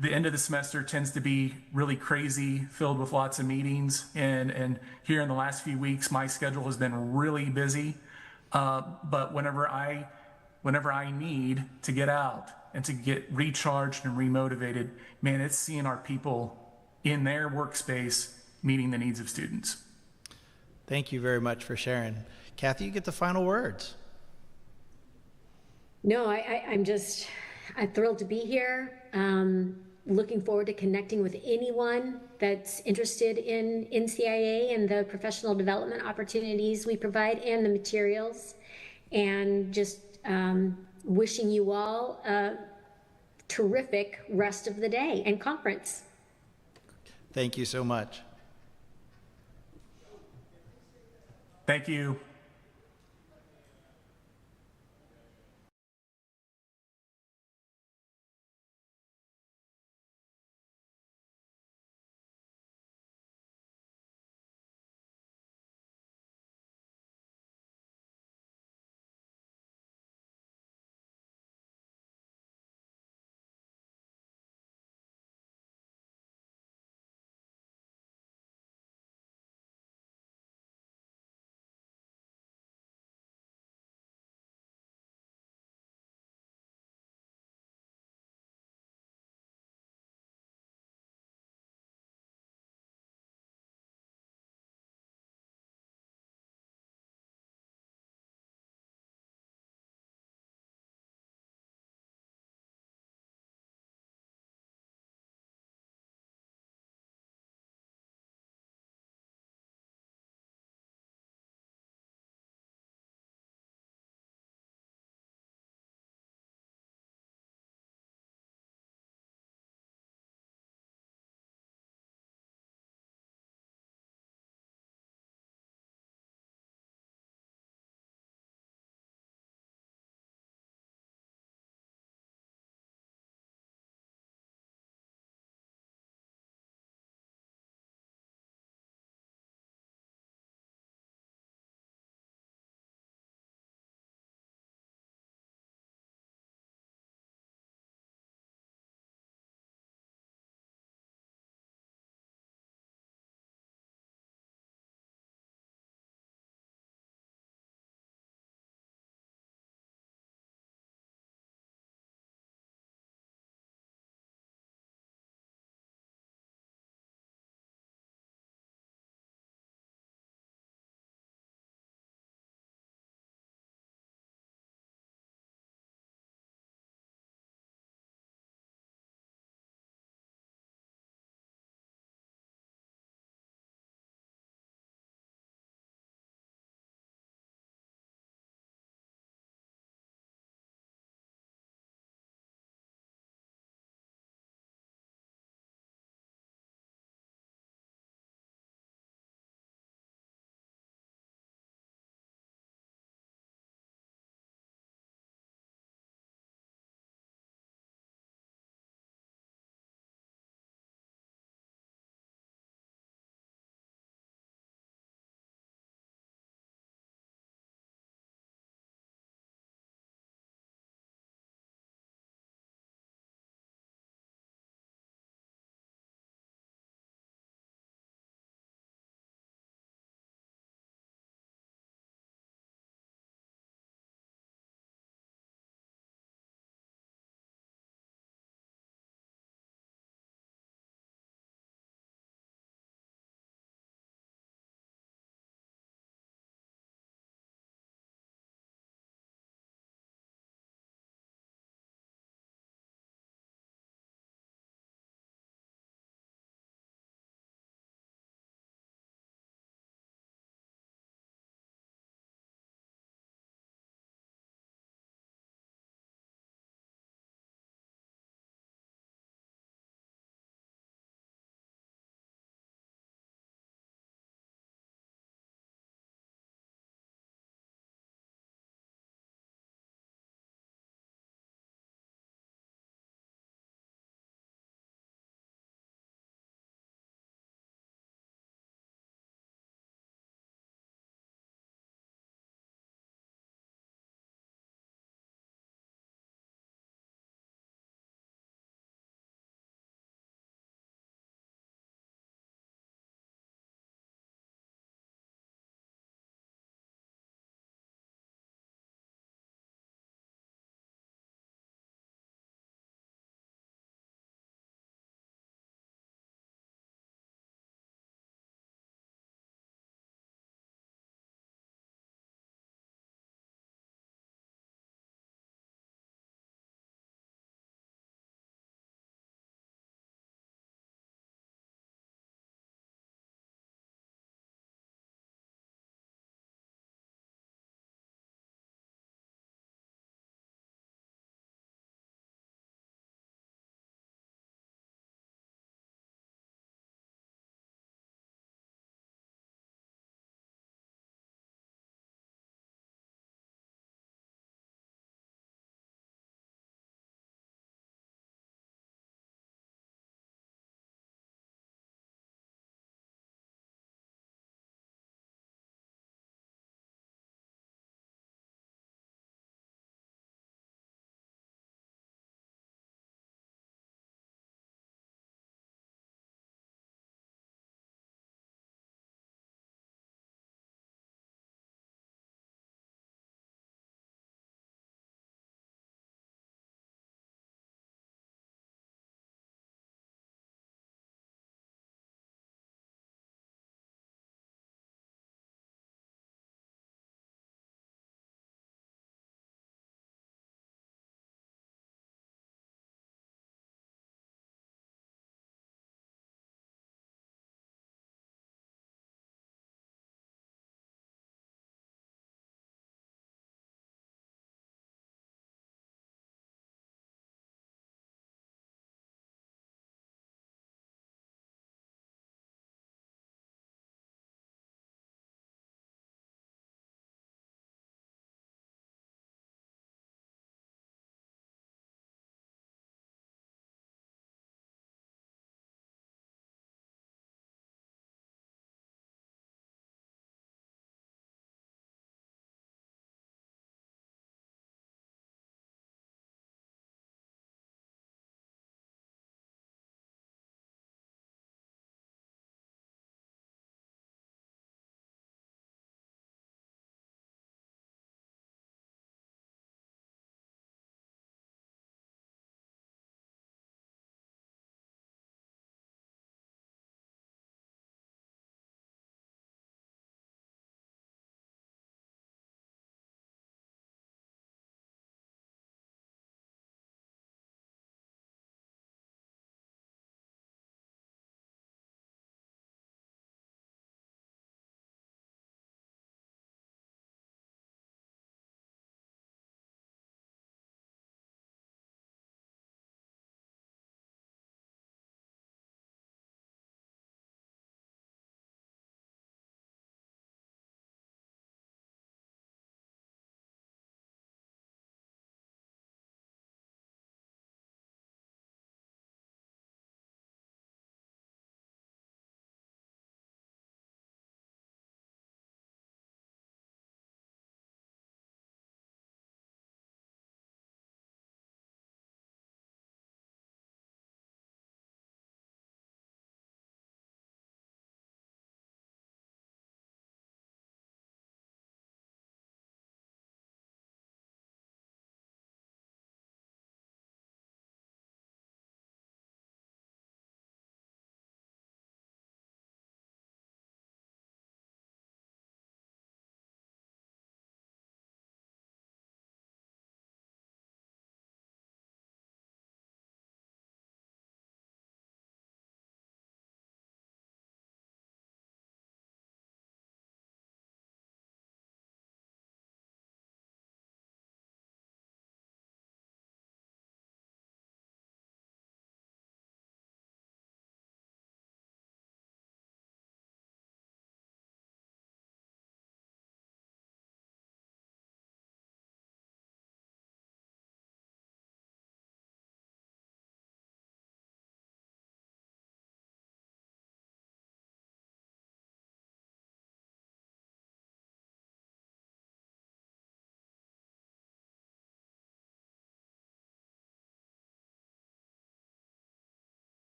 The end of the semester tends to be really crazy, filled with lots of meetings. And here in the last few weeks, my schedule has been really busy. But whenever I need to get out and to get recharged and remotivated, man, it's seeing our people in their workspace meeting the needs of students. Thank you very much for sharing. Kathy, you get the final words. No, I'm thrilled to be here. Looking forward to connecting with anyone that's interested in NCIA and the professional development opportunities we provide and the materials. And just wishing you all a terrific rest of the day and conference. Thank you so much. Thank you.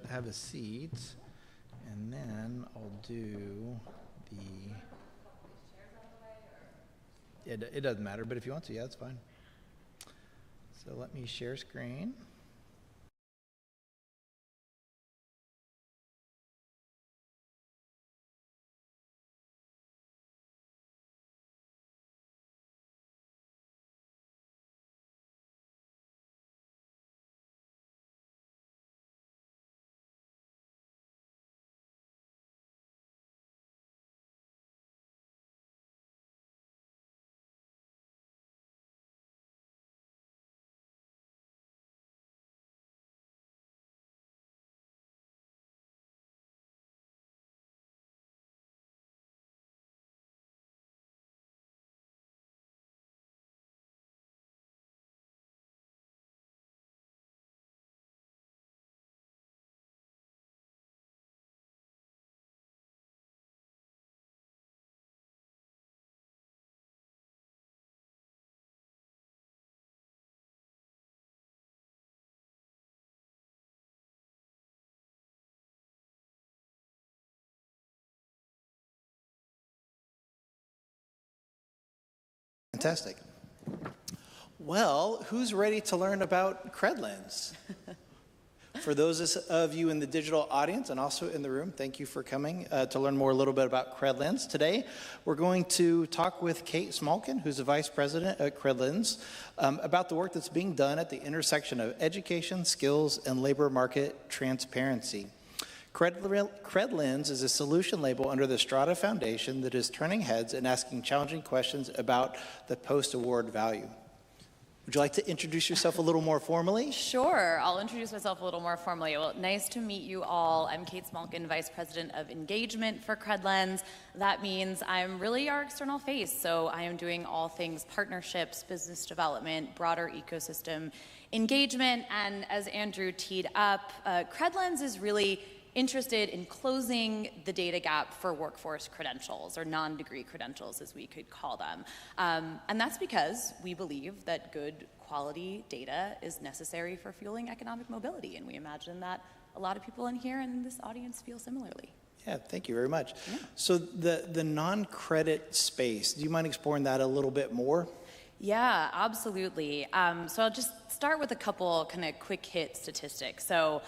have a seat, and then I'll do the, it doesn't matter, but if you want to, yeah, that's fine. So let me share screen. Fantastic. Well, who's ready to learn about Credlens? For those of you in the digital audience and also in the room, thank you for coming to learn more a little bit about Credlens. Today, we're going to talk with Kate Smolkin, who's the Vice President at Credlens, about the work that's being done at the intersection of education, skills, and labor market transparency. Credlens is a solution label under the Strata Foundation that is turning heads and asking challenging questions about the post-award value. Would you like to introduce yourself a little more formally? Sure, I'll introduce myself a little more formally. Well, nice to meet you all. I'm Kate Smolkin, Vice President of Engagement for Credlens. That means I'm really our external face, so I am doing all things partnerships, business development, broader ecosystem engagement, and as Andrew teed up, Credlens is really interested in closing the data gap for workforce credentials, or non-degree credentials as we could call them. And that's because we believe that good quality data is necessary for fueling economic mobility, and we imagine that a lot of people in here and in this audience feel similarly. Yeah, thank you very much. Yeah. So the non-credit space, do you mind exploring that a little bit more? Yeah, absolutely. So I'll just start with a couple kind of quick hit statistics. So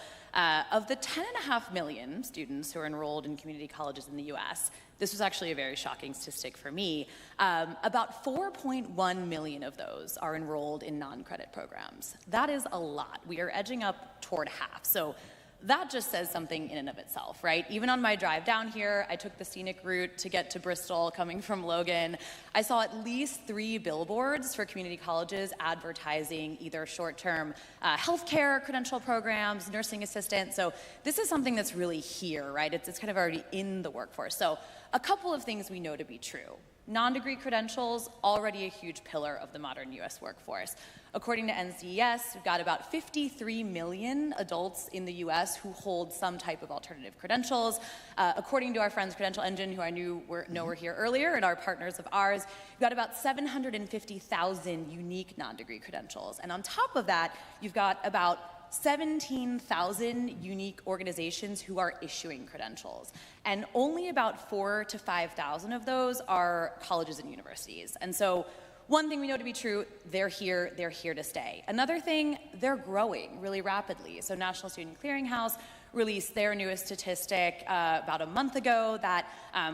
of the 10.5 million students who are enrolled in community colleges in the US, this was actually a very shocking statistic for me, about 4.1 million of those are enrolled in non-credit programs. That is a lot. We are edging up toward half. So that just says something in and of itself, right? Even on my drive down here, I took the scenic route to get to Bristol coming from Logan. I saw at least 3 billboards for community colleges advertising either short-term healthcare credential programs, nursing assistants. So this is something that's really here, right? It's kind of already in the workforce. So a couple of things we know to be true. Non-degree credentials, already a huge pillar of the modern US workforce. According to NCES, we've got about 53 million adults in the US who hold some type of alternative credentials. According to our friends Credential Engine, who I know were here earlier, and our partners of ours, we've got about 750,000 unique non-degree credentials. And on top of that, you've got about 17,000 unique organizations who are issuing credentials. And only about 4,000 to 5,000 of those are colleges and universities. And so one thing we know to be true, they're here to stay. Another thing, they're growing really rapidly. So National Student Clearinghouse released their newest statistic about a month ago that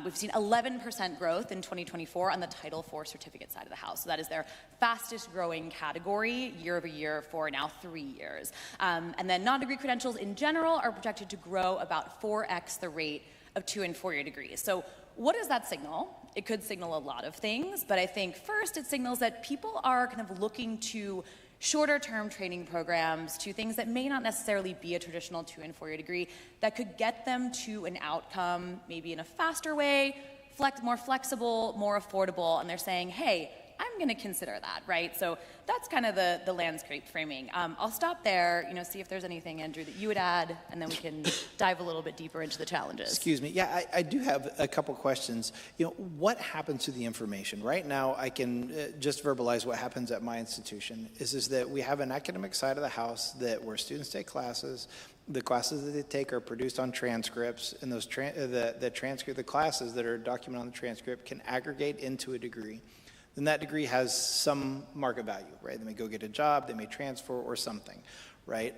we've seen 11% growth in 2024 on the Title IV certificate side of the house. So that is their fastest growing category year over year for now 3 years. And then non-degree credentials in general are projected to grow about 4x the rate of 2- and 4-year degrees. So what does that signal? It could signal a lot of things, but I think first it signals that people are kind of looking to shorter-term training programs, to things that may not necessarily be a traditional 2- and 4-year degree that could get them to an outcome maybe in a faster way, more flexible, more affordable, and they're saying, hey, I'm going to consider that, right? So that's kind of the landscape framing. I'll stop there, see if there's anything, Andrew, that you would add, and then we can dive a little bit deeper into the challenges. Excuse me. Yeah, I do have a couple questions. What happens to the information? Right now, I can just verbalize what happens at my institution is that we have an academic side of the house where students take classes, the classes that they take are produced on transcripts, and those the classes that are documented on the transcript can aggregate into a degree. Then that degree has some market value, right? They may go get a job, they may transfer or something, right?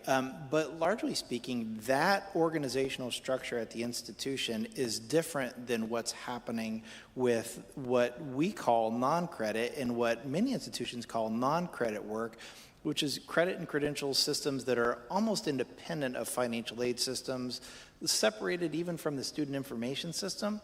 But largely speaking, that organizational structure at the institution is different than what's happening with what we call non-credit and what many institutions call non-credit work, which is credit and credentials systems that are almost independent of financial aid systems, separated even from the student information system.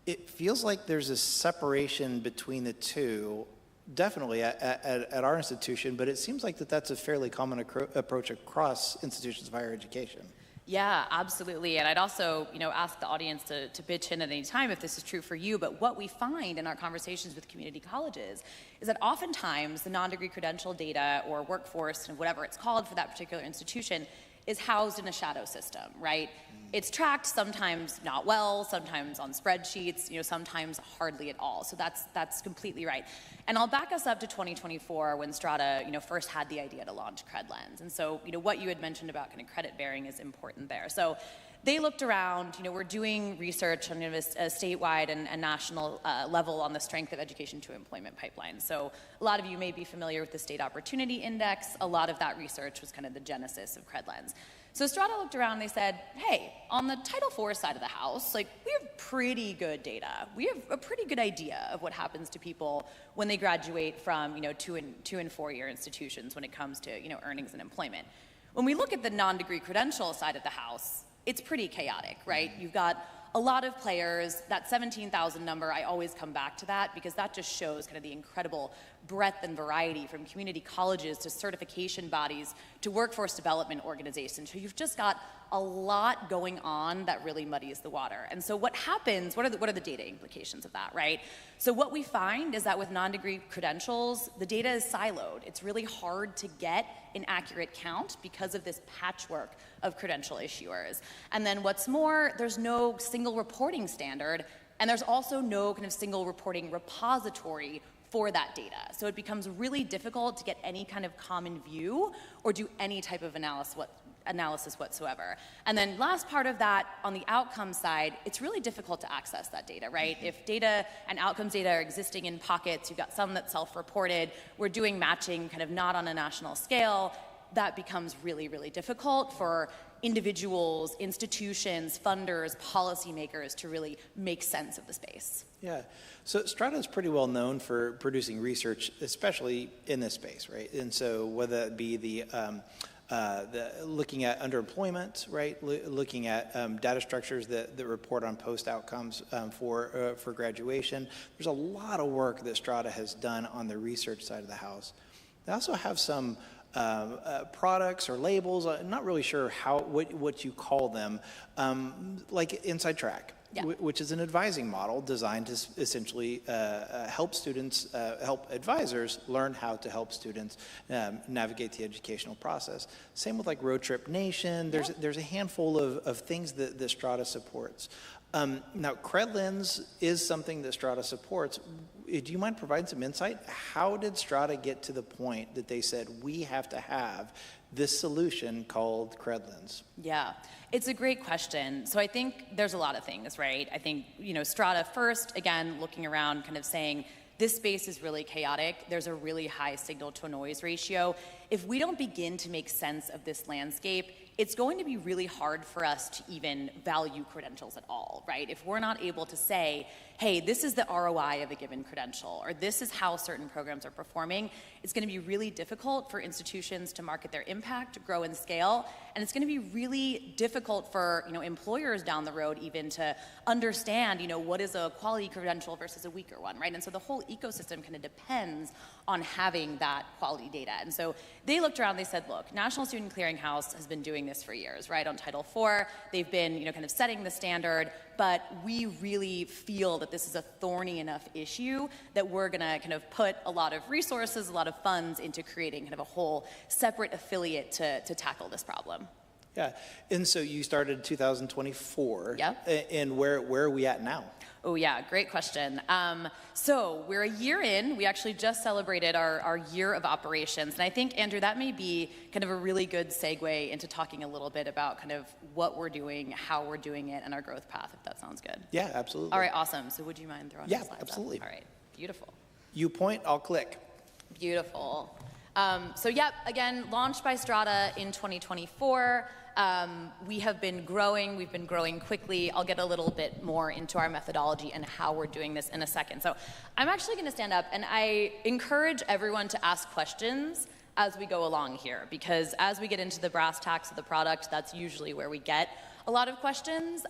It feels like there's a separation between the two, definitely at our institution, but it seems like that's a fairly common approach across institutions of higher education. Yeah, absolutely. And I'd also, ask the audience to pitch in at any time if this is true for you. But what we find in our conversations with community colleges is that oftentimes the non-degree credential data or workforce, and whatever it's called for that particular institution, is housed in a shadow system, right? It's tracked sometimes not well, sometimes on spreadsheets, sometimes hardly at all. So that's completely right. And I'll back us up to 2024 when Strata, first had the idea to launch CredLens. And so, what you had mentioned about kind of credit bearing is important there. So they looked around, we're doing research on a statewide and national level on the strength of education to employment pipelines. So a lot of you may be familiar with the State Opportunity Index. A lot of that research was kind of the genesis of CredLens. So Strata looked around and they said, hey, on the Title IV side of the house, we have pretty good data. We have a pretty good idea of what happens to people when they graduate from, 2 and 4 year institutions when it comes to, earnings and employment. When we look at the non-degree credential side of the house, it's pretty chaotic, right? You've got a lot of players. That 17,000 number, I always come back to that because that just shows kind of the incredible breadth and variety from community colleges to certification bodies to workforce development organizations. So you've just got a lot going on that really muddies the water. And so what happens, what are the data implications of that, right? So what we find is that with non-degree credentials, the data is siloed. It's really hard to get an accurate count because of this patchwork of credential issuers. And then what's more, there's no single reporting standard, and there's also no kind of single reporting repository for that data. So it becomes really difficult to get any kind of common view or do any type of analysis whatsoever. And then last part of that, on the outcome side, it's really difficult to access that data, right? If data and outcomes data are existing in pockets, you've got some that's self-reported, we're doing matching kind of not on a national scale, that becomes really, really difficult for individuals, institutions, funders, policymakers to really make sense of the space. Yeah, so Strata is pretty well known for producing research, especially in this space, right? And so whether it be the looking at underemployment, right? Looking at data structures that report on post outcomes for graduation. There's a lot of work that Strata has done on the research side of the house. They also have some products or labels. I'm not really sure what you call them, like Inside Track. Yeah. Which is an advising model designed to essentially help students, help advisors learn how to help students navigate the educational process. Same with like Road Trip Nation. There's a handful of things that Strata supports. Now, CredLens is something that Strata supports. Do you mind providing some insight? How did Strata get to the point that they said, we have to have this solution called CredLens? Yeah, it's a great question. So I think there's a lot of things, right? I think, Strata first, again, looking around kind of saying, this space is really chaotic. There's a really high signal to noise ratio. If we don't begin to make sense of this landscape, it's going to be really hard for us to even value credentials at all, right? If we're not able to say, hey, this is the ROI of a given credential, or this is how certain programs are performing, it's going to be really difficult for institutions to market their impact, to grow and scale, and it's going to be really difficult for employers down the road even to understand what is a quality credential versus a weaker one, right? And so the whole ecosystem kind of depends on having that quality data. And so they looked around, they said, look, National Student Clearinghouse has been doing this for years, right? On Title IV, they've been kind of setting the standard, but we really feel that this is a thorny enough issue that we're gonna kind of put a lot of resources, a lot of funds into creating kind of a whole separate affiliate to tackle this problem. Yeah, and so you started 2024. Yeah. And where are we at now? Oh yeah, great question. So we're a year in. We actually just celebrated our year of operations. And I think, Andrew, that may be kind of a really good segue into talking a little bit about kind of what we're doing, how we're doing it, and our growth path, if that sounds good. Yeah, absolutely. All right, awesome. So would you mind throwing the slides up? Absolutely. All right, beautiful. You point, I'll click. Beautiful. So yep, again, launched by Strata in 2024. We have been growing. We've been growing quickly. I'll get a little bit more into our methodology and how we're doing this in a second. So I'm actually going to stand up, and I encourage everyone to ask questions as we go along here, because as we get into the brass tacks of the product, that's usually where we get a lot of questions.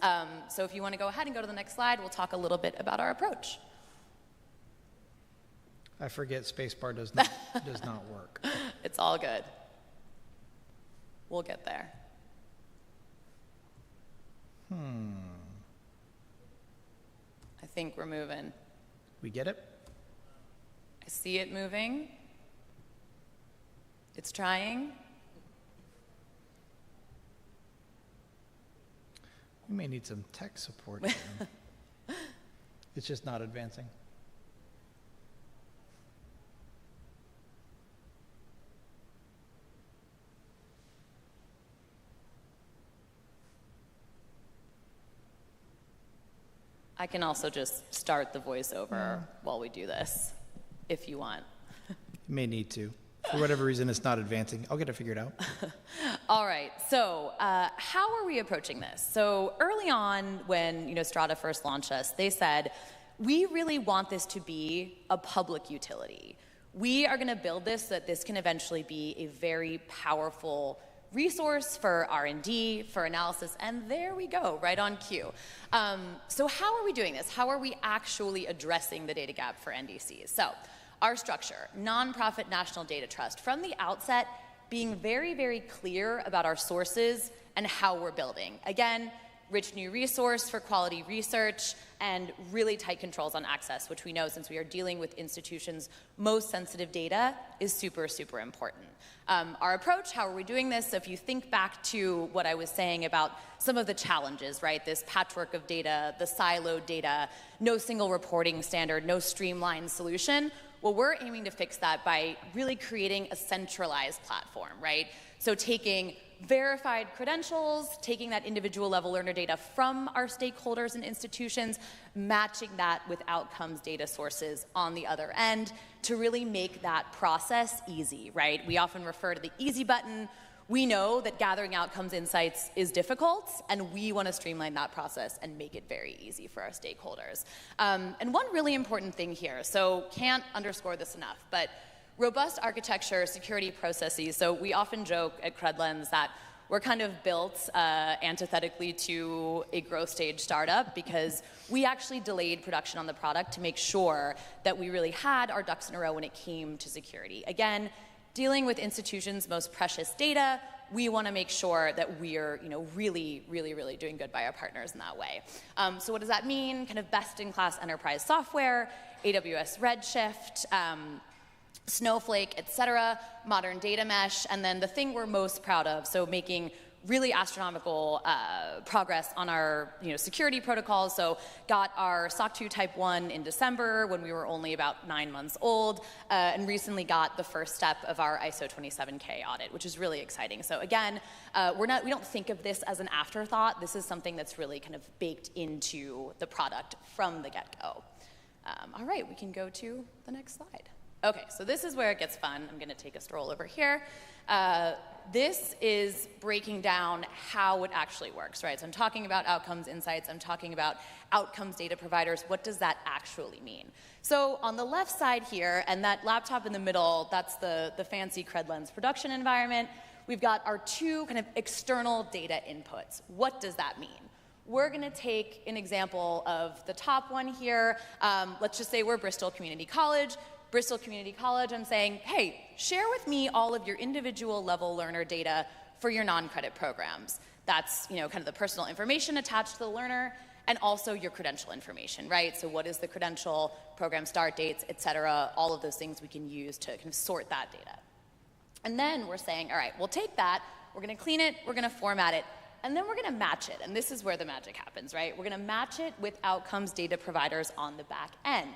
So if you want to go ahead and go to the next slide, we'll talk a little bit about our approach. I forget spacebar does not work. It's all good. We'll get there. I think we're moving. We get it? I see it moving. It's trying. We may need some tech support here. It's just not advancing. I can also just start the voiceover while we do this, if you want. You may need to. For whatever reason, it's not advancing. I'll get it figured out. All right, so how are we approaching this? So early on, when Strata first launched us, they said, we really want this to be a public utility. We are going to build this so that this can eventually be a very powerful resource for R&D, for analysis, and there we go, right on cue. So how are we doing this? How are we actually addressing the data gap for NDCs? So our structure, nonprofit national data trust, from the outset, being very, very clear about our sources and how we're building. Again, rich new resource for quality research, and really tight controls on access, which we know, since we are dealing with institutions' most sensitive data, is super, super important. Our approach, how are we doing this? So if you think back to what I was saying about some of the challenges, right? This patchwork of data, the siloed data, no single reporting standard, no streamlined solution. Well, we're aiming to fix that by really creating a centralized platform, right? So taking verified credentials, taking that individual level learner data from our stakeholders and institutions, matching that with outcomes data sources on the other end to really make that process easy, right? We often refer to the easy button. We know that gathering outcomes insights is difficult, and we want to streamline that process and make it very easy for our stakeholders. And one really important thing here, so can't underscore this enough, but robust architecture, security processes. So we often joke at CredLens that we're kind of built antithetically to a growth stage startup, because we actually delayed production on the product to make sure that we really had our ducks in a row when it came to security. Again, dealing with institutions' most precious data, we want to make sure that we're really, really, really doing good by our partners in that way. So what does that mean? Kind of best-in-class enterprise software, AWS Redshift, Snowflake, et cetera, modern data mesh, and then the thing we're most proud of, so making really astronomical progress on our security protocols. So got our SOC 2 Type 1 in December when we were only about 9 months old, and recently got the first step of our ISO 27K audit, which is really exciting. So again, we don't think of this as an afterthought. This is something that's really kind of baked into the product from the get-go. All right, we can go to the next slide. Okay, so this is where it gets fun. I'm going to take a stroll over here. This is breaking down how it actually works, right? So I'm talking about outcomes insights. I'm talking about outcomes data providers. What does that actually mean? So on the left side here, and that laptop in the middle, that's the fancy CredLens production environment. We've got our two kind of external data inputs. What does that mean? We're going to take an example of the top one here. Let's just say we're Bristol Community College. Bristol Community College, I'm saying, hey, share with me all of your individual level learner data for your non-credit programs. That's kind of the personal information attached to the learner, and also your credential information, right? So what is the credential, program start dates, et cetera, all of those things we can use to kind of sort that data. And then we're saying, all right, we'll take that, we're going to clean it, we're going to format it. and then we're going to match it. And this is where the magic happens, right? We're going to match it with outcomes data providers on the back end.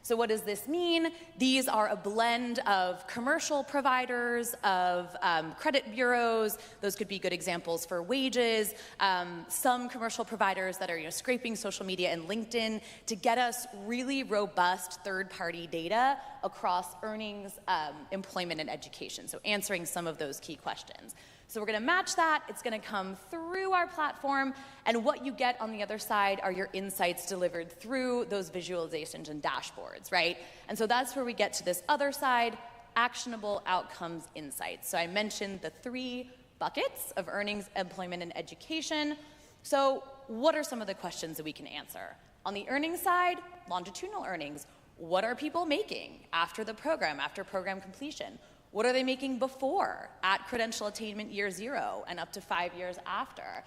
So what does this mean? These are a blend of commercial providers, of credit bureaus. Those could be good examples for wages. Some commercial providers that are scraping social media and LinkedIn to get us really robust third-party data across earnings, employment, and education. So answering some of those key questions. So we're going to match that. It's going to come through our platform, and what you get on the other side are your insights delivered through those visualizations and dashboards, right? And so that's where we get to this other side, actionable outcomes insights. So I mentioned the 3 buckets of earnings, employment, and education. So what are some of the questions that we can answer? On the earnings side, longitudinal earnings. What are people making after the program, after program completion? What are they making before, at credential attainment year 0 and up to 5 years after?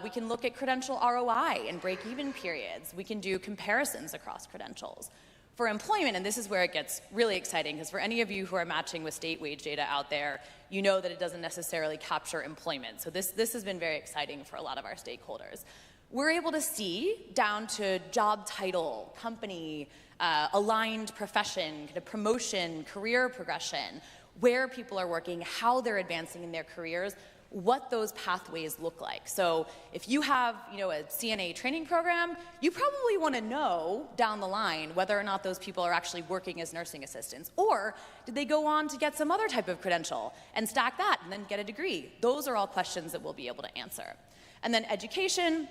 We can look at credential ROI and break-even periods. We can do comparisons across credentials. For employment, and this is where it gets really exciting, because for any of you who are matching with state wage data out there, you know that it doesn't necessarily capture employment. So this has been very exciting for a lot of our stakeholders. We're able to see down to job title, company, aligned profession, kind of promotion, career progression, where people are working, how they're advancing in their careers, what those pathways look like. So if you have, a CNA training program, you probably want to know down the line whether or not those people are actually working as nursing assistants, or did they go on to get some other type of credential and stack that and then get a degree? Those are all questions that we'll be able to answer. And then education.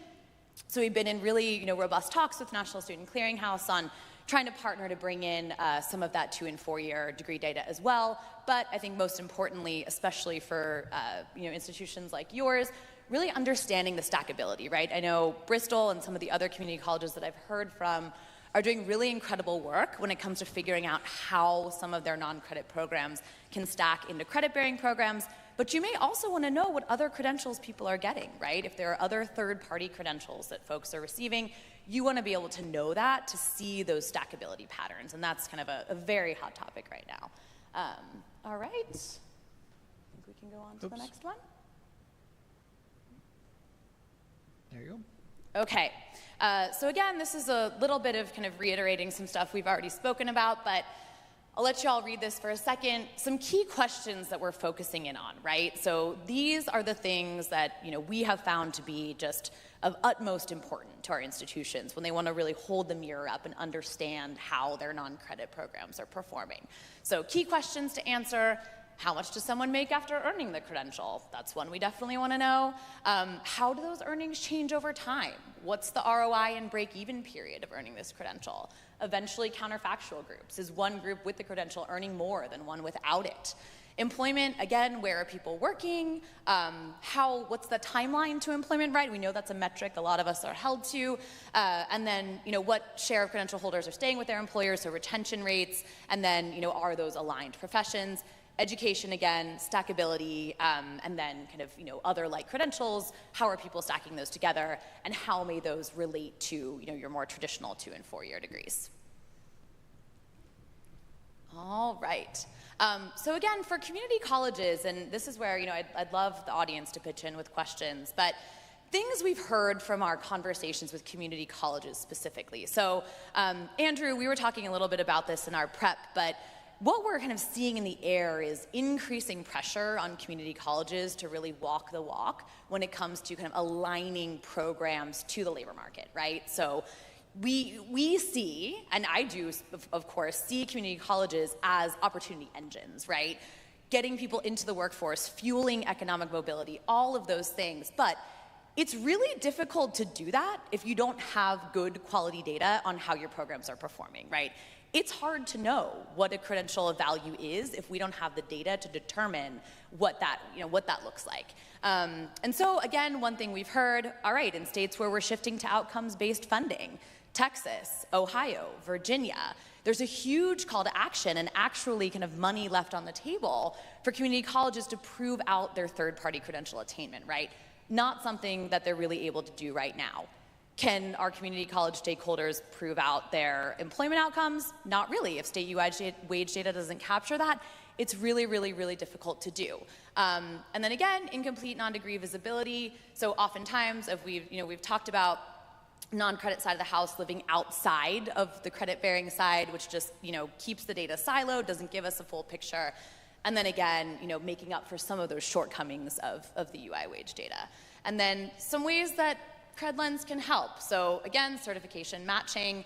So we've been in really, robust talks with National Student Clearinghouse on trying to partner to bring in some of that 2- and 4-year degree data as well. But I think most importantly, especially for institutions like yours, really understanding the stackability, right? I know Bristol and some of the other community colleges that I've heard from are doing really incredible work when it comes to figuring out how some of their non-credit programs can stack into credit-bearing programs. But you may also want to know what other credentials people are getting, right? If there are other third-party credentials that folks are receiving, you want to be able to know that to see those stackability patterns. And that's kind of a very hot topic right now. All right. I think we can go on to the next one. There you go. Okay. So again, this is a little bit of kind of reiterating some stuff we've already spoken about, but I'll let you all read this for a second. Some key questions that we're focusing in on, right? So these are the things that we have found to be just of utmost importance to our institutions when they want to really hold the mirror up and understand how their non-credit programs are performing. So key questions to answer. How much does someone make after earning the credential? That's one we definitely want to know. How do those earnings change over time? What's the ROI and break-even period of earning this credential? Eventually, counterfactual groups. Is one group with the credential earning more than one without it? Employment, again, where are people working? What's the timeline to employment, right? We know that's a metric a lot of us are held to. And then, what share of credential holders are staying with their employers, so retention rates, and then, are those aligned professions? Education, again, stackability, and then kind of, other like credentials. How are people stacking those together? And how may those relate to, your more traditional 2- and 4-year degrees? All right. So again, for community colleges, and this is where, I'd love the audience to pitch in with questions, but things we've heard from our conversations with community colleges specifically. So Andrew, we were talking a little bit about this in our prep, but what we're kind of seeing in the air is increasing pressure on community colleges to really walk the walk when it comes to kind of aligning programs to the labor market, right? So we see, and I do, of course, see community colleges as opportunity engines, right? Getting people into the workforce, fueling economic mobility, all of those things. But it's really difficult to do that if you don't have good quality data on how your programs are performing, right? It's hard to know what a credential of value is if we don't have the data to determine what that looks like. And so again, one thing we've heard, all right, in states where we're shifting to outcomes-based funding, Texas, Ohio, Virginia, there's a huge call to action and actually kind of money left on the table for community colleges to prove out their third-party credential attainment, right? Not something that they're really able to do right now. Can our community college stakeholders prove out their employment outcomes? Not really. If state wage data doesn't capture that, it's really, really, really difficult to do. And then again, incomplete non-degree visibility. So oftentimes, if we've talked about non-credit side of the house living outside of the credit-bearing side, which just keeps the data siloed, doesn't give us a full picture. And then again, making up for some of those shortcomings of the UI wage data. And then some ways that CredLens can help. So again, certification matching.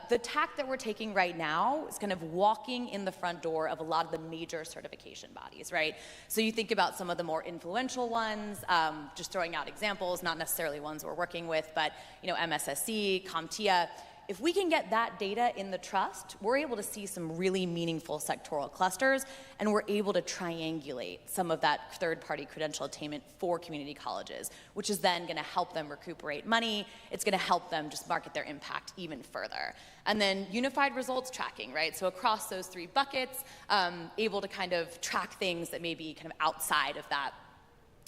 The tack that we're taking right now is kind of walking in the front door of a lot of the major certification bodies, right? So you think about some of the more influential ones, just throwing out examples, not necessarily ones we're working with, but MSSC, CompTIA. If we can get that data in the trust, we're able to see some really meaningful sectoral clusters, and we're able to triangulate some of that third-party credential attainment for community colleges, which is then going to help them recuperate money. It's going to help them just market their impact even further. And then unified results tracking, right? So across those 3 buckets, able to kind of track things that may be kind of outside of that,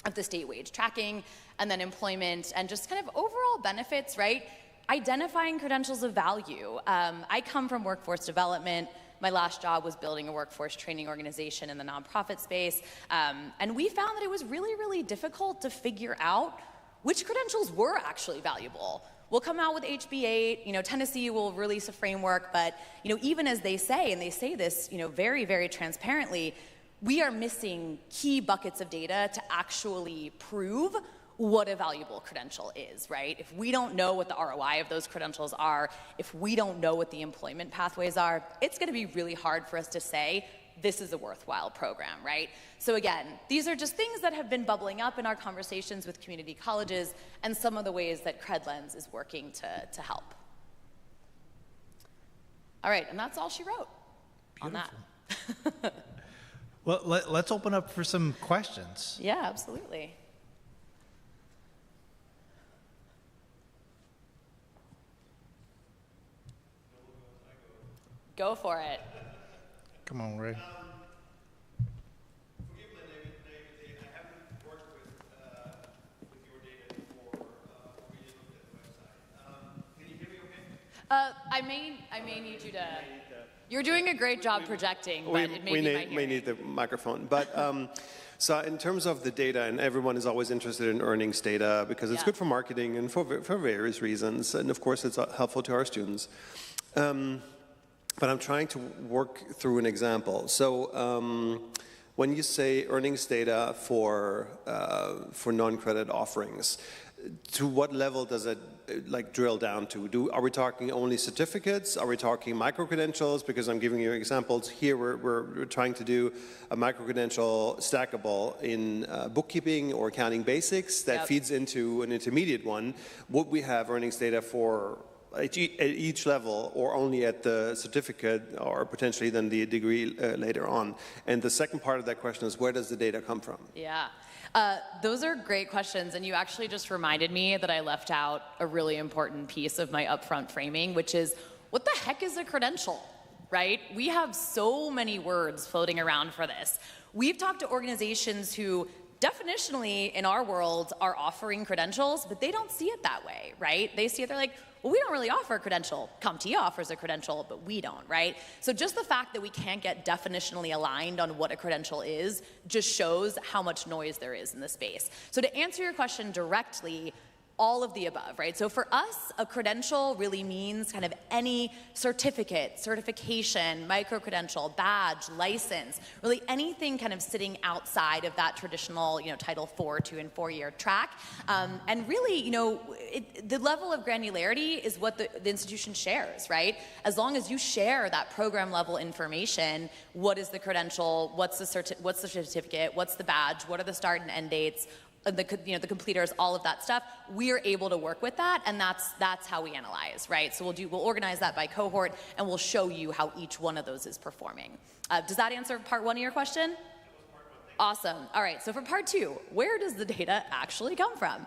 of the state wage tracking, and then employment, and just kind of overall benefits, right? Identifying credentials of value. I come from workforce development. My last job was building a workforce training organization in the nonprofit space. And we found that it was really, really difficult to figure out which credentials were actually valuable. We'll come out with HB8, Tennessee will release a framework, but even as they say, and they say this very, very transparently, we are missing key buckets of data to actually prove what a valuable credential is, right? If we don't know what the ROI of those credentials are, if we don't know what the employment pathways are, it's going to be really hard for us to say this is a worthwhile program, right? So again, these are just things that have been bubbling up in our conversations with community colleges and some of the ways that CredLens is working to help. All right, and that's all she wrote on that. Well, let's open up for some questions. Yeah, absolutely. Go for it. Come on, Ray. I may need you to. You're doing a great job projecting, but it may be my hearing. We need the microphone. But so in terms of the data, and everyone is always interested in earnings data because it's good for marketing and for various reasons, and of course it's helpful to our students. But I'm trying to work through an example. So when you say earnings data for non-credit offerings, to what level does it drill down to? Are we talking only certificates? Are we talking micro-credentials? Because I'm giving you examples. Here we're trying to do a micro-credential stackable in bookkeeping or accounting basics that feeds into an intermediate one. Would we have earnings data for at each level, or only at the certificate, or potentially then the degree later on? And the second part of that question is, where does the data come from? Yeah. Those are great questions, and you actually just reminded me that I left out a really important piece of my upfront framing, which is, what the heck is a credential, right? We have so many words floating around for this. We've talked to organizations who definitionally in our world are offering credentials, but they don't see it that way, right? They see it, they're like, well, we don't really offer a credential. CompTIA offers a credential, but we don't, right? So just the fact that we can't get definitionally aligned on what a credential is just shows how much noise there is in the space. So to answer your question directly, all of the above, right? So for us, a credential really means kind of any certificate, certification, micro-credential, badge, license, really anything kind of sitting outside of that traditional, Title IV, 2 and 4 year track. And really, the level of granularity is what the institution shares, right? As long as you share that program level information, what is the credential, what's the certificate, what's the badge, what are the start and end dates, the completers, all of that stuff, we're able to work with that, and that's how we analyze, right? So we'll organize that by cohort, and we'll show you how each one of those is performing. Does that answer part 1 of your question? Awesome. All right, so for part 2, where does the data actually come from?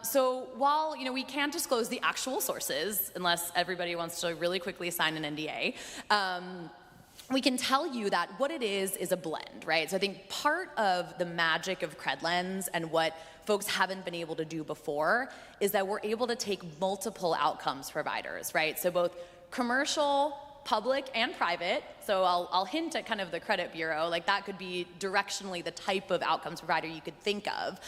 So while we can't disclose the actual sources, unless everybody wants to really quickly sign an NDA, we can tell you that what it is a blend, right? So I think part of the magic of CredLens and what folks haven't been able to do before is that we're able to take multiple outcomes providers, right? So both commercial, public and private. So I'll hint at kind of the credit bureau, like that could be directionally the type of outcomes provider you could think of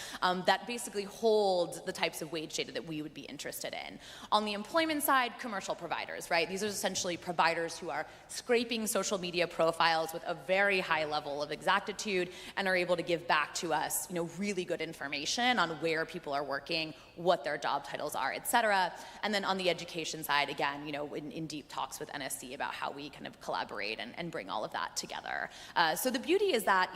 that basically holds the types of wage data that we would be interested in. On the employment side, commercial providers, right? These are essentially providers who are scraping social media profiles with a very high level of exactitude and are able to give back to us, really good information on where people are working, what their job titles are, et cetera. And then on the education side, again, in deep talks with NSC about how we kind of collaborate and bring all of that together. So the beauty is that,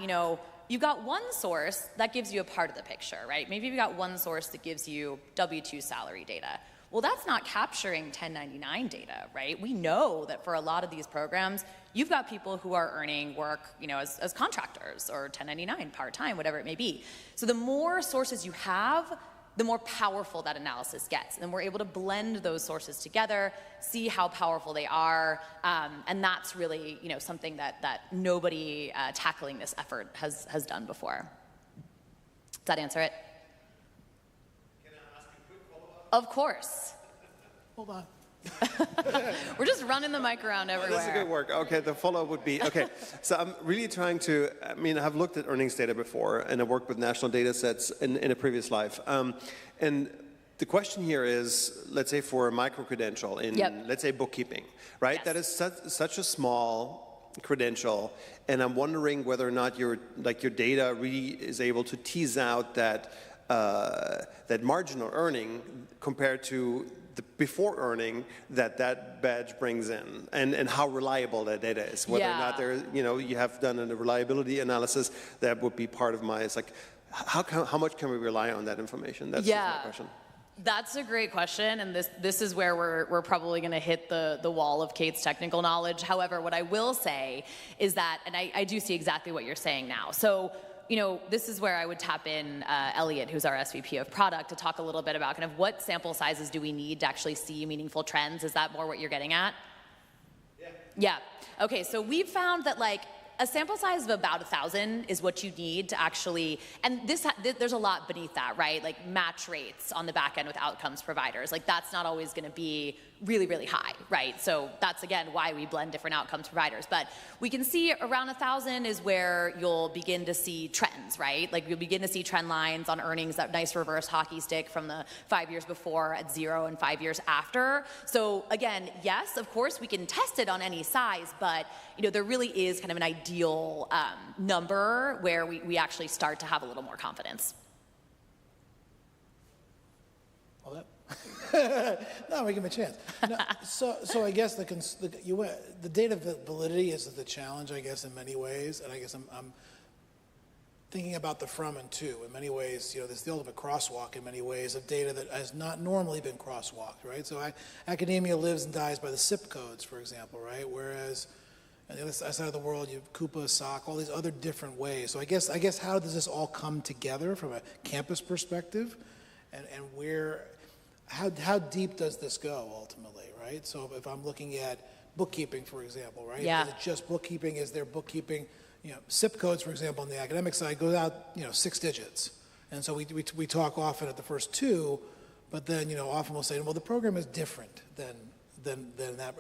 you've got one source that gives you a part of the picture, right? Maybe you've got one source that gives you W-2 salary data. Well, that's not capturing 1099 data, right? We know that for a lot of these programs, you've got people who are earning work, as contractors or 1099, part-time, whatever it may be. So the more sources you have, the more powerful that analysis gets. And we're able to blend those sources together, see how powerful they are, and that's really something that nobody tackling this effort has done before. Does that answer it? Can I ask a quick follow-up? Of course. Hold on. We're just running the mic around everywhere. That's a good work. Okay, the follow-up would be, okay, so I'm really trying to, I've looked at earnings data before, and I worked with national data sets in a previous life. And the question here is, let's say for a micro-credential in, let's say, bookkeeping, right? Yes. That is such a small credential, and I'm wondering whether or not your data really is able to tease out that marginal earning compared to the before earning that badge brings in, and how reliable that data is. Whether or not there, you have done a reliability analysis, that would be part of it's like, how much can we rely on that information? That's my question. That's a great question, and this is where we're probably going to hit the wall of Kate's technical knowledge. However, what I will say is that, and I do see exactly what you're saying now. So, this is where I would tap in Elliot, who's our SVP of product, to talk a little bit about kind of what sample sizes do we need to actually see meaningful trends. Is that more what you're getting at? Yeah. Okay, so we've found that a sample size of about 1,000 is what you need to actually, and there's a lot beneath that, right? Like match rates on the back end with outcomes providers. That's not always going to be really, really high, right? So that's, again, why we blend different outcomes providers. But we can see around 1,000 is where you'll begin to see trends, right? You'll begin to see trend lines on earnings, that nice reverse hockey stick from the 5 years before at 0 and 5 years after. So again, yes, of course, we can test it on any size, but there really is kind of an ideal number where we actually start to have a little more confidence. All that? No, we give him a chance. No, so I guess the data validity is the challenge, I guess, in many ways, and I guess I'm thinking about the from and to. In many ways, there's the ultimate crosswalk in many ways of data that has not normally been crosswalked, right? So academia lives and dies by the SIP codes, for example, right? Whereas on the other side of the world, you have Coupa, SOC, all these other different ways. So I guess how does this all come together from a campus perspective, and where? How deep does this go ultimately, right? So if I'm looking at bookkeeping, for example, right? Yeah. Is it just bookkeeping? Is there bookkeeping? SIP codes, for example, on the academic side goes out, 6 digits. And so we talk often at the first 2, but then, often we'll say, well, the program is different than that.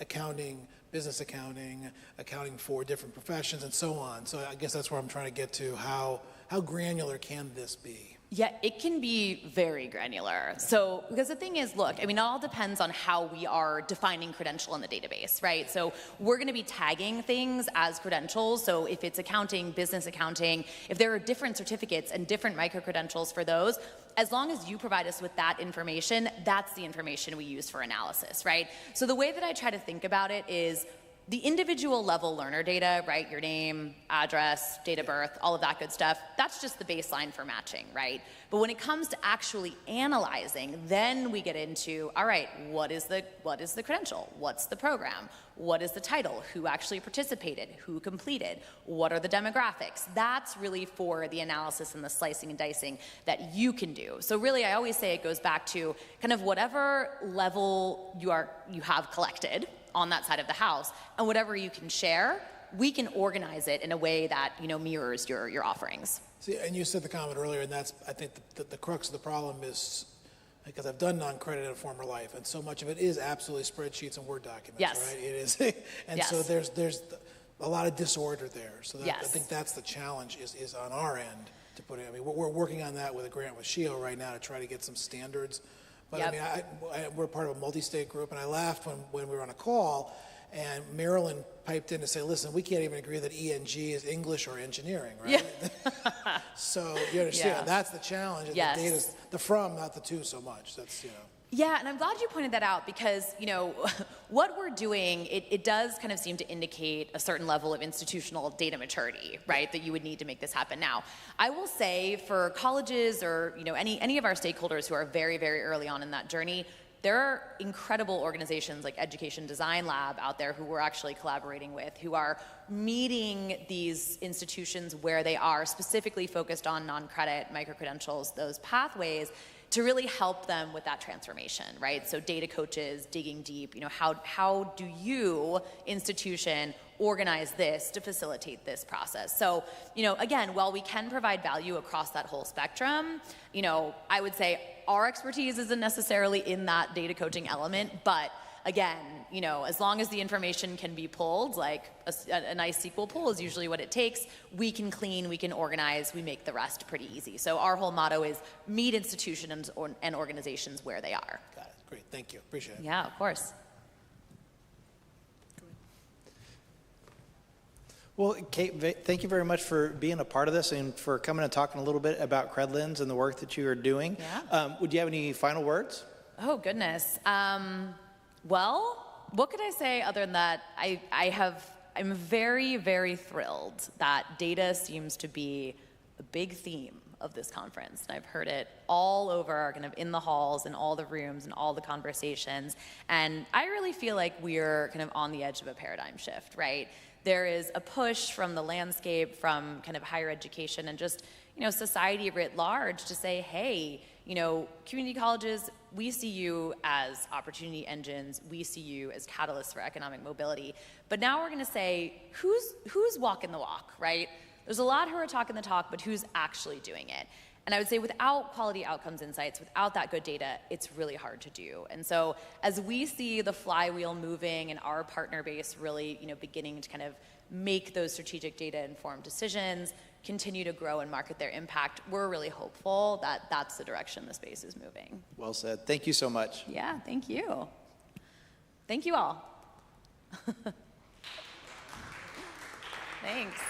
Accounting, business accounting, accounting for different professions, and so on. So I guess that's where I'm trying to get to. How granular can this be? Yeah, it can be very granular. So, because the thing is, look, it all depends on how we are defining credential in the database, right? So we're going to be tagging things as credentials. So if it's accounting, business accounting, if there are different certificates and different micro-credentials for those, as long as you provide us with that information, that's the information we use for analysis, right? So the way that I try to think about it is the individual level learner data, right? Your name, address, date of birth, all of that good stuff, that's just the baseline for matching, right? But when it comes to actually analyzing, then we get into, all right, what is the credential? What's the program? What is the title? Who actually participated? Who completed? What are the demographics? That's really for the analysis and the slicing and dicing that you can do. So really, I always say it goes back to kind of whatever level you have collected on that side of the house, and whatever you can share, we can organize it in a way that mirrors your offerings. See, and you said the comment earlier, and that's, I think, the crux of the problem is because I've done non-credit in a former life, and so much of it is absolutely spreadsheets and Word documents, Yes. right? It is, and Yes. so there's a lot of disorder there. So that, Yes. I think that's the challenge is on our end to put it. I mean, we're working on that with a grant with SHIO right now to try to get some standards. But Yep. I mean, we're part of a multi-state group, and I laughed when we were on a call, and Marilyn piped in to say, listen, we can't even agree that ENG is English or engineering, right? Yeah. So you understand, Yeah. that's the challenge. And Yes. The data's the from, not the to so much. That's, you know. Yeah, and I'm glad you pointed that out because, you know, what we're doing, it does kind of seem to indicate a certain level of institutional data maturity, right, that you would need to make this happen. Now, I will say for colleges or, you know, any of our stakeholders who are very, very early on in that journey, there are incredible organizations like Education Design Lab out there who we're actually collaborating with, who are meeting these institutions where they are, specifically focused on non-credit, micro-credentials, those pathways, to really help them with that transformation, right? So data coaches, digging deep, you know, how do you, institution, organize this to facilitate this process? So, you know, again, while we can provide value across that whole spectrum, you know, I would say our expertise isn't necessarily in that data coaching element, but again, you know, as long as the information can be pulled, like a nice SQL pull is usually what it takes, we can clean, we can organize, we make the rest pretty easy. So our whole motto is meet institutions and organizations where they are. Got it. Great. Thank you. Appreciate it. Yeah, of course. Well, Kate, thank you very much for being a part of this and for coming and talking a little bit about CredLens and the work that you are doing. Yeah. Would you have any final words? Oh, goodness. Well, what could I say other than that? I'm very, very thrilled that data seems to be a big theme of this conference. And I've heard it all over, kind of in the halls and all the rooms and all the conversations. And I really feel like we're kind of on the edge of a paradigm shift, right? There is a push from the landscape, from kind of higher education and just, you know, society writ large to say, hey, you know, community colleges, we see you as opportunity engines. We see you as catalysts for economic mobility. But now we're going to say, who's walking the walk, right? There's a lot who are talking the talk, but who's actually doing it? And I would say without quality outcomes insights, without that good data, it's really hard to do. And so as we see the flywheel moving and our partner base really, you know, beginning to kind of make those strategic data-informed decisions, continue to grow and market their impact, we're really hopeful that that's the direction the space is moving. Well said. Thank you so much. Yeah, thank you. Thank you all. Thanks.